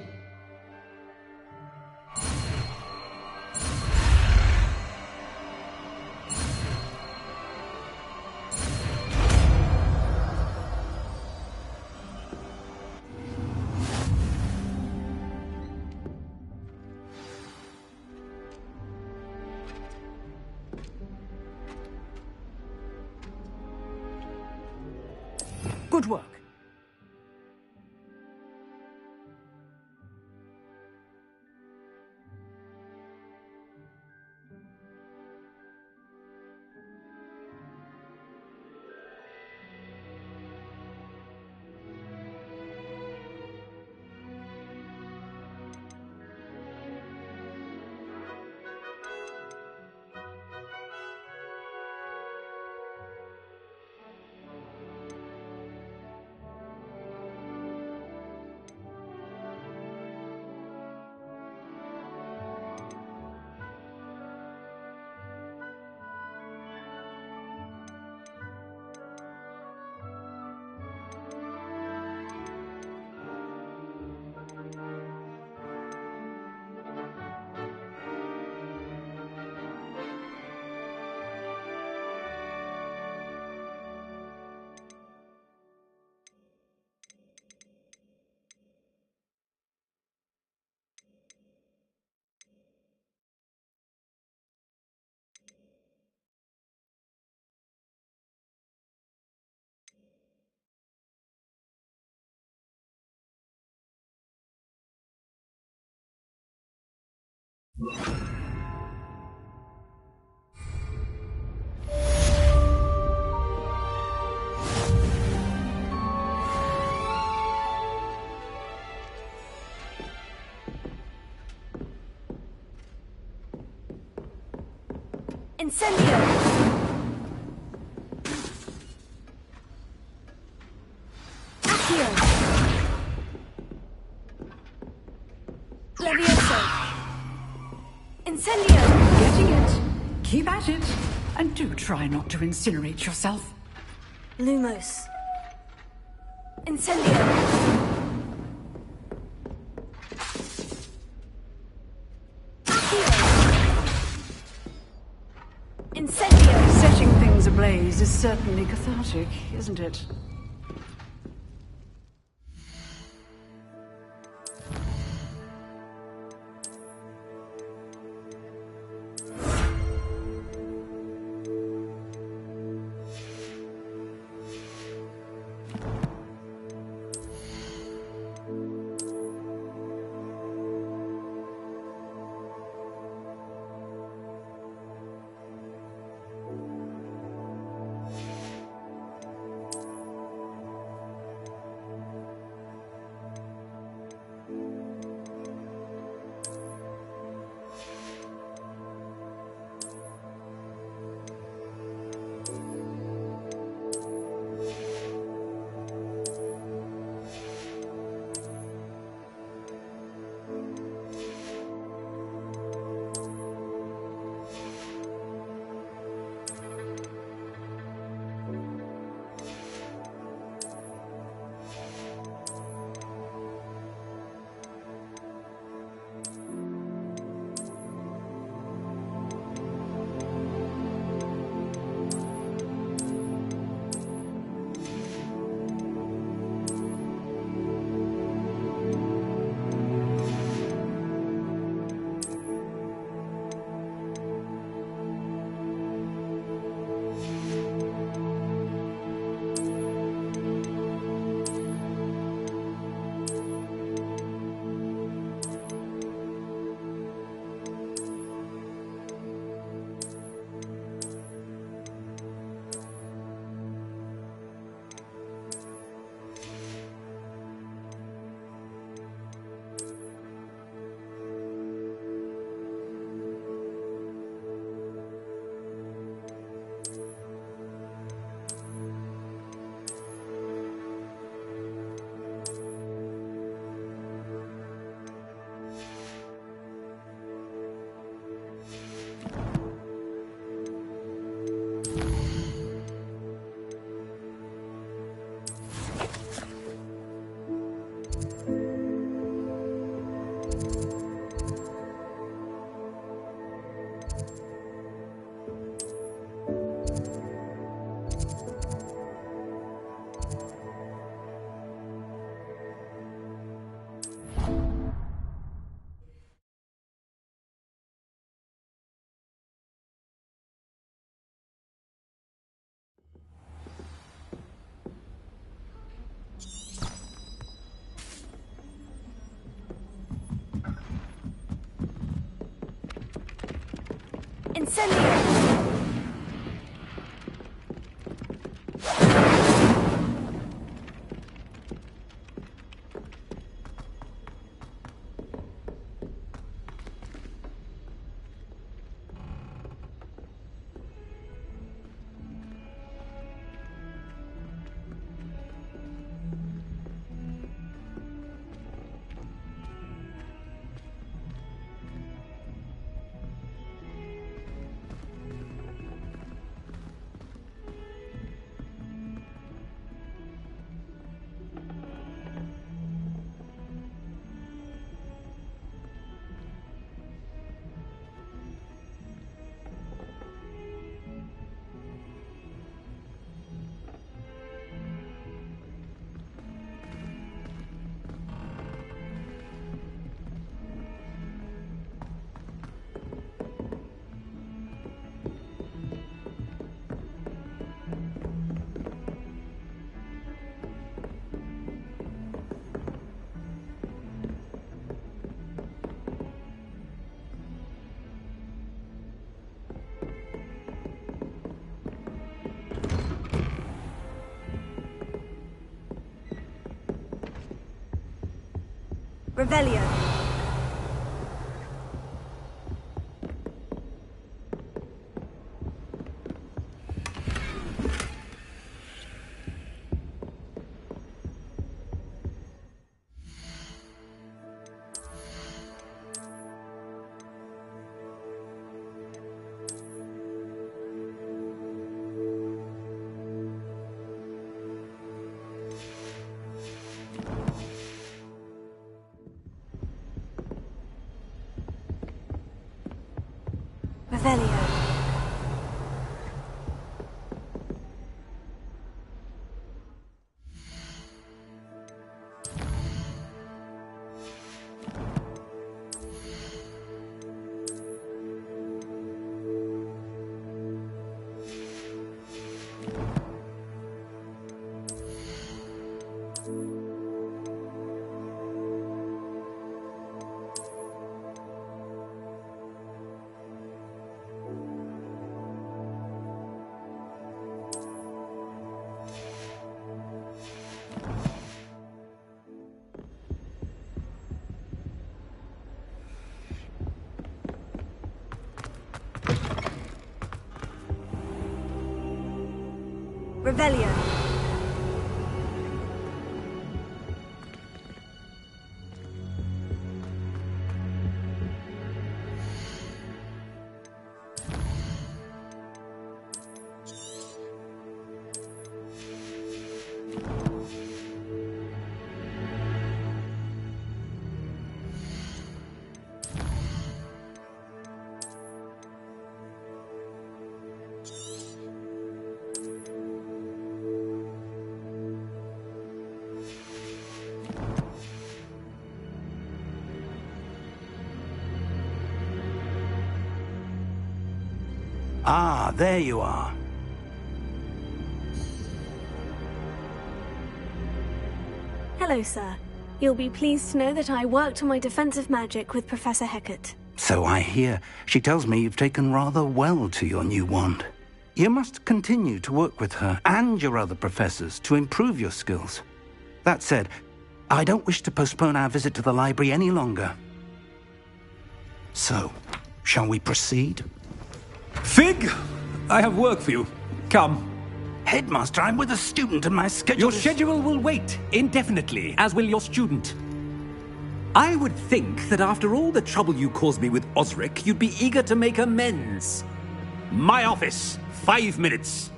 K: Good work.
S: Incendio! Accio! Levioso! Incendio!
K: Getting it. Keep at it. And do try not to incinerate yourself.
S: Lumos. Incendio! Incendio!
K: Setting things ablaze is certainly cathartic, isn't it?
S: Incendio! Revelio. Revelio. Revelio.
B: Ah, there you are.
A: Hello, sir. You'll be pleased to know that I worked on my defensive magic with Professor Hecat.
B: So I hear. She tells me you've taken rather well to your new wand. You must continue to work with her and your other professors to improve your skills. That said, I don't wish to postpone our visit to the library any longer. So, shall we proceed?
C: Fig! I have work for you. Come.
B: Headmaster, I'm with a student and my schedule
C: Your schedule will wait indefinitely, as will your student. I would think that after all the trouble you caused me with Osric, you'd be eager to make amends. My office, 5 minutes.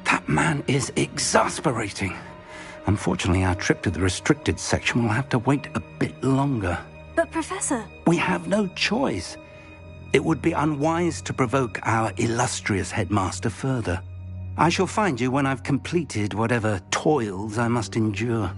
B: That man is exasperating. Unfortunately, our trip to the restricted section will have to wait a bit longer.
A: But, Professor...
B: We have no choice. It would be unwise to provoke our illustrious headmaster further. I shall find you when I've completed whatever toils I must endure.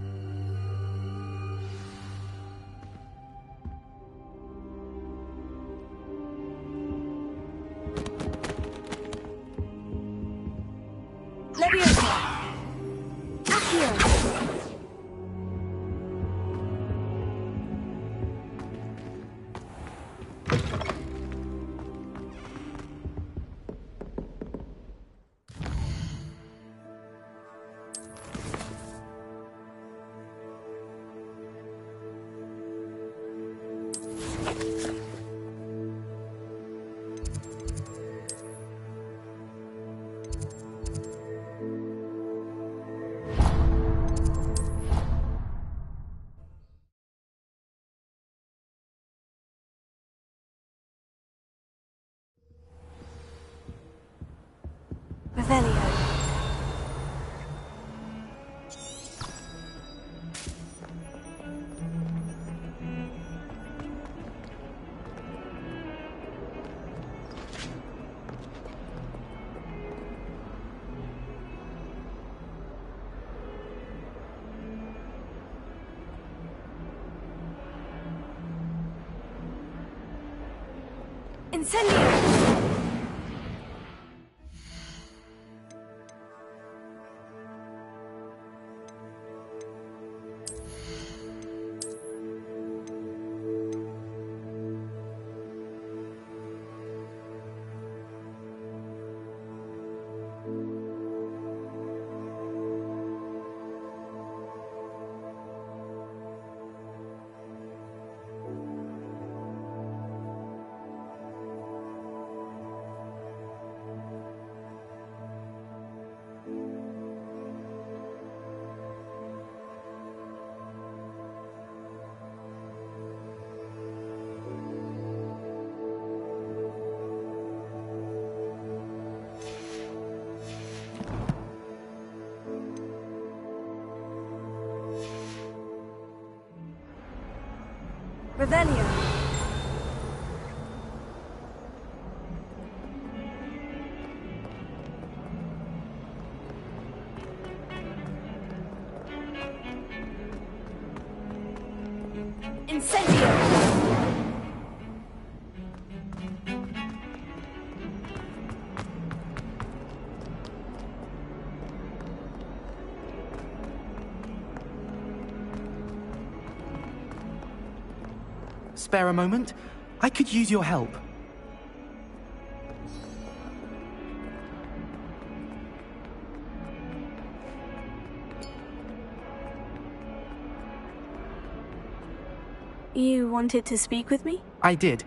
A: Incendio! Revelio. Incendio.
H: Spare a moment? I could use your help.
A: You wanted to speak with me?
H: I did.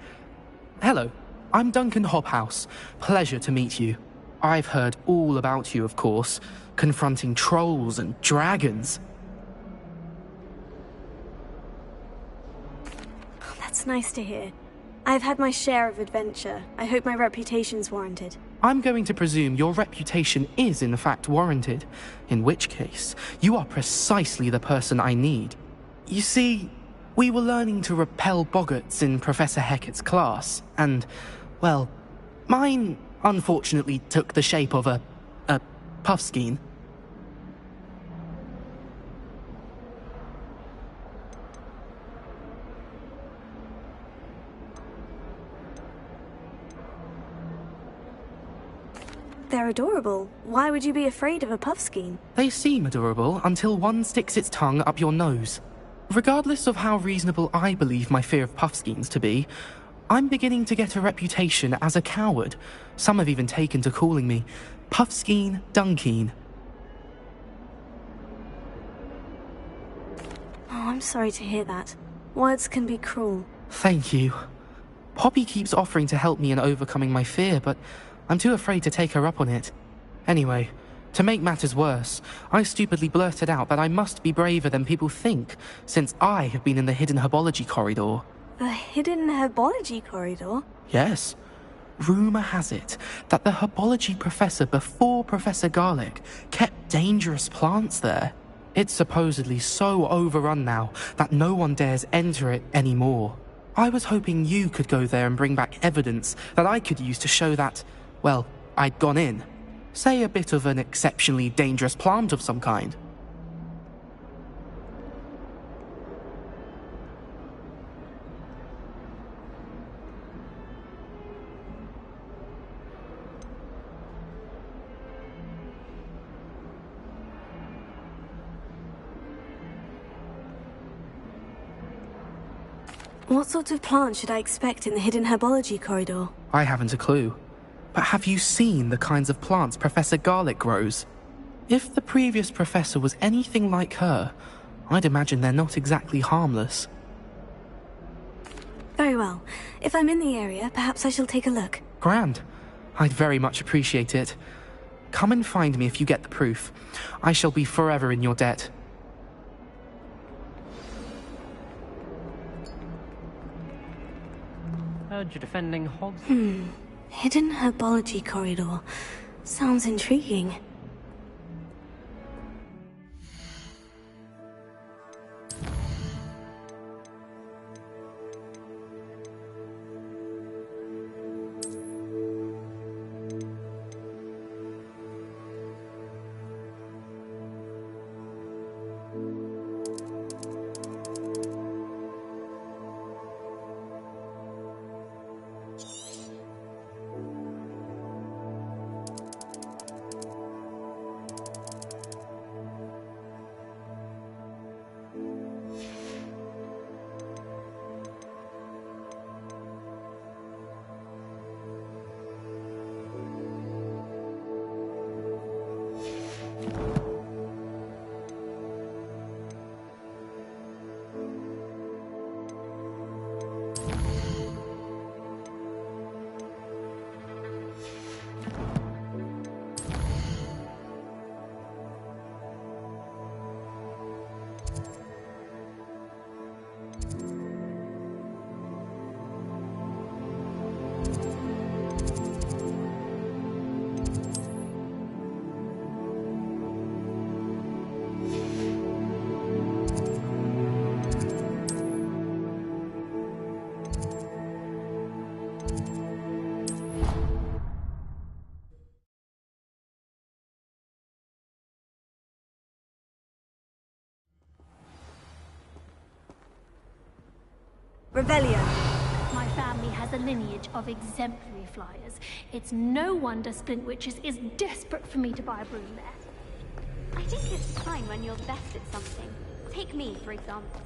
H: Hello, I'm Duncan Hobhouse. Pleasure to meet you. I've heard all about you, of course, confronting trolls and dragons.
A: That's nice to hear. I've had my share of adventure. I hope my reputation's warranted.
H: I'm going to presume your reputation is in fact warranted, in which case, you are precisely the person I need. You see, we were learning to repel boggarts in Professor Hecat's class, and, well, mine unfortunately took the shape of a puffskein.
A: They're adorable. Why would you be afraid of a puffskein?
H: They seem adorable until one sticks its tongue up your nose. Regardless of how reasonable I believe my fear of puffskeins to be, I'm beginning to get a reputation as a coward. Some have even taken to calling me Puffskein Dunkeen.
A: Oh, I'm sorry to hear that. Words can be cruel.
H: Thank you. Poppy keeps offering to help me in overcoming my fear, but I'm too afraid to take her up on it. Anyway, to make matters worse, I stupidly blurted out that I must be braver than people think, since I have been in the hidden herbology corridor.
A: The hidden herbology corridor?
H: Yes. Rumour has it that the herbology professor before Professor Garlic kept dangerous plants there. It's supposedly so overrun now that no one dares enter it anymore. I was hoping you could go there and bring back evidence that I could use to show that, well, I'd gone in. Say a bit of an exceptionally dangerous plant of some kind.
A: What sort of plant should I expect in the hidden herbology corridor?
H: I haven't a clue. But have you seen the kinds of plants Professor Garlic grows? If the previous professor was anything like her, I'd imagine they're not exactly harmless.
A: Very well. If I'm in the area, perhaps I shall take a look.
H: Grand. I'd very much appreciate it. Come and find me if you get the proof. I shall be forever in your debt.
G: Heard you're defending hogs.
A: Hidden herbology corridor. Sounds intriguing.
I: Revelio.
D: My family has a lineage of exemplary flyers. It's no wonder Splintwitches is desperate for me to buy a broom there.
Q: I think it's fine when you're the best at something. Take me, for example.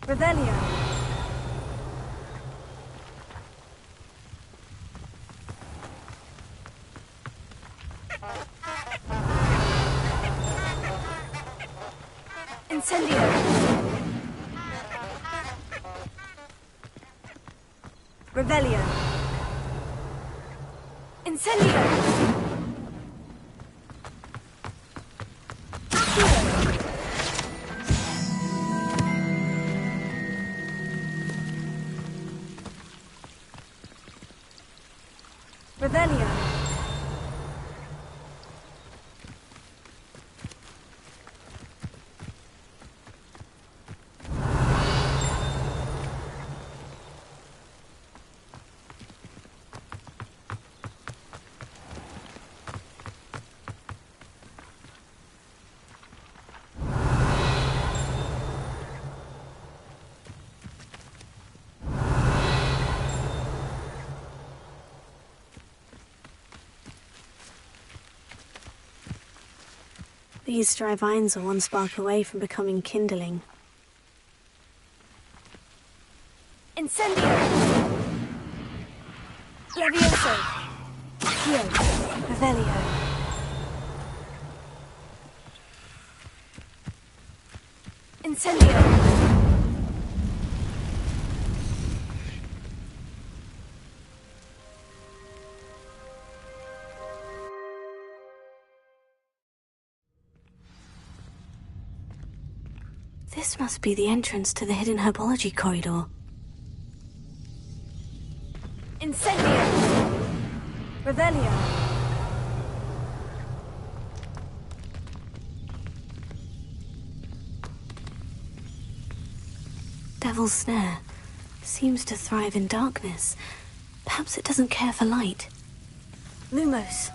S: Revelio. Incendio. Revelio. Incendio. Revelio.
A: These dry vines are one spark away from becoming kindling.
S: Incendio! Levioso! Accio! Revelio! Incendio!
A: This must be the entrance to the hidden herbology corridor.
S: Incendio! Revelio!
A: Devil's Snare seems to thrive in darkness. Perhaps it doesn't care for light.
S: Lumos!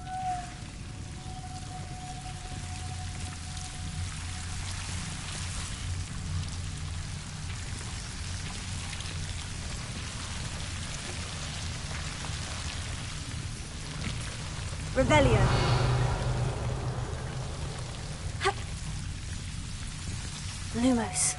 S: Revelio.
A: Lumos.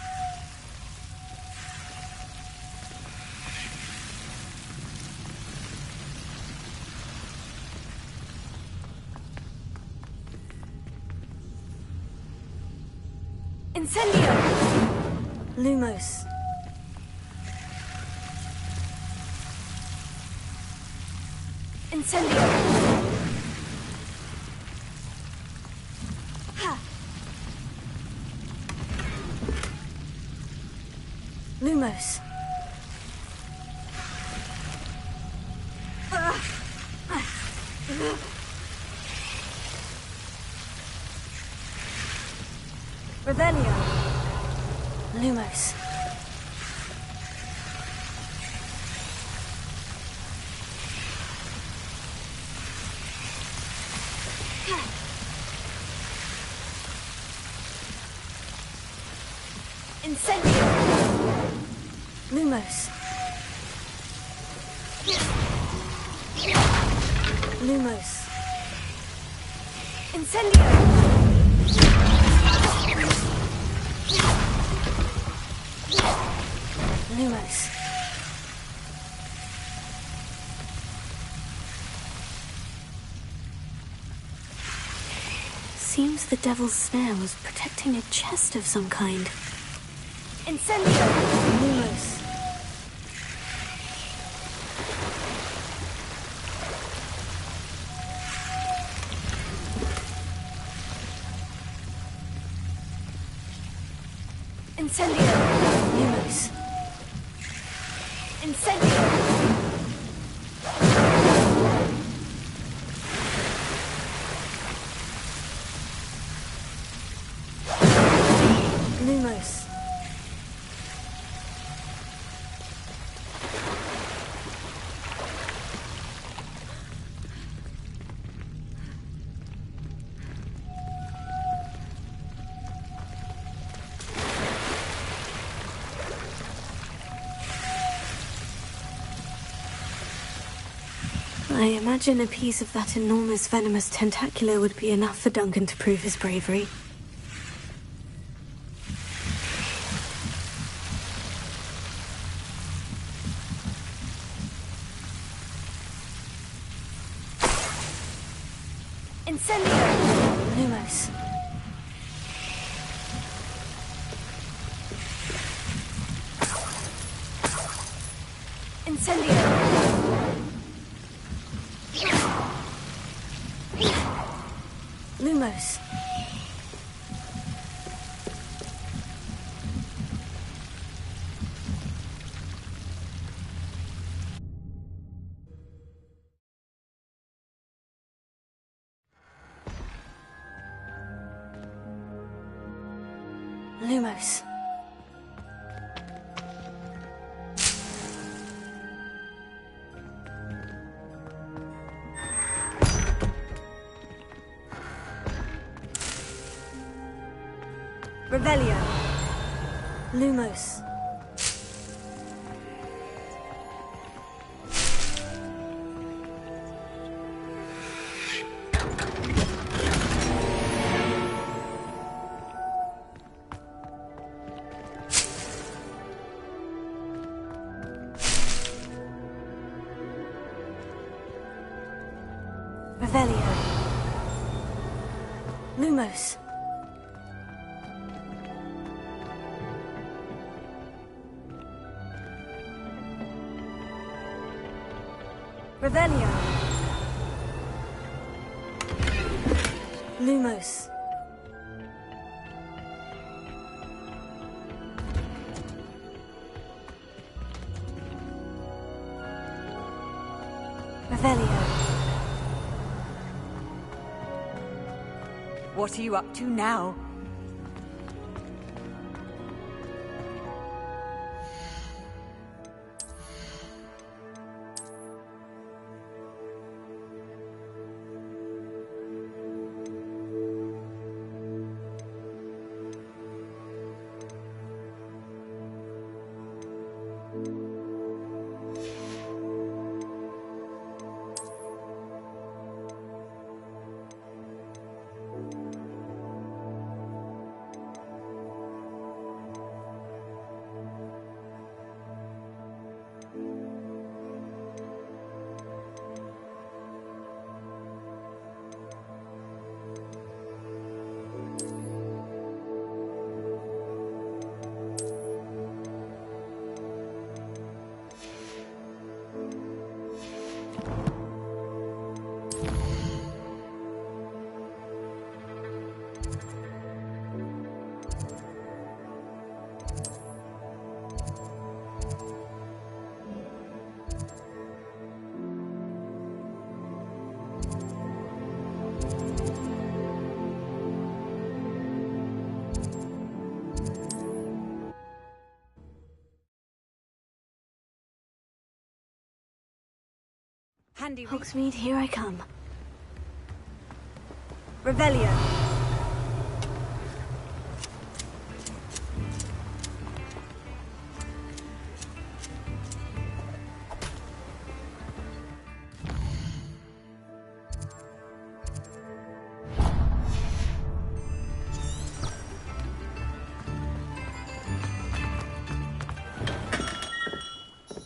S: Incendio. Lumos. Incendio. Lumos. Revelio.
A: Lumos.
S: Incendio. Lumos.
A: Lumos.
S: Incendio.
A: Lumos. Seems the Devil's Snare was protecting a chest of some kind.
S: Incendio.
A: Lumos.
S: Incendio.
A: Lumos.
S: Incendio.
A: Lumos. I imagine a piece of that enormous venomous tentacular would be enough for Duncan to prove his bravery. Incendio! Lumos. Incendio! Lumos. Lumos. Revelio. Lumos. Revelio. Lumos. Revelio. Lumos. Revelio.
R: What are you up to now?
A: Hogsmeade, here I come.
R: Revelio.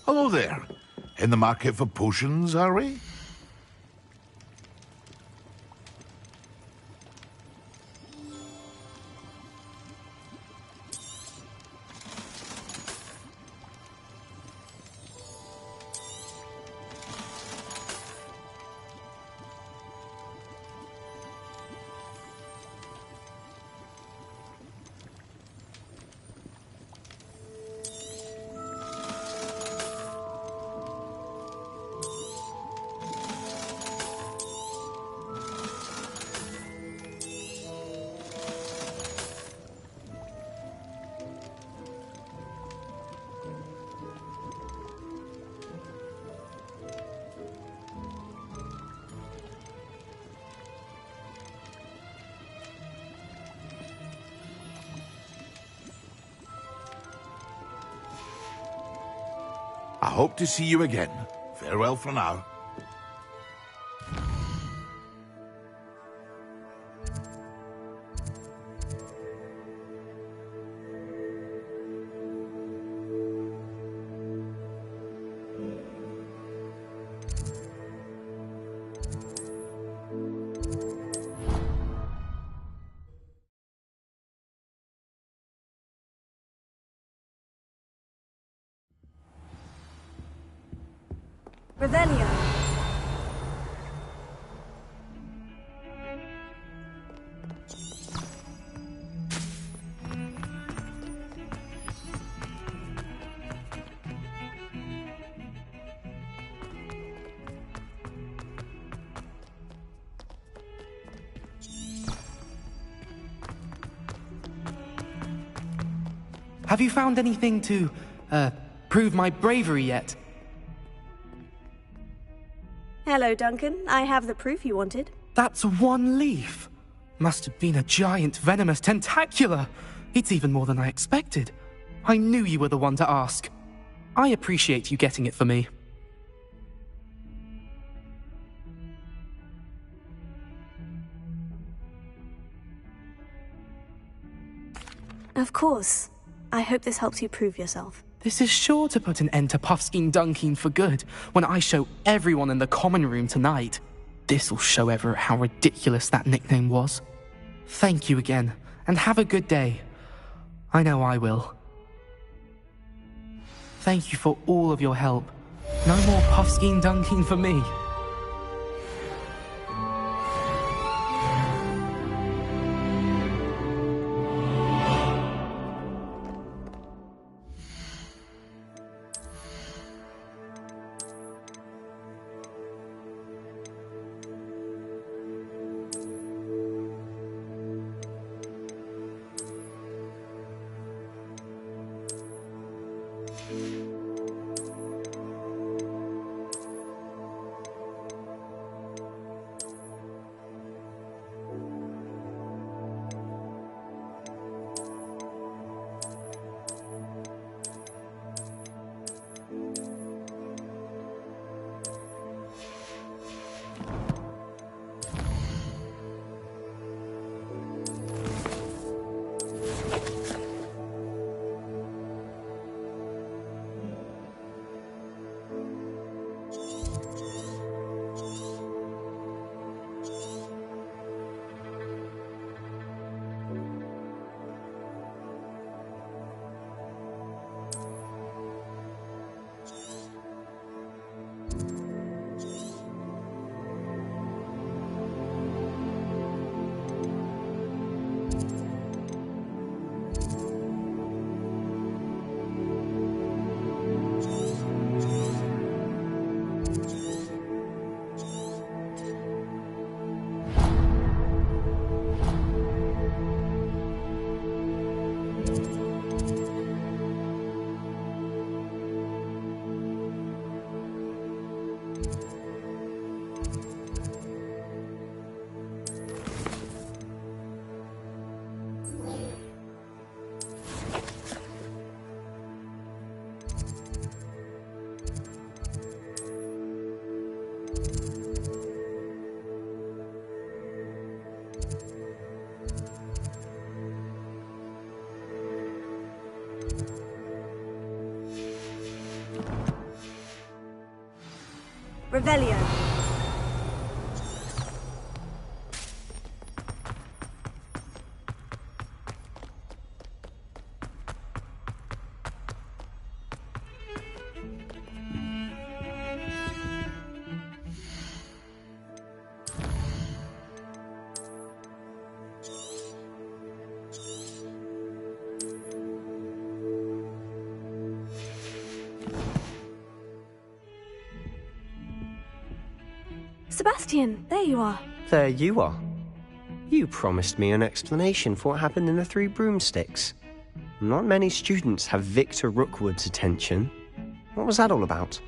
M: Hello there. In the market for potions, are we? I hope to see you again. Farewell for now.
I: Revelio.
H: Have you found anything to, prove my bravery yet?
I: Hello, Duncan. I have the proof you wanted.
H: That's one leaf. Must have been a giant venomous tentacula. It's even more than I expected. I knew you were the one to ask. I appreciate you getting it for me.
I: Of course. I hope this helps you prove yourself.
H: This is sure to put an end to Puffskein Dunkeen for good when I show everyone in the common room tonight. This'll show Everett how ridiculous that nickname was. Thank you again, and have a good day. I know I will. Thank you for all of your help. No more Puffskein Dunkeen for me.
I: Revelio. Sebastian, there you are.
P: There you are. You promised me an explanation for what happened in the Three Broomsticks. Not many students have Victor Rookwood's attention. What was that all about?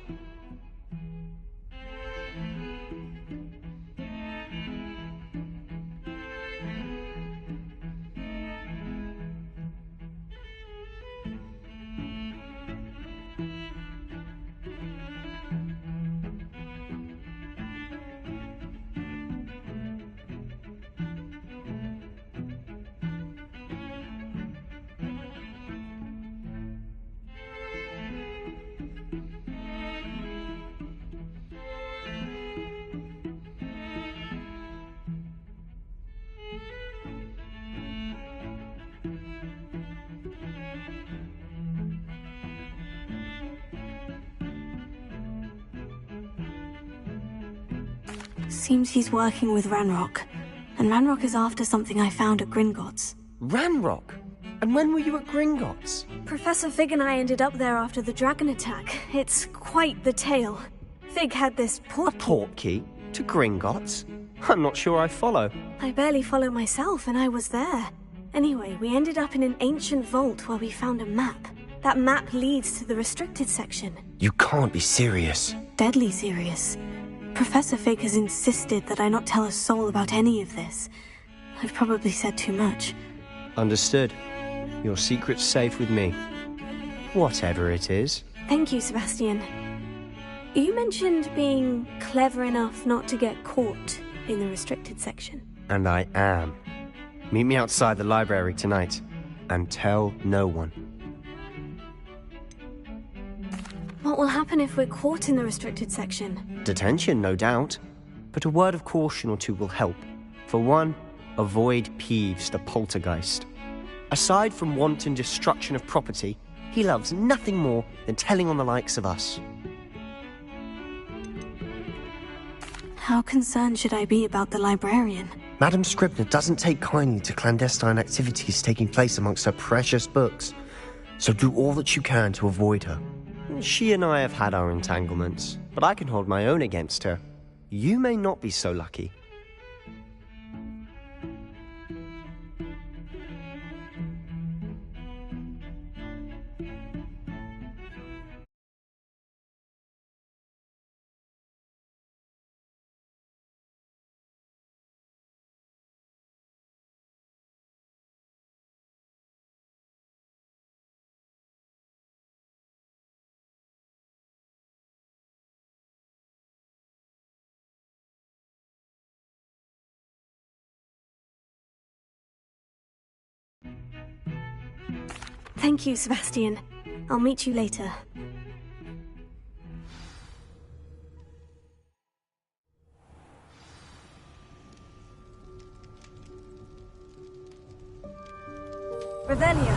A: Seems he's working with Ranrock. And Ranrock is after something I found at Gringotts.
P: Ranrock? And when were you at Gringotts?
O: Professor Fig and I ended up there after the dragon attack. It's quite the tale. Fig had this portkey.
P: A portkey? To Gringotts? I'm not sure I follow.
O: I barely follow myself, and I was there. Anyway, we ended up in an ancient vault where we found a map. That map leads to the restricted section.
P: You can't be serious.
A: Deadly serious. Professor Fig has insisted that I not tell a soul about any of this. I've probably said too much.
P: Understood. Your secret's safe with me. Whatever it is.
O: Thank you, Sebastian. You mentioned being clever enough not to get caught in the restricted section.
P: And I am. Meet me outside the library tonight. And tell no one.
O: What will happen if we're caught in the restricted section?
P: Detention, no doubt. But a word of caution or two will help. For one, avoid Peeves, the poltergeist. Aside from wanton destruction of property, he loves nothing more than telling on the likes of us.
A: How concerned should I be about the librarian?
P: Madame Scribner doesn't take kindly to clandestine activities taking place amongst her precious books, so do all that you can to avoid her. She and I have had our entanglements, but I can hold my own against her. You may not be so lucky.
O: Thank you, Sebastian. I'll meet you later. Revelio.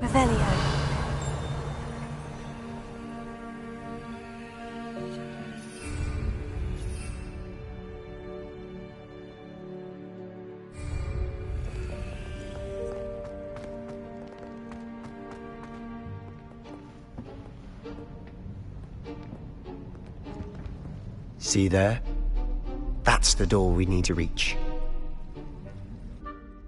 O: Revelio.
P: See there? That's the door we need to reach.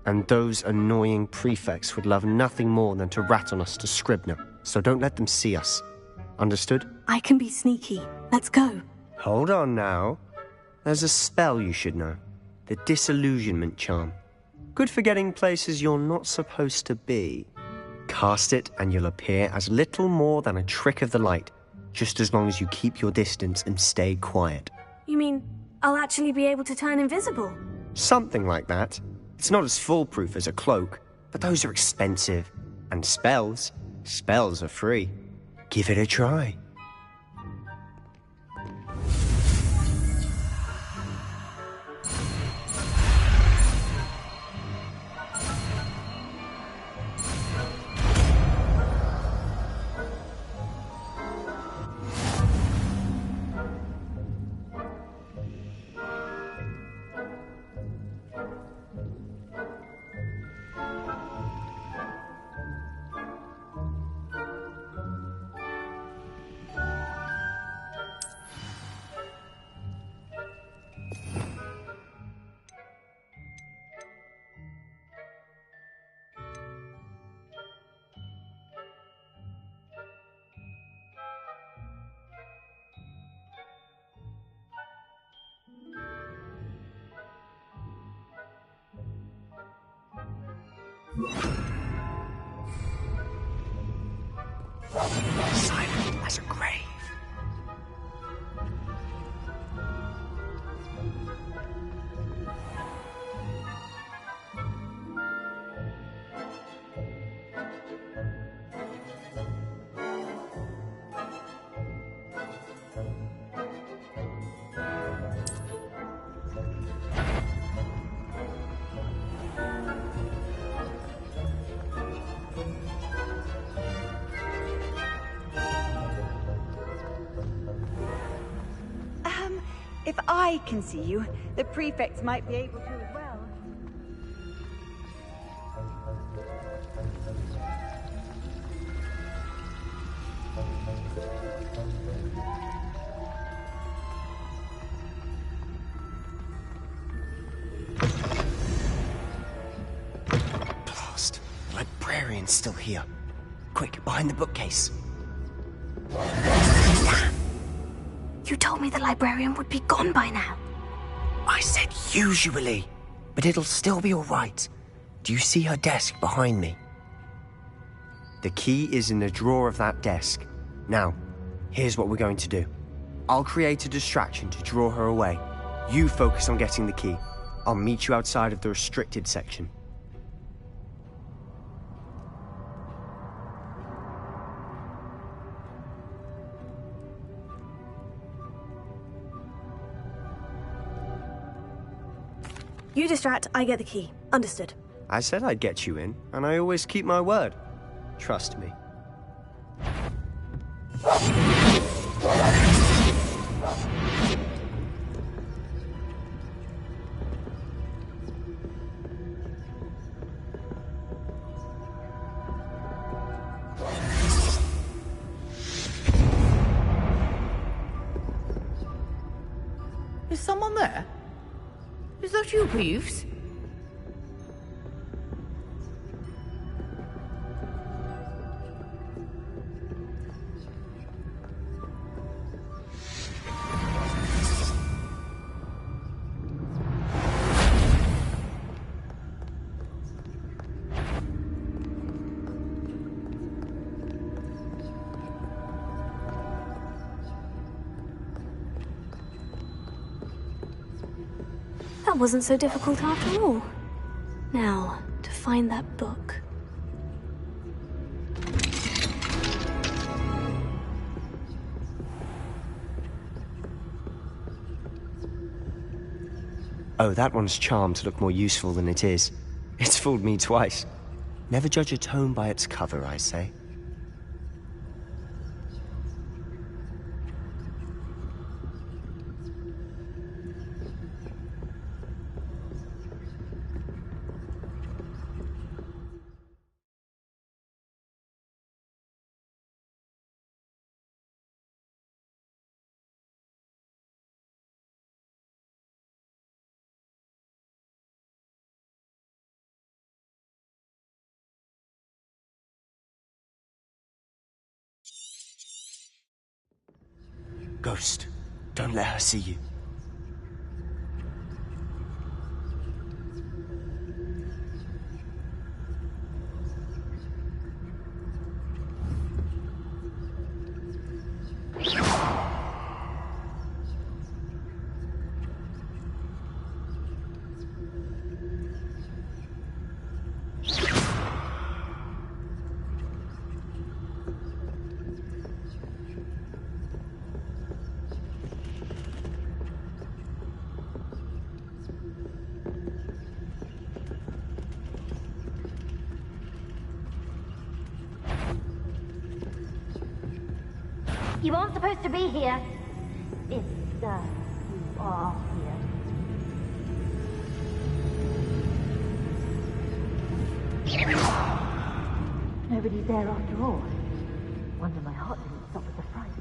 P: And those annoying prefects would love nothing more than to rat on us to Scribner, so don't let them see us. Understood?
A: I can be sneaky. Let's go.
P: Hold on now. There's a spell you should know. The Disillusionment Charm. Good for getting places you're not supposed to be. Cast it and you'll appear as little more than a trick of the light, just as long as you keep your distance and stay quiet.
O: You mean I'll actually be able to turn invisible?
P: Something like that. It's not as foolproof as a cloak, but those are expensive. And spells are free. Give it a try.
F: Silent as a grave.
I: If I can see you, the prefects might be able to as well.
F: Blast. The librarian's still here. Quick, behind the bookcase.
A: You told me the librarian would be gone by now.
F: I said usually, but it'll still be all right. Do you see her desk behind me?
P: The key is in the drawer of that desk. Now, here's what we're going to do. I'll create a distraction to draw her away. You focus on getting the key. I'll meet you outside of the restricted section.
O: You distract, I get the key. Understood.
P: I said I'd get you in, and I always keep my word. Trust me.
K: Is someone there? Is that you, Peeves?
O: That wasn't so difficult after all. Now, to find that book.
P: Oh, that one's charmed to look more useful than it is. It's fooled me twice. Never judge a tome by its cover, I say.
F: Ghost, don't let her see you.
T: You aren't supposed to be here. If, you are here. Nobody's there after all. Wonder my heart didn't stop at the front.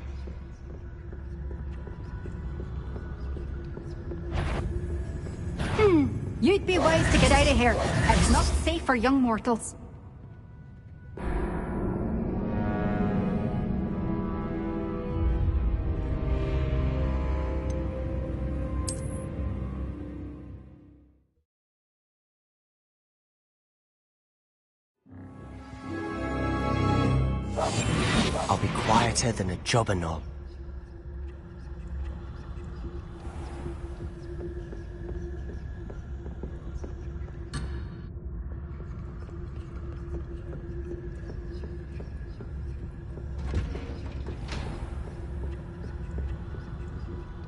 W: You'd be wise to get out of here. It's not safe for young mortals.
F: quieter than a jobber knob.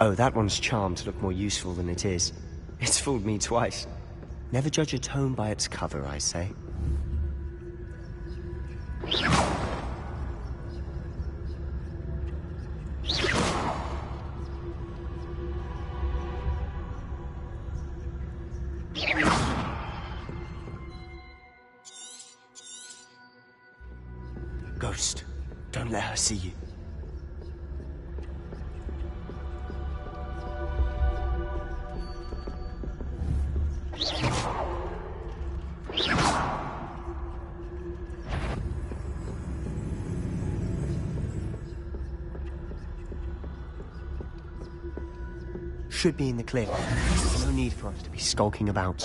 F: Oh, that one's charmed to look more useful than it is. It's fooled me twice. Never judge a tome by its cover, I say. Ghost, don't let her see you. Should be in the clear. No need for us to be skulking about.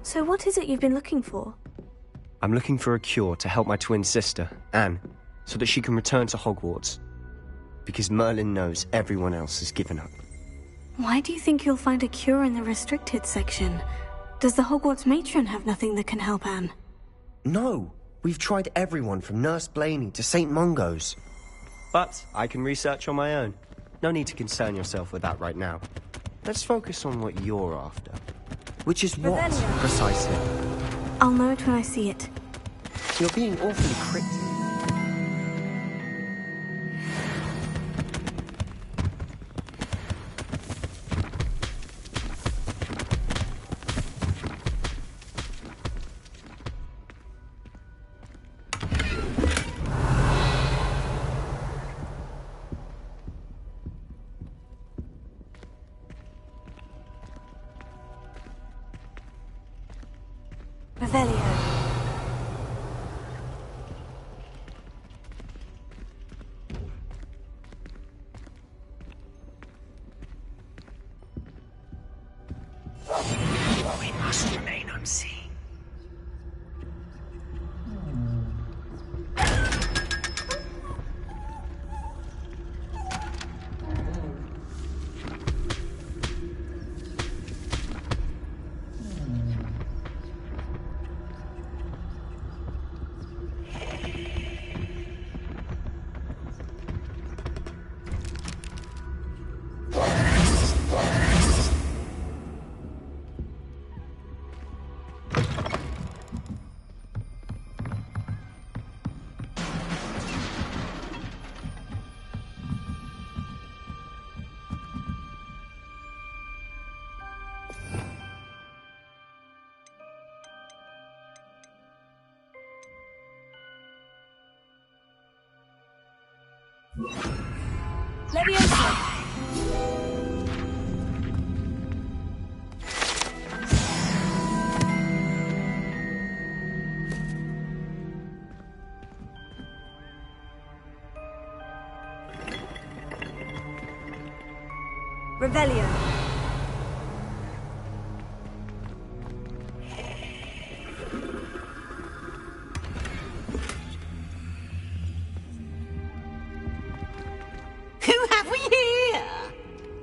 O: So what is it you've been looking for?
P: I'm looking for a cure to help my twin sister, Anne, so that she can return to Hogwarts. Because Merlin knows everyone else has given up.
O: Why do you think you'll find a cure in the restricted section? Does the Hogwarts matron have nothing that can help Anne?
P: No! We've tried everyone from Nurse Blaney to St. Mungo's. But I can research on my own. No need to concern yourself with that right now. Let's focus on what you're after. Which is what, precisely?
O: I'll know it when I see it.
P: You're being awfully cryptic.
O: Revelio.
F: We must remain unseen.
I: Leviosa! Revelio.
E: Who have we here?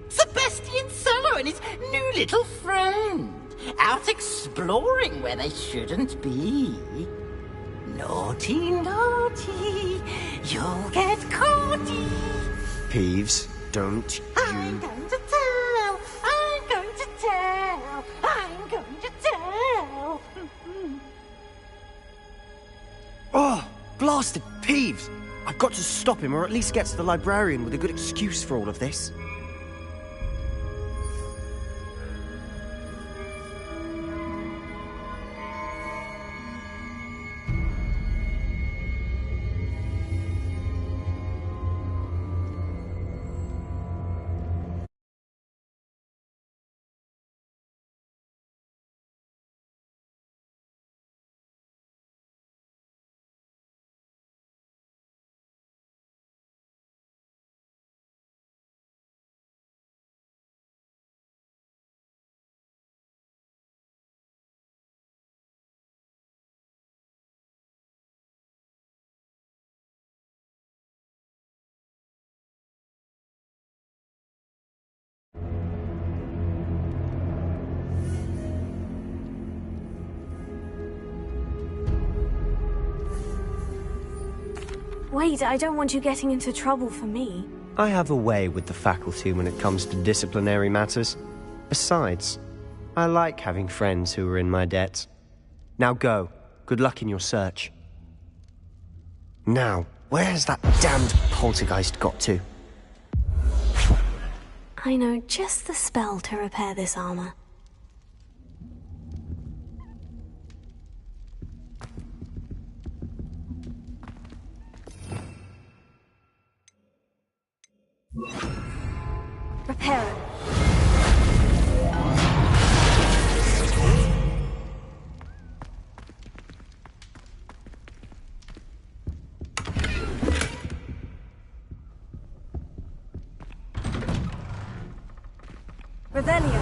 E: Sebastian Cello and his new little friend. Out exploring where they shouldn't be. Naughty, naughty. You'll get caughty.
P: Peeves, don't
E: I'm going to tell. I'm going to tell. I'm going to tell.
P: Oh, blasted Peeves! I've got to stop him, or at least get to the librarian with a good excuse for all of this.
O: Wait, I don't want you getting into trouble for me.
P: I have a way with the faculty when it comes to disciplinary matters. Besides, I like having friends who are in my debt. Now go. Good luck in your search. Now, where has that damned poltergeist got to?
A: I know just the spell to repair this armor.
O: Repair it. Revelio.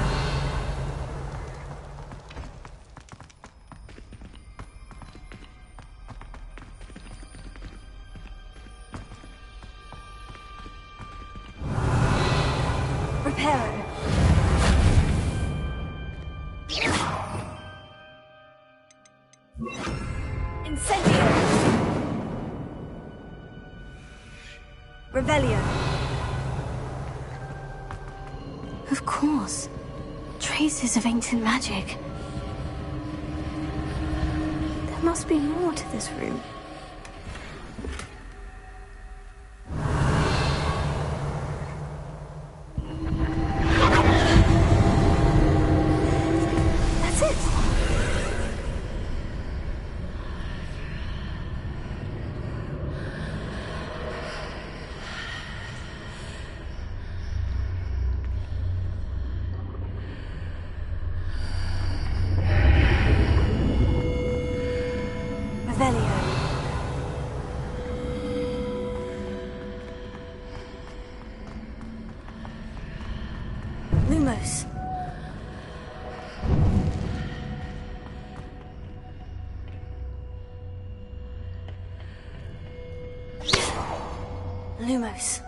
O: Reparo. Incendio. Revelio.
A: Of course. Traces of ancient magic. There must be more to this room.
O: That's it. Revelio. Lumos. Lumos.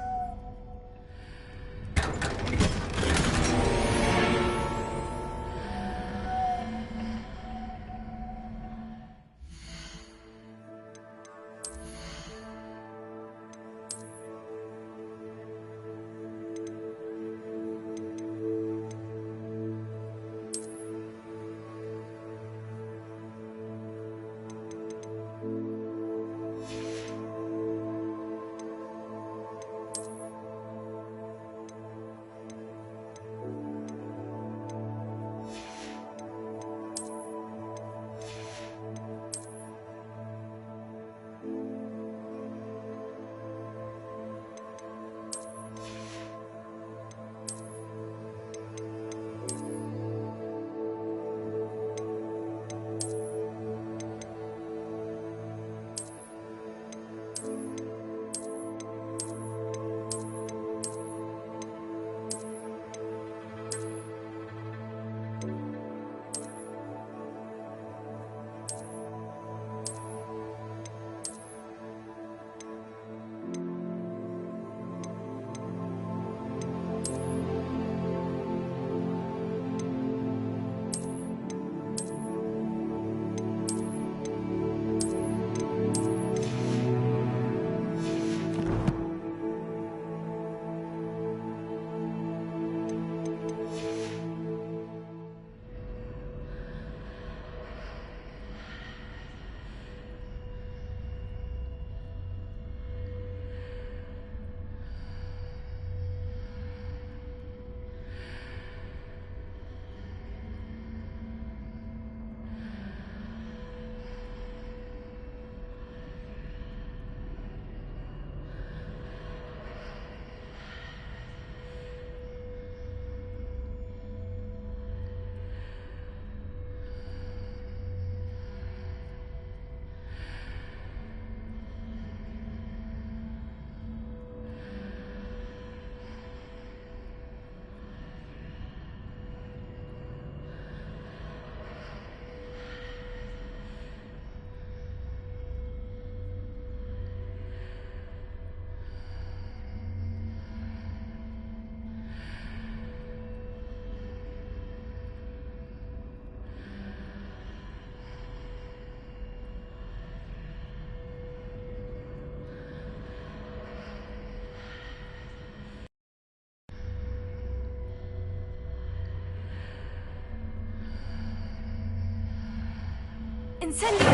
O: Incendio!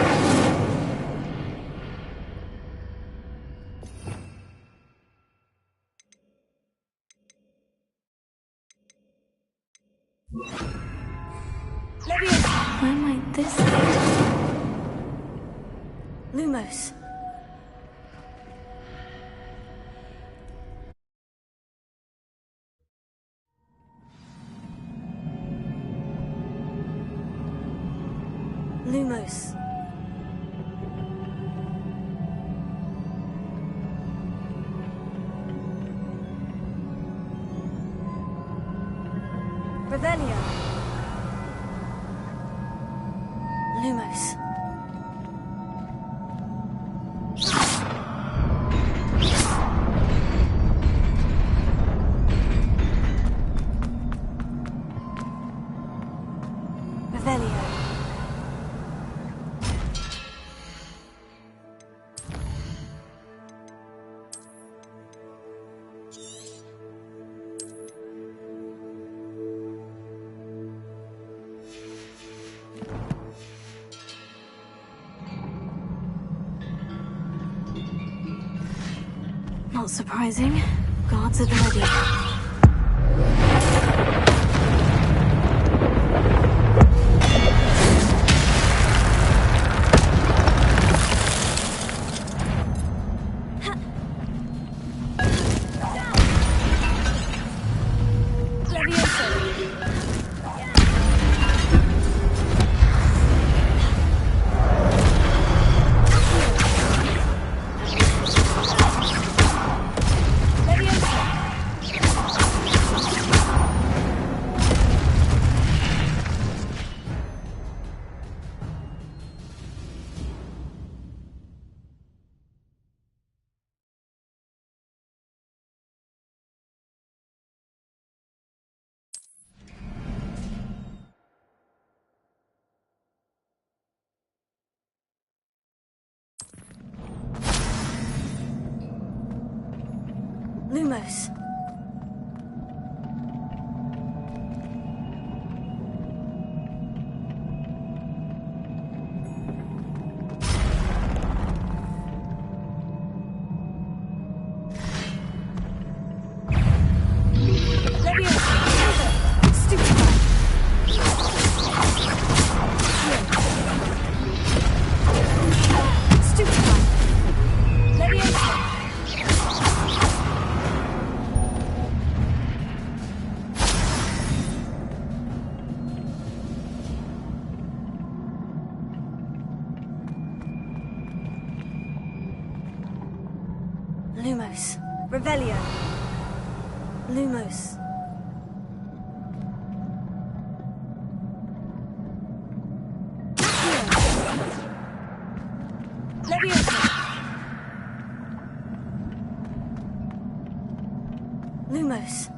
A: Where might this lead?
O: Lumos. Lumos. Revelio. Lumos. Revelio.
A: Not surprising. Guards at the ready.
O: Lumos. Lumos. Revelio. Lumos. Lumos.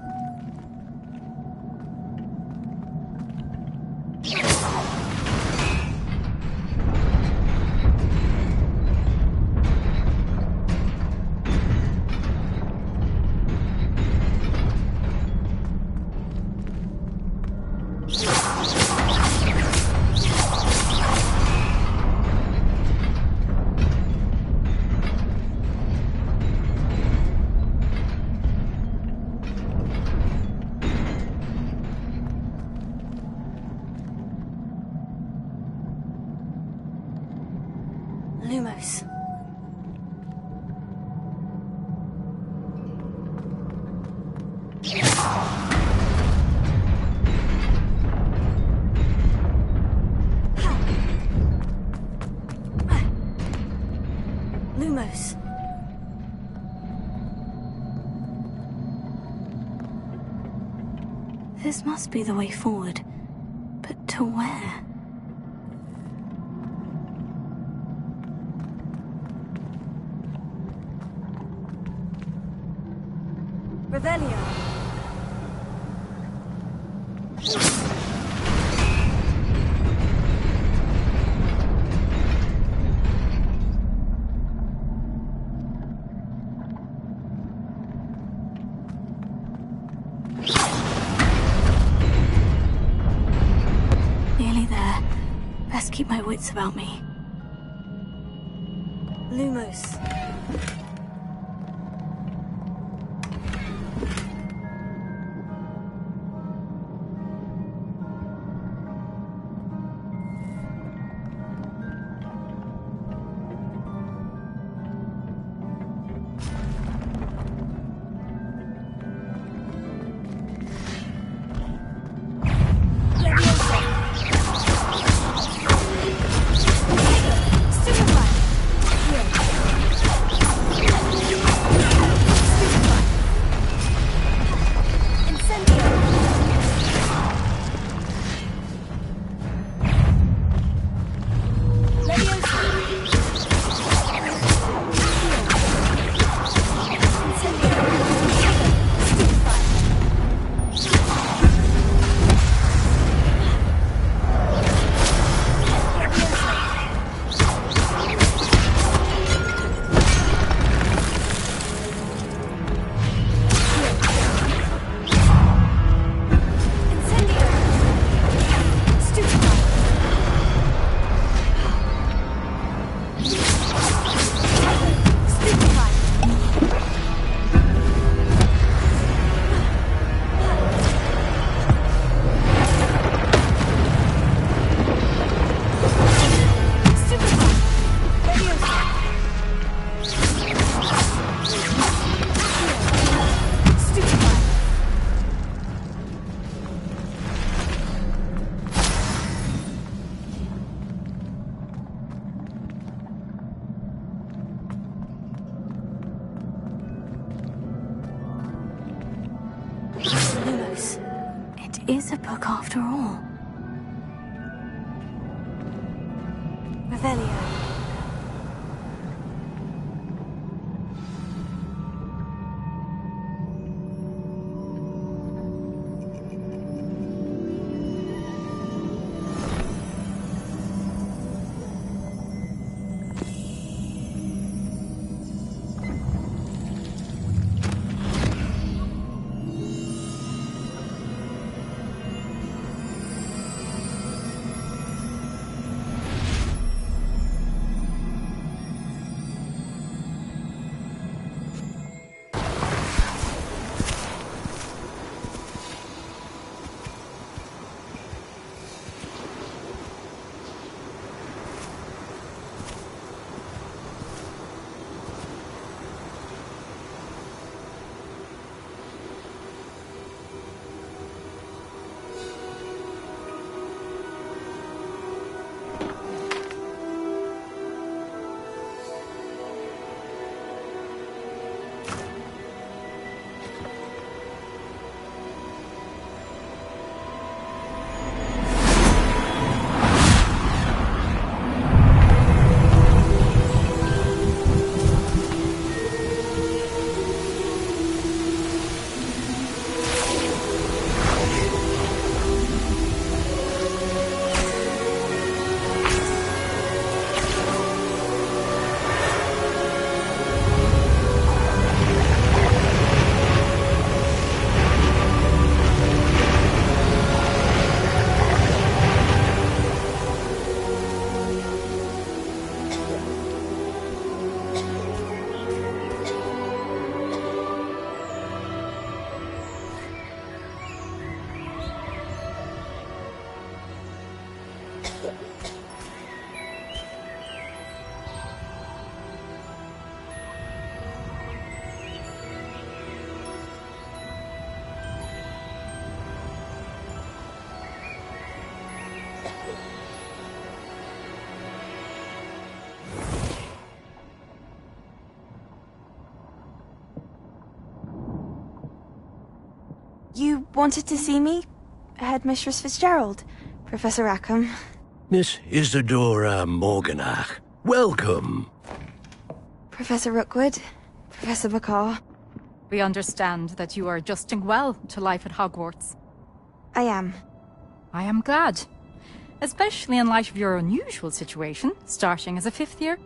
O: Lumos. Lumos.
A: This must be the way forward. But to where?
O: Revelio.
A: Nearly there. Best keep my my wits about me. Lumos. Is a book after all. Revelio.
J: You wanted to see me? Headmistress Fitzgerald, Professor Rackham.
L: Miss Isadora Morganach, welcome.
J: Professor Rookwood, Professor Bakar.
N: We understand that you are adjusting well to life at Hogwarts.
J: I am.
N: I am glad. Especially in light of your unusual situation, starting as a 5th year.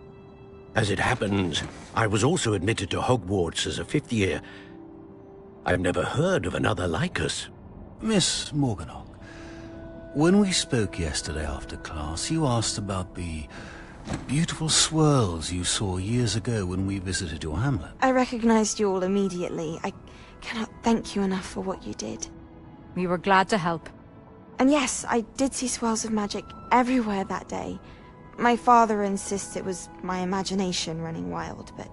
L: As it happens, I was also admitted to Hogwarts as a 5th year. I've never heard of another like us.
U: Miss Morganach,
C: When we spoke yesterday after class, you asked about the beautiful swirls you saw years ago when we visited your hamlet.
U: I recognized you all immediately. I cannot thank you enough for what you did.
N: We were glad to help.
U: And yes, I did see swirls of magic everywhere that day. My father insists it was my imagination running wild, but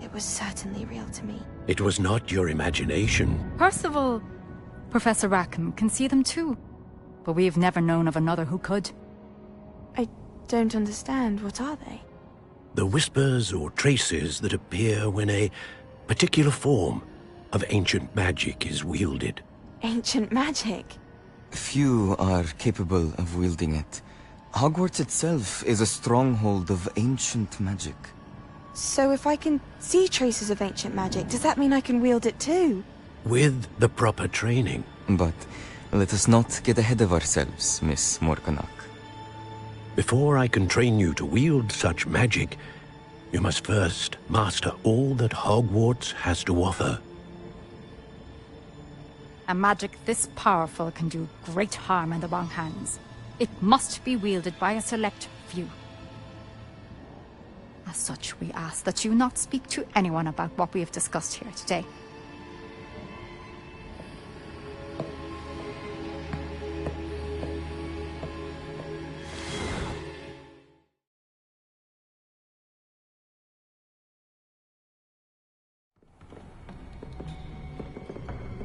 U: it was certainly real to me.
L: It was not your imagination.
N: Percival, Professor Rackham can see them too. But we've never known of another who could.
U: I don't understand. What are they?
L: The whispers or traces that appear when a particular form of ancient magic is wielded.
U: Ancient magic?
V: Few are capable of wielding it. Hogwarts itself is a stronghold of ancient magic.
U: So if I can see traces of ancient magic, does that mean I can wield it too?
L: With the proper training.
V: But let us not get ahead of ourselves, Miss Morganach.
L: Before I can train you to wield such magic, you must first master all that Hogwarts has to offer.
N: A magic this powerful can do great harm in the wrong hands. It must be wielded by a select few. As such, we ask that you not speak to anyone about what we have discussed here today.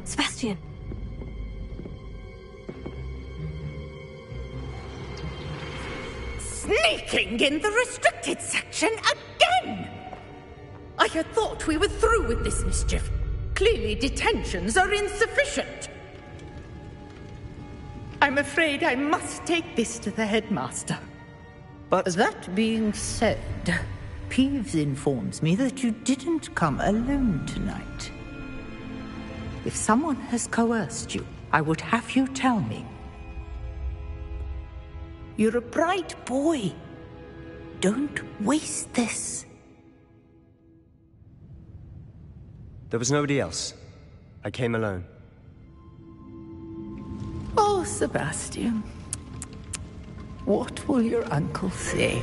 O: Sebastian.
I: Sneaking in the restricted section again! I had thought we were through with this mischief. Clearly detentions are insufficient. I'm afraid I must take this to the headmaster.
E: But that being said, Peeves informs me that you didn't come alone tonight. If someone has coerced you, I would have you tell me. You're a bright boy. Don't waste this.
F: There was nobody else. I came alone.
E: Oh, Sebastian. What will your uncle say?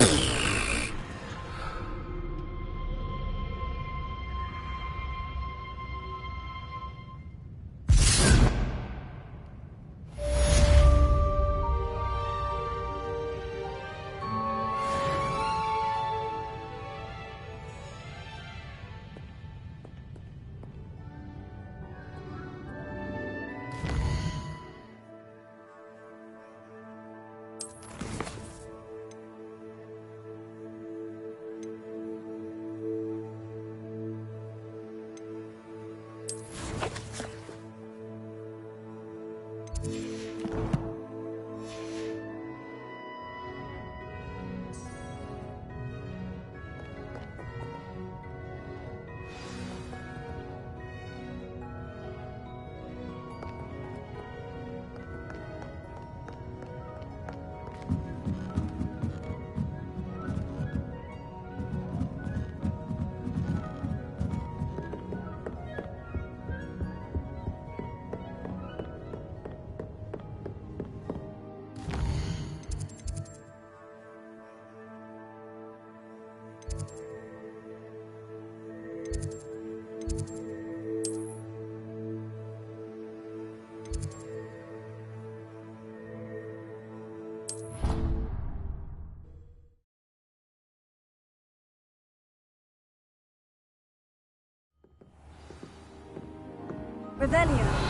O: Revelio.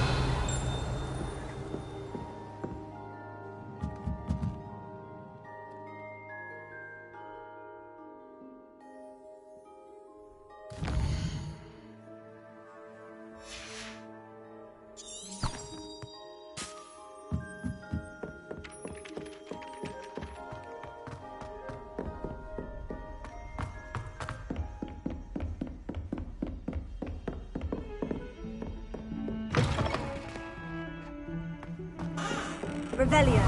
O: Revelio.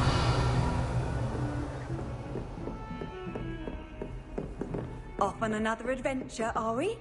O: Off on another adventure, are we?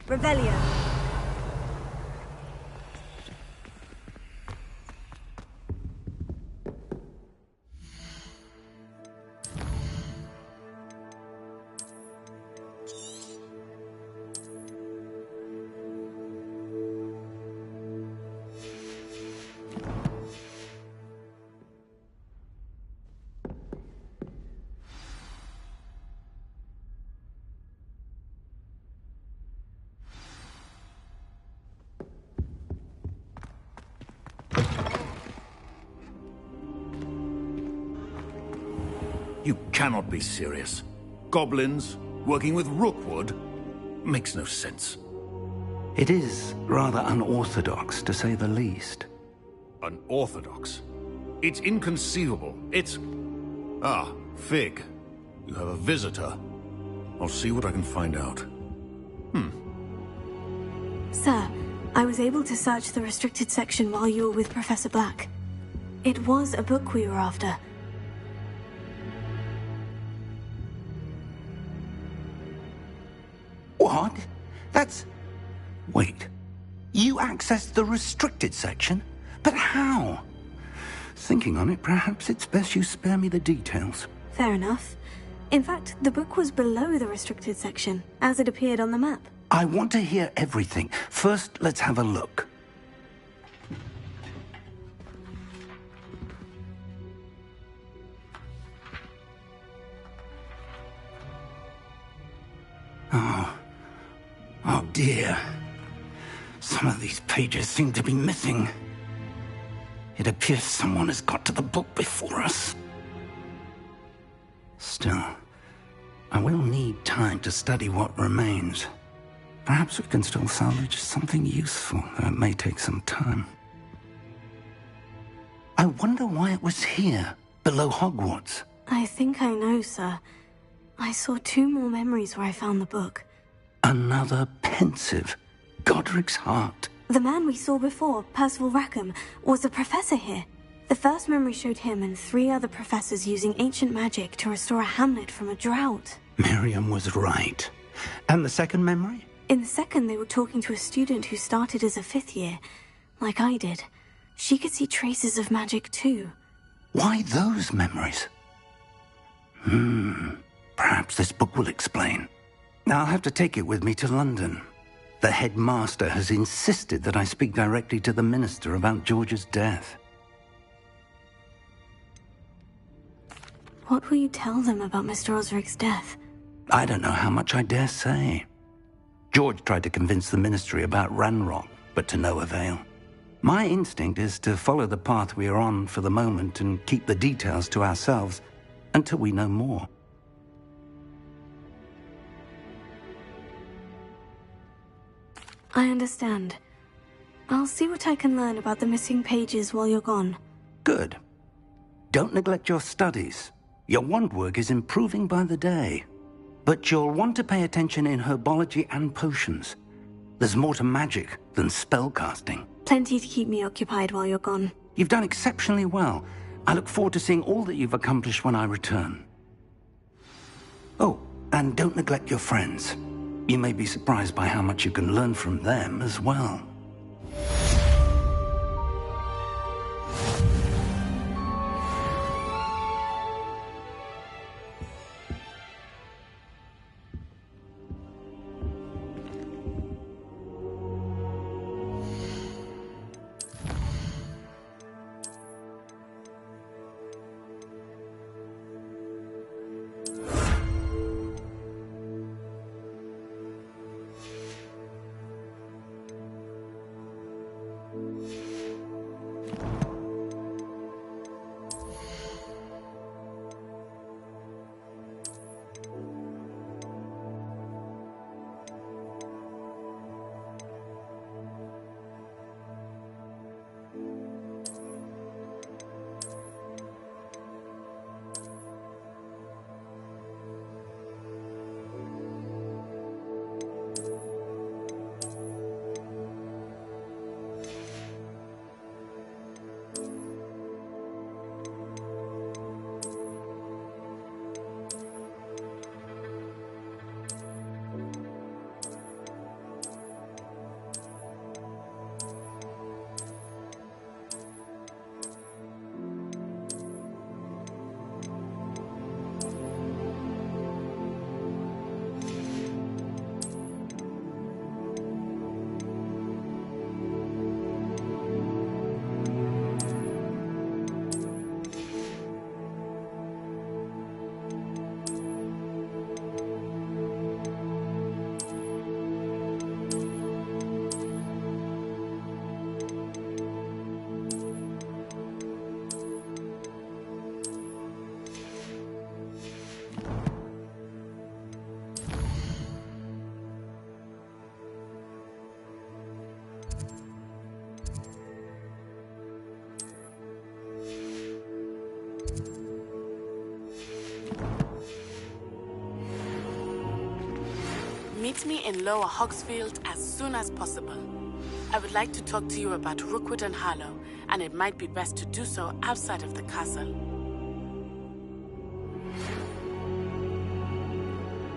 O: Revelio.
C: You cannot be serious. Goblins working with Rookwood makes no sense.
B: It is rather unorthodox, to say the least.
C: Unorthodox? It's inconceivable. It's... Ah, Fig. You have a visitor. I'll see what I can find out.
O: Sir, I was able to search the restricted section while you were with Professor Black. It was a book we were after.
B: What? That's... Wait. You accessed the restricted section? But how? Thinking on it, perhaps it's best you spare me the details.
O: Fair enough. In fact, the book was below the restricted section, as it appeared on the map.
B: I want to hear everything. First, let's have a look. Oh dear. Some of these pages seem to be missing. It appears someone has got to the book before us. Still, I will need time to study what remains. Perhaps we can still salvage something useful, though it may take some time. I wonder why it was here, below Hogwarts.
O: I think I know, sir. I saw 2 more memories where I found the book.
B: Another pensive. Godric's heart.
O: The man we saw before, Percival Rackham, was a professor here. The first memory showed him and 3 other professors using ancient magic to restore a hamlet from a drought.
B: Miriam was right. And the second memory?
O: In the second, they were talking to a student who started as a 5th year, like I did. She could see traces of magic too.
B: Why those memories? Perhaps this book will explain. I'll have to take it with me to London. The headmaster has insisted that I speak directly to the minister about George's death.
O: What will you tell them about Mr. Osric's death?
B: I don't know how much I dare say. George tried to convince the ministry about Ranrock, but to no avail. My instinct is to follow the path we are on for the moment and keep the details to ourselves until we know more.
O: I understand. I'll see what I can learn about the missing pages while you're gone.
B: Good. Don't neglect your studies. Your wand work is improving by the day. But you'll want to pay attention in herbology and potions. There's more to magic than spellcasting.
O: Plenty to keep me occupied while you're gone.
B: You've done exceptionally well. I look forward to seeing all that you've accomplished when I return. Oh, and don't neglect your friends. You may be surprised by how much you can learn from them as well.
D: Meet me in Lower Hogsfield as soon as possible. I would like to talk to you about Rookwood and Harlow, and it might be best to do so outside of the castle.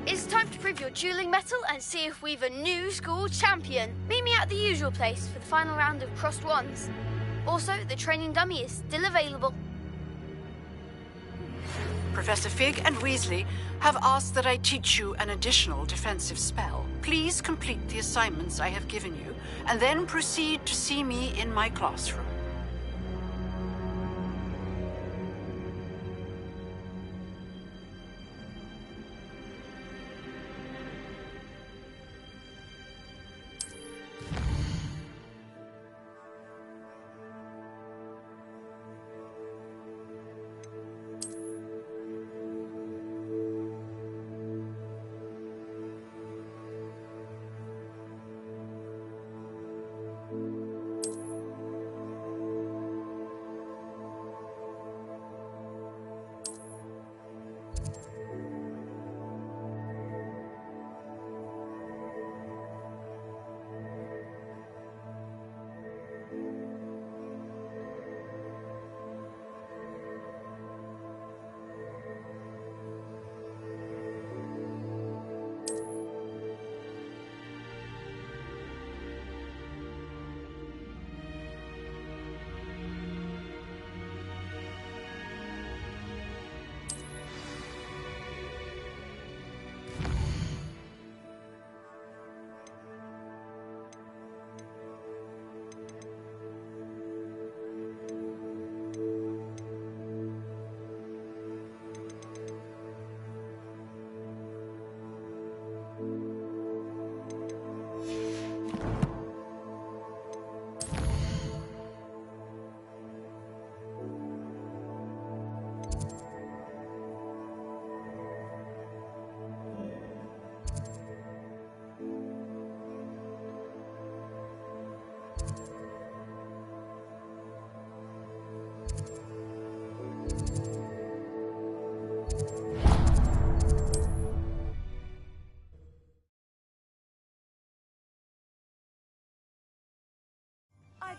G: It's time to prove your dueling mettle and see if we've a new school champion. Meet me at the usual place for the final round of crossed wands. Also, the training dummy is still available.
K: Professor Fig and Weasley have asked that I teach you an additional defensive spell. Please complete the assignments I have given you, and then proceed to see me in my classroom.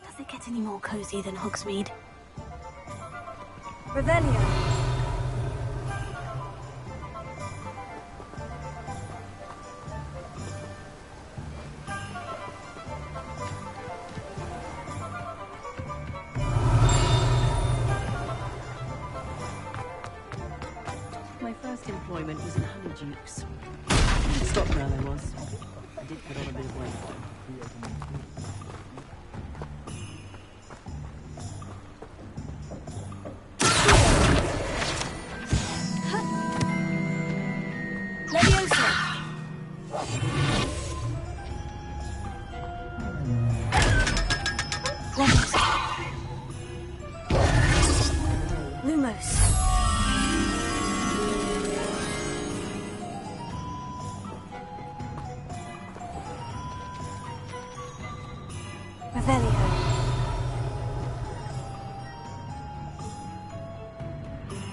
O: Does it get any more cozy than Hogsmeade? Revelio.
Q: My first employment was in Honeydukes. Stock girl I was. I did put on a bit of weight.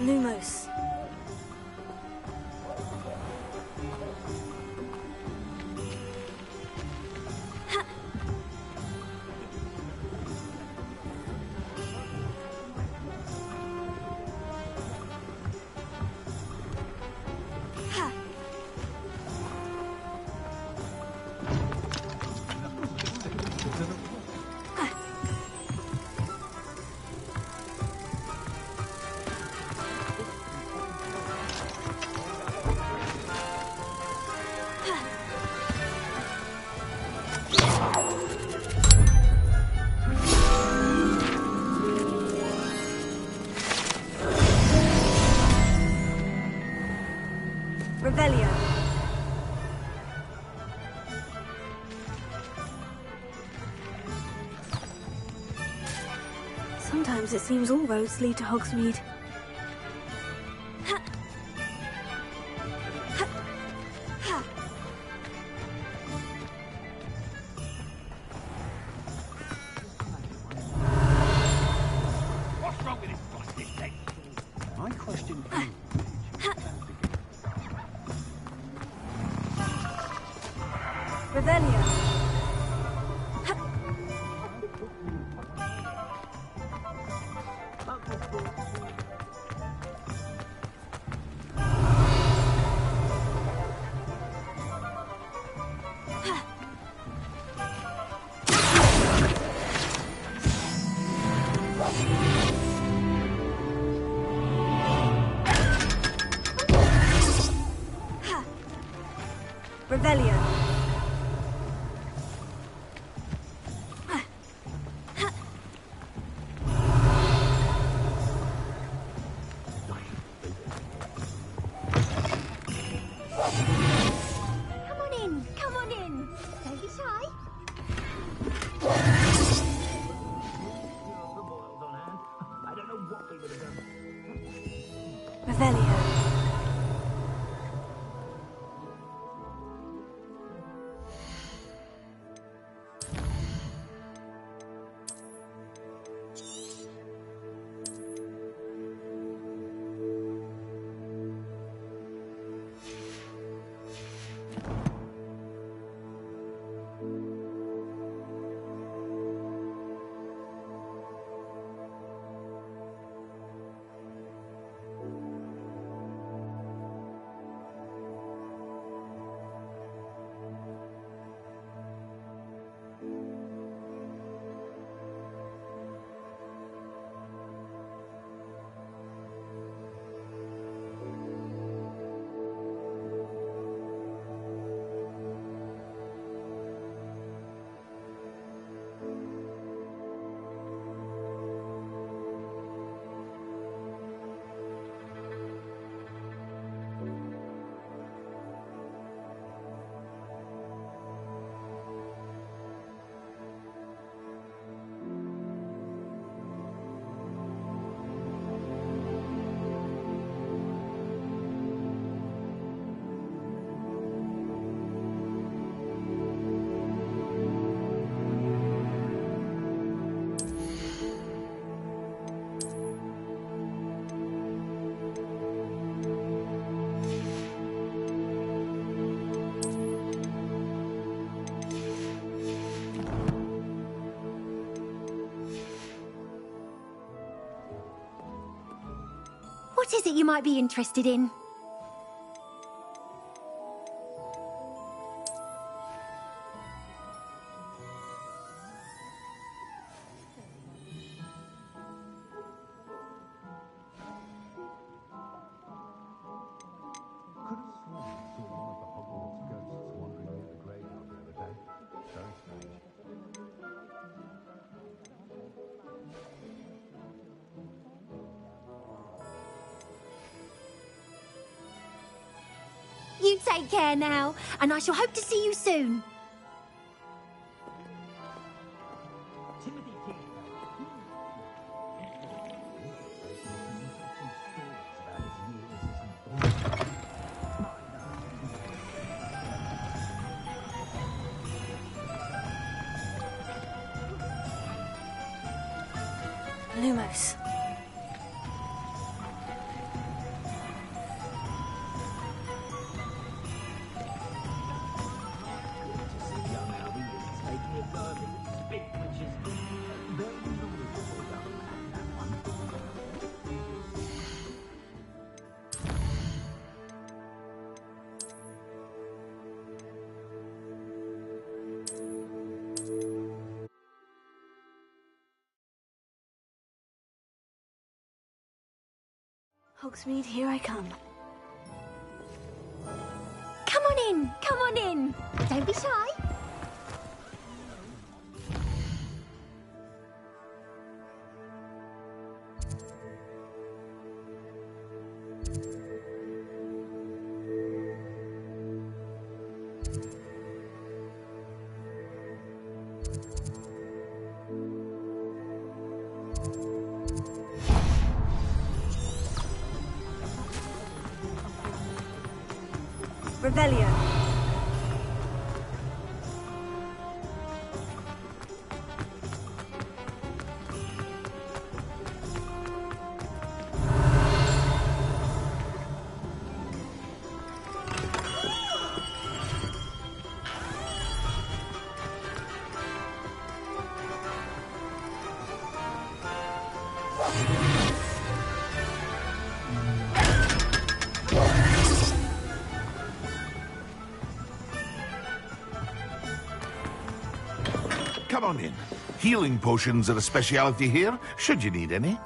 O: Lumos. Revelio. Sometimes it seems all roads lead to Hogsmeade.
X: What's wrong with this plastic thing? I question you.
O: Revelio. Revelio.
T: Come on in. Don't be shy.
O: Revelio.
T: What is it you might be interested in? You take care now, and I shall hope to see you soon.
O: Lumos. Hogsmeade, here I come.
T: Come on in, come on in. Don't be shy.
O: Revelio.
H: come on in. Healing potions are a speciality here, should you need any.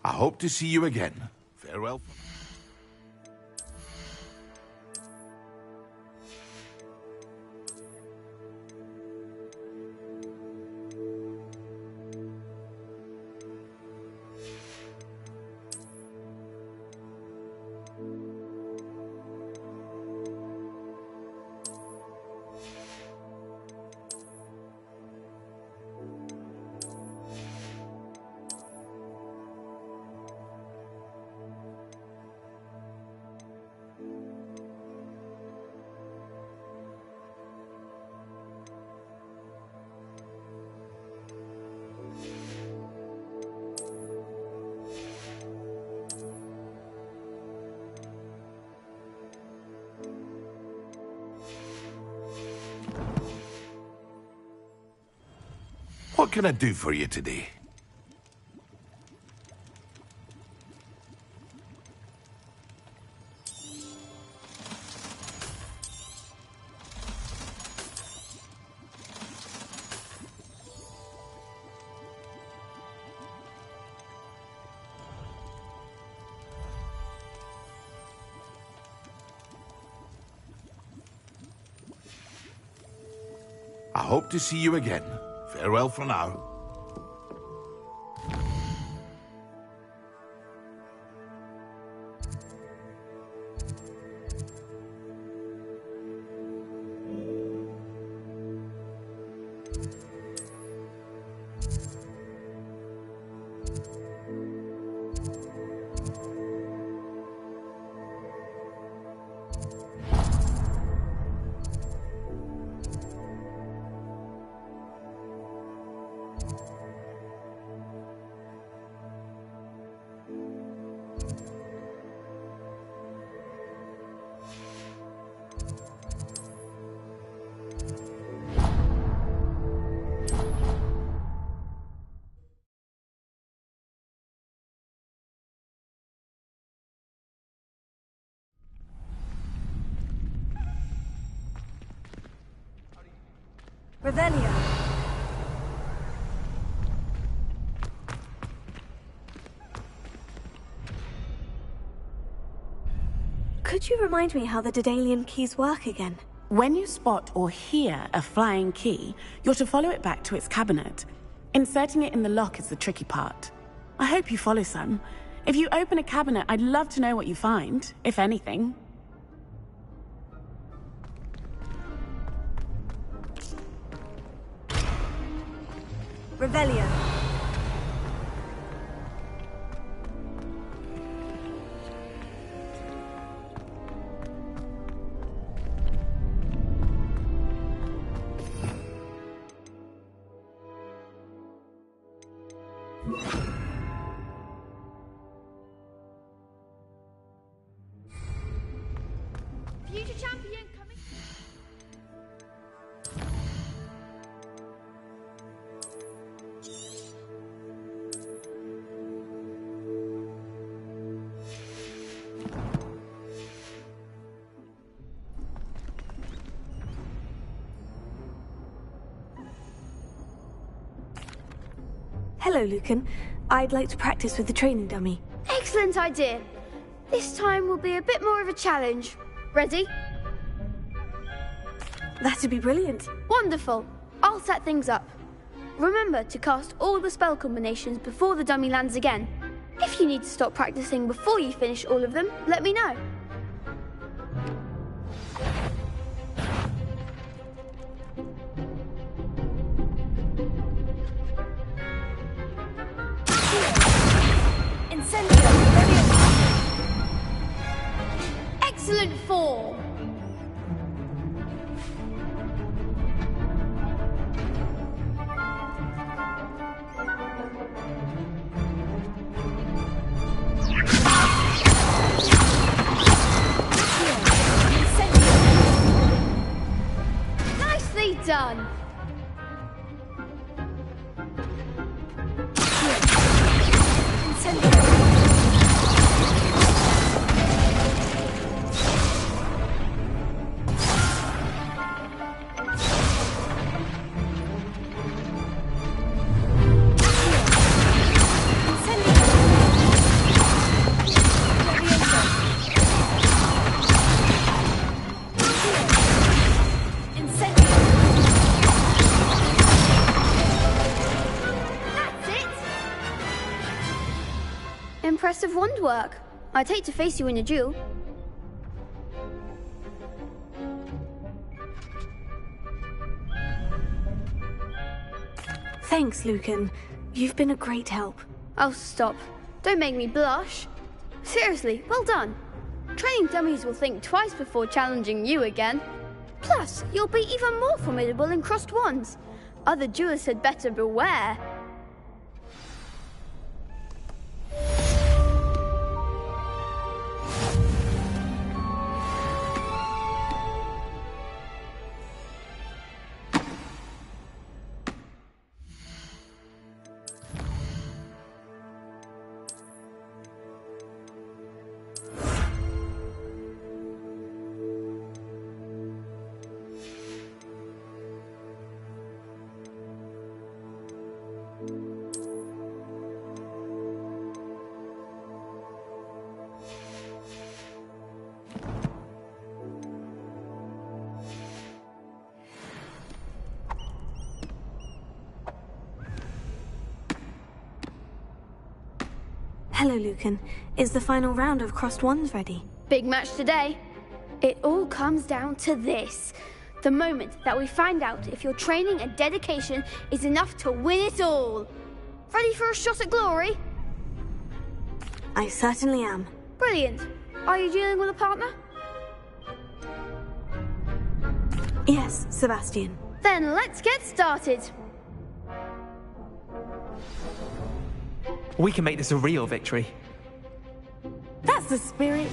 H: I hope to see you again. Farewell. What can I do for you today? I hope to see you again. Farewell for now.
O: Revelio. Could you remind me how the Daedalian keys work again?
D: When you spot or hear a flying key, you're to follow it back to its cabinet. Inserting it in the lock is the tricky part. I hope you follow some. If you open a cabinet, I'd love to know what you find, if anything.
O: Revelio.
G: Future champion coming.
O: Hello, Lucan. I'd like to practice with the training dummy.
G: Excellent idea. This time will be a bit more of a challenge. Ready?
O: That'd be brilliant.
G: Wonderful. I'll set things up. Remember to cast all the spell combinations before the dummy lands again. If you need to stop practicing before you finish all of them, let me know. Excellent form. Nicely done. Impressive wand work. I'd hate to face you in a duel.
O: Thanks, Lucan. You've been a great help.
G: Oh, stop. Don't make me blush. Seriously, well done. Training dummies will think twice before challenging you again. Plus, you'll be even more formidable in crossed wands. Other duelists had better beware.
O: Hello, Lucan. Is the final round of crossed wands ready?
G: Big match today. It all comes down to this. The moment that we find out if your training and dedication is enough to win it all. Ready for a shot at glory?
O: I certainly am.
G: Brilliant. Are you dealing with a partner?
O: Yes, Sebastian.
G: Then let's get started.
M: We can make this a real victory.
D: That's the spirit.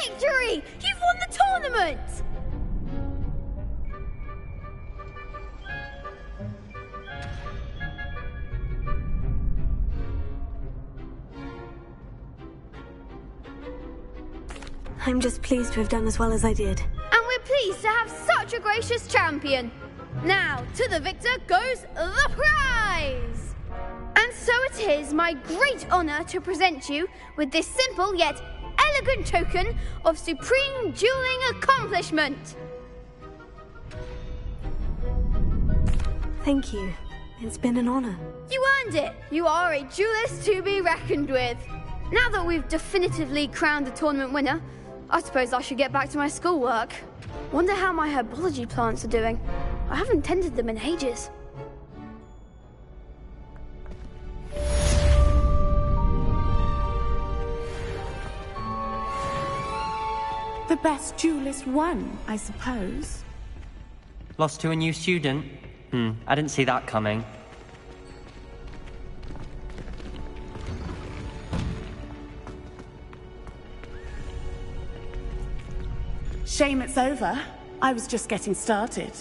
G: Victory! You've won the tournament!
O: I'm just pleased to have done as well as I did.
G: And we're pleased to have such a gracious champion. Now, to the victor goes the prize! And so it is my great honor to present you with this simple yet elegant token of supreme dueling accomplishment.
O: Thank you. It's been an honor.
G: You earned it. You are a duelist to be reckoned with. Now that we've definitively crowned the tournament winner, I suppose I should get back to my schoolwork. Wonder how my herbology plants are doing. I haven't tended them in ages.
D: The best duelist won, I suppose.
F: Lost to a new student? I didn't see that coming.
D: Shame it's over. I was just getting started.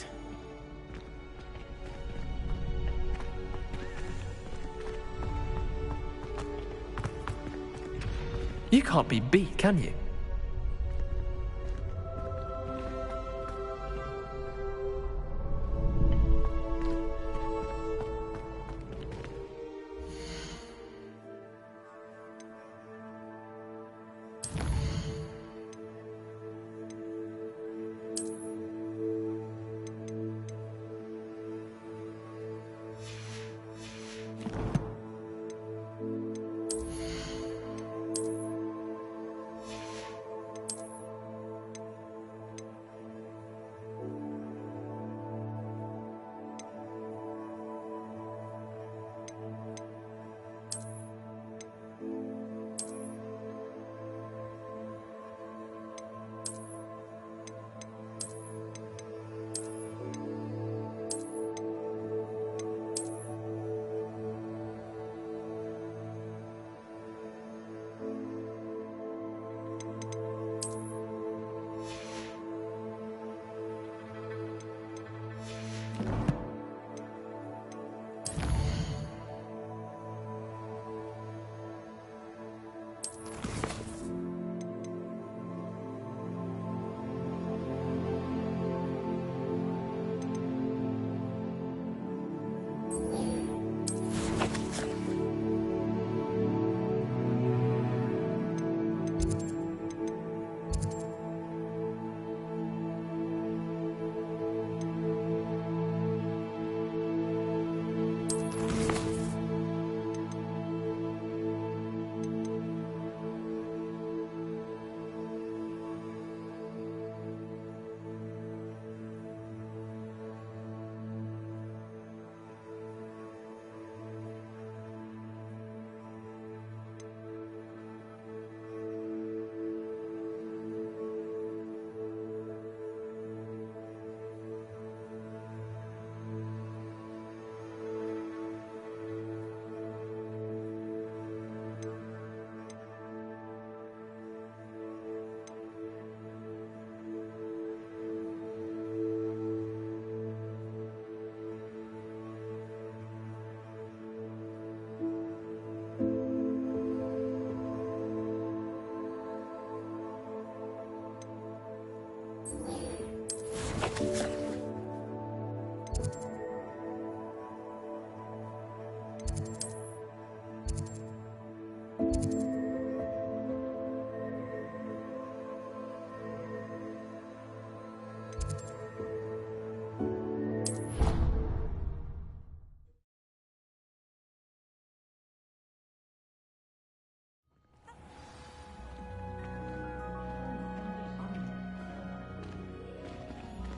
M: You can't be beat, can you?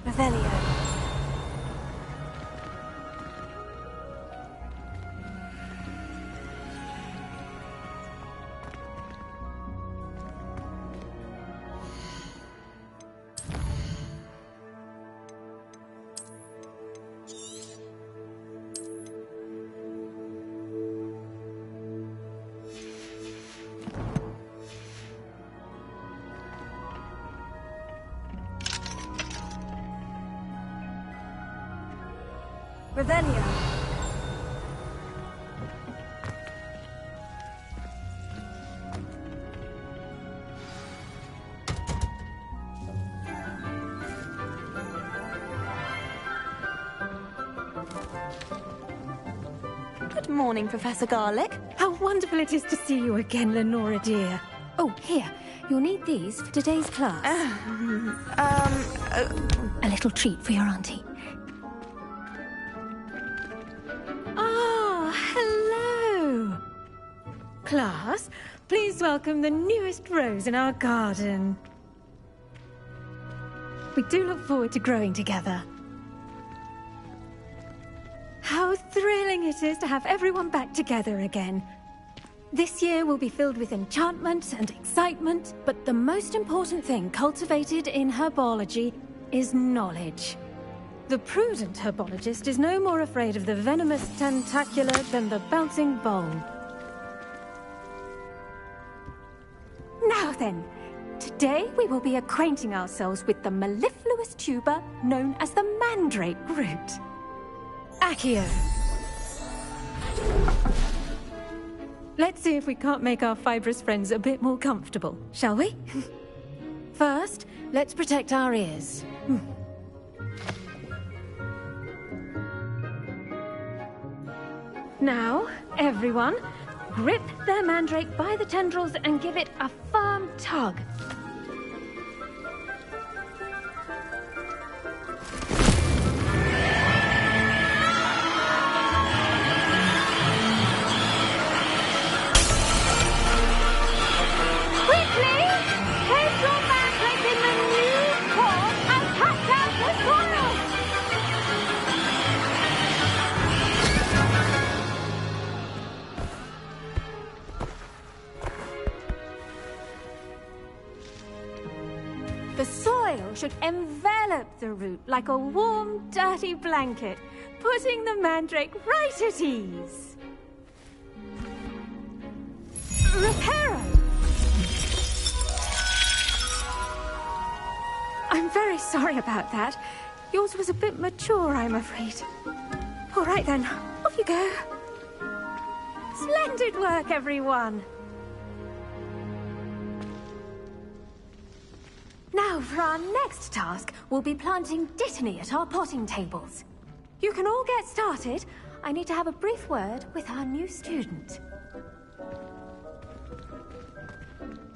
O: Revelio. Revelio.
J: Good morning, Professor Garlic.
P: How wonderful it is to see you again, Lenora dear. Oh, here. You'll need these for today's class. A little treat for your auntie. Ah, hello. Class, please welcome the newest rose in our garden. We do look forward to growing together. How thrilling it is to have everyone back together again. This year will be filled with enchantment and excitement, but the most important thing cultivated in herbology is knowledge. The prudent herbologist is no more afraid of the venomous tentacula than the bouncing bulb. Now then, today we will be acquainting ourselves with the mellifluous tuber known as the mandrake root. Accio. Let's see if we can't make our fibrous friends a bit more comfortable, shall we? First, let's protect our ears. Now, everyone, grip their mandrake by the tendrils and give it a firm tug. The soil should envelop the root like a warm, dirty blanket, putting the mandrake right at ease. Reparo! I'm very sorry about that. Yours was a bit mature, I'm afraid. All right then, off you go. Splendid work, everyone! Now, for our next task, we'll be planting dittany at our potting tables. You can all get started. I need to have a brief word with our new student.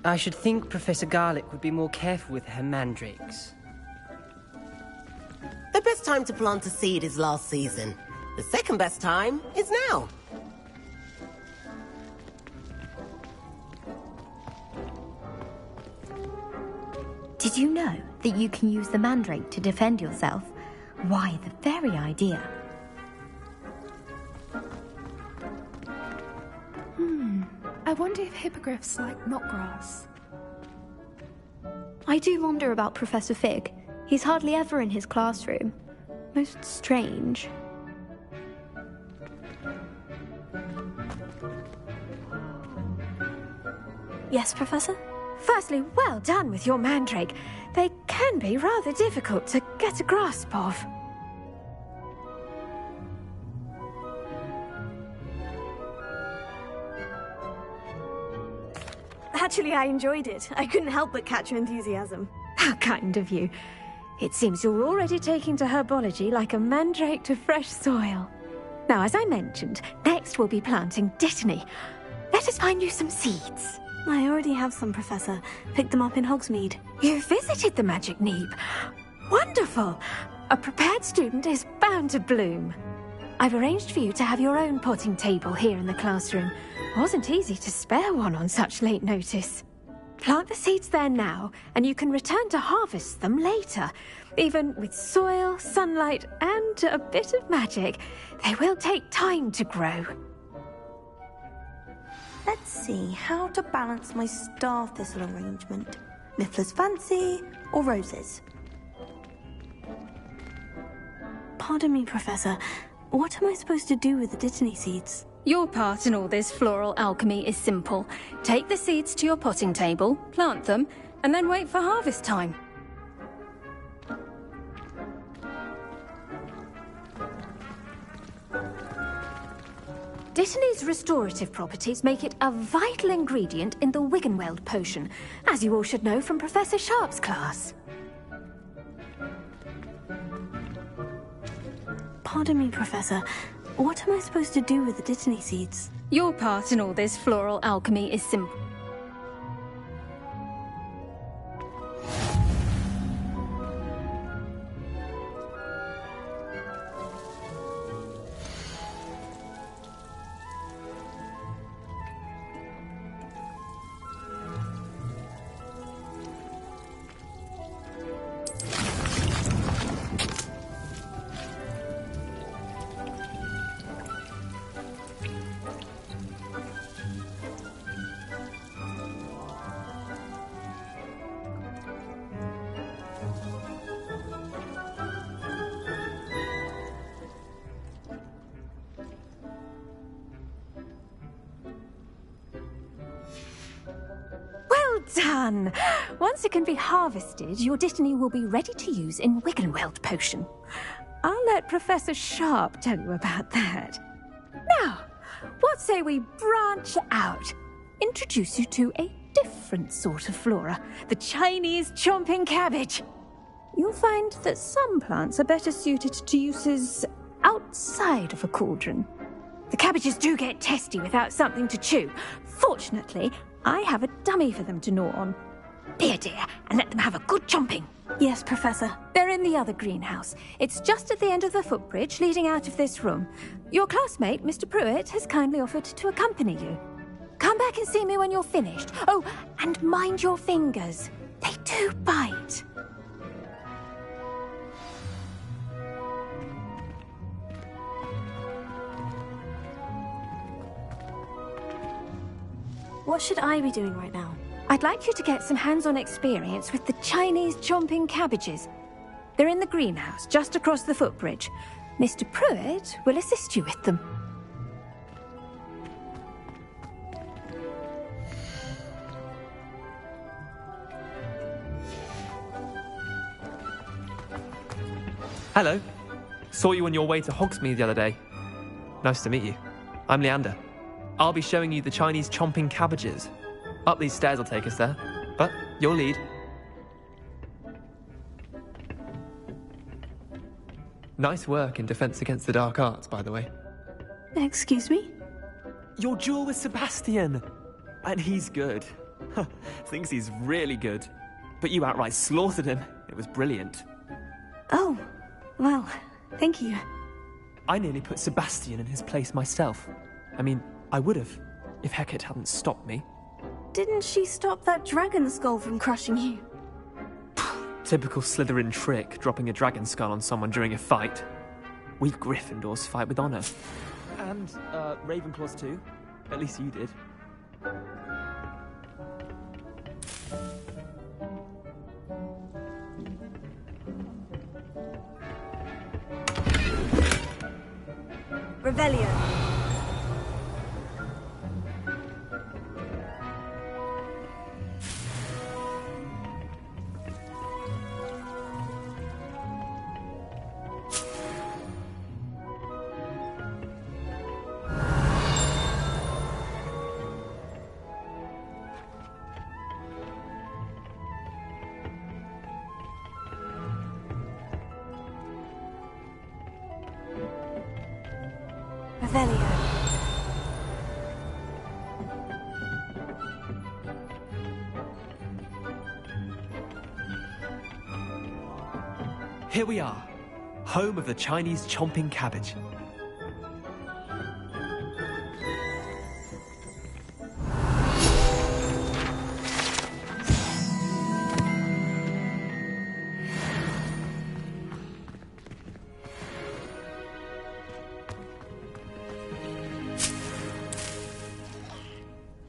F: I should think Professor Garlic would be more careful with her mandrakes.
R: The best time to plant a seed is last season. The second best time is now.
S: Did you know that you can use the mandrake to defend yourself? Why, the very idea.
W: I wonder if hippogriffs like knotgrass.
Y: I do wonder about Professor Fig. He's hardly ever in his classroom. Most strange.
O: Yes, Professor?
P: Firstly, well done with your mandrake. They can be rather difficult to get a grasp of.
O: Actually, I enjoyed it. I couldn't help but catch your enthusiasm.
P: How kind of you. It seems you're already taking to herbology like a mandrake to fresh soil. Now, as I mentioned, next we'll be planting dittany. Let us find you some seeds.
O: I already have some, Professor. Picked them up in Hogsmeade.
P: You visited the Magic Neep. Wonderful! A prepared student is bound to bloom. I've arranged for you to have your own potting table here in the classroom. Wasn't easy to spare one on such late notice. Plant the seeds there now, and you can return to harvest them later. Even with soil, sunlight, and a bit of magic, they will take time to grow.
J: Let's see how to balance my star thistle arrangement. Miffler's Fancy or roses?
O: Pardon me, Professor. What am I supposed to do with the dittany seeds?
P: Your part in all this floral alchemy is simple. Take the seeds to your potting table, plant them, and then wait for harvest time. Dittany's restorative properties make it a vital ingredient in the Wiggenweld potion, as you all should know from Professor Sharp's class.
O: Pardon me, Professor. What am I supposed to do with the Dittany seeds?
P: Your part in all this floral alchemy is simple. Done! Once it can be harvested, your Dittany will be ready to use in Wiggenweld potion. I'll let Professor Sharp tell you about that. Now, what say we branch out? Introduce you to a different sort of flora, the Chinese chomping cabbage. You'll find that some plants are better suited to uses outside of a cauldron. The cabbages do get testy without something to chew. Fortunately, I have a dummy for them to gnaw on. Be a dear and let them have a good chomping.
O: Yes, Professor.
P: They're in the other greenhouse. It's just at the end of the footbridge leading out of this room. Your classmate, Mr. Pruitt, has kindly offered to accompany you. Come back and see me when you're finished. Oh, and mind your fingers. They do bite.
O: What should I be doing right now?
P: I'd like you to get some hands-on experience with the Chinese chomping cabbages. They're in the greenhouse, just across the footbridge. Mr. Pruitt will assist you with them.
M: Hello. Saw you on your way to Hogsmeade the other day. Nice to meet you. I'm Leander. I'll be showing you the Chinese chomping cabbages. Up these stairs will take us there, but you'll lead. Nice work in Defense Against the Dark Arts, by the way.
O: Excuse me?
M: Your duel with Sebastian! And he's good. Thinks he's really good. But you outright slaughtered him. It was brilliant.
O: Oh, well, thank you.
M: I nearly put Sebastian in his place myself. I mean, I would have, if Hecate hadn't stopped me.
O: Didn't she stop that dragon skull from crushing you?
M: Typical Slytherin trick, dropping a dragon skull on someone during a fight. We Gryffindors fight with honor. And, Ravenclaws too. At least you did.
O: Revelio.
M: Here we are, home of the Chinese chomping cabbage.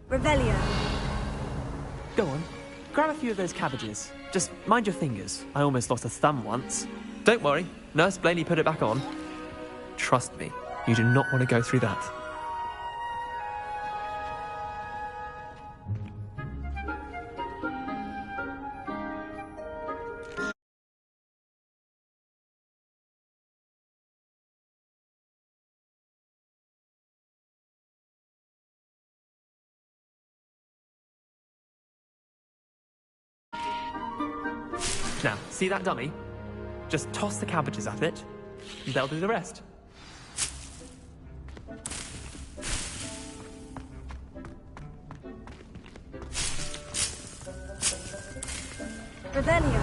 O: Revelio.
M: Go on, grab a few of those cabbages. Just mind your fingers. I almost lost a thumb once. Don't worry, Nurse Blaney put it back on. Trust me, you do not want to go through that. Now, see that dummy? Just toss the cabbages at it, and they'll do the rest.
O: Revelio.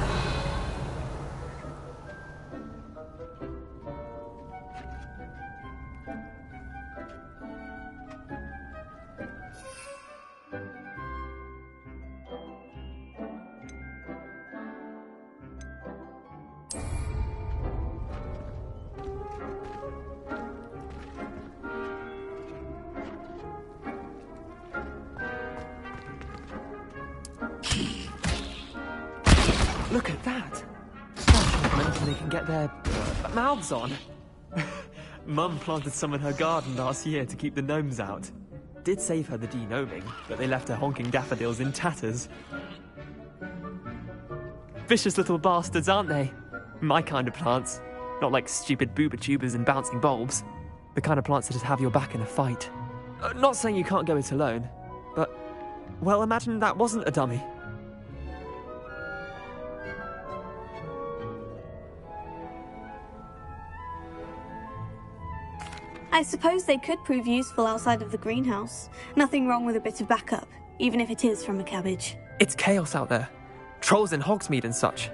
M: Look at that! Until they can get their mouths on. Mum planted some in her garden last year to keep the gnomes out. Did save her the de-gnoming, but they left her honking daffodils in tatters. Vicious little bastards, aren't they? My kind of plants. Not like stupid booba tubers and bouncing bulbs. The kind of plants that just have your back in a fight. Not saying you can't go it alone, but... well, imagine that wasn't a dummy.
O: I suppose they could prove useful outside of the greenhouse. Nothing wrong with a bit of backup, even if it is from a cabbage.
M: It's chaos out there. Trolls in Hogsmeade and such.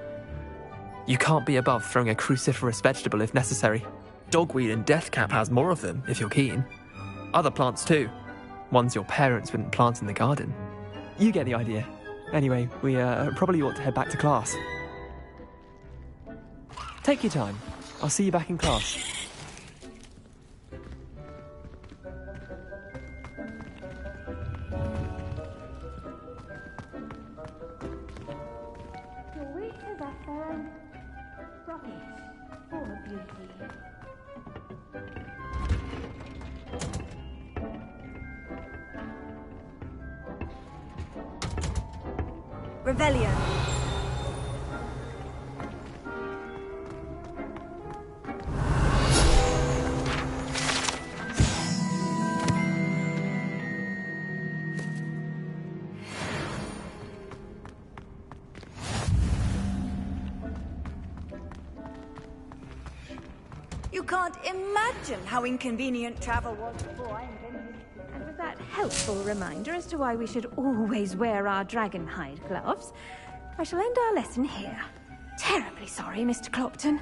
M: You can't be above throwing a cruciferous vegetable if necessary. Dogweed and deathcap has more of them, if you're keen. Other plants too. Ones your parents wouldn't plant in the garden. You get the idea. Anyway, we probably ought to head back to class. Take your time. I'll see you back in class.
O: Revelio.
A: You can't imagine how inconvenient travel was before I invented it.
P: And with that helpful reminder as to why we should always wear our dragon hide gloves, I shall end our lesson here. Terribly sorry, Mr. Clopton.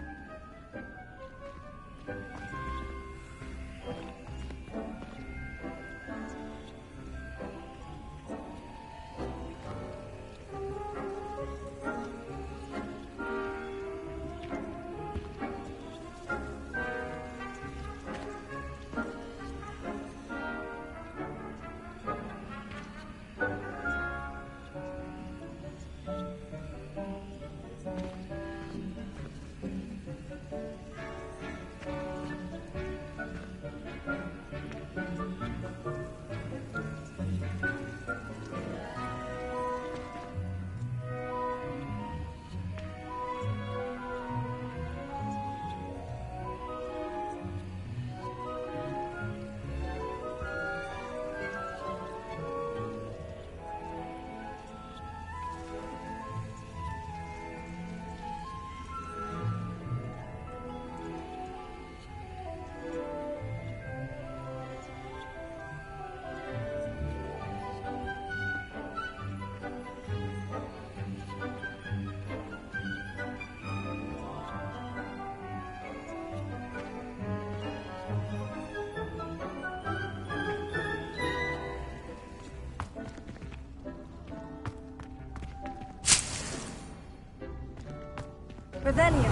A: Revelio.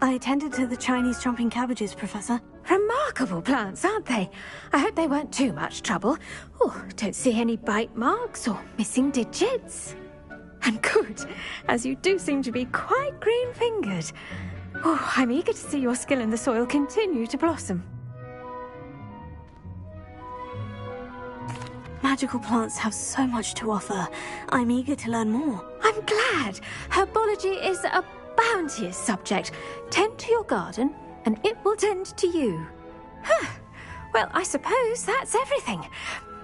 O: I attended to the Chinese chomping cabbages, Professor.
P: Remarkable plants, aren't they? I hope they weren't too much trouble. Oh, don't see any bite marks or missing digits. And good, as you do seem to be quite green-fingered. Oh, I'm eager to see your skill in the soil continue to blossom.
O: Magical plants have so much to offer. I'm eager to learn more.
P: I'm glad. Herbology is a bounteous subject. Tend to your garden, and it will tend to you. Well, I suppose that's everything.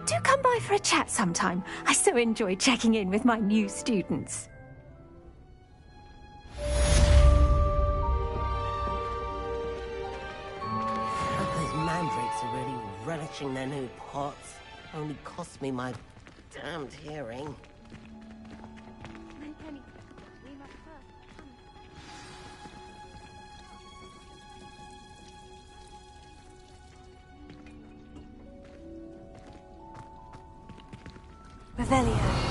P: Do come by for a chat sometime. I so enjoy checking in with my new students.
R: Those mandrakes are really relishing their new pots. Only cost me my damned hearing.
O: Revelio.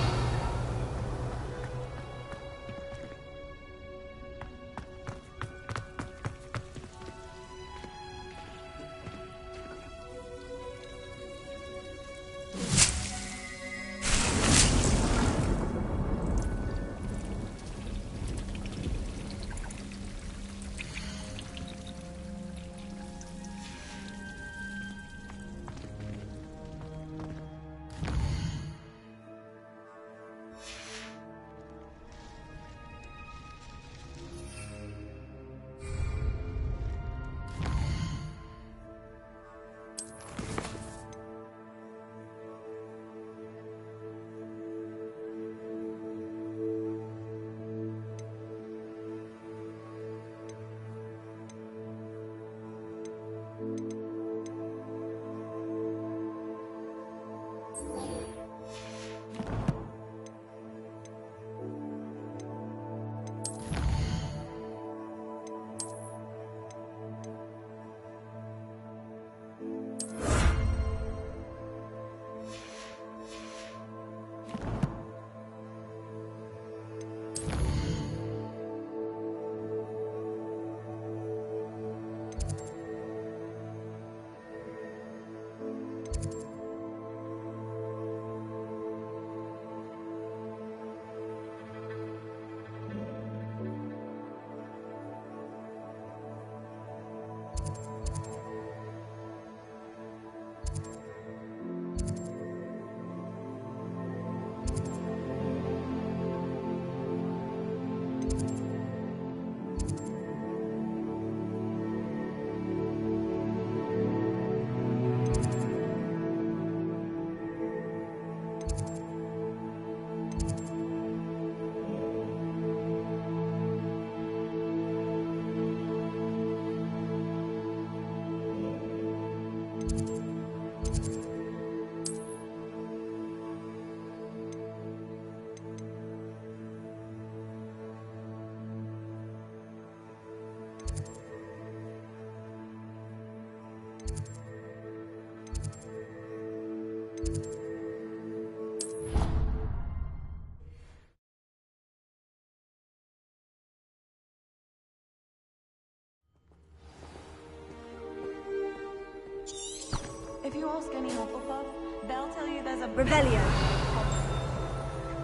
J: If you ask any Hufflepuff, they'll tell you there's a
O: Revelio.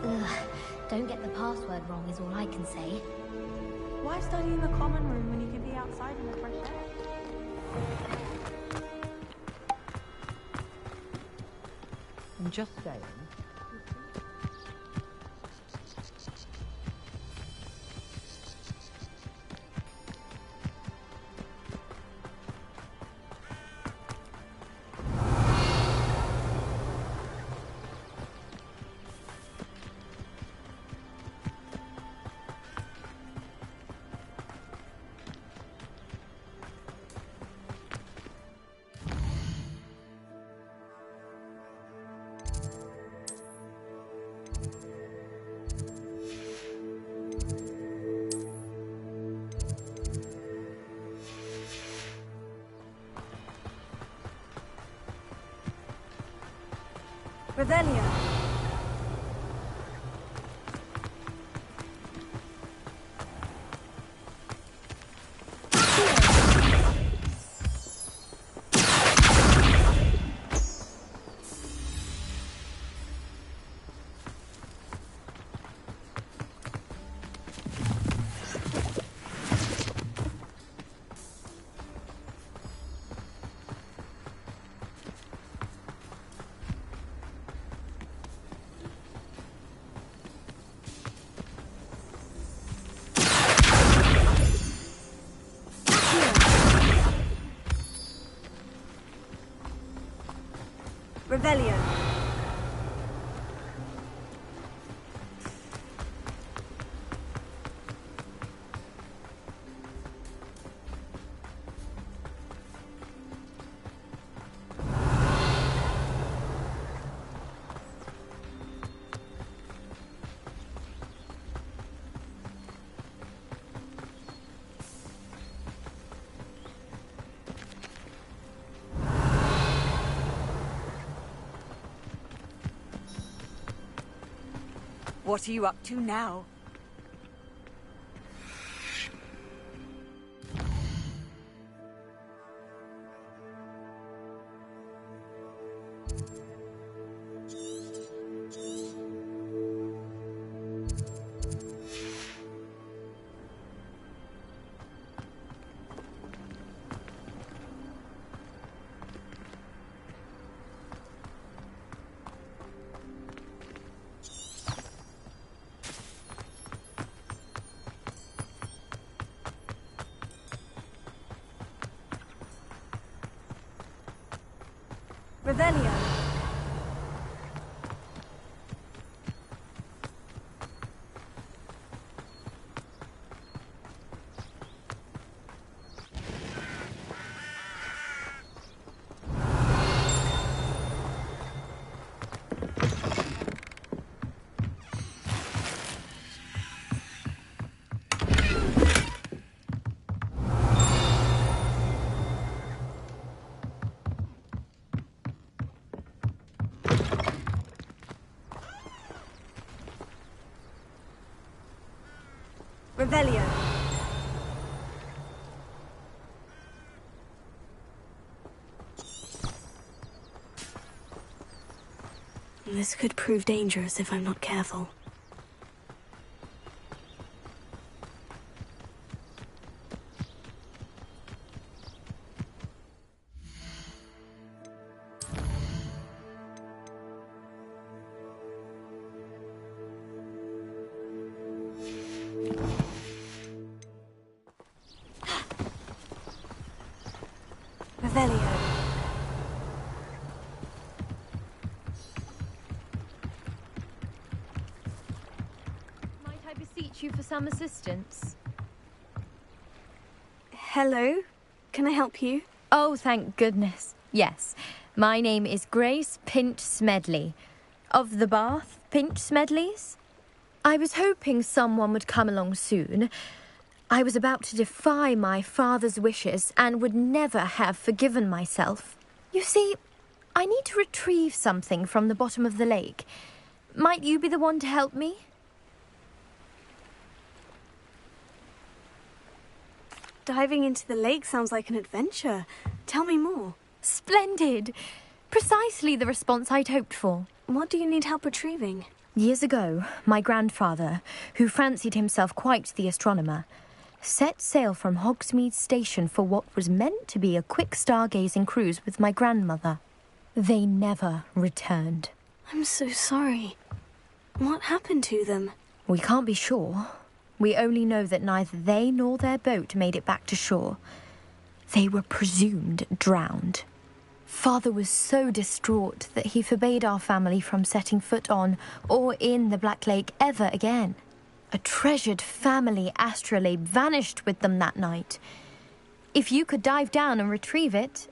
T: Ugh, don't get the password wrong is all I can say.
J: Why study in the common room when you can be outside in the fresh air?
Q: I'm just saying.
O: Revelio.
A: Revelio. What are you up to now? Revelio. Revelio.
O: This could prove dangerous if I'm not careful. Revelio.
I: Might I beseech you for some assistance?
O: Hello? Can I help you?
I: Oh, thank goodness. Yes. My name is Grace Pinch Smedley. Of the Bath Pinch Smedleys? I was hoping someone would come along soon. I was about to defy my father's wishes and would never have forgiven myself. You see, I need to retrieve something from the bottom of the lake. Might you be the one to help me?
O: Diving into the lake sounds like an adventure. Tell me more.
I: Splendid! Precisely the response I'd hoped for.
O: What do you need help retrieving?
I: Years ago, my grandfather, who fancied himself quite the astronomer, set sail from Hogsmeade Station for what was meant to be a quick stargazing cruise with my grandmother. They never returned.
O: I'm so sorry. What happened to them?
I: We can't be sure. We only know that neither they nor their boat made it back to shore. They were presumed drowned. Father was so distraught that he forbade our family from setting foot on or in the Black Lake ever again. A treasured family astrolabe vanished with them that night. If you could dive down and retrieve it,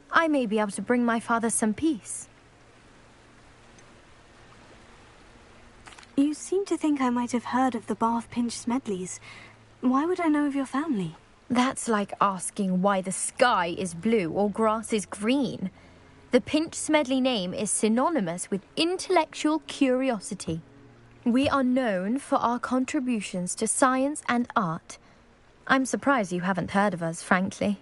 I: I may be able to bring my father some peace.
O: You seem to think I might have heard of the Bath Pinch Smedleys. Why would I know of your family?
I: That's like asking why the sky is blue or grass is green. The Pinch Smedley name is synonymous with intellectual curiosity. We are known for our contributions to science and art. I'm surprised you haven't heard of us, frankly.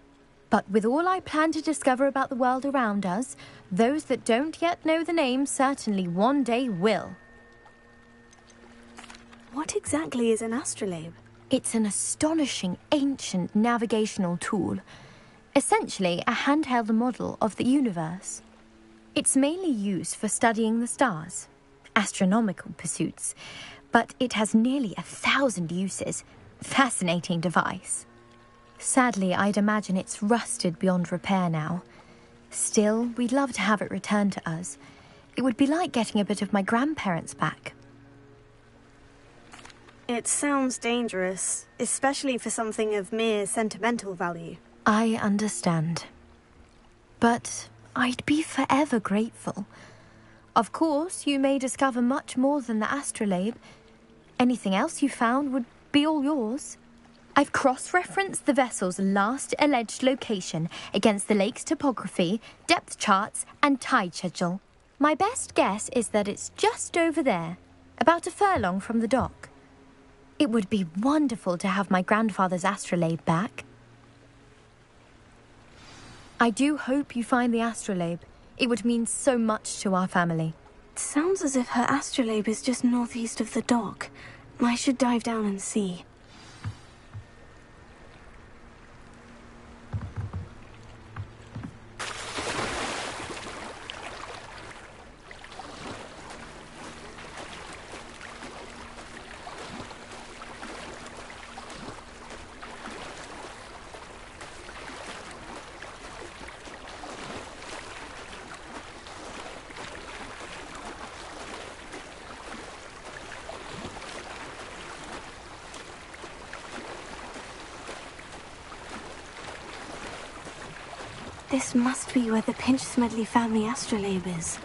I: But with all I plan to discover about the world around us, those that don't yet know the name certainly one day will.
O: What exactly is an astrolabe?
I: It's an astonishing ancient navigational tool. Essentially a handheld model of the universe. It's mainly used for studying the stars. Astronomical pursuits, but it has nearly 1,000 uses. Fascinating device. Sadly, I'd imagine it's rusted beyond repair now. Still, we'd love to have it returned to us. It would be like getting a bit of my grandparents back.
O: It sounds dangerous, especially for something of mere sentimental value.
I: I understand. But I'd be forever grateful. Of course, you may discover much more than the astrolabe. Anything else you found would be all yours. I've cross-referenced the vessel's last alleged location against the lake's topography, depth charts, and tide schedule. My best guess is that it's just over there, about a furlong from the dock. It would be wonderful to have my grandfather's astrolabe back. I do hope you find the astrolabe. It would mean so much to our family.
O: It sounds as if her astrolabe is just northeast of the dock. I should dive down and see. This must be where the Pinch-Smedley family astrolabe is.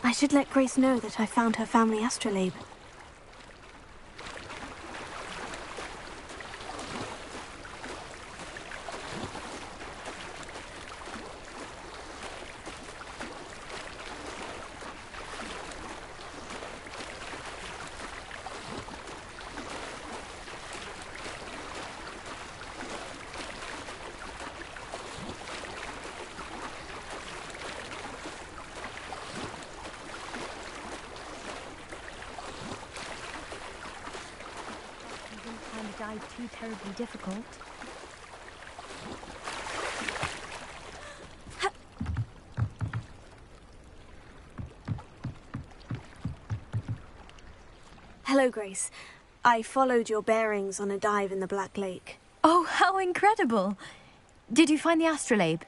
O: I should let Grace know that I found her family astrolabe.
I: Too terribly difficult.
O: Hello, Grace. I followed your bearings on a dive in the Black Lake.
I: Oh, how incredible! Did you find the astrolabe?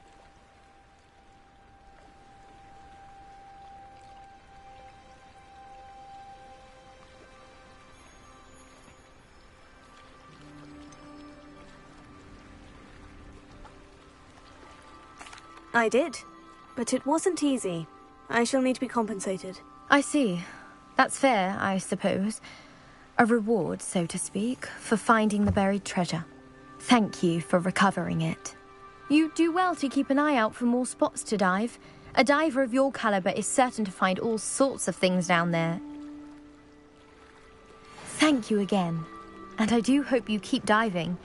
O: I did, but it wasn't easy. I shall need to be compensated.
I: I see. That's fair, I suppose. A reward, so to speak, for finding the buried treasure. Thank you for recovering it. You do well to keep an eye out for more spots to dive. A diver of your caliber is certain to find all sorts of things down there. Thank you again. And I do hope you keep diving.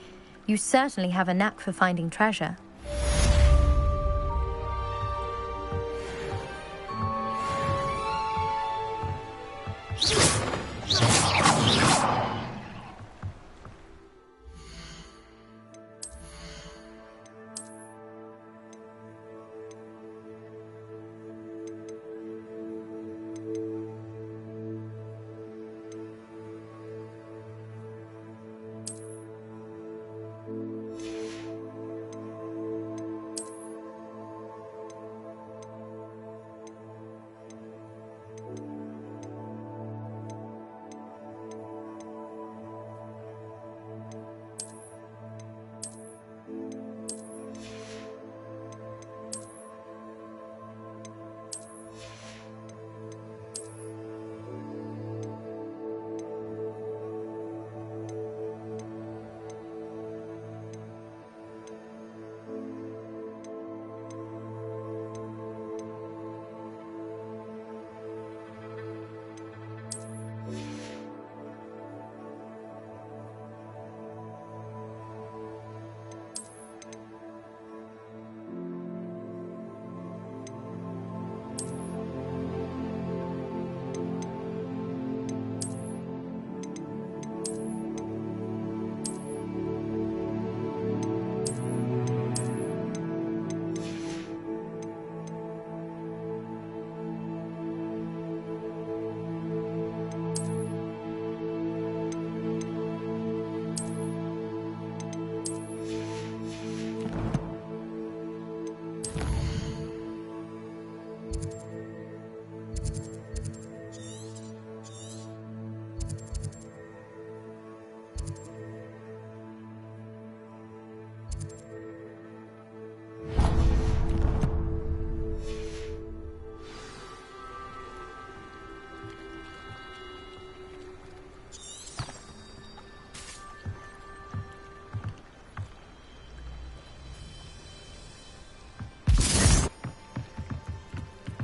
I: You certainly have a knack for finding treasure.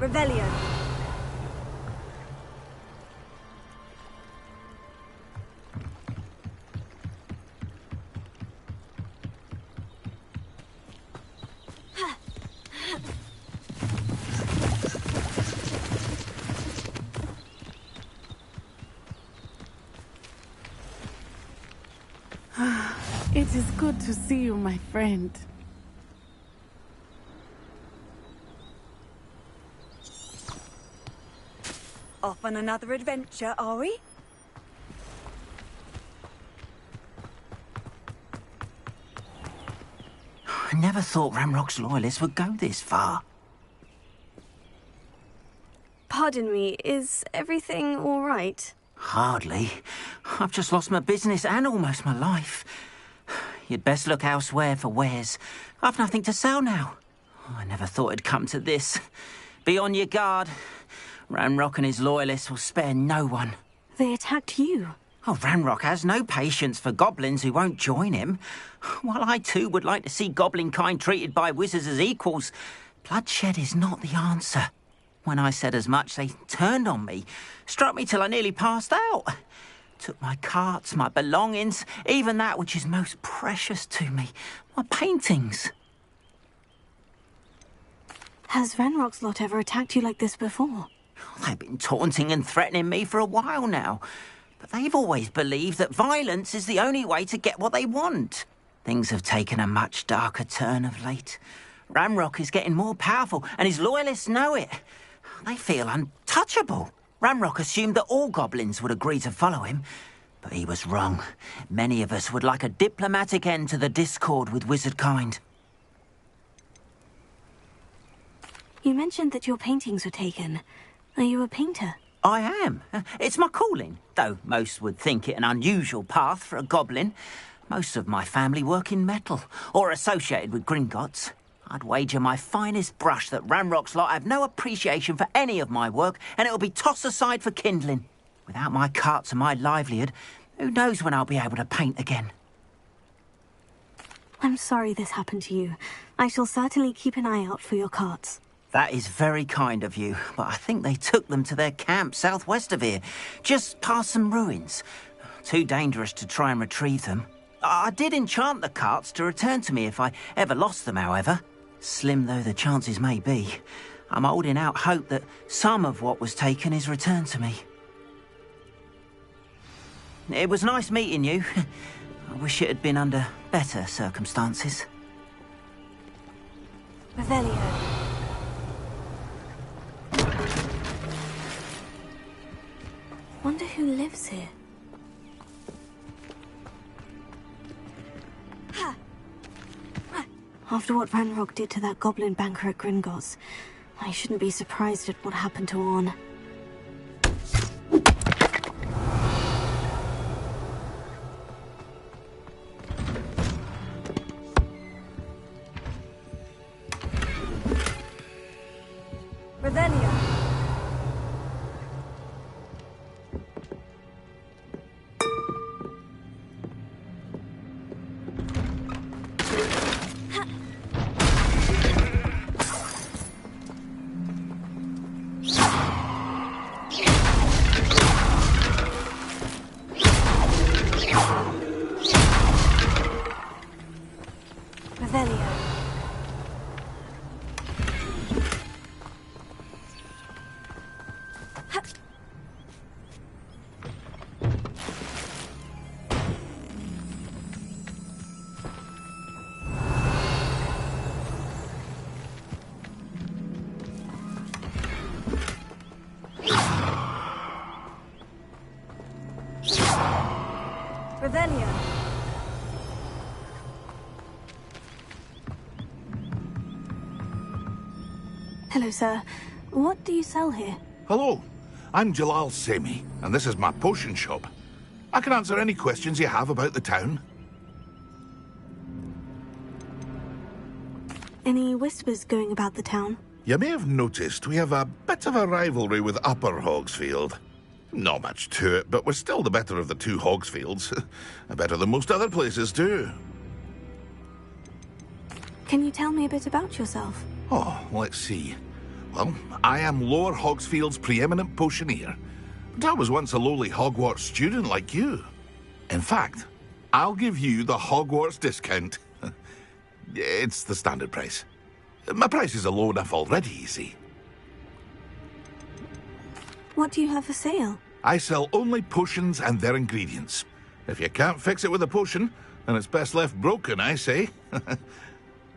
A: Revelio.
D: It is good to see you, my friend.
A: Off on another adventure, are we?
E: I never thought Ranrock's loyalists would go this far.
O: Pardon me, is everything all right?
E: Hardly. I've just lost my business and almost my life. You'd best look elsewhere for wares. I've nothing to sell now. I never thought it'd come to this. Be on your guard. Ranrock and his loyalists will spare no one.
O: They attacked you.
E: Oh, Ranrock has no patience for goblins who won't join him. While I too would like to see goblin kind treated by wizards as equals, bloodshed is not the answer. When I said as much, they turned on me, struck me till I nearly passed out. Took my carts, my belongings, even that which is most precious to me, my paintings.
O: Has Ranrock's lot ever attacked you like this before?
E: They've been taunting and threatening me for a while now, but they've always believed that violence is the only way to get what they want. Things have taken a much darker turn of late. Ranrock is getting more powerful, and his loyalists know it. They feel untouchable. Ranrock assumed that all goblins would agree to follow him, but he was wrong. Many of us would like a diplomatic end to the discord with wizard kind.
O: You mentioned that your paintings were taken. Are you a painter?
E: I am. It's my calling, though most would think it an unusual path for a goblin. Most of my family work in metal, or associated with Gringotts. I'd wager my finest brush that Ranrock's lot have no appreciation for any of my work, and it'll be tossed aside for kindling. Without my carts and my livelihood, who knows when I'll be able to paint again.
O: I'm sorry this happened to you. I shall certainly keep an eye out for your carts.
E: That is very kind of you, but I think they took them to their camp southwest of here, just past some ruins. Too dangerous to try and retrieve them. I did enchant the carts to return to me if I ever lost them, however. Slim though the chances may be, I'm holding out hope that some of what was taken is returned to me. It was nice meeting you. I wish it had been under better circumstances.
O: Revelio. Wonder who lives here. After what Ranrock did to that goblin banker at Gringotts, I shouldn't be surprised at what happened to Orn.
A: Revelio. Revelio.
O: Hello, sir. What do you sell here?
H: Hello, I'm Jalal Semi, and this is my potion shop. I can answer any questions you have about the town.
O: Any whispers going about the town?
H: You may have noticed we have a bit of a rivalry with Upper Hogsfield. Not much to it, but we're still the better of the two Hogsfields. Better than most other places, too.
O: Can you tell me a bit about yourself?
H: Oh, let's see. Well, I am Lower Hogsfield's preeminent potioneer. But I was once a lowly Hogwarts student like you. In fact, I'll give you the Hogwarts discount. It's the standard price. My prices are low enough already, you see.
O: What do you have for sale?
H: I sell only potions and their ingredients. If you can't fix it with a potion, then it's best left broken, I say.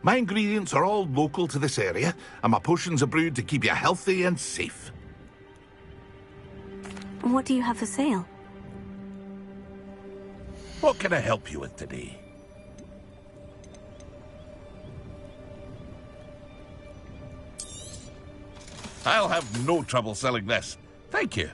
H: My ingredients are all local to this area, and my potions are brewed to keep you healthy and safe.
O: What do you have for sale?
H: What can I help you with today? I'll have no trouble selling this. Thank you.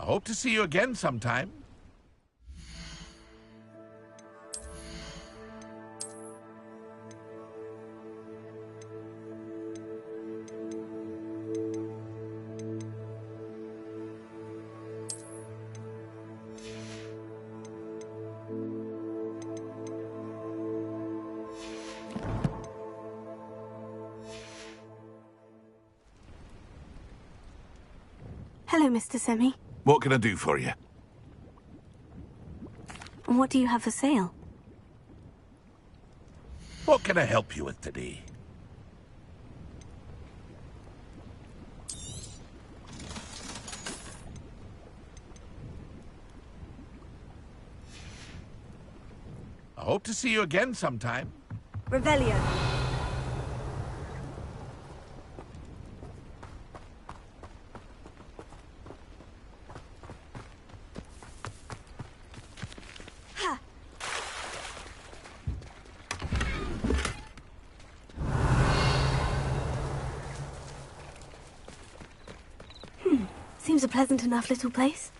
H: I hope to see you again sometime.
O: Hello, Mr. Semi.
H: What can I do for you?
O: What do you have for sale?
H: What can I help you with today? I hope to see you again sometime.
J: Revelio.
O: Seems a pleasant enough little place.